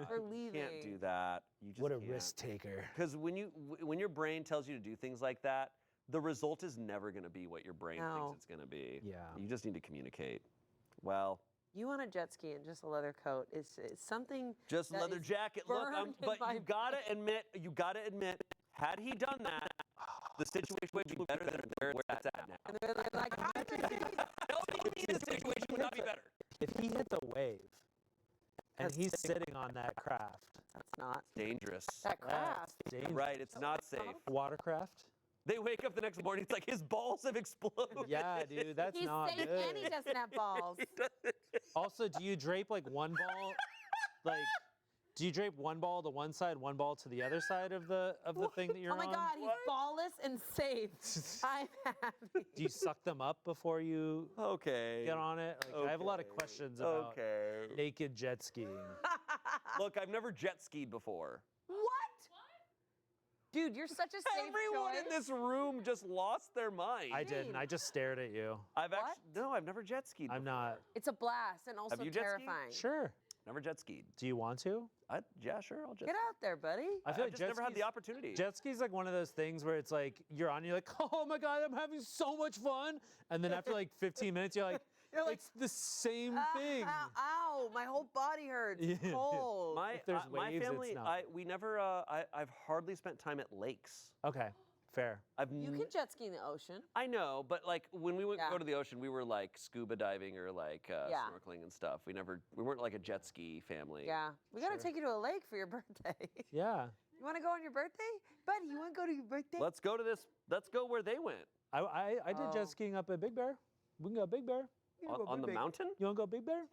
for leaving. You can't do that. You just What a can't. risk taker. Because when your brain tells you to do things like that, the result is never going to be what your brain thinks it's going to be. Yeah. You just need to communicate. Well. You on a jet ski and just a leather coat is something. Just that leather is jacket. Look, burned in but my you gotta admit, had he done that, the situation would be better than where it's at now. And they're like, The situation would not be better. If he hit the wave and he's sitting on that craft, that's not dangerous. That craft. Dangerous. Right, it's not safe. Watercraft? They wake up the next morning, it's like his balls have exploded. Yeah, dude, that's not He's safe good. and he doesn't have balls. Also, do you drape like one ball, do you drape one ball to one side, one ball to the other side of the thing that you're on? Oh my God, he's ballless and safe. I'm happy. Do you suck them up before you get on it? Like, I have a lot of questions about naked jet skiing. Look, I've never jet skied before. What? Dude, you're such a safe Everyone choice. in this room just lost their mind. I didn't. I just stared at you. I've never jet skied. I'm not. It's a blast and also Have you jet skied? terrifying. Sure. Never jet skied. Do you want to? Yeah, sure. I'll jet. Get out there, buddy. I feel like just never had the opportunity. Jet ski's like one of those things where it's like you're on, you're like, oh my God, I'm having so much fun, and then after like 15 minutes, you're like, it's the same thing. Ow, my whole body hurts. It's cold. My family, we never. I've hardly spent time at lakes. Okay, fair. You can jet ski in the ocean. I know, but like when we would go to the ocean, we were like scuba diving or like snorkeling and stuff. We weren't like a jet ski family. Yeah, we gotta take you to a lake for your birthday. Yeah. You want to go on your birthday, buddy? You want to go to your birthday? Let's go to this. Let's go where they went. I did jet skiing up at Big Bear. We can go Big Bear. On the mountain? You want to go Big Bear?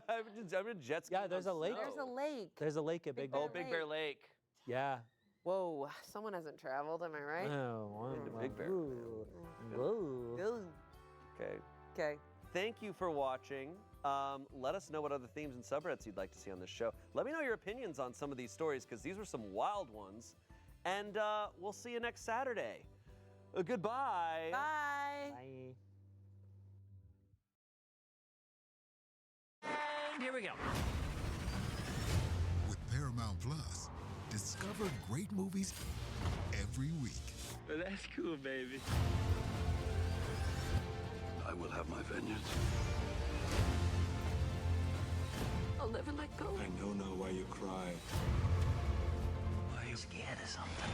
I'm a jet ski. Yeah, there's a lake. There's a lake. There's a lake at Big Bear. Oh, Big Bear Lake. Yeah. Whoa, someone hasn't traveled, am I right? Oh, Big Bear. Whoa. Okay. Okay. Thank you for watching. Let us know what other themes and subreddits you'd like to see on this show. Let me know your opinions on some of these stories, because these were some wild ones. And we'll see you next Saturday. Goodbye. Bye. Bye. And here we go. With Paramount Plus, discover great movies every week. But that's cool, baby. I will have my vengeance. I'll never let go. I know now why you cry. Why are you scared of something?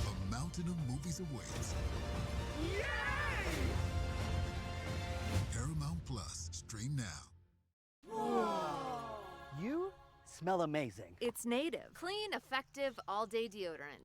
A mountain of movies awaits. Yay! Paramount Plus. Stream now. You smell amazing. It's native. Clean, effective, all-day deodorant.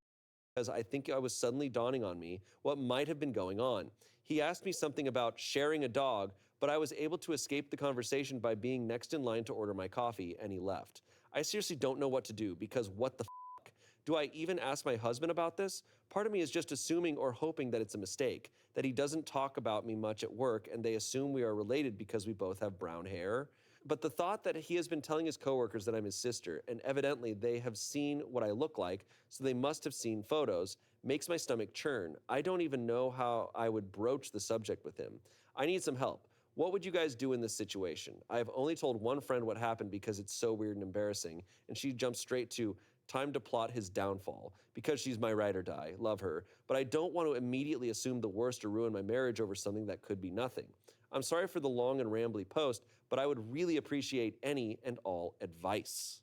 Because I think it was suddenly dawning on me what might have been going on. He asked me something about sharing a dog, but I was able to escape the conversation by being next in line to order my coffee, and he left. I seriously don't know what to do, because what the f***? Do I even ask my husband about this? Part of me is just assuming or hoping that it's a mistake, that he doesn't talk about me much at work, and they assume we are related because we both have brown hair. But the thought that he has been telling his coworkers that I'm his sister, and evidently they have seen what I look like, so they must have seen photos, makes my stomach churn. I don't even know how I would broach the subject with him. I need some help. What would you guys do in this situation? I have only told one friend what happened because it's so weird and embarrassing, and she jumped straight to time to plot his downfall, because she's my ride or die, love her, but I don't want to immediately assume the worst or ruin my marriage over something that could be nothing. I'm sorry for the long and rambly post, but I would really appreciate any and all advice.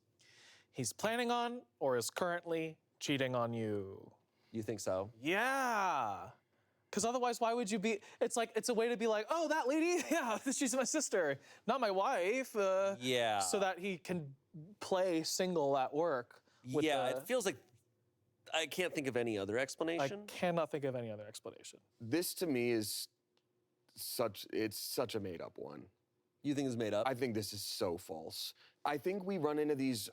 He's planning on or is currently cheating on you. You think so? Yeah. Because otherwise, why would you be? It's like, it's a way to be like, oh, that lady, yeah, she's my sister, not my wife. Yeah. So that he can play single at work. Yeah, it feels like I can't think of any other explanation. I cannot think of any other explanation. This to me is it's such a made up one. You think it's made up? I think this is so false. I think we run into these,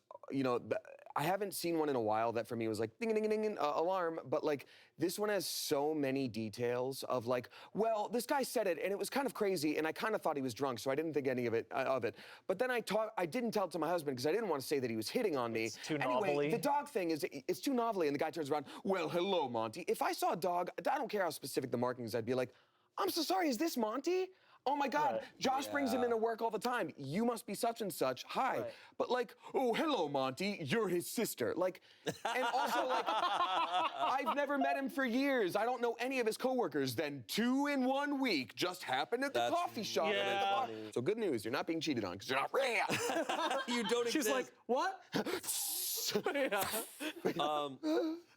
I haven't seen one in a while that for me was like ding ding ding ding alarm, but like this one has so many details of like, well, this guy said it and it was kind of crazy and I kind of thought he was drunk, so I didn't think any of it. But then I didn't tell it to my husband because I didn't want to say that he was hitting on me. It's too anyway, novelly. the dog thing it's too novelly, and the guy turns around, well, hello, Monty. If I saw a dog, I don't care how specific the marking is, I'd be like, I'm so sorry, is this Monty? Oh my God, Right. Josh brings him into work all the time. You must be such and such. Hi. Right. But like, oh, hello, Monty. You're his sister. Like, and also like, I've never met him for years. I don't know any of his coworkers. Then 2 in 1 week just happened at the coffee shop. Yeah. So good news, you're not being cheated on because you're not real. You don't She's exist. like, what? Yeah.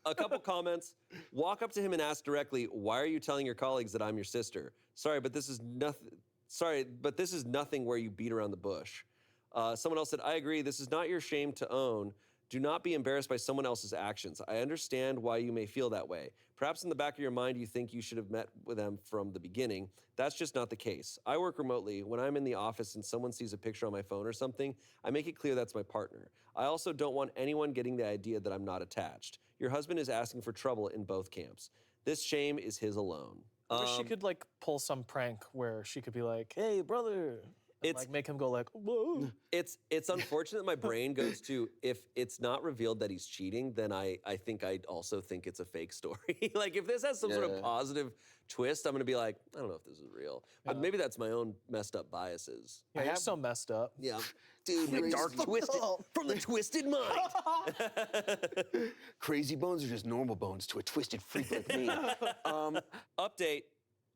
A couple comments. Walk up to him and ask directly, why are you telling your colleagues that I'm your sister? Sorry, but this is nothing where you beat around the bush. Someone else said, I agree, this is not your shame to own. Do not be embarrassed by someone else's actions. I understand why you may feel that way. Perhaps in the back of your mind, you think you should have met with them from the beginning. That's just not the case. I work remotely. When I'm in the office and someone sees a picture on my phone or something, I make it clear that's my partner. I also don't want anyone getting the idea that I'm not attached. Your husband is asking for trouble in both camps. This shame is his alone. Or she could like pull some prank where she could be like, hey, brother. And, like make him go like, whoa. It's unfortunate my brain goes to, if it's not revealed that he's cheating, then I think I'd also think it's a fake story. Like if this has some sort of positive twist, I'm gonna be like, I don't know if this is real. But maybe that's my own messed up biases. Yeah, you're so messed up. Yeah. Dude, you're dark twisted from the twisted mind. Crazy bones are just normal bones to a twisted freak like me. Update,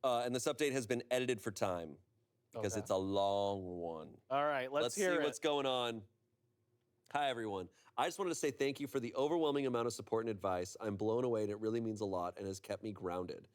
and this update has been edited for time because it's a long one. All right, let's hear see it. what's going on. Hi, everyone. I just wanted to say thank you for the overwhelming amount of support and advice. I'm blown away, and it really means a lot and has kept me grounded.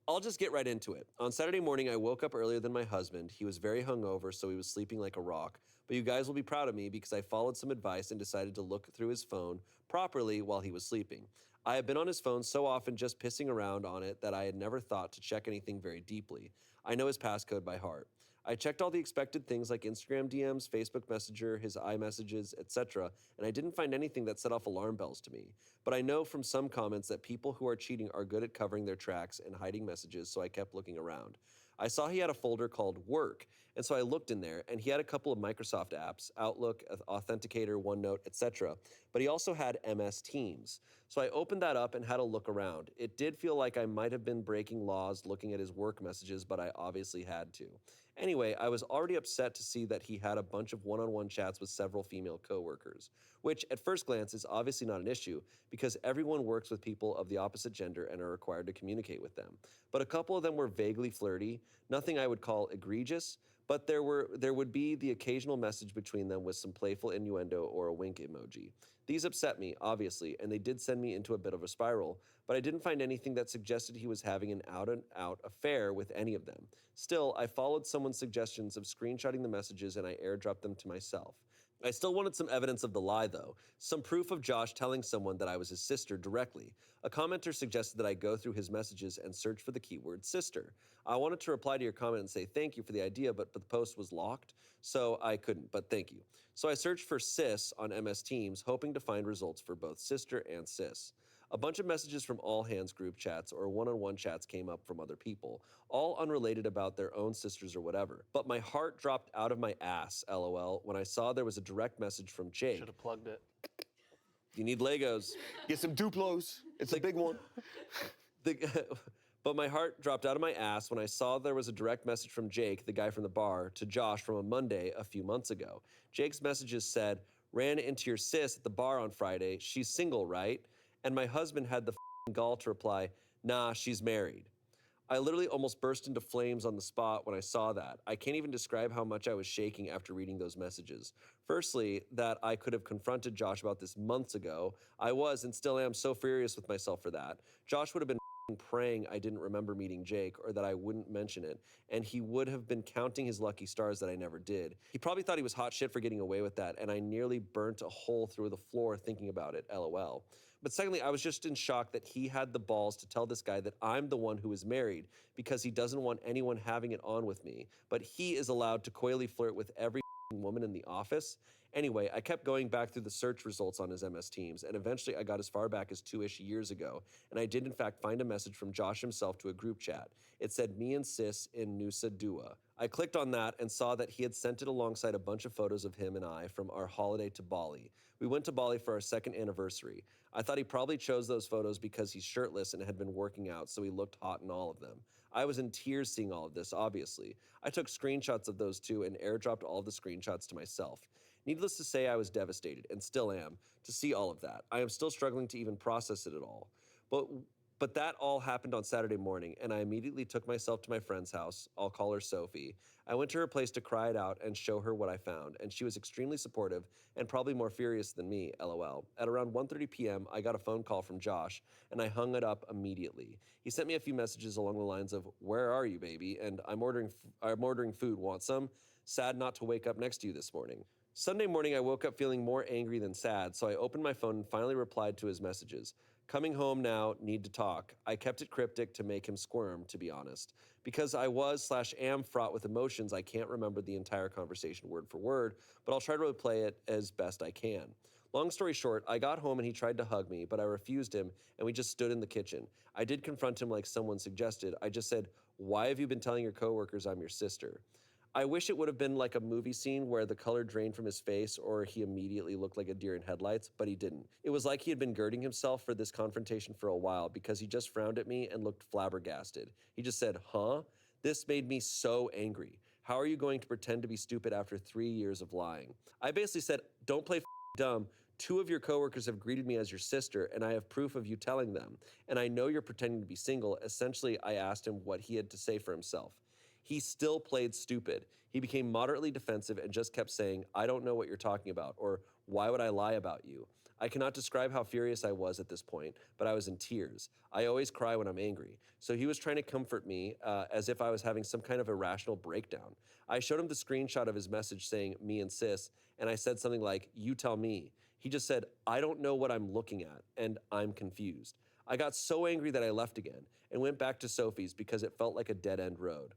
I'll just get right into it. On Saturday morning, I woke up earlier than my husband. He was very hungover, so he was sleeping like a rock. But you guys will be proud of me because I followed some advice and decided to look through his phone properly while he was sleeping. I have been on his phone so often just pissing around on it that I had never thought to check anything very deeply. I know his passcode by heart. I checked all the expected things like Instagram DMs, Facebook Messenger, his iMessages, etc., and I didn't find anything that set off alarm bells to me. But I know from some comments that people who are cheating are good at covering their tracks and hiding messages, so I kept looking around. I saw he had a folder called Work, And so I looked in there, and he had a couple of Microsoft apps, Outlook, Authenticator, OneNote, etc. But he also had MS Teams. So I opened that up and had a look around. It did feel like I might have been breaking laws looking at his work messages, but I obviously had to. Anyway, I was already upset to see that he had a bunch of one-on-one chats with several female coworkers, which at first glance is obviously not an issue because everyone works with people of the opposite gender and are required to communicate with them. But a couple of them were vaguely flirty, nothing I would call egregious, but there would be the occasional message between them with some playful innuendo or a wink emoji. These upset me, obviously, and they did send me into a bit of a spiral, but I didn't find anything that suggested he was having an out-and-out affair with any of them. Still, I followed someone's suggestions of screenshotting the messages and I airdropped them to myself. I still wanted some evidence of the lie, though. Some proof of Josh telling someone that I was his sister directly. A commenter suggested that I go through his messages and search for the keyword sister. I wanted to reply to your comment and say thank you for the idea, but the post was locked, so I couldn't, but thank you. So I searched for sis on MS Teams, hoping to find results for both sister and sis. A bunch of messages from all hands group chats or one-on-one chats came up from other people, all unrelated about their own sisters or whatever. But my heart dropped out of my ass, LOL, when I saw there was a direct message from Jake. Should have plugged it. You need Legos. Get some Duplos. It's a big one. But my heart dropped out of my ass when I saw there was a direct message from Jake, the guy from the bar, to Josh from a Monday a few months ago. Jake's messages said, ran into your sis at the bar on Friday. She's single, right? And my husband had the gall to reply, nah, she's married. I literally almost burst into flames on the spot when I saw that. I can't even describe how much I was shaking after reading those messages. Firstly, that I could have confronted Josh about this months ago. I was and still am so furious with myself for that. Josh would have been praying I didn't remember meeting Jake or that I wouldn't mention it, and he would have been counting his lucky stars that I never did. He probably thought he was hot shit for getting away with that, and I nearly burnt a hole through the floor thinking about it, LOL. But secondly, I was just in shock that he had the balls to tell this guy that I'm the one who is married because he doesn't want anyone having it on with me, but he is allowed to coyly flirt with every woman in the office. Anyway, I kept going back through the search results on his MS Teams, and eventually I got as far back as 2-ish years ago, and I did in fact find a message from Josh himself to a group chat. It said, me and sis in Nusa Dua. I clicked on that and saw that he had sent it alongside a bunch of photos of him and I from our holiday to Bali. We went to Bali for our second anniversary. I thought he probably chose those photos because he's shirtless and had been working out, so he looked hot in all of them. I was in tears seeing all of this, obviously. I took screenshots of those too and airdropped all of the screenshots to myself. Needless to say, I was devastated, and still am, to see all of that. I am still struggling to even process it at all. But that all happened on Saturday morning, and I immediately took myself to my friend's house. I'll call her Sophie. I went to her place to cry it out and show her what I found, and she was extremely supportive and probably more furious than me, LOL. At around 1:30 p.m., I got a phone call from Josh, and I hung it up immediately. He sent me a few messages along the lines of, where are you, baby? And I'm ordering food, want some? Sad not to wake up next to you this morning. Sunday morning, I woke up feeling more angry than sad, so I opened my phone and finally replied to his messages. Coming home now, need to talk. I kept it cryptic to make him squirm, to be honest. Because I was/am fraught with emotions, I can't remember the entire conversation word for word, but I'll try to replay it as best I can. Long story short, I got home and he tried to hug me, but I refused him and we just stood in the kitchen. I did confront him like someone suggested. I just said, why have you been telling your coworkers I'm your sister? I wish it would have been like a movie scene where the color drained from his face or he immediately looked like a deer in headlights, but he didn't. It was like he had been girding himself for this confrontation for a while because he just frowned at me and looked flabbergasted. He just said, huh? This made me so angry. How are you going to pretend to be stupid after 3 years of lying? I basically said, don't play dumb. 2 of your coworkers have greeted me as your sister, and I have proof of you telling them. And I know you're pretending to be single. Essentially, I asked him what he had to say for himself. He still played stupid. He became moderately defensive and just kept saying, I don't know what you're talking about, or why would I lie about you? I cannot describe how furious I was at this point, but I was in tears. I always cry when I'm angry. So he was trying to comfort me as if I was having some kind of irrational breakdown. I showed him the screenshot of his message saying, me and sis, and I said something like, you tell me. He just said, I don't know what I'm looking at, and I'm confused. I got so angry that I left again and went back to Sophie's because it felt like a dead-end road.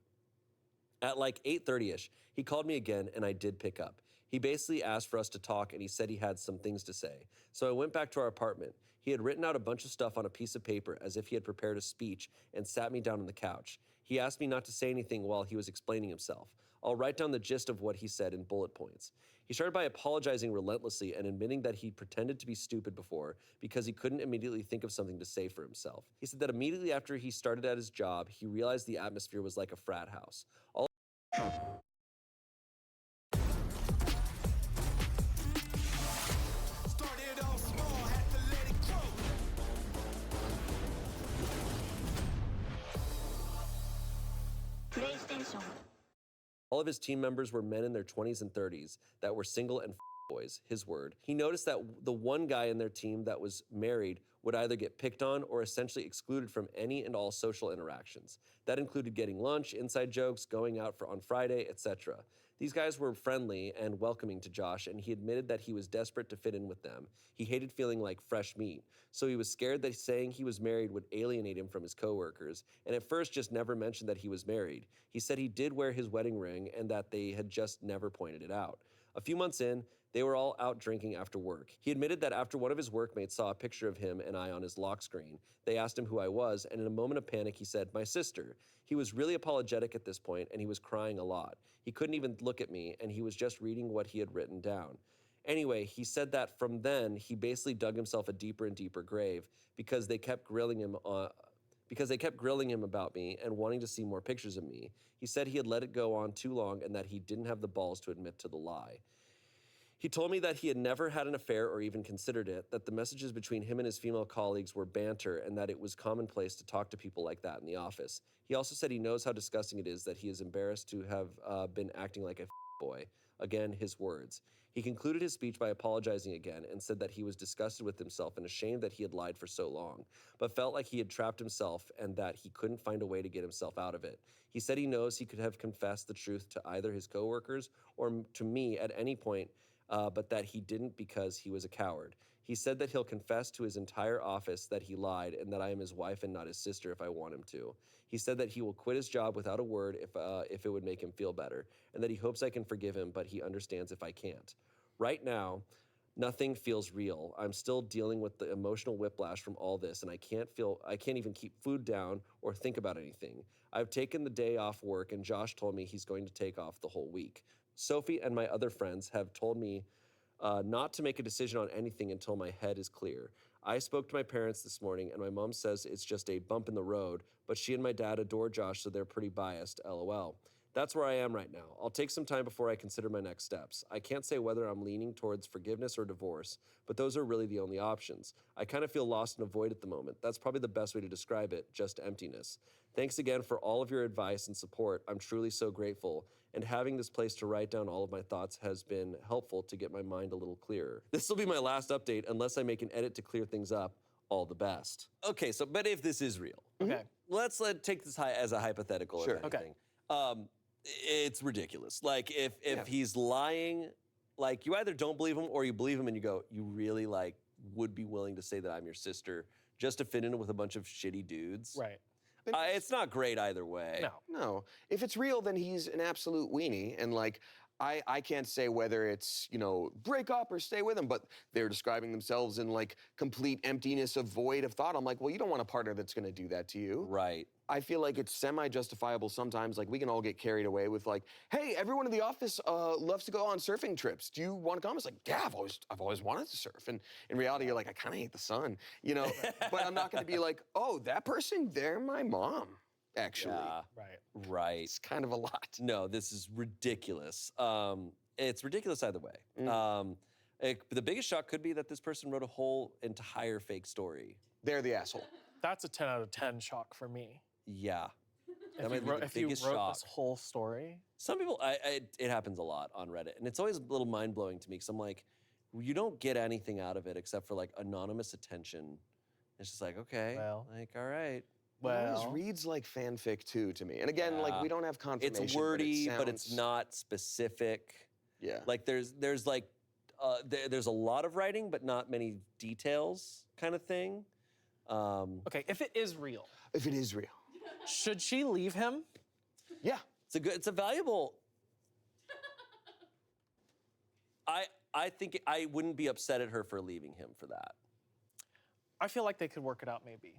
At like 8:30ish, he called me again and I did pick up. He basically asked for us to talk, and he said he had some things to say. So I went back to our apartment. He had written out a bunch of stuff on a piece of paper as if he had prepared a speech and sat me down on the couch. He asked me not to say anything while he was explaining himself. I'll write down the gist of what he said in bullet points. He started by apologizing relentlessly and admitting that he pretended to be stupid before because he couldn't immediately think of something to say for himself. He said that immediately after he started at his job, he realized the atmosphere was like a frat house. All of his team members were men in their 20s and 30s that were single and boys, his word. He noticed that the one guy in their team that was married would either get picked on or essentially excluded from any and all social interactions. That included getting lunch, inside jokes, going out on Friday, etc. These guys were friendly and welcoming to Josh, and he admitted that he was desperate to fit in with them. He hated feeling like fresh meat, so he was scared that saying he was married would alienate him from his coworkers, and at first just never mentioned that he was married. He said he did wear his wedding ring and that they had just never pointed it out. A few months in, they were all out drinking after work. He admitted that after one of his workmates saw a picture of him and I on his lock screen, they asked him who I was, and in a moment of panic, he said, "My sister." He was really apologetic at this point, and he was crying a lot. He couldn't even look at me, and he was just reading what he had written down. Anyway, he said that from then, he basically dug himself a deeper and deeper grave because they kept grilling him about me and wanting to see more pictures of me. He said he had let it go on too long and that he didn't have the balls to admit to the lie. He told me that he had never had an affair or even considered it, that the messages between him and his female colleagues were banter, and that it was commonplace to talk to people like that in the office. He also said he knows how disgusting it is that he is embarrassed to have been acting like a boy. Again, his words. He concluded his speech by apologizing again and said that he was disgusted with himself and ashamed that he had lied for so long, but felt like he had trapped himself and that he couldn't find a way to get himself out of it. He said he knows he could have confessed the truth to either his coworkers or to me at any point, but that he didn't because he was a coward. He said that he'll confess to his entire office that he lied and that I am his wife and not his sister if I want him to. He said that he will quit his job without a word if it would make him feel better, and that he hopes I can forgive him, but he understands if I can't. Right now, nothing feels real. I'm still dealing with the emotional whiplash from all this, and I can't even keep food down or think about anything. I've taken the day off work, and Josh told me he's going to take off the whole week. Sophie and my other friends have told me not to make a decision on anything until my head is clear. I spoke to my parents this morning, and my mom says it's just a bump in the road, but she and my dad adore Josh, so they're pretty biased, LOL. That's where I am right now. I'll take some time before I consider my next steps. I can't say whether I'm leaning towards forgiveness or divorce, but those are really the only options. I kind of feel lost in a void at the moment. That's probably the best way to describe it, just emptiness. Thanks again for all of your advice and support. I'm truly so grateful. And having this place to write down all of my thoughts has been helpful to get my mind a little clearer. This will be my last update unless I make an edit to clear things up. All the best. Okay, but if this is real, Okay. let's take this as a hypothetical. Sure. If anything. It's ridiculous. Like if he's lying, like you either don't believe him or you believe him and you go, you really would be willing to say that I'm your sister just to fit in with a bunch of shitty dudes. Right. It's not great either way. No. If it's real, then he's an absolute weenie. And I can't say whether it's, break up or stay with him, but they're describing themselves in complete emptiness of void of thought. I'm like, well, you don't want a partner that's gonna do that to you. Right. I feel like it's semi-justifiable sometimes. We can all get carried away with hey, everyone in the office loves to go on surfing trips. Do you want to come? It's yeah, I've always wanted to surf. And in reality, you're I kind of hate the sun, But I'm not going to be oh, that person, they're my mom, actually. Yeah. Right. Right. It's kind of a lot. No, this is ridiculous. It's ridiculous either way. The biggest shock could be that this person wrote a whole entire fake story. They're the asshole. That's a 10 out of 10 shock for me. Yeah. That If might you be wrote, the if you biggest wrote shock. this whole story. Some people, it happens a lot on Reddit, and it's always a little mind-blowing to me because I'm like, you don't get anything out of it except for anonymous attention. It's just okay, well, all right. Well, it always reads like fanfic too to me. And again, we don't have confirmation. It's wordy, but but it's not specific. Yeah. There's a lot of writing, but not many details, kind of thing. Okay, if it is real. If it is real. Should she leave him? Yeah. It's a valuable. I think I wouldn't be upset at her for leaving him for that. I feel like they could work it out, maybe.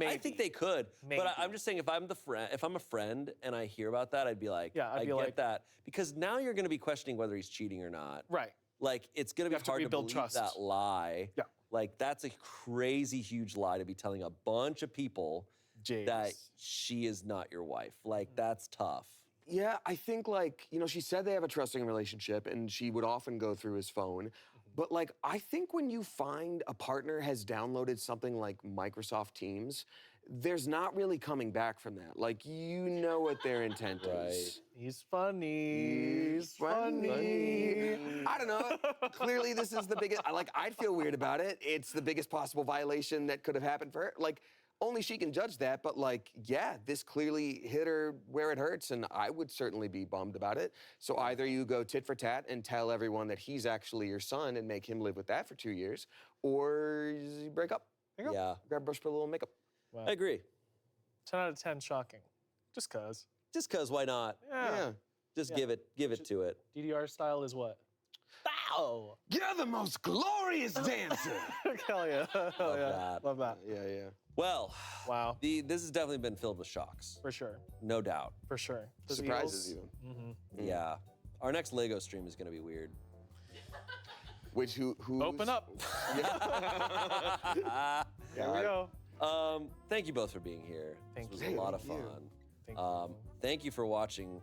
I think they could, Maybe. but I'm just saying if I'm a friend and I hear about that, I'd be like, Yeah, I'd I be get like- that, because now you're going to be questioning whether he's cheating or not. Right. Like it's going to be have to hard to rebuild believe trust. that lie. Yeah. Like that's a crazy huge lie to be telling a bunch of people that she is not your wife. Like that's tough. Yeah, I think like, you know, she said they have a trusting relationship and she would often go through his phone. But like, I think when you find a partner has downloaded something like Microsoft Teams, there's not really coming back from that. Like, you know what their intent is. He's funny. He's funny. I don't know. Clearly, this is the biggest, I'd feel weird about it. It's the biggest possible violation that could have happened for her. Like, only she can judge that, but like, yeah, this clearly hit her where it hurts, and I would certainly be bummed about it. So either you go tit for tat and tell everyone that he's actually your son and make him live with that for 2 years, or you break up. Yeah. Grab a brush, put a little makeup. Wow. I agree. 10 out of 10, shocking. Just cause. Just cause, why not? Yeah. Just give it to it. DDR style is what? Bow! You're the most glorious dancer! Hell yeah. Hell yeah. that. Love that. Yeah. Well, wow. This has definitely been filled with shocks. For sure. No doubt. For sure. The Surprises Eagles. even. Mm-hmm. Yeah. Our next Lego stream is gonna be weird. Which who? Open up. There we go. Thank you both for being here. Thank this you. was a lot of fun. Thank you for watching.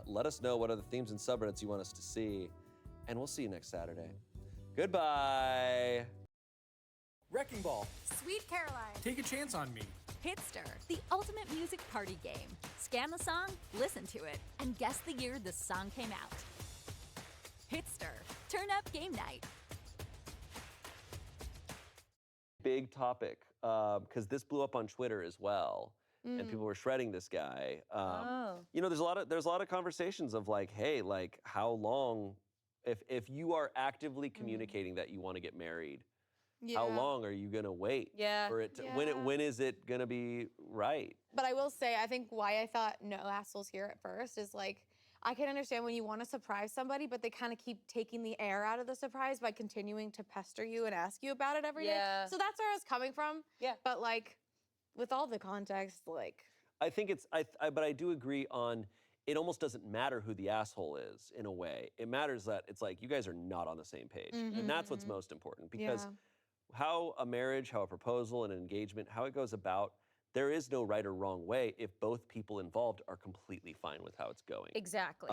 Let us know what other themes and subreddits you want us to see, and we'll see you next Saturday. Goodbye. Wrecking Ball. Sweet Caroline. Take a chance on me. Hitster, the ultimate music party game. Scan the song, listen to it, and guess the year the song came out. Hitster, turn up game night. Big topic, because this blew up on Twitter as well, and people were shredding this guy. You know, there's a lot of conversations of like, hey, like how long, if you are actively communicating that you want to get married, how long are you gonna wait for it to, when is it gonna be right? But I will say, I think why I thought no assholes here at first is like, I can understand when you want to surprise somebody, but they kind of keep taking the air out of the surprise by continuing to pester you and ask you about it every day. So that's where I was coming from. Yeah. But like, with all the context, like. I think it's, but I do agree on, it almost doesn't matter who the asshole is in a way. It matters that it's like, you guys are not on the same page. And that's what's most important, because how a marriage, how a proposal, and an engagement, how it goes about, there is no right or wrong way if both people involved are completely fine with how it's going. Exactly.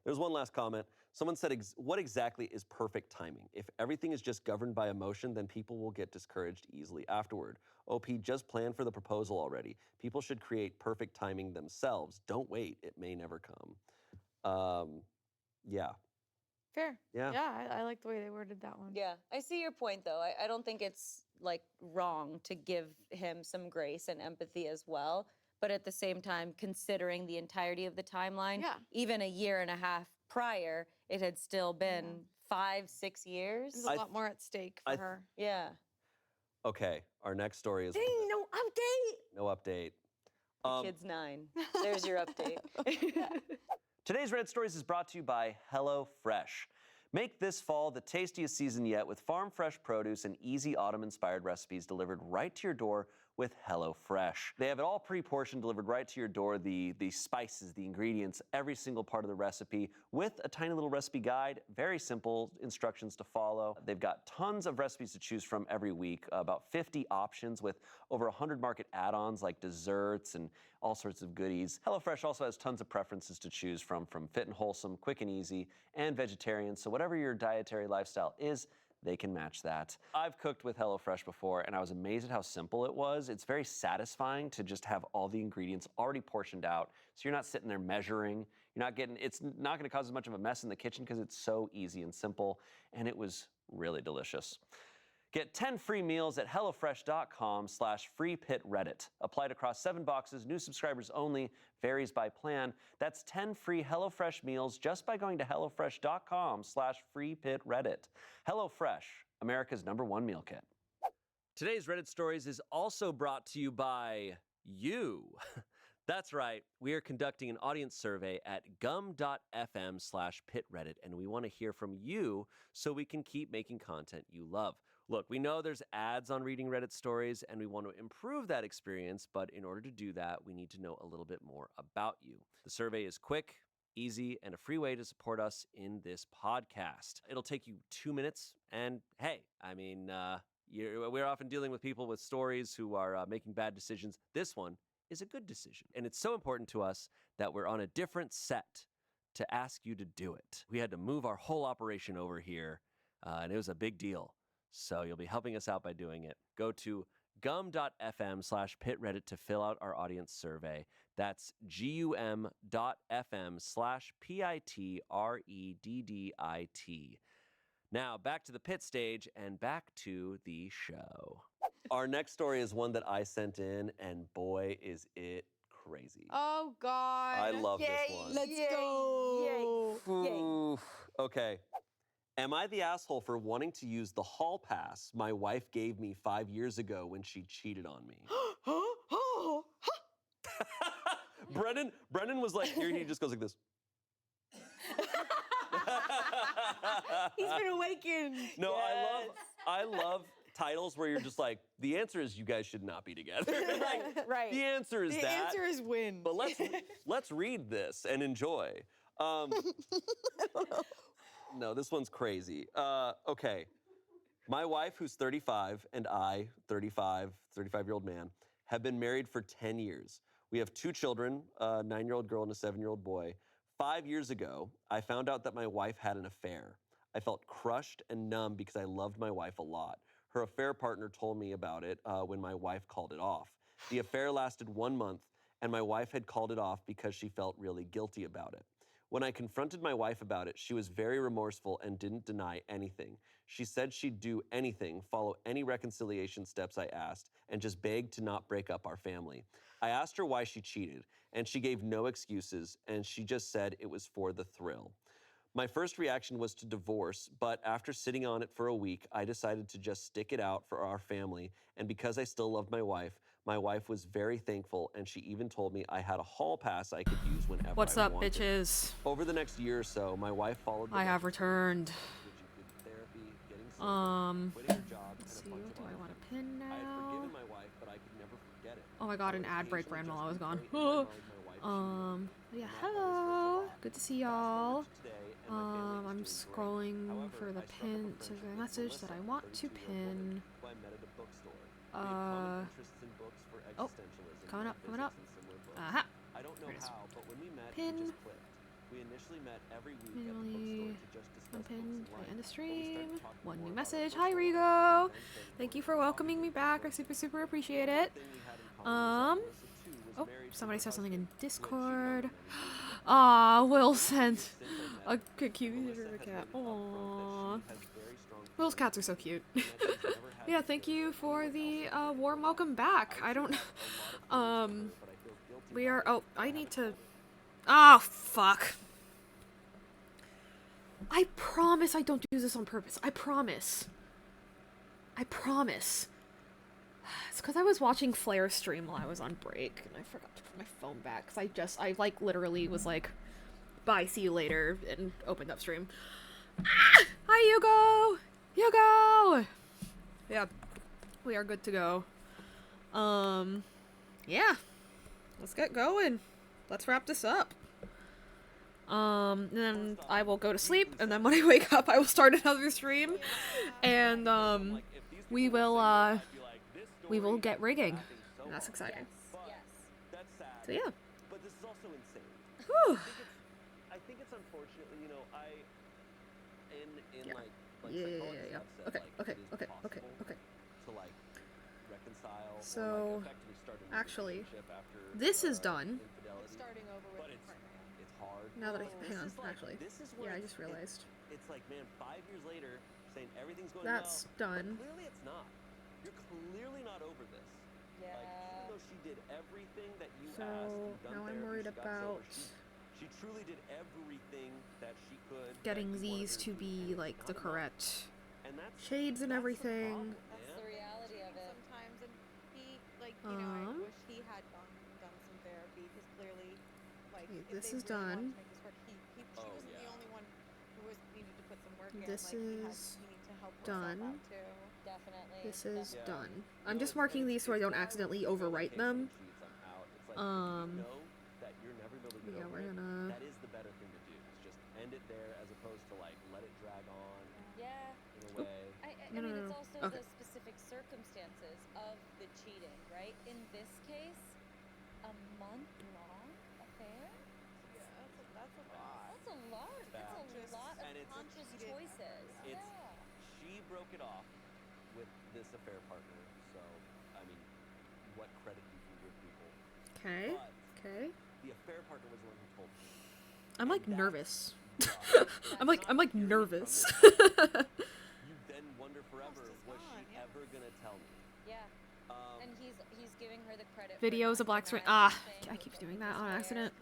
There's one last comment. Someone said, what exactly is perfect timing? If everything is just governed by emotion, then people will get discouraged easily afterward. OP, just plan for the proposal already. People should create perfect timing themselves. Don't wait, it may never come. Yeah. Fair. Yeah. Yeah, I like the way they worded that one. Yeah, I see your point though. I don't think it's like wrong to give him some grace and empathy as well. But at the same time, considering the entirety of the timeline, even a year and a half prior, it had still been 5-6 years. There's a lot more at stake for her. Yeah. Okay, our next story is Dang, no update. no update. The kid's 9. There's your update. Today's Red Stories is brought to you by HelloFresh. Make this fall the tastiest season yet with farm-fresh produce and easy autumn-inspired recipes delivered right to your door with HelloFresh. They have it all pre-portioned, delivered right to your door, the spices, the ingredients, every single part of the recipe with a tiny little recipe guide, very simple instructions to follow. They've got tons of recipes to choose from every week, about 50 options with over 100 market add-ons like desserts and all sorts of goodies. HelloFresh also has tons of preferences to choose from fit and wholesome, quick and easy, and vegetarian, so whatever your dietary lifestyle is, they can match that. I've cooked with HelloFresh before, and I was amazed at how simple it was. It's very satisfying to just have all the ingredients already portioned out, so you're not sitting there measuring. You're not getting, it's not gonna cause as much of a mess in the kitchen because it's so easy and simple, and it was really delicious. Get 10 free meals at hellofresh.com/freepitreddit. Applied across 7 boxes, new subscribers only, varies by plan. That's 10 free HelloFresh meals just by going to hellofresh.com/freepitreddit. HelloFresh, America's #1 meal kit. Today's Reddit Stories is also brought to you by you. That's right. We are conducting an audience survey at gum.fm/pitreddit, and we want to hear from you so we can keep making content you love. Look, we know there's ads on reading Reddit stories, and we want to improve that experience, but in order to do that, we need to know a little bit more about you. The survey is quick, easy, and a free way to support us in this podcast. It'll take you 2 minutes, and hey, I mean, we're often dealing with people with stories who are making bad decisions. This one is a good decision, and it's so important to us that we're on a different set to ask you to do it. We had to move our whole operation over here, and it was a big deal. So you'll be helping us out by doing it. Go to gum.fm/pitreddit to fill out our audience survey. That's gum.fm/pitreddit. Now back to the pit stage and back to the show. Our next story is one that I sent in, and boy, is it crazy. Oh, God. I love this one. Let's go. Oof. Okay. Am I the asshole for wanting to use the hall pass my wife gave me 5 years ago when she cheated on me? Brendan was like, here, he just goes like this. He's been awakened. No, I love titles where you're just like, the answer is you guys should not be together. Like, right. The answer is the that. The answer is win. But let's read this and enjoy. No, this one's crazy. Okay. My wife, who's 35, and I, 35-year-old man, have been married for 10 years. We have 2 children, a 9-year-old girl and a 7-year-old boy. 5 years ago, I found out that my wife had an affair. I felt crushed and numb because I loved my wife a lot. Her affair partner told me about it when my wife called it off. The affair lasted 1 month, and my wife had called it off because she felt really guilty about it. When I confronted my wife about it, she was very remorseful and didn't deny anything. She said she'd do anything, follow any reconciliation steps I asked, and just begged to not break up our family. I asked her why she cheated, and she gave no excuses, and she just said it was for the thrill. My first reaction was to divorce, but after sitting on it for a week, I decided to just stick it out for our family, and because I still loved my wife was very thankful, and she even told me I had a hall pass I could use whenever What's I up, wanted. bitches? Over the next year or so, my wife followed I have returned. therapy, getting sober, Let's quitting her job, see, and a bunch what of do I other want to things. pin I had now? forgiven my wife, but I could never forget it. Oh my god, an ad break ran while I was gone. Yeah, hello. Good to see y'all. I'm scrolling for the pin to the message that I want to pin. Oh, coming up. Aha. I don't know how, but when we met, Pin. we just clicked. We initially met every week at the Manually bookstore to just discuss unpinned books by end of and life. But we stream. started talking One more new about message. our Hi, personal Rigo. lives and Thank you for welcoming me back. I super appreciate it. Oh, somebody said something in Discord. Aw, Will sent a cute cat. Aww. Will's cats are so cute. Yeah, thank you for the warm welcome back. I don't. We are. Oh, I need to. Oh, fuck. I promise I don't do this on purpose. I promise. It's because I was watching Flare stream while I was on break, and I forgot to put my phone back, because I like, literally was like, bye, see you later, and opened up stream. Ah! Hi, Hugo! Yeah, we are good to go. Yeah. Let's get going. Let's wrap this up. Then I will go to sleep, and then when I wake up, I will start another stream, and, we will get rigging. And that's exciting. So, yeah. But this is also insane. Whew. I think it's unfortunately, you know, Yeah. like Yeah. psychologists have said, Okay. to like reconcile. So, or, like, effectively start a new actually, relationship after, this is done. infidelity. Starting over with the partner. It's hard. Now that I This hang on, is like- actually, this is where yeah, I it's- just realized It's like, man, 5 years later, saying everything's going that's well. done. But clearly it's not. You're clearly not over this. Yeah. Like, even though she did everything that you So asked, and done now I'm therapy, worried she got sober, about she truly did everything that she could. getting that you wanted these her to do, be and like the not enough. correct And that's shades and the everything. problem, That's man. the reality of it. Sometimes, and he, like, you know, I wish he had done some therapy, because clearly, like, Okay, if this they is really wanted done. to make this work, she wasn't the only one who was needed to put some work in. This Like, is he needs to help himself done. out too. Definitely. This is done. I'm just marking these so I don't accidentally overwrite them. That you're never going to get Yeah, over we're it, gonna. that is the better thing to do. Is just end it there as opposed to like let it drag on. Yeah. In a way. I No, mean, no, it's no. also Okay. the specific circumstances of the cheating, right? In this case, a month-long affair? Yeah, that's a lot. That's a lot. That's a lot of And it's conscious choices. It's she broke it off with this affair partner. So I mean, what credit you can give people? Okay. Okay. The affair partner was the one who told me. I'm like nervous. I'm like nervous. You then wonder forever, was she ever gonna tell me? Yeah. And he's giving her the credit. Videos of black screen. Ah, I keep doing that on accident.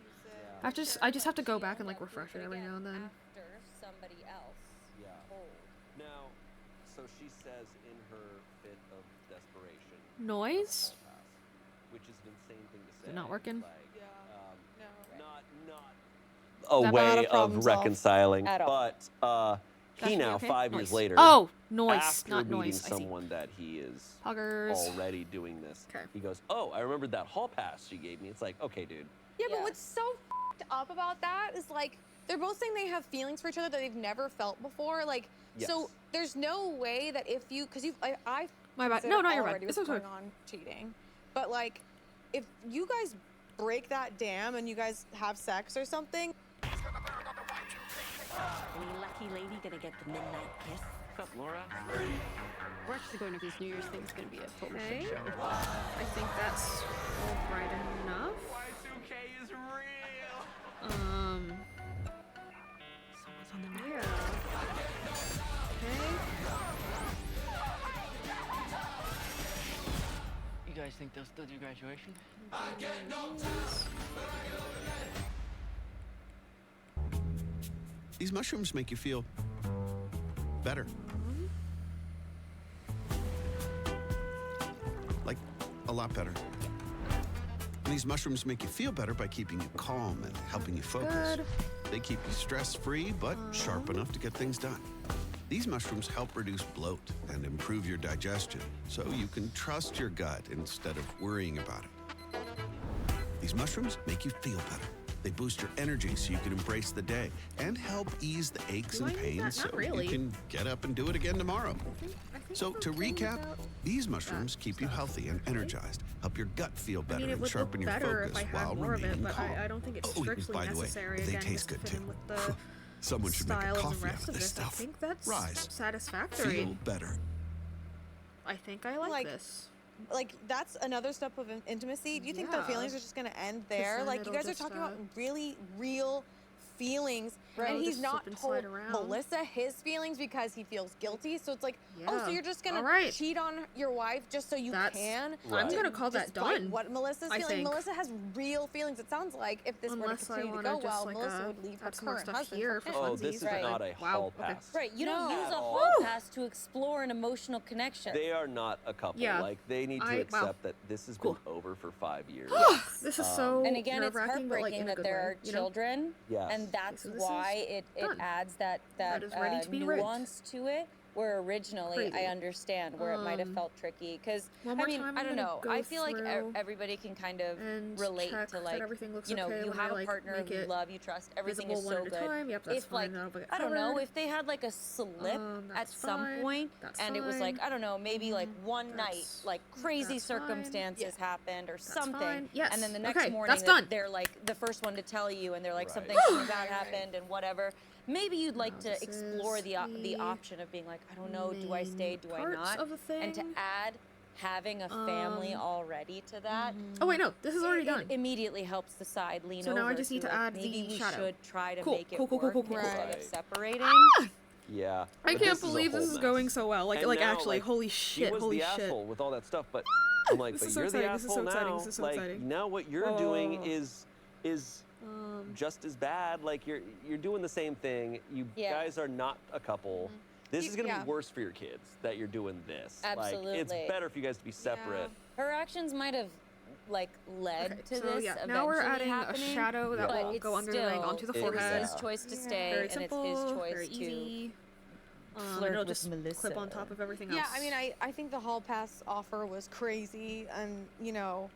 I just have to go back and like refresh it every now and then. After somebody else. Yeah. Now, so she says in her fit of desperation. Noise? Which is an insane thing to say. Is it not working? A Not way a problem of solved. reconciling, At all. but he That should be now okay? 5 Noise. years later. Oh, noise, after not meeting noise. I see. someone that he is Huggers. already doing this. He goes, "Oh, I remembered that hall pass she gave me." It's like, okay, dude. Yeah, but what's so f***ed up about that is like they're both saying they have feelings for each other that they've never felt before. Like, so Yes. there's no way that if you, because I My bad. consider No, not your bad. already It's what's okay. going on cheating, but like if you guys break that dam and you guys have sex or something. Any lucky lady gonna get the midnight kiss? What's up, Laura? We're actually going to this New Year's thing. It's gonna be a total Okay. shit show. I think that's all bright enough. Y2K is real. Someone's on the yeah. Okay. You guys think they'll still do graduation? These mushrooms make you feel better. Like, a lot better. And these mushrooms make you feel better by keeping you calm and helping you focus. Good. They keep you stress-free, but sharp enough to get things done. These mushrooms help reduce bloat and improve your digestion, so you can trust your gut instead of worrying about it. These mushrooms make you feel better. They boost your energy so you can embrace the day and help ease the aches Do and I need that? pains Not so really. you can get up and do it again tomorrow. I think So I'm to okay recap, without these mushrooms keep you healthy and energized, help your gut feel I better mean, it and would sharpen look your better focus if I while had more of it, remaining but calm. I don't think it's Oh, strictly by the way, necessary they again taste just to good fit too. in with the Someone should make a style of coffee the out rest of of this this. I stuff. think that's Rise. satisfactory. Feel better. I think I like this. Like that's another step of intimacy. Do you think their Yeah. feelings are just gonna end there? then Like you it'll guys are just, talking about really real feelings, Right. and It'll he's just not slip and told slide around. Melissa his feelings because he feels guilty. So it's like, oh, so Yeah. you're just gonna All right. cheat on your wife just so you That's- can? I'm gonna call that despite done, What Melissa's I feeling? think. Melissa has real feelings. It sounds like if this were to Unless I continue to wanna go just, well, like, Melissa would leave her add some more current stuff husband here for for him. Oh, this is not a hall pass. Right, you don't No. use a At hall all. pass to explore an emotional connection. They are not a couple. Yeah. Like they need to Wow. accept that this has been over for 5 years. This is so And again, it's nerve-wracking, but, like, heartbreaking in a that good there way, are you know? children, Yes. and that's so this why is it done. adds that is ready to be rigged. nuance to it. Where originally I Crazy. understand where it might have Um, felt tricky because one I more mean time, I I'm don't gonna know. go I feel like through everybody can kind of and relate check to that like everything looks you know okay you when have I, a like, partner make who you it love, you trust, everything visible is one so at a good. time. Yep, that's if fine, like that'll get I don't know covered. if they had like a slip at That's some fine. point That's and it was like fine. I don't know maybe like one night That's- like crazy that's fine. circumstances happened or something fine. Yes. and then the next Okay, morning that's done. they're like the first one to tell you and they're like Right. something bad happened and whatever. Maybe you'd like to this explore is the option of being like, I don't know, do I stay, do I parts not? of the And to thing. add having a family already to that. Oh wait, no, this is already done. It immediately helps the side lean So over. now I just need to like, add maybe the we shadow. should try to Cool, make it cool, work cool. instead of Right. separating. Yeah. I but can't this is a believe this whole is mess. going so well. Like, And now, actually, holy he shit, was holy the shit. asshole with all that stuff, but I'm like, This but is so you're the exciting, this is so asshole exciting, now. this is so like exciting. now, what you're Whoa. doing is just as bad. Like you're doing the same thing. You Yeah. guys are not a couple. This is gonna yeah. be worse for your kids that you're doing this. Like Absolutely. it's better for you guys to be separate. Her actions might have like led to so this yeah, eventually now we're adding happening, a shadow that but will it's go under the ring onto the still- forehead. It was his choice to stay, Very and simple, it's his choice very to easy. flirt it'll with just Melissa. clip on top of everything else. Yeah, I mean, I think the hall pass offer was crazy, and you know,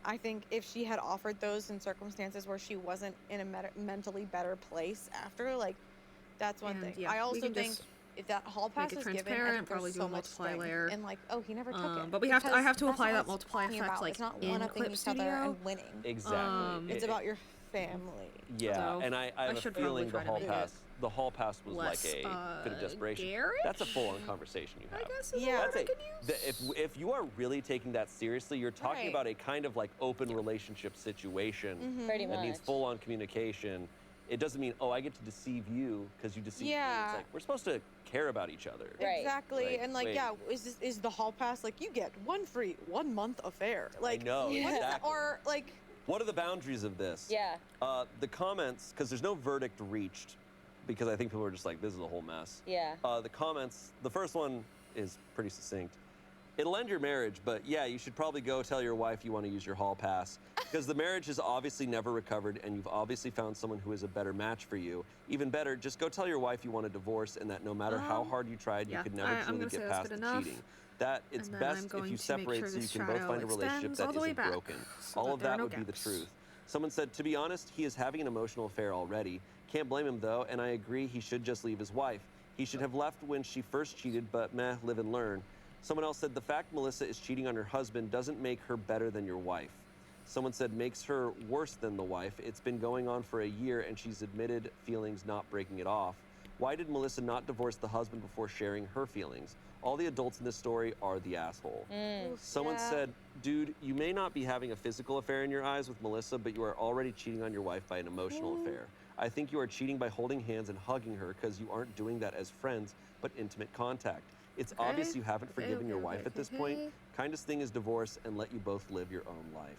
I think if she had offered those in circumstances where she wasn't in a mentally better place after, like, that's one And, thing. yeah, I we also can think just if that hall pass make it is given, I transparent, think probably there's do so a much multiply strength layer. and like, oh, he never took it. But I have to Because apply that's that what multiply it's effect about. like it's not in one-upping Clip each other Studio. and winning. Exactly. It's about your family. Yeah, So, and I I have a should probably feeling the try to hall make pass. The hall pass was less, like a bit of desperation. garish? That's a full-on conversation you have. I guess is Yeah. a word That's I a, could use. if you are really taking that seriously, you're talking Right. about a kind of like open relationship situation Pretty that needs much. full-on communication. It doesn't mean, oh, I get to deceive you because you deceive me. Yeah. It's like we're supposed to care about each other. Right. Exactly, Like, and like, wait. yeah, is the hall pass like you get one free 1 month affair? Like, know, what is that? exactly. Or like, What are the boundaries of this? Yeah. The comments, because there's no verdict reached, because I think people are just like, this is a whole mess. Yeah. The comments, the first one is pretty succinct. It'll end your marriage, but yeah, you should probably go tell your wife you want to use your hall pass, because the marriage has obviously never recovered and you've obviously found someone who is a better match for you. Even better, just go tell your wife you want a divorce and that no matter how hard you tried, you yeah, could never I'm truly gonna say get that's past good the enough. cheating. That it's And then best I'm if going you to make separate sure so you this can both shadow find a relationship extends that all the way isn't back, broken. so All that of there are that no would be the gaps. truth. Someone said, to be honest, he is having an emotional affair already. Can't blame him though, and I agree he should just leave his wife. He should have left when she first cheated, but meh, live and learn. Someone else said, the fact Melissa is cheating on her husband doesn't make her better than your wife. Someone said, makes her worse than the wife. It's been going on for a year and she's admitted feelings, not breaking it off. Why did Melissa not divorce the husband before sharing her feelings? All the adults in this story are the asshole. Someone said, dude, you may not be having a physical affair in your eyes with Melissa, but you are already cheating on your wife by an emotional affair. I think you are cheating by holding hands and hugging her because you aren't doing that as friends, but intimate contact. It's obvious you haven't forgiven your wife at this point. Kindest thing is divorce and let you both live your own life.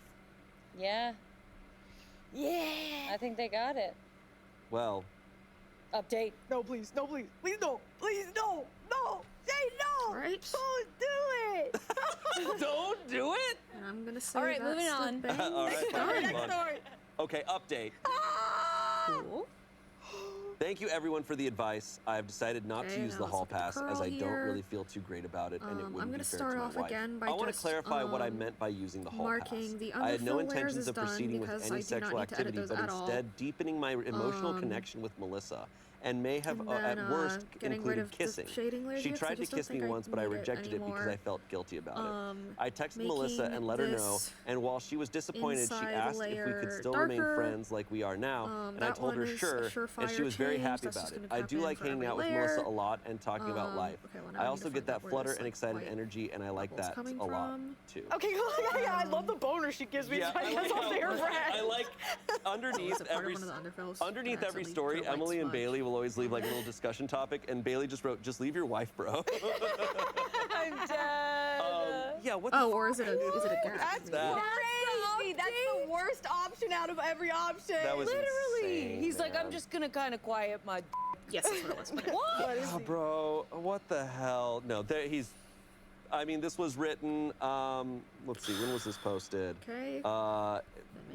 Yeah. yeah. I think they got it. Well, Update. No, please, no, please, please, no, say no. Right. Don't do it. don't do it! And I'm gonna say All right, that's moving the on. bang. All right, fine, Next move on. story. Okay, update. Cool. Thank you everyone for the advice. I have decided not to Okay, use now the let's hall look at the pass as curl I don't here. really feel too great about it, and it I'm wouldn't gonna be fair start to my off wife. again by I want to just, clarify what I meant by using the hall marking pass. the I had no underfill layers intentions as of done proceeding with because any I do not sexual need to edit activity, those but at all. instead deepening my emotional connection with Melissa, and may have And then, at worst getting rid included of the kissing. shading layers She because I tried to just don't kiss me think I once, but I need it rejected it because I anymore. felt guilty about it. I texted Making Melissa and let her know, this and while she was disappointed, she inside asked if we could layer still remain darker. friends like we are now, and I That told her one is a sure, and she surefire was very change. happy That's about just it. gonna I tap do in like for hanging every out with layer. Melissa a lot and talking about life. okay, well, now I I need also to get find that out where flutter this, and like, excited white energy, and I like bubble's that coming a lot from. too. Okay, yeah, I love the boner she gives me. Yeah, so I guess I'll say her friend. I like underneath every underneath every story, Emily and Bailey will always leave like a little discussion topic, and Bailey just wrote, "Just leave your wife, bro." I'm dead. Yeah. What? Oh, or is it a gap? That's That- crazy. That's the worst option out of every option. That was literally. insane, He's like, I'm man. just gonna kind of quiet my. Yes, that's what it was. What is Oh, bro, what the hell? No, he's. I mean, this was written. Let's see, when was this posted? Okay.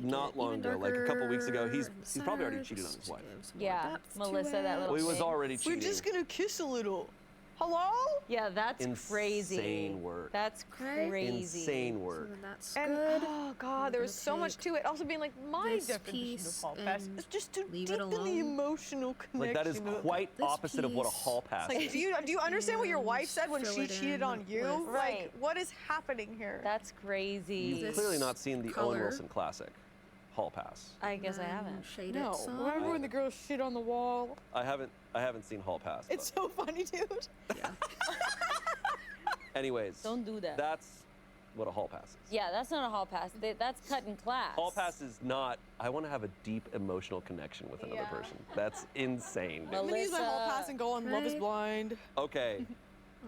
Not long even ago, like a couple weeks ago. darker He's in the he's probably already center, cheated on just his wife. give some more Yeah, depth to Melissa, that it. little. Well, he was thing. already cheating. We're just gonna kiss a little. Hello? Yeah, that's crazy. Insane work. That's Okay. crazy. Insane work. So then that's And good. oh god, there was so much to it. Also being like, my this definition of piece hall pass and is just to leave it deepen the alone. emotional connection. Like that is with- quite This opposite of what a piece- hall pass Like, is. do you understand what your wife and said when fill she it cheated in on you? with- Right. Like, what is happening here? That's crazy. You've This clearly not seen the Owen color. Wilson classic, Hall Pass. I guess I And haven't. Shade no. it some. Remember when the girl shit on the wall? I haven't seen Hall Pass. It's though. so funny, dude. Yeah. Anyways, Don't do that. That's what a Hall Pass is. Yeah, that's not a hall pass. That's cutting class. Hall Pass is not. I want to have a deep emotional connection with another Yeah. person. That's insane. Dude. I'm gonna use my hall Melissa. pass and go on Love is Okay. Blind. Okay,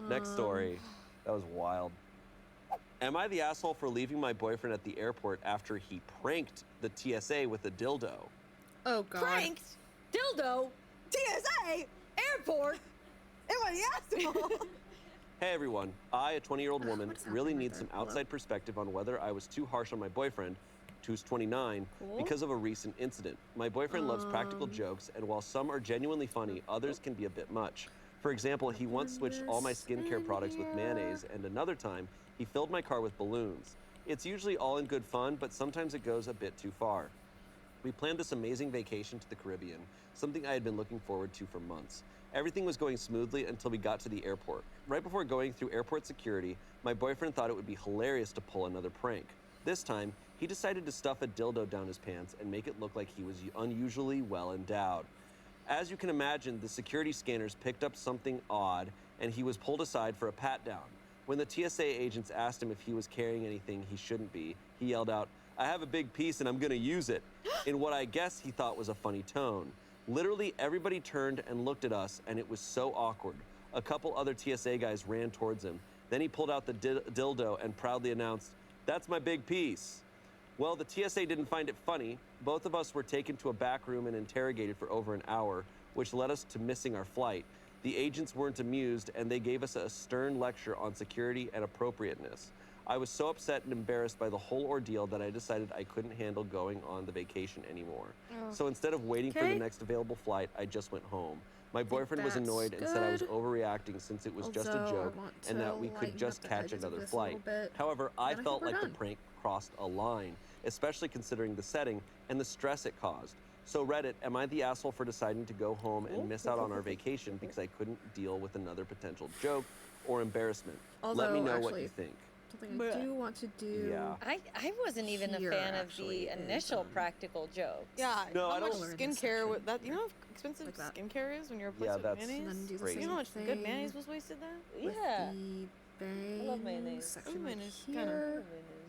next story. That was wild. Am I the asshole for leaving my boyfriend at the airport after he pranked the TSA with a dildo? Oh god. Pranked. Dildo. TSA. Airport. Am I the asshole? Hey everyone, I, a 20-year-old woman, really need some outside perspective on whether I was too harsh on my boyfriend, who's 29, because of a recent incident. My boyfriend loves practical jokes, and while some are genuinely funny, others can be a bit much. For example, he once switched all my skincare products with mayonnaise, and another time, he filled my car with balloons. It's usually all in good fun, but sometimes it goes a bit too far. We planned this amazing vacation to the Caribbean, something I had been looking forward to for months. Everything was going smoothly until we got to the airport. Right before going through airport security, my boyfriend thought it would be hilarious to pull another prank. This time, he decided to stuff a dildo down his pants and make it look like he was unusually well endowed. As you can imagine, the security scanners picked up something odd, and he was pulled aside for a pat-down. When the TSA agents asked him if he was carrying anything he shouldn't be, he yelled out, "I have a big piece and I'm gonna use it," in what I guess he thought was a funny tone. Literally everybody turned and looked at us, and it was so awkward. A couple other TSA guys ran towards him. Then he pulled out the dildo and proudly announced, "That's my big piece." Well, the TSA didn't find it funny. Both of us were taken to a back room and interrogated for over an hour, which led us to missing our flight. The agents weren't amused, and they gave us a stern lecture on security and appropriateness. I was so upset and embarrassed by the whole ordeal that I decided I couldn't handle going on the vacation anymore. Oh. So instead of waiting for the next available flight, I just went home. My boyfriend was annoyed and said I was overreacting since it was just a joke and that we could just catch another flight. However, I felt like the prank crossed a line, especially considering the setting and the stress it caused. So Reddit, am I the asshole for deciding to go home and miss out on our vacation because I couldn't deal with another potential joke or embarrassment? Let me know what you think. Something I do want to do. Yeah. I wasn't even a fan of the initial practical jokes. Yeah, No, how I much don't- skincare would that? You know how expensive skincare is when you're replacing that's mayonnaise. crazy. You know how much good mayonnaise was wasted there? Yeah. I love mayonnaise. Section Mayonnaise right kinda- here.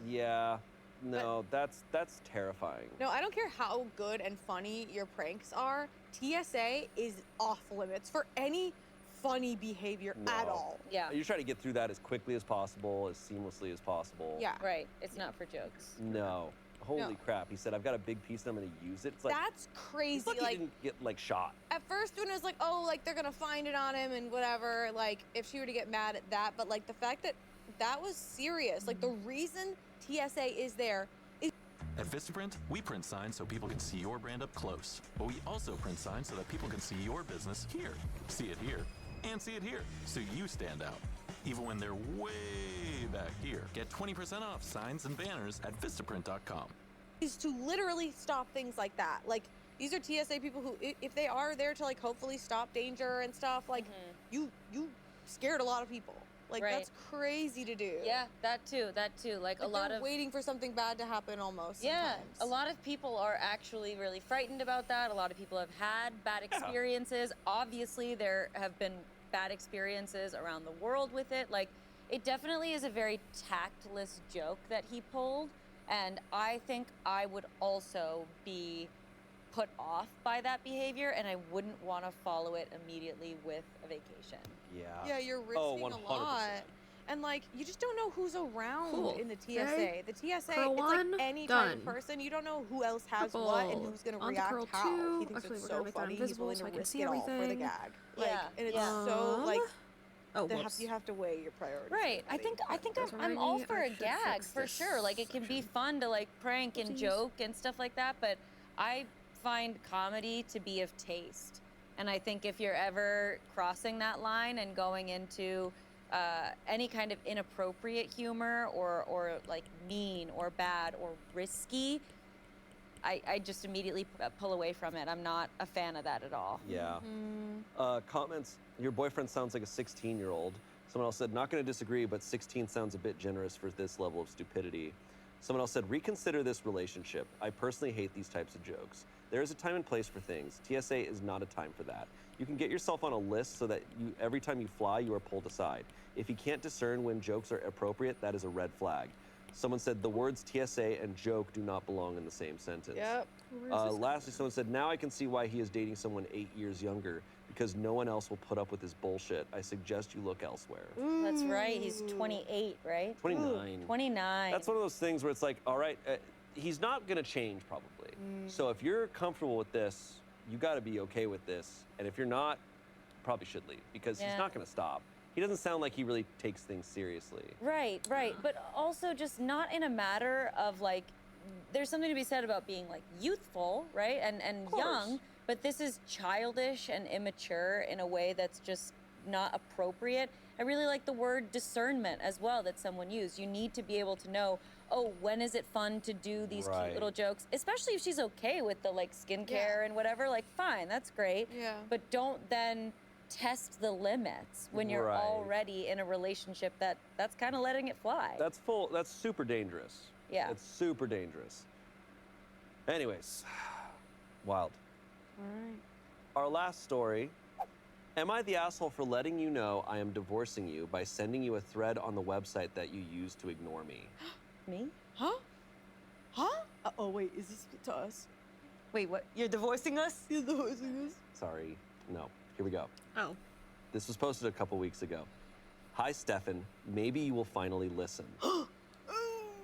Yeah, no, that's terrifying. No, I don't care how good and funny your pranks are. TSA is off limits for any funny behavior at No. all. Yeah. You try to get through that as quickly as possible, as seamlessly as possible. Yeah. Right. It's not for jokes. No. Holy No. crap. He said, I've got a big piece and I'm going to use it. It's like, That's crazy. it's like he Like didn't get, like, shot. at first when it was like, oh, like they're gonna find it on him and whatever, like if she were to get mad at that, but like the fact that that was serious, like the reason TSA is there is At Vistaprint, we print signs so people can see your brand up close. But we also print signs so that people can see your business here, see it here, and see it here, so you stand out. Even when they're way back here. Get 20% off signs and banners at Vistaprint.com. is to literally stop things like that. Like these are TSA people who, if they are there to like hopefully stop danger and stuff, like you scared a lot of people. Like Right. that's crazy to do. Yeah, that too. Like a lot they're of waiting for something bad to happen almost. Yeah, sometimes. a lot of people are actually really frightened about that. A lot of people have had bad experiences. Obviously, there have been bad experiences around the world with it. Like, it definitely is a very tactless joke that he pulled, and I think I would also be put off by that behavior, and I wouldn't want to follow it immediately with a vacation. Yeah. Yeah, you're Oh, risking a 100%. lot. And like you just don't know who's around Cool. in the TSA. Okay. The TSA, Curl it's one, like any kind of done. person. You don't know who else has what and Purple. who's gonna On to react curl how. two. He thinks Actually, it's we're so gonna make that funny. He's invisible willing so to I can risk see it all for the everything. gag. Like, Yeah, and it's yeah. so like Oh, they whoops. you have to weigh your priorities. Right. I think Those I'm all already- for I a should gag fix for this sure. Like it can be fun to like prank and Oopsies. joke and stuff like that, but I find comedy to be of taste. And I think if you're ever crossing that line and going into any kind of inappropriate humor or like mean or bad or risky, I just immediately pull away from it. I'm not a fan of that at all. Yeah. Comments, your boyfriend sounds like a 16-year-old. Someone else said, not going to disagree, but 16 sounds a bit generous for this level of stupidity. Someone else said, reconsider this relationship. I personally hate these types of jokes. There is a time and place for things. TSA is not a time for that. You can get yourself on a list so that every time you fly, you are pulled aside. If you can't discern when jokes are appropriate, that is a red flag. Someone said the words TSA and joke do not belong in the same sentence. Yep. Lastly, someone said, now I can see why he is dating someone 8 years younger, because no one else will put up with his bullshit. I suggest you look elsewhere. That's right. He's 28, right? 29. 29. That's one of those things where it's like, all right, he's not going to change probably. So if you're comfortable with this, you got to be okay with this. And if you're not, probably should leave because he's Yeah. not going to stop. He doesn't sound like he really takes things seriously. Right. But also just not in a matter of like, there's something to be said about being like youthful, right? And young, but this is childish and immature in a way that's just not appropriate. I really like the word discernment as well that someone used. You need to be able to know, oh, when is it fun to do these cute little jokes? Especially if she's okay with the like skincare and whatever, like fine, that's great. Yeah. But don't then test the limits when you're already in a relationship that's kind of letting it fly. That's super dangerous. Yeah. It's super dangerous. Anyways, wild. All right. Our last story. Am I the asshole for letting you know I am divorcing you by sending you a thread on the website that you used to ignore me? Me? Huh? Oh, wait, is this to us? Wait, what? You're divorcing us? You're divorcing us? Sorry. No. Here we go. Oh. This was posted a couple weeks ago. Hi, Stefan. Maybe you will finally listen.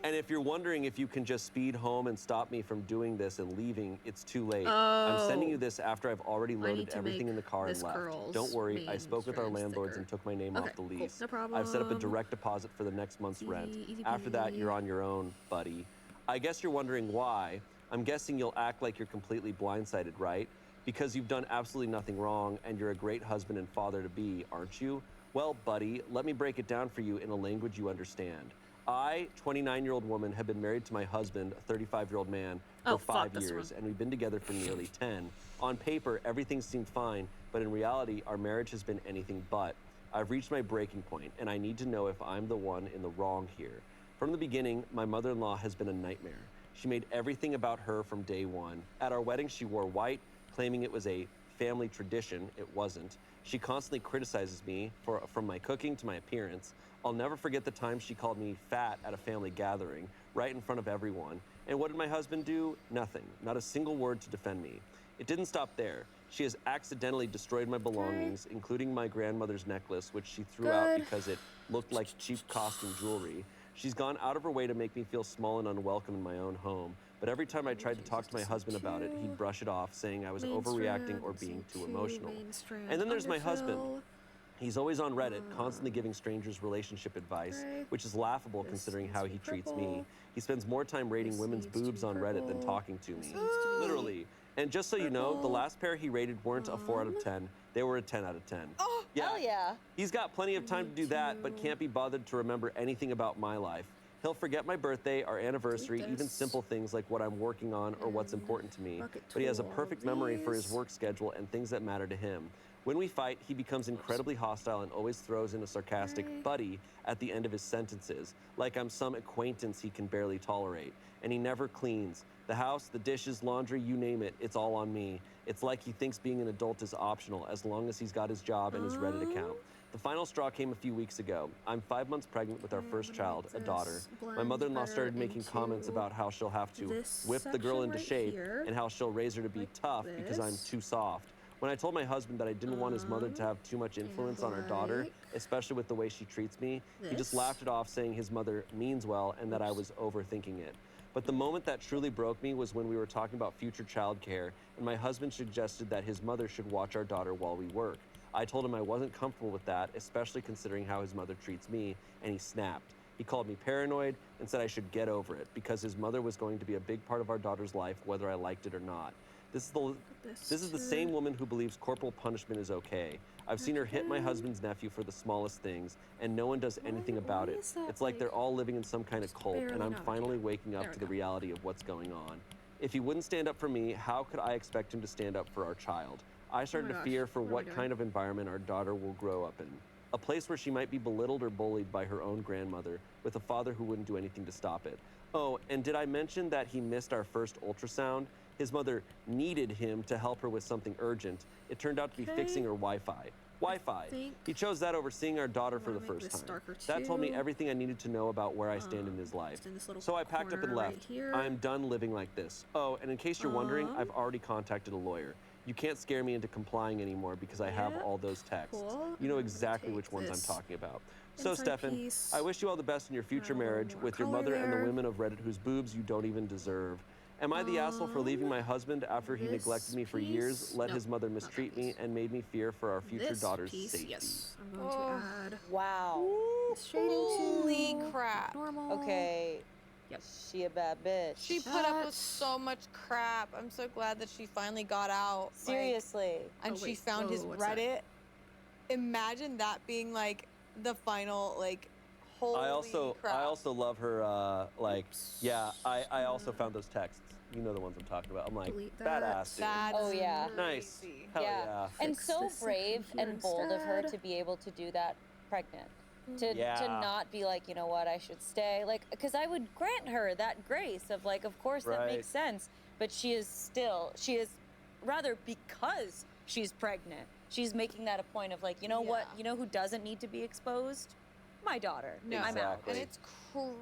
And if you're wondering if you can just speed home and stop me from doing this and leaving, it's too late. I'm sending you this after I've already loaded everything in the car and left. Don't worry, I spoke with our landlords and took my name off the lease. Cool. No problem. I've set up a direct deposit for the next month's rent. After that, you're on your own, buddy. I guess you're wondering why. I'm guessing you'll act like you're completely blindsided, right? Because you've done absolutely nothing wrong and you're a great husband and father-to-be, aren't you? Well, buddy, let me break it down for you in a language you understand. I, 29-year-old woman, have been married to my husband, a 35-year-old man, for 5 years, and we've been together for nearly 10. On paper, everything seemed fine, but in reality, our marriage has been anything but. I've reached my breaking point, and I need to know if I'm the one in the wrong here. From the beginning, my mother-in-law has been a nightmare. She made everything about her from day one. At our wedding, she wore white, claiming it was a family tradition. It wasn't. She constantly criticizes me from my cooking to my appearance. I'll never forget the time she called me fat at a family gathering, right in front of everyone. And what did my husband do? Nothing. Not a single word to defend me. It didn't stop there. She has accidentally destroyed my belongings, including my grandmother's necklace, which she threw out because it looked like cheap costume jewelry. She's gone out of her way to make me feel small and unwelcome in my own home. But every time I tried to talk to my husband about it, he'd brush it off, saying I was overreacting or being too emotional. And then there's my husband. He's always on Reddit, constantly giving strangers relationship advice, which is laughable considering how he treats me. He spends more time rating women's boobs on Reddit than talking to me. Literally. And just so you know, the last pair he rated weren't a 4 out of 10. They were a 10 out of 10. Oh, hell yeah. He's got plenty of time to do that, but can't be bothered to remember anything about my life. He'll forget my birthday, our anniversary, even simple things like what I'm working on or what's important to me. But he has a perfect memory for his work schedule and things that matter to him. When we fight, he becomes incredibly hostile and always throws in a sarcastic buddy at the end of his sentences, like I'm some acquaintance he can barely tolerate. And he never cleans. The house, the dishes, laundry, you name it, it's all on me. It's like he thinks being an adult is optional as long as he's got his job and his Reddit account. The final straw came a few weeks ago. I'm 5 months pregnant with our first child, a daughter. My mother-in-law started making comments about how she'll have to whip the girl into shape and how she'll raise her to be tough because I'm too soft. When I told my husband that I didn't want his mother to have too much influence on our daughter, especially with the way she treats me, he just laughed it off, saying his mother means well and that I was overthinking it. But the moment that truly broke me was when we were talking about future childcare, and my husband suggested that his mother should watch our daughter while we work. I told him I wasn't comfortable with that, especially considering how his mother treats me, and he snapped. He called me paranoid and said I should get over it because his mother was going to be a big part of our daughter's life, whether I liked it or not. This is the same woman who believes corporal punishment is okay. I've seen her hit my husband's nephew for the smallest things, and no one does anything about it. It's like they're all living in some kind of cult, and I'm finally waking up to the reality of what's going on. If he wouldn't stand up for me, how could I expect him to stand up for our child? I started to fear for what kind of environment our daughter will grow up in. A place where she might be belittled or bullied by her own grandmother, with a father who wouldn't do anything to stop it. Oh, and did I mention that he missed our first ultrasound? His mother needed him to help her with something urgent. It turned out to be fixing her Wi-Fi. He chose that over seeing our daughter for the first time. That told me everything I needed to know about where I stand in his life. So I packed up and left. I'm done living like this. Oh, and in case you're wondering, I've already contacted a lawyer. You can't scare me into complying anymore because I have all those texts. You know exactly which ones I'm talking about. So, Stefan, I wish you all the best in your future marriage with your mother and the women of Reddit whose boobs you don't even deserve. Am I the asshole for leaving my husband after he neglected me for years, let his mother mistreat me, and made me fear for our future daughter's safety? Yes, I'm going to add. Wow. Holy crap. Normal. Okay. Yep. She a bad bitch. She put up with so much crap. I'm so glad that she finally got out. Seriously. And she found his Reddit. Imagine that being like the final, like, holy crap. I also love her, like, yeah, I also found those texts. You know the ones I'm talking about. I'm like, badass, dude. Oh yeah. Nice. Hell yeah. And so brave and bold of her to be able to do that pregnant. To not be like, you know what, I should stay. Like, because I would grant her that grace of like, of course that makes sense. But she is rather because she's pregnant, she's making that a point of like, you know what, you know who doesn't need to be exposed? My daughter. No. I'm out. And it's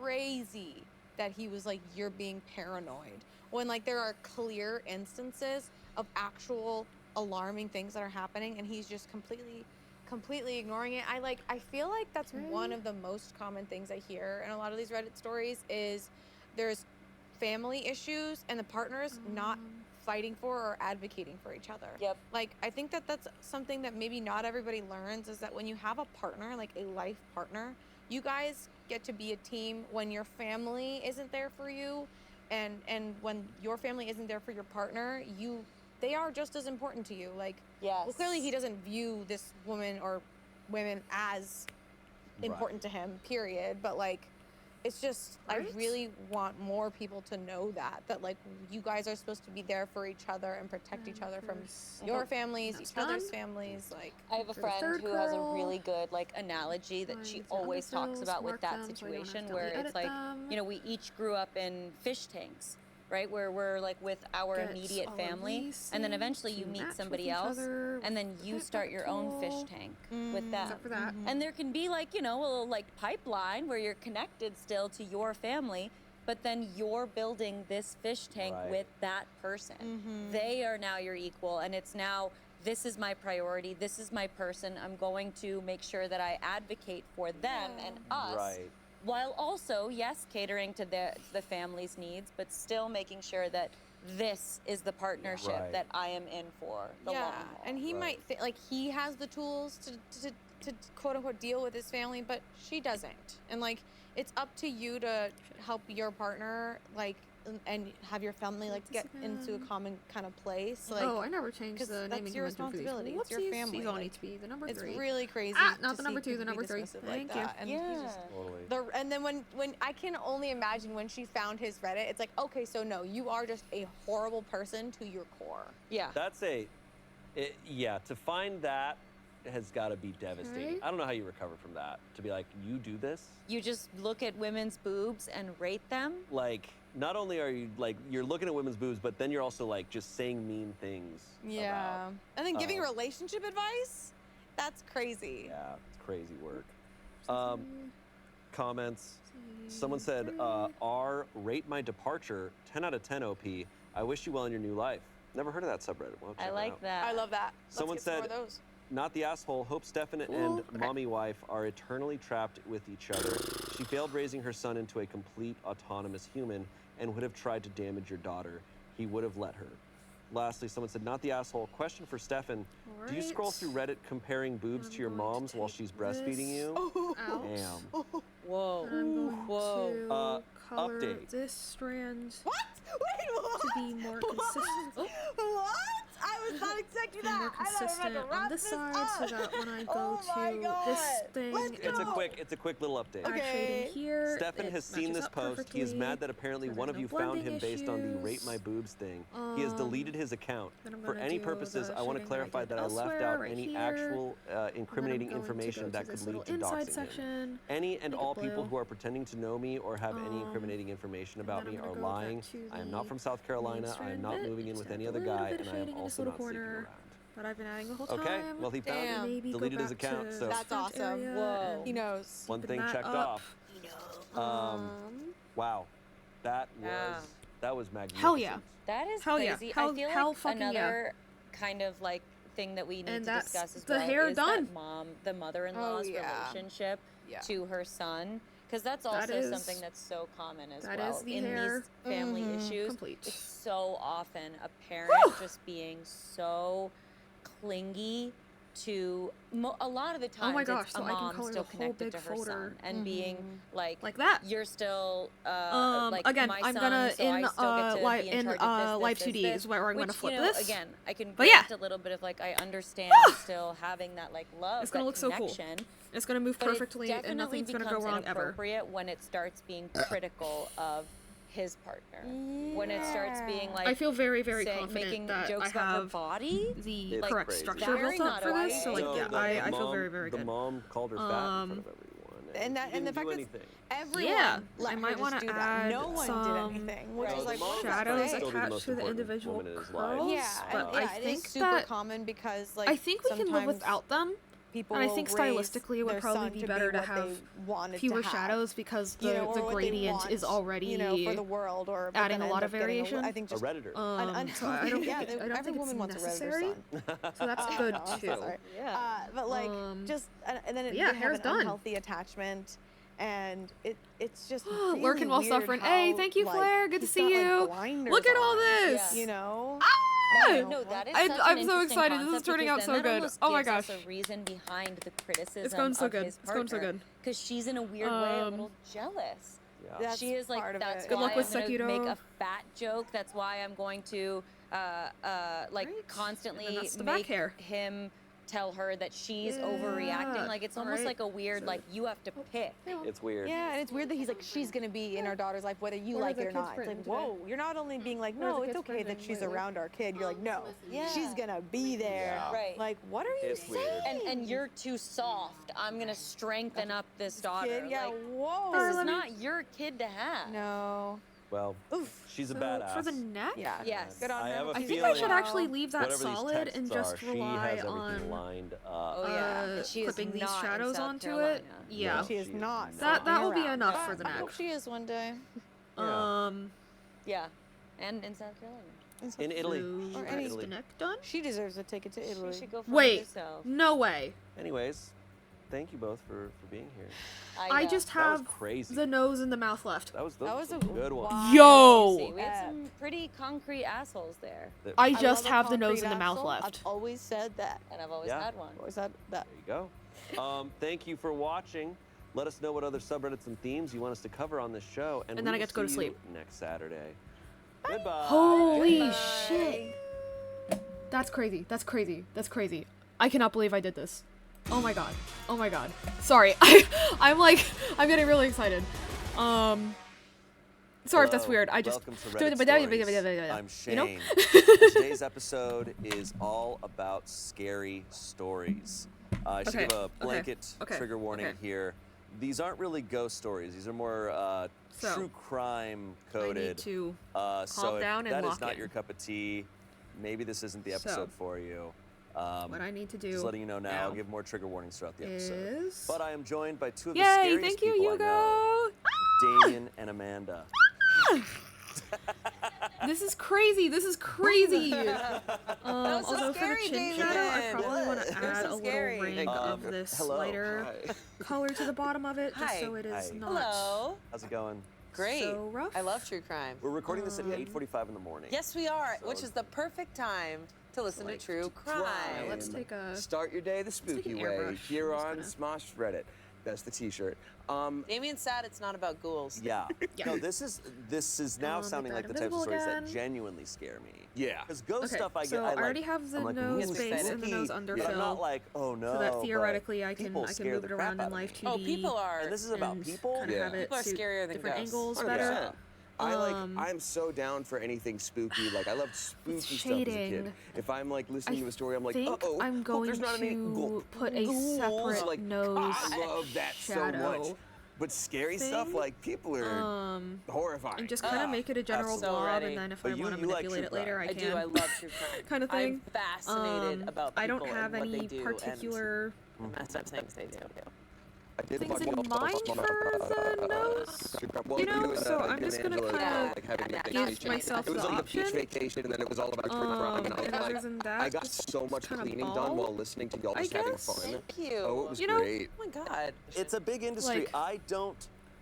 crazy that he was like, you're being paranoid. When like there are clear instances of actual alarming things that are happening and he's just completely ignoring it. I feel like that's one of the most common things I hear in a lot of these Reddit stories is there's family issues and the partners not fighting for or advocating for each other. Yep. Like, I think that that's something that maybe not everybody learns is that when you have a partner, like a life partner, you guys get to be a team when your family isn't there for you and when your family isn't there for your partner, they are just as important to you. Like, well, clearly he doesn't view this woman or women as important to him, period. But like, it's just, I really want more people to know that like you guys are supposed to be there for each other and protect each other from your families, each other's families. Like, I have a friend who has a really good like analogy that she always talks about with that situation where it's like, you know, we each grew up in fish tanks, right? Where we're like with our immediate family, and then eventually you meet somebody else, and then you start your own fish tank with them. Except for that. And there can be like, you know, a little like pipeline where you're connected still to your family, but then you're building this fish tank with that person. They are now your equal, and it's now, this is my priority, this is my person, I'm going to make sure that I advocate for them and us. While also, yes, catering to the family's needs, but still making sure that this is the partnership that I am in for the long haul. And he might think like he has the tools to quote unquote deal with his family, but she doesn't. And like, it's up to you to help your partner, like, and have your family like get into a common kind of place. Like, I never changed the naming that's your convention for these. responsibility. It's your Whoopsies. family. These all like, need to be the number 3. It's really crazy. Not the number 2, the people number be 3. dismissive like Thank you. that. And and then when I can only imagine when she found his Reddit, it's like, okay, so no, you are just a horrible person to your core. Yeah. That's to find that has got to be devastating. Right? I don't know how you recover from that. To be like, you do this? You just look at women's boobs and rate them? Like, not only are you like, you're looking at women's boobs, but then you're also like just saying mean things. Yeah. And then giving relationship advice? That's crazy. Yeah, it's crazy work. Comments. Someone said, rate my departure, 10 out of 10 OP. I wish you well in your new life. Never heard of that subreddit. Well, I like that. I love that. Someone Let's get some said, more of those. not the asshole, hope Stefan and mommy wife are eternally trapped with each other. She failed raising her son into a complete autonomous human and would have tried to damage your daughter. He would have let her. Lastly, someone said, not the asshole, question for Stefan. Do you scroll through Reddit comparing boobs to your mom's while she's breastfeeding you? Damn. Whoa. Color update. this strand Wait, what? to be more consistent. What? I was not expecting that. More consistent on this side, so that when I go to this thing, It's a quick little update. Okay. Here, Stefan has seen this post. He is mad that apparently one of you found him based on the rate my boobs thing. He has deleted his account. For any purposes, I want to clarify that I left out any actual incriminating information that could lead to doxing him. Any and all people who are pretending to know me or have any incriminating information about me are lying. I am not from South Carolina. I am not moving in with any other guy, and I am also not seeking around. that I've been adding the whole time. Okay, well he found it, deleted his account, so that's awesome. Whoa, he knows. One thing checked off. Wow, that was magnificent. Hell yeah. That is Hell yeah. crazy. Hell- I feel hell like fucking another kind of like thing that we need And to that's discuss as the well hair is done. that the mother-in-law's relationship to her son. Because that's also something that's so common as well. Is the in hair. these family issues, Complete. it's so often a parent just being so clingy to a lot of the times. Oh my gosh, it's so a I can mom color still the whole connected big to her folder. son and being like that. You're still like again, my I'm son, gonna so I still get to be in charge of this, Live 2D this, is where I'm gonna which, flip you know, this. Again, I can But grant a little bit of like I understand still having that like love. It's gonna that look so cool. connection, It's gonna move but it perfectly, and definitely nothing's gonna go becomes wrong ever. inappropriate when it starts being critical of his partner. When it starts being like I feel very, very saying, confident making that jokes I about her have body, the like, correct crazy. structure Very built up for not this. So okay. like, yeah, I feel very, very good. The mom called her fat in front of everyone. And the fact that everyone Yeah, let I her might just want to do that. add No one some did anything, which is like shadows what is that? attached to the individual curls. Yeah, but yeah, I it think is super that common because like I think we can live sometimes without them. people And I will think raise stylistically it would their probably son be to better to what they have wanted fewer to have, shadows because you know, the or what they gradient want, is already you know, for the world, or but adding then a lot end of up getting variation. I think just a redditor. So I don't yeah, think, I don't every think woman it's wants a necessary. redditor son. So that's good No, I'm too. so sorry. But like just and then it yeah, they have hair's an done. unhealthy attachment. And it's just really Lurking while weird suffering. how, Hey, thank you, like, Flair. Good to he's see got, you. Like, blinders Look at all on, this. You know. No, that is I'm such so an interesting excited. This is concept turning because out so then that good. almost Oh my gives us gosh. a reason behind the criticism It's going so of good. his It's going so partner, good. because she's in a weird way a little jealous. That's She is like, part of that's it. Good why luck with I'm gonna Sekiro. make a fat joke. That's why I'm going to like constantly And then that's the back make hair. him tell her that she's overreacting. Like it's almost like a weird like you have to pick. It's weird. Yeah, and it's weird that he's like, she's gonna be in our daughter's life whether you Where are like the it or kids not. It's printing like, today? whoa, you're not only being like, Where are no, the it's kids okay that printing she's lately? around our kid. You're like, no, Yeah. she's gonna be there. Yeah. Right. Like, what are you It's weird. saying? And you're too soft. I'm gonna strengthen up this daughter. Kid, yeah, Like, whoa. this is not your kid to have. No. Well, she's a So badass. for the neck, Yeah. Yes. Good on I her. have a I think feeling I should actually leave that whatever these solid texts and just are, she rely has everything on lined up. Oh yeah. She is clipping these not in shadows South onto Carolina. it. Yeah, She is not. that sticking will be around. enough But for the I neck. hope she is one day. Yeah. And in South Carolina. In Italy. So, Or any- is the neck done? She deserves a ticket to Italy. She should go find Wait, herself. no way. Anyways, thank you both for being here. I just That was have crazy. the nose and the mouth left. That was a good one. wild Yo! See, we had some pretty concrete assholes there. I love just a have the nose concrete and the mouth asshole. left. I've always said that. And I've always Yeah. had one. Always had that. There you go. Thank you for watching. Let us know what other subreddits and themes you want us to cover on this show. And then we I will get to go to see you sleep. next Saturday. Goodbye. Holy shit. That's crazy. That's crazy. That's crazy. I cannot believe I did this. Oh my god. Oh my god. Sorry. I'm getting really excited. Sorry if that's weird. I just Welcome to Reddit Stories. I'm Shane. You know? Today's episode is all about scary stories. I should give a blanket trigger warning here. These aren't really ghost stories. These are more true crime coded. I need to so down if and that lock is not in. your cup of tea, maybe this isn't the episode for you. What I need to do Just letting you know now. I'll now give more trigger warnings throughout the episode. is- But I am joined by two of the Yay, scariest thank you, people I know, Hugo. Damien and Amanda. This is crazy. This is crazy. was so Although scary, for the chin David. shadow, I It probably want was. to It was add so a little scary. ring of this hello. lighter Hi. color to the bottom of it, just Hi. so it is Hi. not Hello. How's it going? Great. so rough. I love true crime. We're recording this at 8:45 in the morning. Yes, we are, So which is the perfect time to listen to true crime. Let's take a. Start your day the spooky an way airbrush. here I'm on just Smosh Reddit. That's the T-shirt. Damien's sad it's not about ghouls. Yeah. Yeah. No, this is now Make sounding that like the type of invisible stories that again. genuinely scare me. Yeah. Because ghost Okay, stuff I get, so I I like. already have the I'm like, nose ooh, base and the nose spooky, underfill. but I'm not like, oh no. So that but theoretically I can people scare move the it crap around out in of Live me. 2D. Oh, people are. And this is about people. Kind of have it People are suit scarier than different ghosts. angles 100%. better. I'm so down for anything spooky. Like I loved spooky stuff as a kid. shading. If I'm like listening to a story, I'm like, think uh-oh. I'm hope going there's not any to put a ghouls. separate Like, nose I love that so shadow much. But scary stuff, thing. like people are horrifying. and just kind of make it a general so blob, ready. and then if But I you- want to you like manipulate true it later, crime. I I can. do. I love true crime. kind of thing. I'm fascinated about people I don't have and what any they do particular and messed up things they do. I did things watch in mind for the nose. Well, You know, and, so like, I'm just gonna Angela, kind like, having a of vacation. give myself It was the like a option. beach vacation, and then it was all about true crime. And I was and other like, than that, I got just so much kinda cleaning done bald, while listening to y'all I just having guess. fun. Thank you. Oh, it was You know, great. Oh my god. It's a big industry. Like- I don't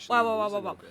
actually Wow, wow, wow, losing wow, a wow. bit.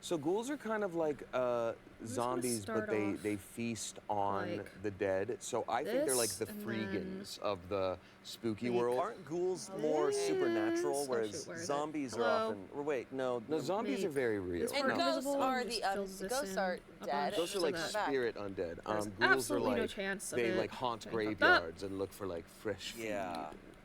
So ghouls are kind of like zombies, but start they off feast on like the dead. So I think they're like this, the and freegans of the spooky Wait, world. aren't ghouls more supernatural, whereas zombies are often? Or wait, no. No, zombies are very real. And No. ghosts are ghosts are dead. Those are so like come back. spirit undead. There's Ghouls are absolutely like no chance of they it like haunt getting fucked up. graveyards and look for like fresh food. Yeah.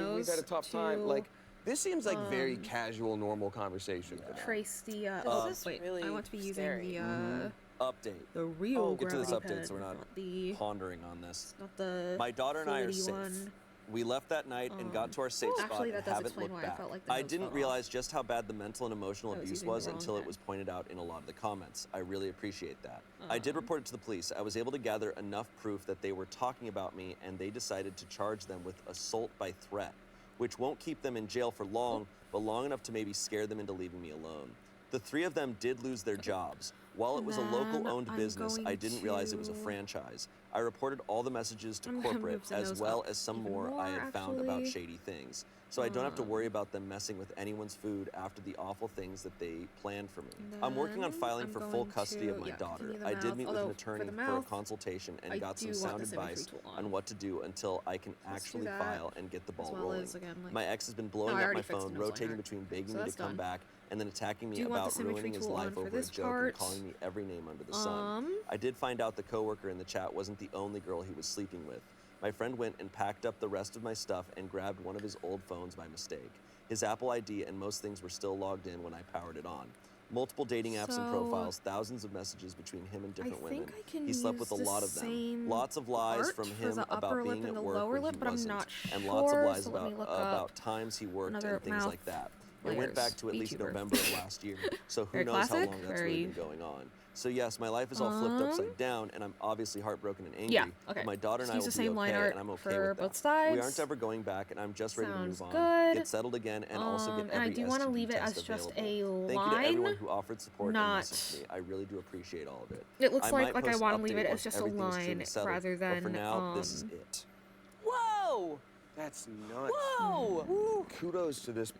nose we've had a tough time. to, Like, this seems like very um, casual, normal conversation for them. trace the. This is wait, really I want to be using scary. the Update. the real We'll get to this gravity update so we're pen, not the pondering on this. not the. My daughter and I are fluidy safe. one. We left that night and got to our safe spot Actually, and that does haven't explain looked why I back. felt like the I nose didn't fell realize just how bad the mental and emotional I was abuse using the was wrong until it pen. was pointed out in a lot of the comments. I really appreciate that. I did report it to the police. I was able to gather enough proof that they were talking about me, and they decided to charge them with assault by threat. which won't keep them in jail for long, but long enough to maybe scare them into leaving me alone. The 3 of them did lose their jobs. While it was a local-owned business, I didn't realize it was a franchise. I reported all the messages to corporate, as well as some more I had found about shady things. So I don't have to worry about them messing with anyone's food after the awful things that they planned for me. I'm working on filing for full custody of my daughter. I did meet with an attorney for a consultation and got some sound advice on what to do until I can actually file and get the ball rolling. My ex has been blowing up my phone, rotating between begging me to come back and then attacking me about ruining his life over a joke and calling me every name under the sun. I did find out the coworker in the chat wasn't the only girl he was sleeping with. My friend went and packed up the rest of my stuff and grabbed one of his old phones by mistake. His Apple ID and most things were still logged in when I powered it on. Multiple dating apps and profiles, thousands of messages between him and different women. He slept with a lot of them. Lots of lies from him about being at work when he wasn't, and lots of lies about times he worked and things like that. It went back to at least November of last year, so who knows how long that's really been going on. So yes, my life is all flipped upside down, and I'm obviously heartbroken and angry. But my daughter and I will be okay, and I'm okay with that. We aren't ever going back, and I'm just ready to move on, get settled again, and also get every STD test available. Thank you to everyone who offered support and messaged me. I really do appreciate all of it. It looks I like I want to leave it as just a line rather than. But for now, this is it. Whoa! That's nuts. Whoa! Kudos to this,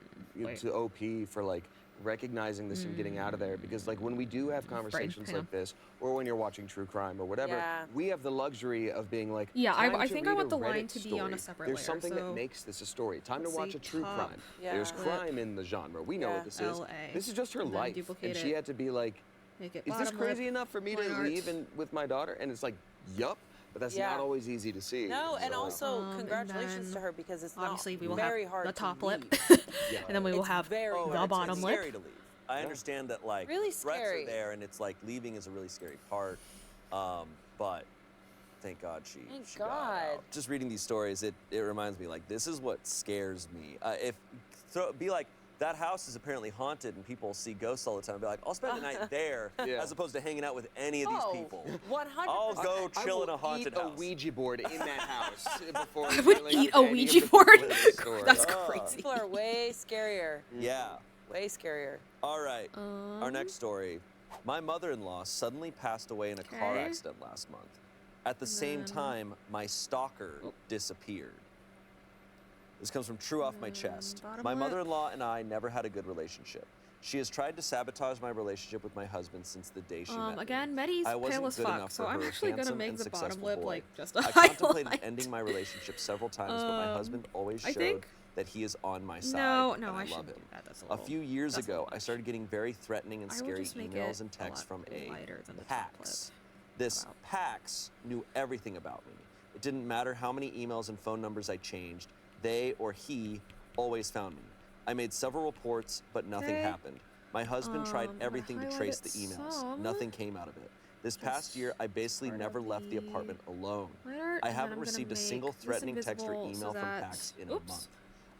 to OP for like recognizing this and getting out of there, because like when we do have conversations like this, or when you're watching true crime or whatever, we have the luxury of being like, I think I want the line to be on a separate layer. There's something that makes this a story. Time to watch a true crime. There's crime in the genre. We know what this is. This is just her life, and she had to be like, is this crazy enough for me to leave and with my daughter? And it's like, yup. But that's not always easy to see. No, and also congratulations to her, because it's obviously not we will very have hard the top to lip, leave. and then we will have the bottom it's lip. Scary to leave. I understand that like really threats scary. are there, and it's like leaving is a really scary part. But thank God she got out. Just reading these stories, it reminds me like this is what scares me. Be like, that house is apparently haunted and people see ghosts all the time. I'll be like, I'll spend the night there as opposed to hanging out with any of these people. 100%. I'll go chill in a haunted house. I will eat a Ouija board in that house before I would eat a Ouija board. That's crazy. People are way scarier. Yeah. Way scarier. All right. Our next story. My mother-in-law suddenly passed away in a car accident last month. At the same time, my stalker disappeared. This comes from True Off My Chest. My mother-in-law and I never had a good relationship. She has tried to sabotage my relationship with my husband since the day she met me. Again, Metty's pale as fuck, so I'm actually gonna make the bottom lip like just a I contemplated ending my relationship several times, but my husband always showed that he is on my side. and I love him. A few years ago, I started getting very threatening and scary emails and texts from a Pax. This Pax knew everything about me. It didn't matter how many emails and phone numbers I changed. They or he always found me. I made several reports, but nothing happened. My husband tried everything to trace the emails. Nothing came out of it. This past year, I basically never left the apartment alone. I haven't received a single threatening text or email from Pax in a month.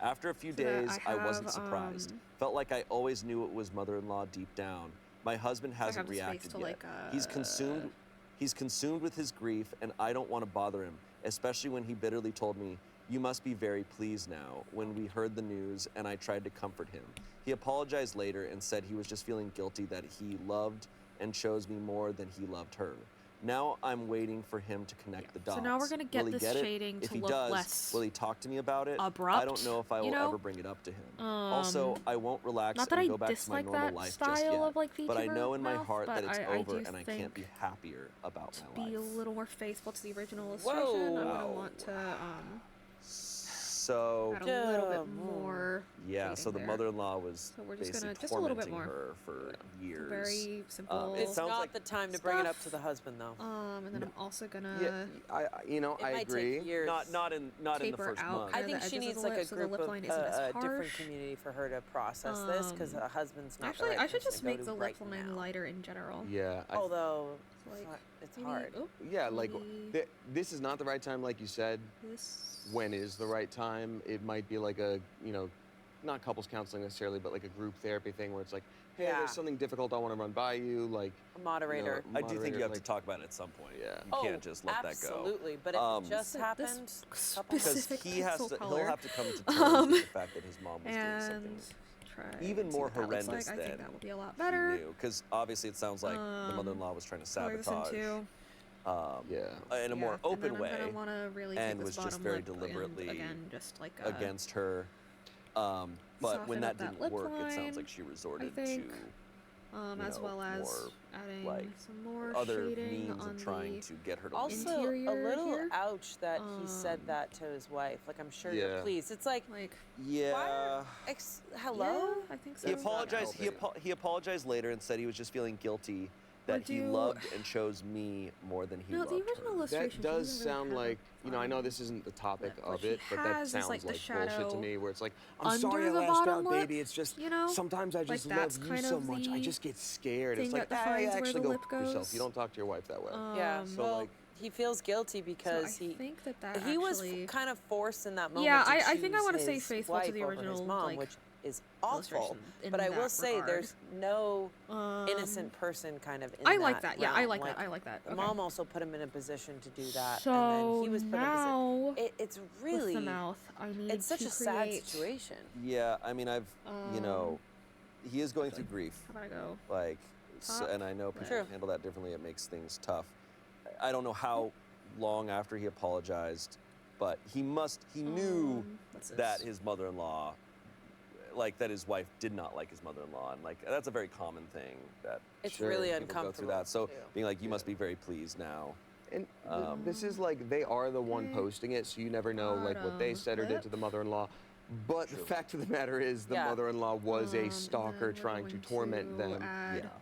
After a few days, I wasn't surprised. Felt like I always knew it was mother-in-law deep down. My husband hasn't reacted yet. He's consumed with his grief, and I don't want to bother him, especially when he bitterly told me, "You must be very pleased now," when we heard the news and I tried to comfort him. He apologized later and said he was just feeling guilty that he loved and chose me more than he loved her. Now I'm waiting for him to connect the dots. So now we're gonna get this shading if to he look does, less will he talk to me about it? abrupt, I don't know if I will ever bring it up to him. Also, I won't relax not that and I go back to my dislike normal that life just style yet. of, like, But I VTuber know in my mouth, heart that but it's I over do and I can't be happier about my life. Be a little more faithful to the original illustration. I wouldn't want to So add a little bit more. Yeah, so the there. mother-in-law was So we're just basically gonna just a little bit tormenting more. her for years. Very simple. It's sounds not like the time to bring it up to the husband, though. And then I'm also gonna I It might agree. take years. Not in the taper first out month. I kind of think the she edges needs of the like lip a so the group lip of line isn't as a different harsh. community for her to process this, because a husband's not. Actually, the right I should person just to go make to the right lip line now. lighter in general. Yeah. Although Like, it's maybe- hard. oh, Yeah, like maybe this is not the right time, like you said. this. When is the right time? It might be like a not couples counseling necessarily, but like a group therapy thing where it's like, hey, Yeah. there's something difficult I want to run by you, like A moderator. I do think you have to like- talk about it at some point. Yeah. You can't just let that go. Absolutely, but if it just happened, Because he'll have to come to terms with the fact that his mom was doing something even more horrendous I than think that would be a lot better. Because obviously it sounds like the mother-in-law was trying to sabotage. In a more open way, I'm gonna wanna really and take this was just bottom very lip deliberately and again, just like against her. But soften when up that that didn't lip work, it line, sounds like she resorted I think, to as well as more, adding like, some more other shading means on of trying the to get her to Also, leave. a little here. ouch that he said that to his wife. Like, I'm sure you're Yeah. pleased. It's like, Yeah. hello? I think He apologized. He apologized later and said he was just feeling guilty that he loved and chose me more than he loved the original her. illustration. That does sound like, you know, I know this isn't the topic of it, but that sounds like bullshit to me, where it's like, I'm sorry I lashed out, baby. It's just, sometimes I just love you so much. I just get scared. It's like, hey, actually go for yourself. You don't talk to your wife that way. Yeah, So, well, like, he feels guilty because I think that he was actually- kind of forced in that moment. Yeah, to I think I choose want to stay his faithful to wife the over his original, mom, like, which is awful. illustration in But I will that say, regard. there's no innocent person kind of in I like that that. Yeah, I realm. like that. I like that. The Okay. mom also put him in a position to do that, So and then he was put in a now, position. It's really with the mouth, I need it's such to a sad create- situation. Yeah, I mean, he is going through grief. How about I go? Like, so, Top, and I know people True. handle that differently. It makes things tough. I don't know how long after he apologized, but he knew what's that this? his mother-in-law, like that his wife did not like his mother-in-law, and like that's a very common thing that It's really people go through uncomfortable, that. So too. being like, you must be very pleased now. And this is like, they are the one posting it, so you never know like what they said or did to the mother-in-law. But the fact of the matter is, the mother-in-law was a stalker trying to torment them.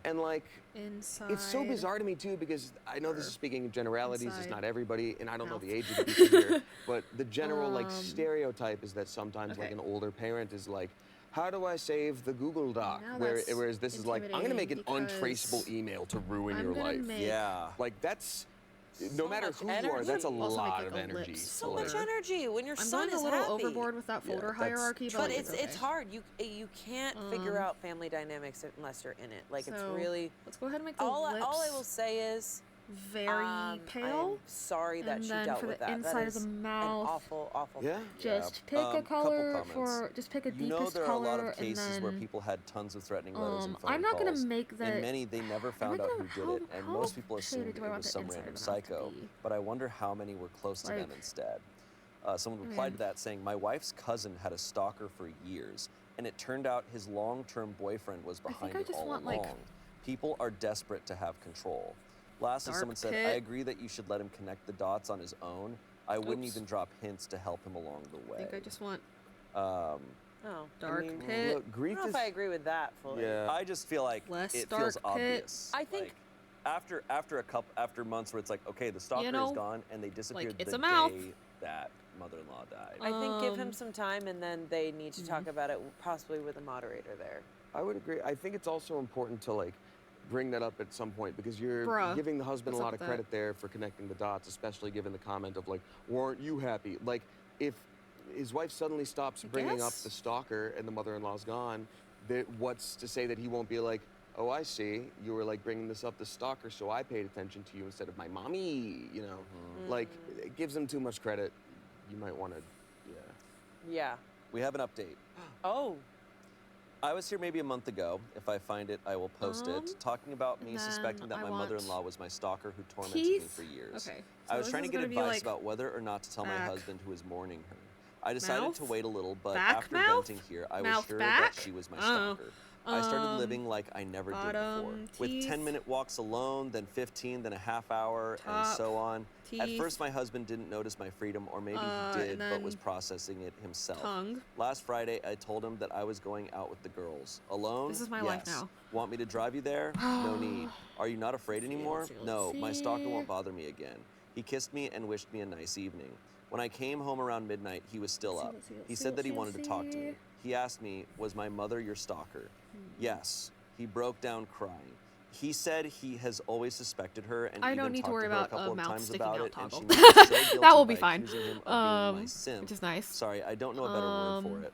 And like, inside. it's so bizarre to me too, because I know this is speaking in generalities, it's Inside not everybody, and I don't know mouth. the age of the people here, but the general like stereotype is that sometimes like an older parent is like, how do I save the Google Doc? Now Whereas this is like, I'm gonna make an intimidating untraceable email to ruin I'm your gonna life. make- Like that's, no matter much who you are, that's a energy. Also make, lot like, of a energy. lips So much energy when your I'm son going is a little happy. overboard with that folder hierarchy, But like, it's okay. hard. You can't figure out family dynamics unless you're in it. Like it's So, really. let's go ahead and make the all lips I will say is very pale. I'm sorry that and she then dealt for with the that. inside that of is the mouth, an awful, awful. Yeah. just pick a Couple color comments. for just pick a deepest You know there are a color lot of and cases where then, people had tons of threatening letters and phone I'm not gonna calls. make that. In many, they never found out who did it, and most people assumed shaded it do I want was the some inside random of the mouth to psycho. be? But I wonder how many were close to them Like- instead. Someone replied to that saying, "My wife's cousin had a stalker for years, and it turned out his long-term boyfriend was behind I it just all want, along. like, People are desperate to have control." Lastly, dark someone said, pit. "I agree that you should let him connect the dots on his own. I wouldn't Oops. even drop hints to help him along the I way." think I just want Oh, dark I mean, pit. Look, I grief don't know is, if I agree with that fully. I just feel like Less it dark feels pit. obvious. I think- Like, after months where it's like, okay, the stalker know, is gone, and they disappeared it's the a mouth. day that mother-in-law died. I think give him Um, some time, and then they need to talk about it, possibly with a moderator there. I would agree. I think it's also important to like bring that up at some point, because you're Bruh, giving the husband a what's up lot of with credit there for connecting the dots, especially given the comment of like, weren't you happy? Like, if his wife suddenly stops bringing up guess. the stalker and the mother-in-law's gone, what's to say that he won't be like, oh, I see, you were like bringing this up, the stalker, so I paid attention to you instead of my mommy, you know? Like, it gives him too much credit. You might want to, Yeah. We have an update. Oh. I was here maybe a month ago. If I find it, I will post it. Talking about me and suspecting that then my I want mother-in-law was my stalker who tormented me teeth. for years. Okay, I so was this trying to is get gonna be, advice like, about whether or not to tell my back. husband who was mourning her. I decided to Mouth? wait a little, but Back after mouth? venting here, I was Mouth sure back? that she was my Oh. stalker. I started living like I never did before. bottom, With teeth. 10-minute walks alone, then 15, then a half hour, and Top, so on. At teeth. first, my husband didn't notice my freedom, or maybe he and did, but was then processing it himself. tongue. Last Friday, I told him that I was going out with the girls. Alone? This is my yes. life now. Want me to drive you there? No need. Are you not afraid anymore? let's see, No, let's my stalker see. won't bother me again. He kissed me and wished me a nice evening. When I came home around midnight, he was still up. He said that he wanted to talk to me. He asked me, was my mother your stalker? Yes. He broke down crying. He said he has always suspected her and I even don't need to talked worry her about a couple a of mouth times sticking about out it, and she toggle. made me so guilty That will be by fine. accusing him of being my simp. Which is nice. Sorry, I don't know a better word for it.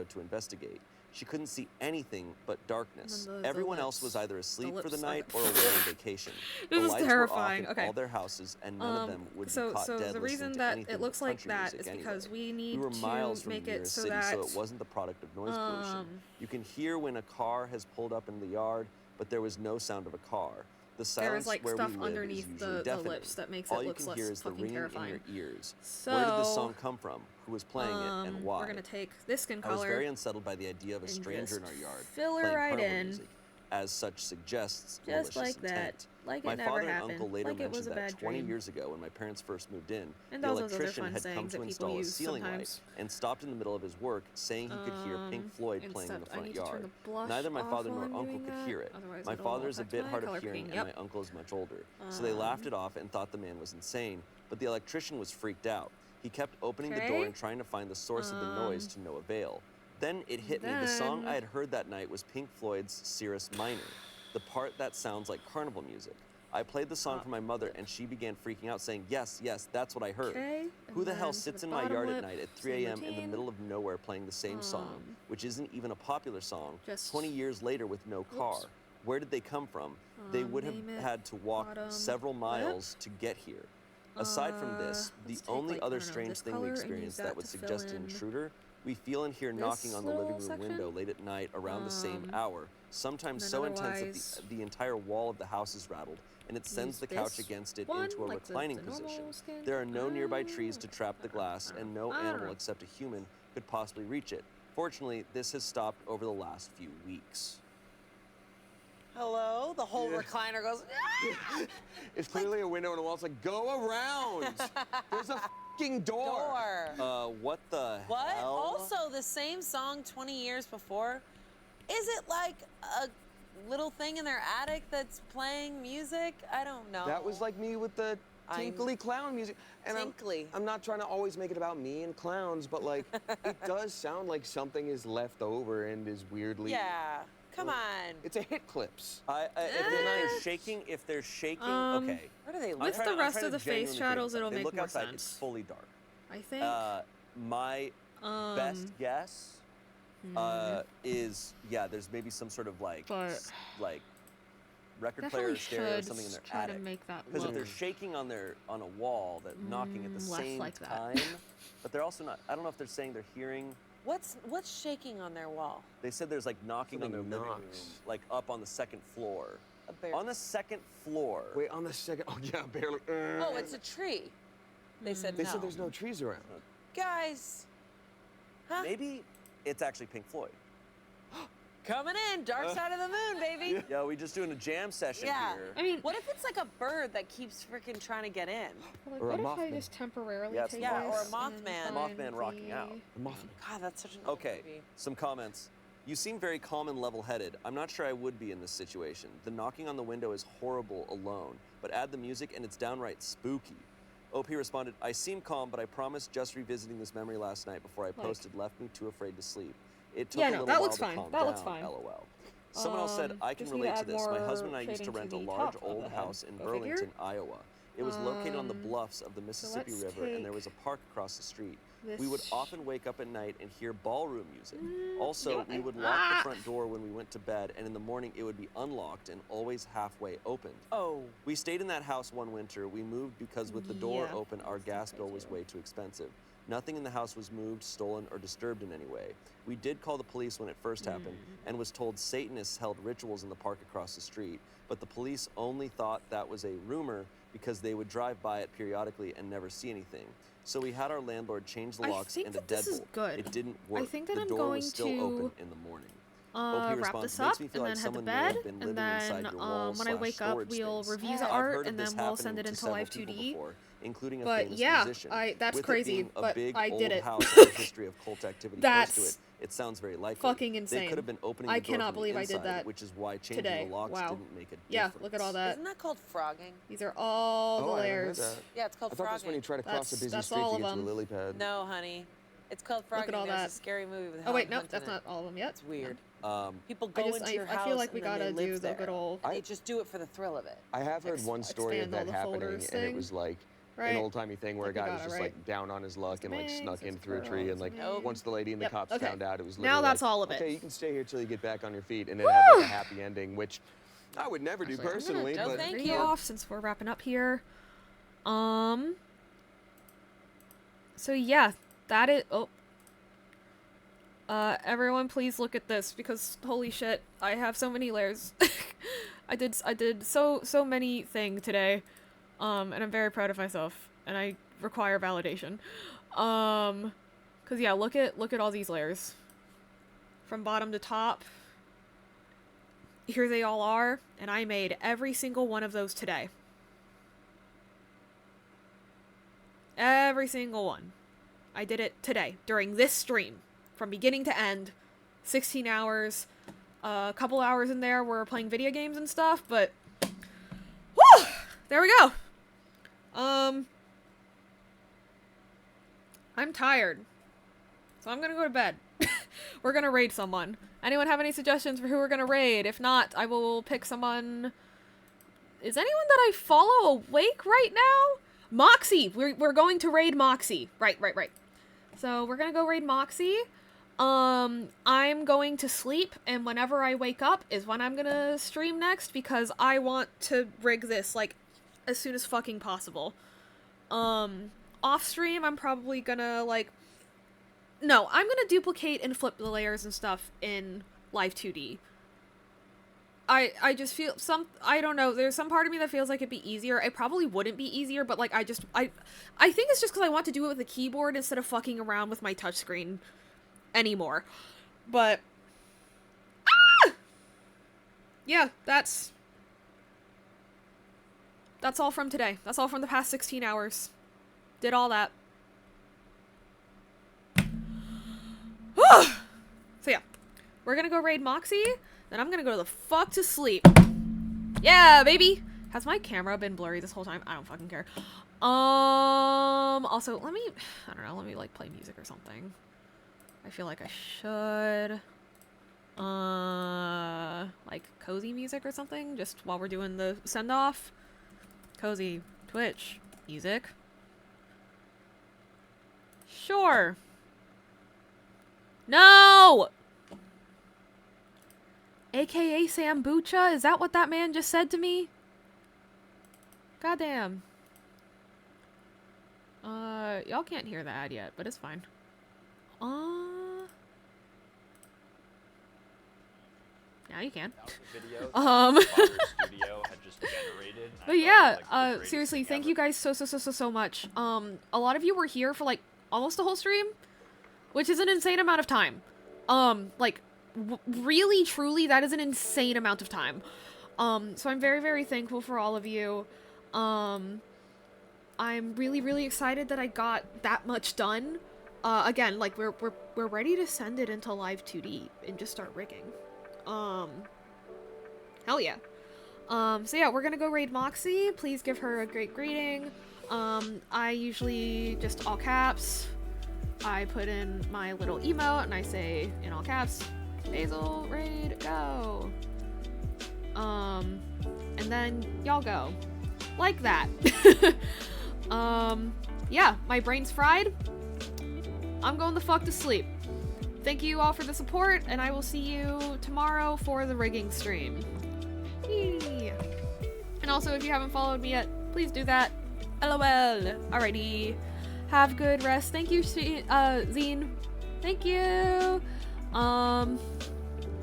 window to investigate. She couldn't see anything but darkness. And then the Everyone else lips. was either asleep The for the lips night are- or away on vacation. The This is lights terrifying. were off in Okay. all their houses, and none of them would so be caught so dead the listening reason to that anything it looks but like country that music is because anyway. we need We were miles to from make New it York so City, that so it wasn't the product of noise pollution. You can hear when a car has pulled up in the yard, but there was no sound of a car. The silence there's like where stuff we live underneath is usually the deafening. lips that makes All it you look can less hear is the fucking ringing terrifying. in your ears. So, where did this song come from? Who was playing it and why? We're gonna take this skin color. I was very unsettled by the idea of a and stranger in just our yard fill her playing right carnival in. music, as such suggests Just malicious like that. intent. Like My it never father and happened. uncle later Like it was mentioned a that bad 20 dream. years ago, when my parents first moved in, And the all those other electrician fun had come sayings to that people install a use ceiling light sometimes. and stopped in the middle of his work, saying he could hear Pink Floyd playing in the except I front need to turn yard. the blush Neither my off father nor while I'm uncle doing could that, hear it. otherwise My it'll father is a affect bit my hard of color hearing, picking. and Yep. my uncle is much older. So they laughed it off and thought the man was insane. But the electrician was freaked out. He kept opening the door Okay. and trying to find the source of the noise to no avail. Then it hit me. The song I had heard that night was Pink Floyd's Cirrus Minor, the part that sounds like carnival music. I played the song for my mother, and she began freaking out, saying, yes, yes, that's what I heard. Okay, Who the and hell then for sits the in my bottom yard at lip, night at 3 same a.m. in the routine. middle of nowhere playing the same song, which isn't even a popular song, just 20 years later with no car? Where did they come from? They would have name it, had to walk bottom several lip. miles to get here. Aside from this, the let's take, only like, I other don't know, strange this thing color we and use experienced that that would to fill suggest an in intruder, we feel and hear knocking this on the living room little section. window late at night around the same hour, sometimes and so then intense otherwise that the entire wall of the house is rattled, and it sends use the couch this against it one, into a like the reclining normal position. skin. There are no nearby trees to trap the glass, and no I don't animal know. except a human could possibly reach it. Fortunately, this has stopped over the last few weeks. Hello? The whole recliner goes, "Ah!" It's clearly a window in a wall. It's like, go around. There's a fucking door. What the What? hell? Also, the same song 20 years before. Is it like a little thing in their attic that's playing music? I don't know. That was like me with the tinkly clown music. And I'm not trying to always make it about me and clowns, but like, it does sound like something is left over and is weirdly. Yeah. Come on. It's a hit clips. If they're shaking, Um, okay. Where do they With live? the rest of the face shadows, it'll they make look more outside, sense. It's fully dark. I think. My best guess is there's maybe some sort of like record player or definitely stereo or should something in their try to attic. make that Because if look they're shaking on a wall, that knocking at the less same like that. time, but they're also not. I don't know if they're saying they're hearing. What's shaking on their wall? They said there's like knocking on their Something living room, knocks. like up on the second floor. A bear. On the second floor. Wait, on the second. Oh yeah, barely. Oh, it's a tree. They said They no. said there's no trees around. Guys. Huh? Maybe it's actually Pink Floyd. Coming in, Dark Side of the Moon, baby. Yeah, we just doing a jam session Yeah. here. I mean, what if it's like a bird that keeps freaking trying to get in? Like, Or a what if I Mothman. just temporarily Yeah, it's take Yeah, or a this Mothman. and Mothman find rocking out. Mothman. God, that's such an old Okay, movie. some comments. You seem very calm and level-headed. I'm not sure I would be in this situation. The knocking on the window is horrible alone, but add the music and it's downright spooky. OP responded, I seem calm, but I promise just revisiting this memory last night before I posted left me too afraid to sleep. It took Yeah, a no, little that while looks to fine. calm That looks down, fine. LOL. Someone else said, I can just need to relate to add this. My more husband and I used to shading to rent a the large top of old the head. house in Go figure. Burlington, Iowa. It was located on the Um, bluffs of the Mississippi let's River, and there take was a park across the street. this We would often wake up at night and hear ballroom music. Also, yeah, we would lock the front door when we went to bed, and in the morning it would be unlocked and always halfway opened. Oh. We stayed in that house one winter. We moved because with the door Yeah. open, our gas bill was way too expensive. Nothing in the house was moved, stolen, or disturbed in any way. We did call the police when it first happened and was told Satanists held rituals in the park across the street, but the police only thought that was a rumor because they would drive by it periodically and never see anything. So we had our landlord change the I locks think and a that this is deadbolt. good. It didn't work. I think that the I'm door going was still to, open in the morning. OP wrap responds, this "Makes up me and feel like then head to someone may bed, have been and living then inside your walls when I slash wake up, storage we'll space. review the I've art heard and this then we'll send happening it to into several Live people 2D. before, including a But famous yeah, musician. that's With crazy, It being a but big, I old did it. house with a history of cult activity close to That's it. It sounds very likely. fucking They insane. could have been opening I the door cannot from the believe I did inside, that which is why changing today. the locks Wow. didn't make a Yeah, difference. look at all that. Isn't that called frogging? These are all the I layers. heard that. Yeah, it's called I thought frogging. that's when you try to cross a busy That's street all to of get to a them. lily pad. No, honey. It's called frogging. all There's that. a scary movie with Oh wait, Helen nope, Hunt that's in not all of them yet. It's weird. People Go into your house I feel like we and then gotta they do live the there. good old. They just do it for the thrill of it. I have heard one story of expand that all the happening, folders and it thing. was like Right. an old-timey thing where Like a we guy got was it, just right. like down on his luck and like Thanks, snuck in it's through a tree, and like girls, once the lady and the Yep, cops okay. found out, it was Now literally that's like, all of it. Okay, you can stay here till you get back on your feet, and it had like a happy ending, which I would never do personally, No, but thank Video you. off since we're wrapping up here. So yeah, that is. Oh. Everyone, please look at this because holy shit, I have so many layers. I did so many things today, and I'm very proud of myself, and I require validation. 'Cause yeah, look at all these layers, from bottom to top. Here they all are, and I made every single one of those today. Every single one. I did it today, during this stream, from beginning to end. 16 hours. A couple hours in there were playing video games and stuff, but whew, there we go. I'm tired, so I'm gonna go to bed. We're gonna raid someone. Anyone have any suggestions for who we're gonna raid? If not, I will pick someone. Is anyone that I follow awake right now? Moxie! We're going to raid Moxie. Right. So we're gonna go raid Moxie. I'm going to sleep, and whenever I wake up is when I'm gonna stream next, because I want to rig this, like, as soon as fucking possible. Off stream, I'm probably gonna, like... No, I'm gonna duplicate and flip the layers and stuff in Live2D. I just feel I don't know, there's some part of me that feels like it'd be easier. It probably wouldn't be easier, but, like, I think it's just because I want to do it with the keyboard instead of fucking around with my touchscreen anymore. But yeah, that's all from today. That's all from the past 16 hours. Did all that. So yeah, we're gonna go raid Moxie, then I'm gonna go the fuck to sleep. Yeah, baby! Has my camera been blurry this whole time? I don't fucking care. Also, let me, like, play music or something. I feel like I should. Like, cozy music or something, just while we're doing the send-off. Cozy Twitch music. Sure. No! AKA Sambucha? Is that what that man just said to me? Goddamn. Y'all can't hear the ad yet, but it's fine. Now you can. But yeah, seriously, thank you guys so much. A lot of you were here for, like, almost the whole stream, which is an insane amount of time. Like, really, truly, that is an insane amount of time. So I'm very thankful for all of you. I'm really excited that I got that much done. Again, like, we're ready to send it into Live2D and just start rigging. Hell yeah. So yeah, we're gonna go raid Moxie. Please give her a great greeting. I usually just all caps. I put in my little emote and I say in all caps, Basil, raid, go. And then y'all go. Like that. Yeah, my brain's fried. I'm going the fuck to sleep. Thank you all for the support, and I will see you tomorrow for the rigging stream. Yee. And also, if you haven't followed me yet, please do that. LOL. Alrighty. Have good rest. Thank you, Zine. Thank you.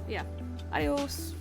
Yeah. Adios.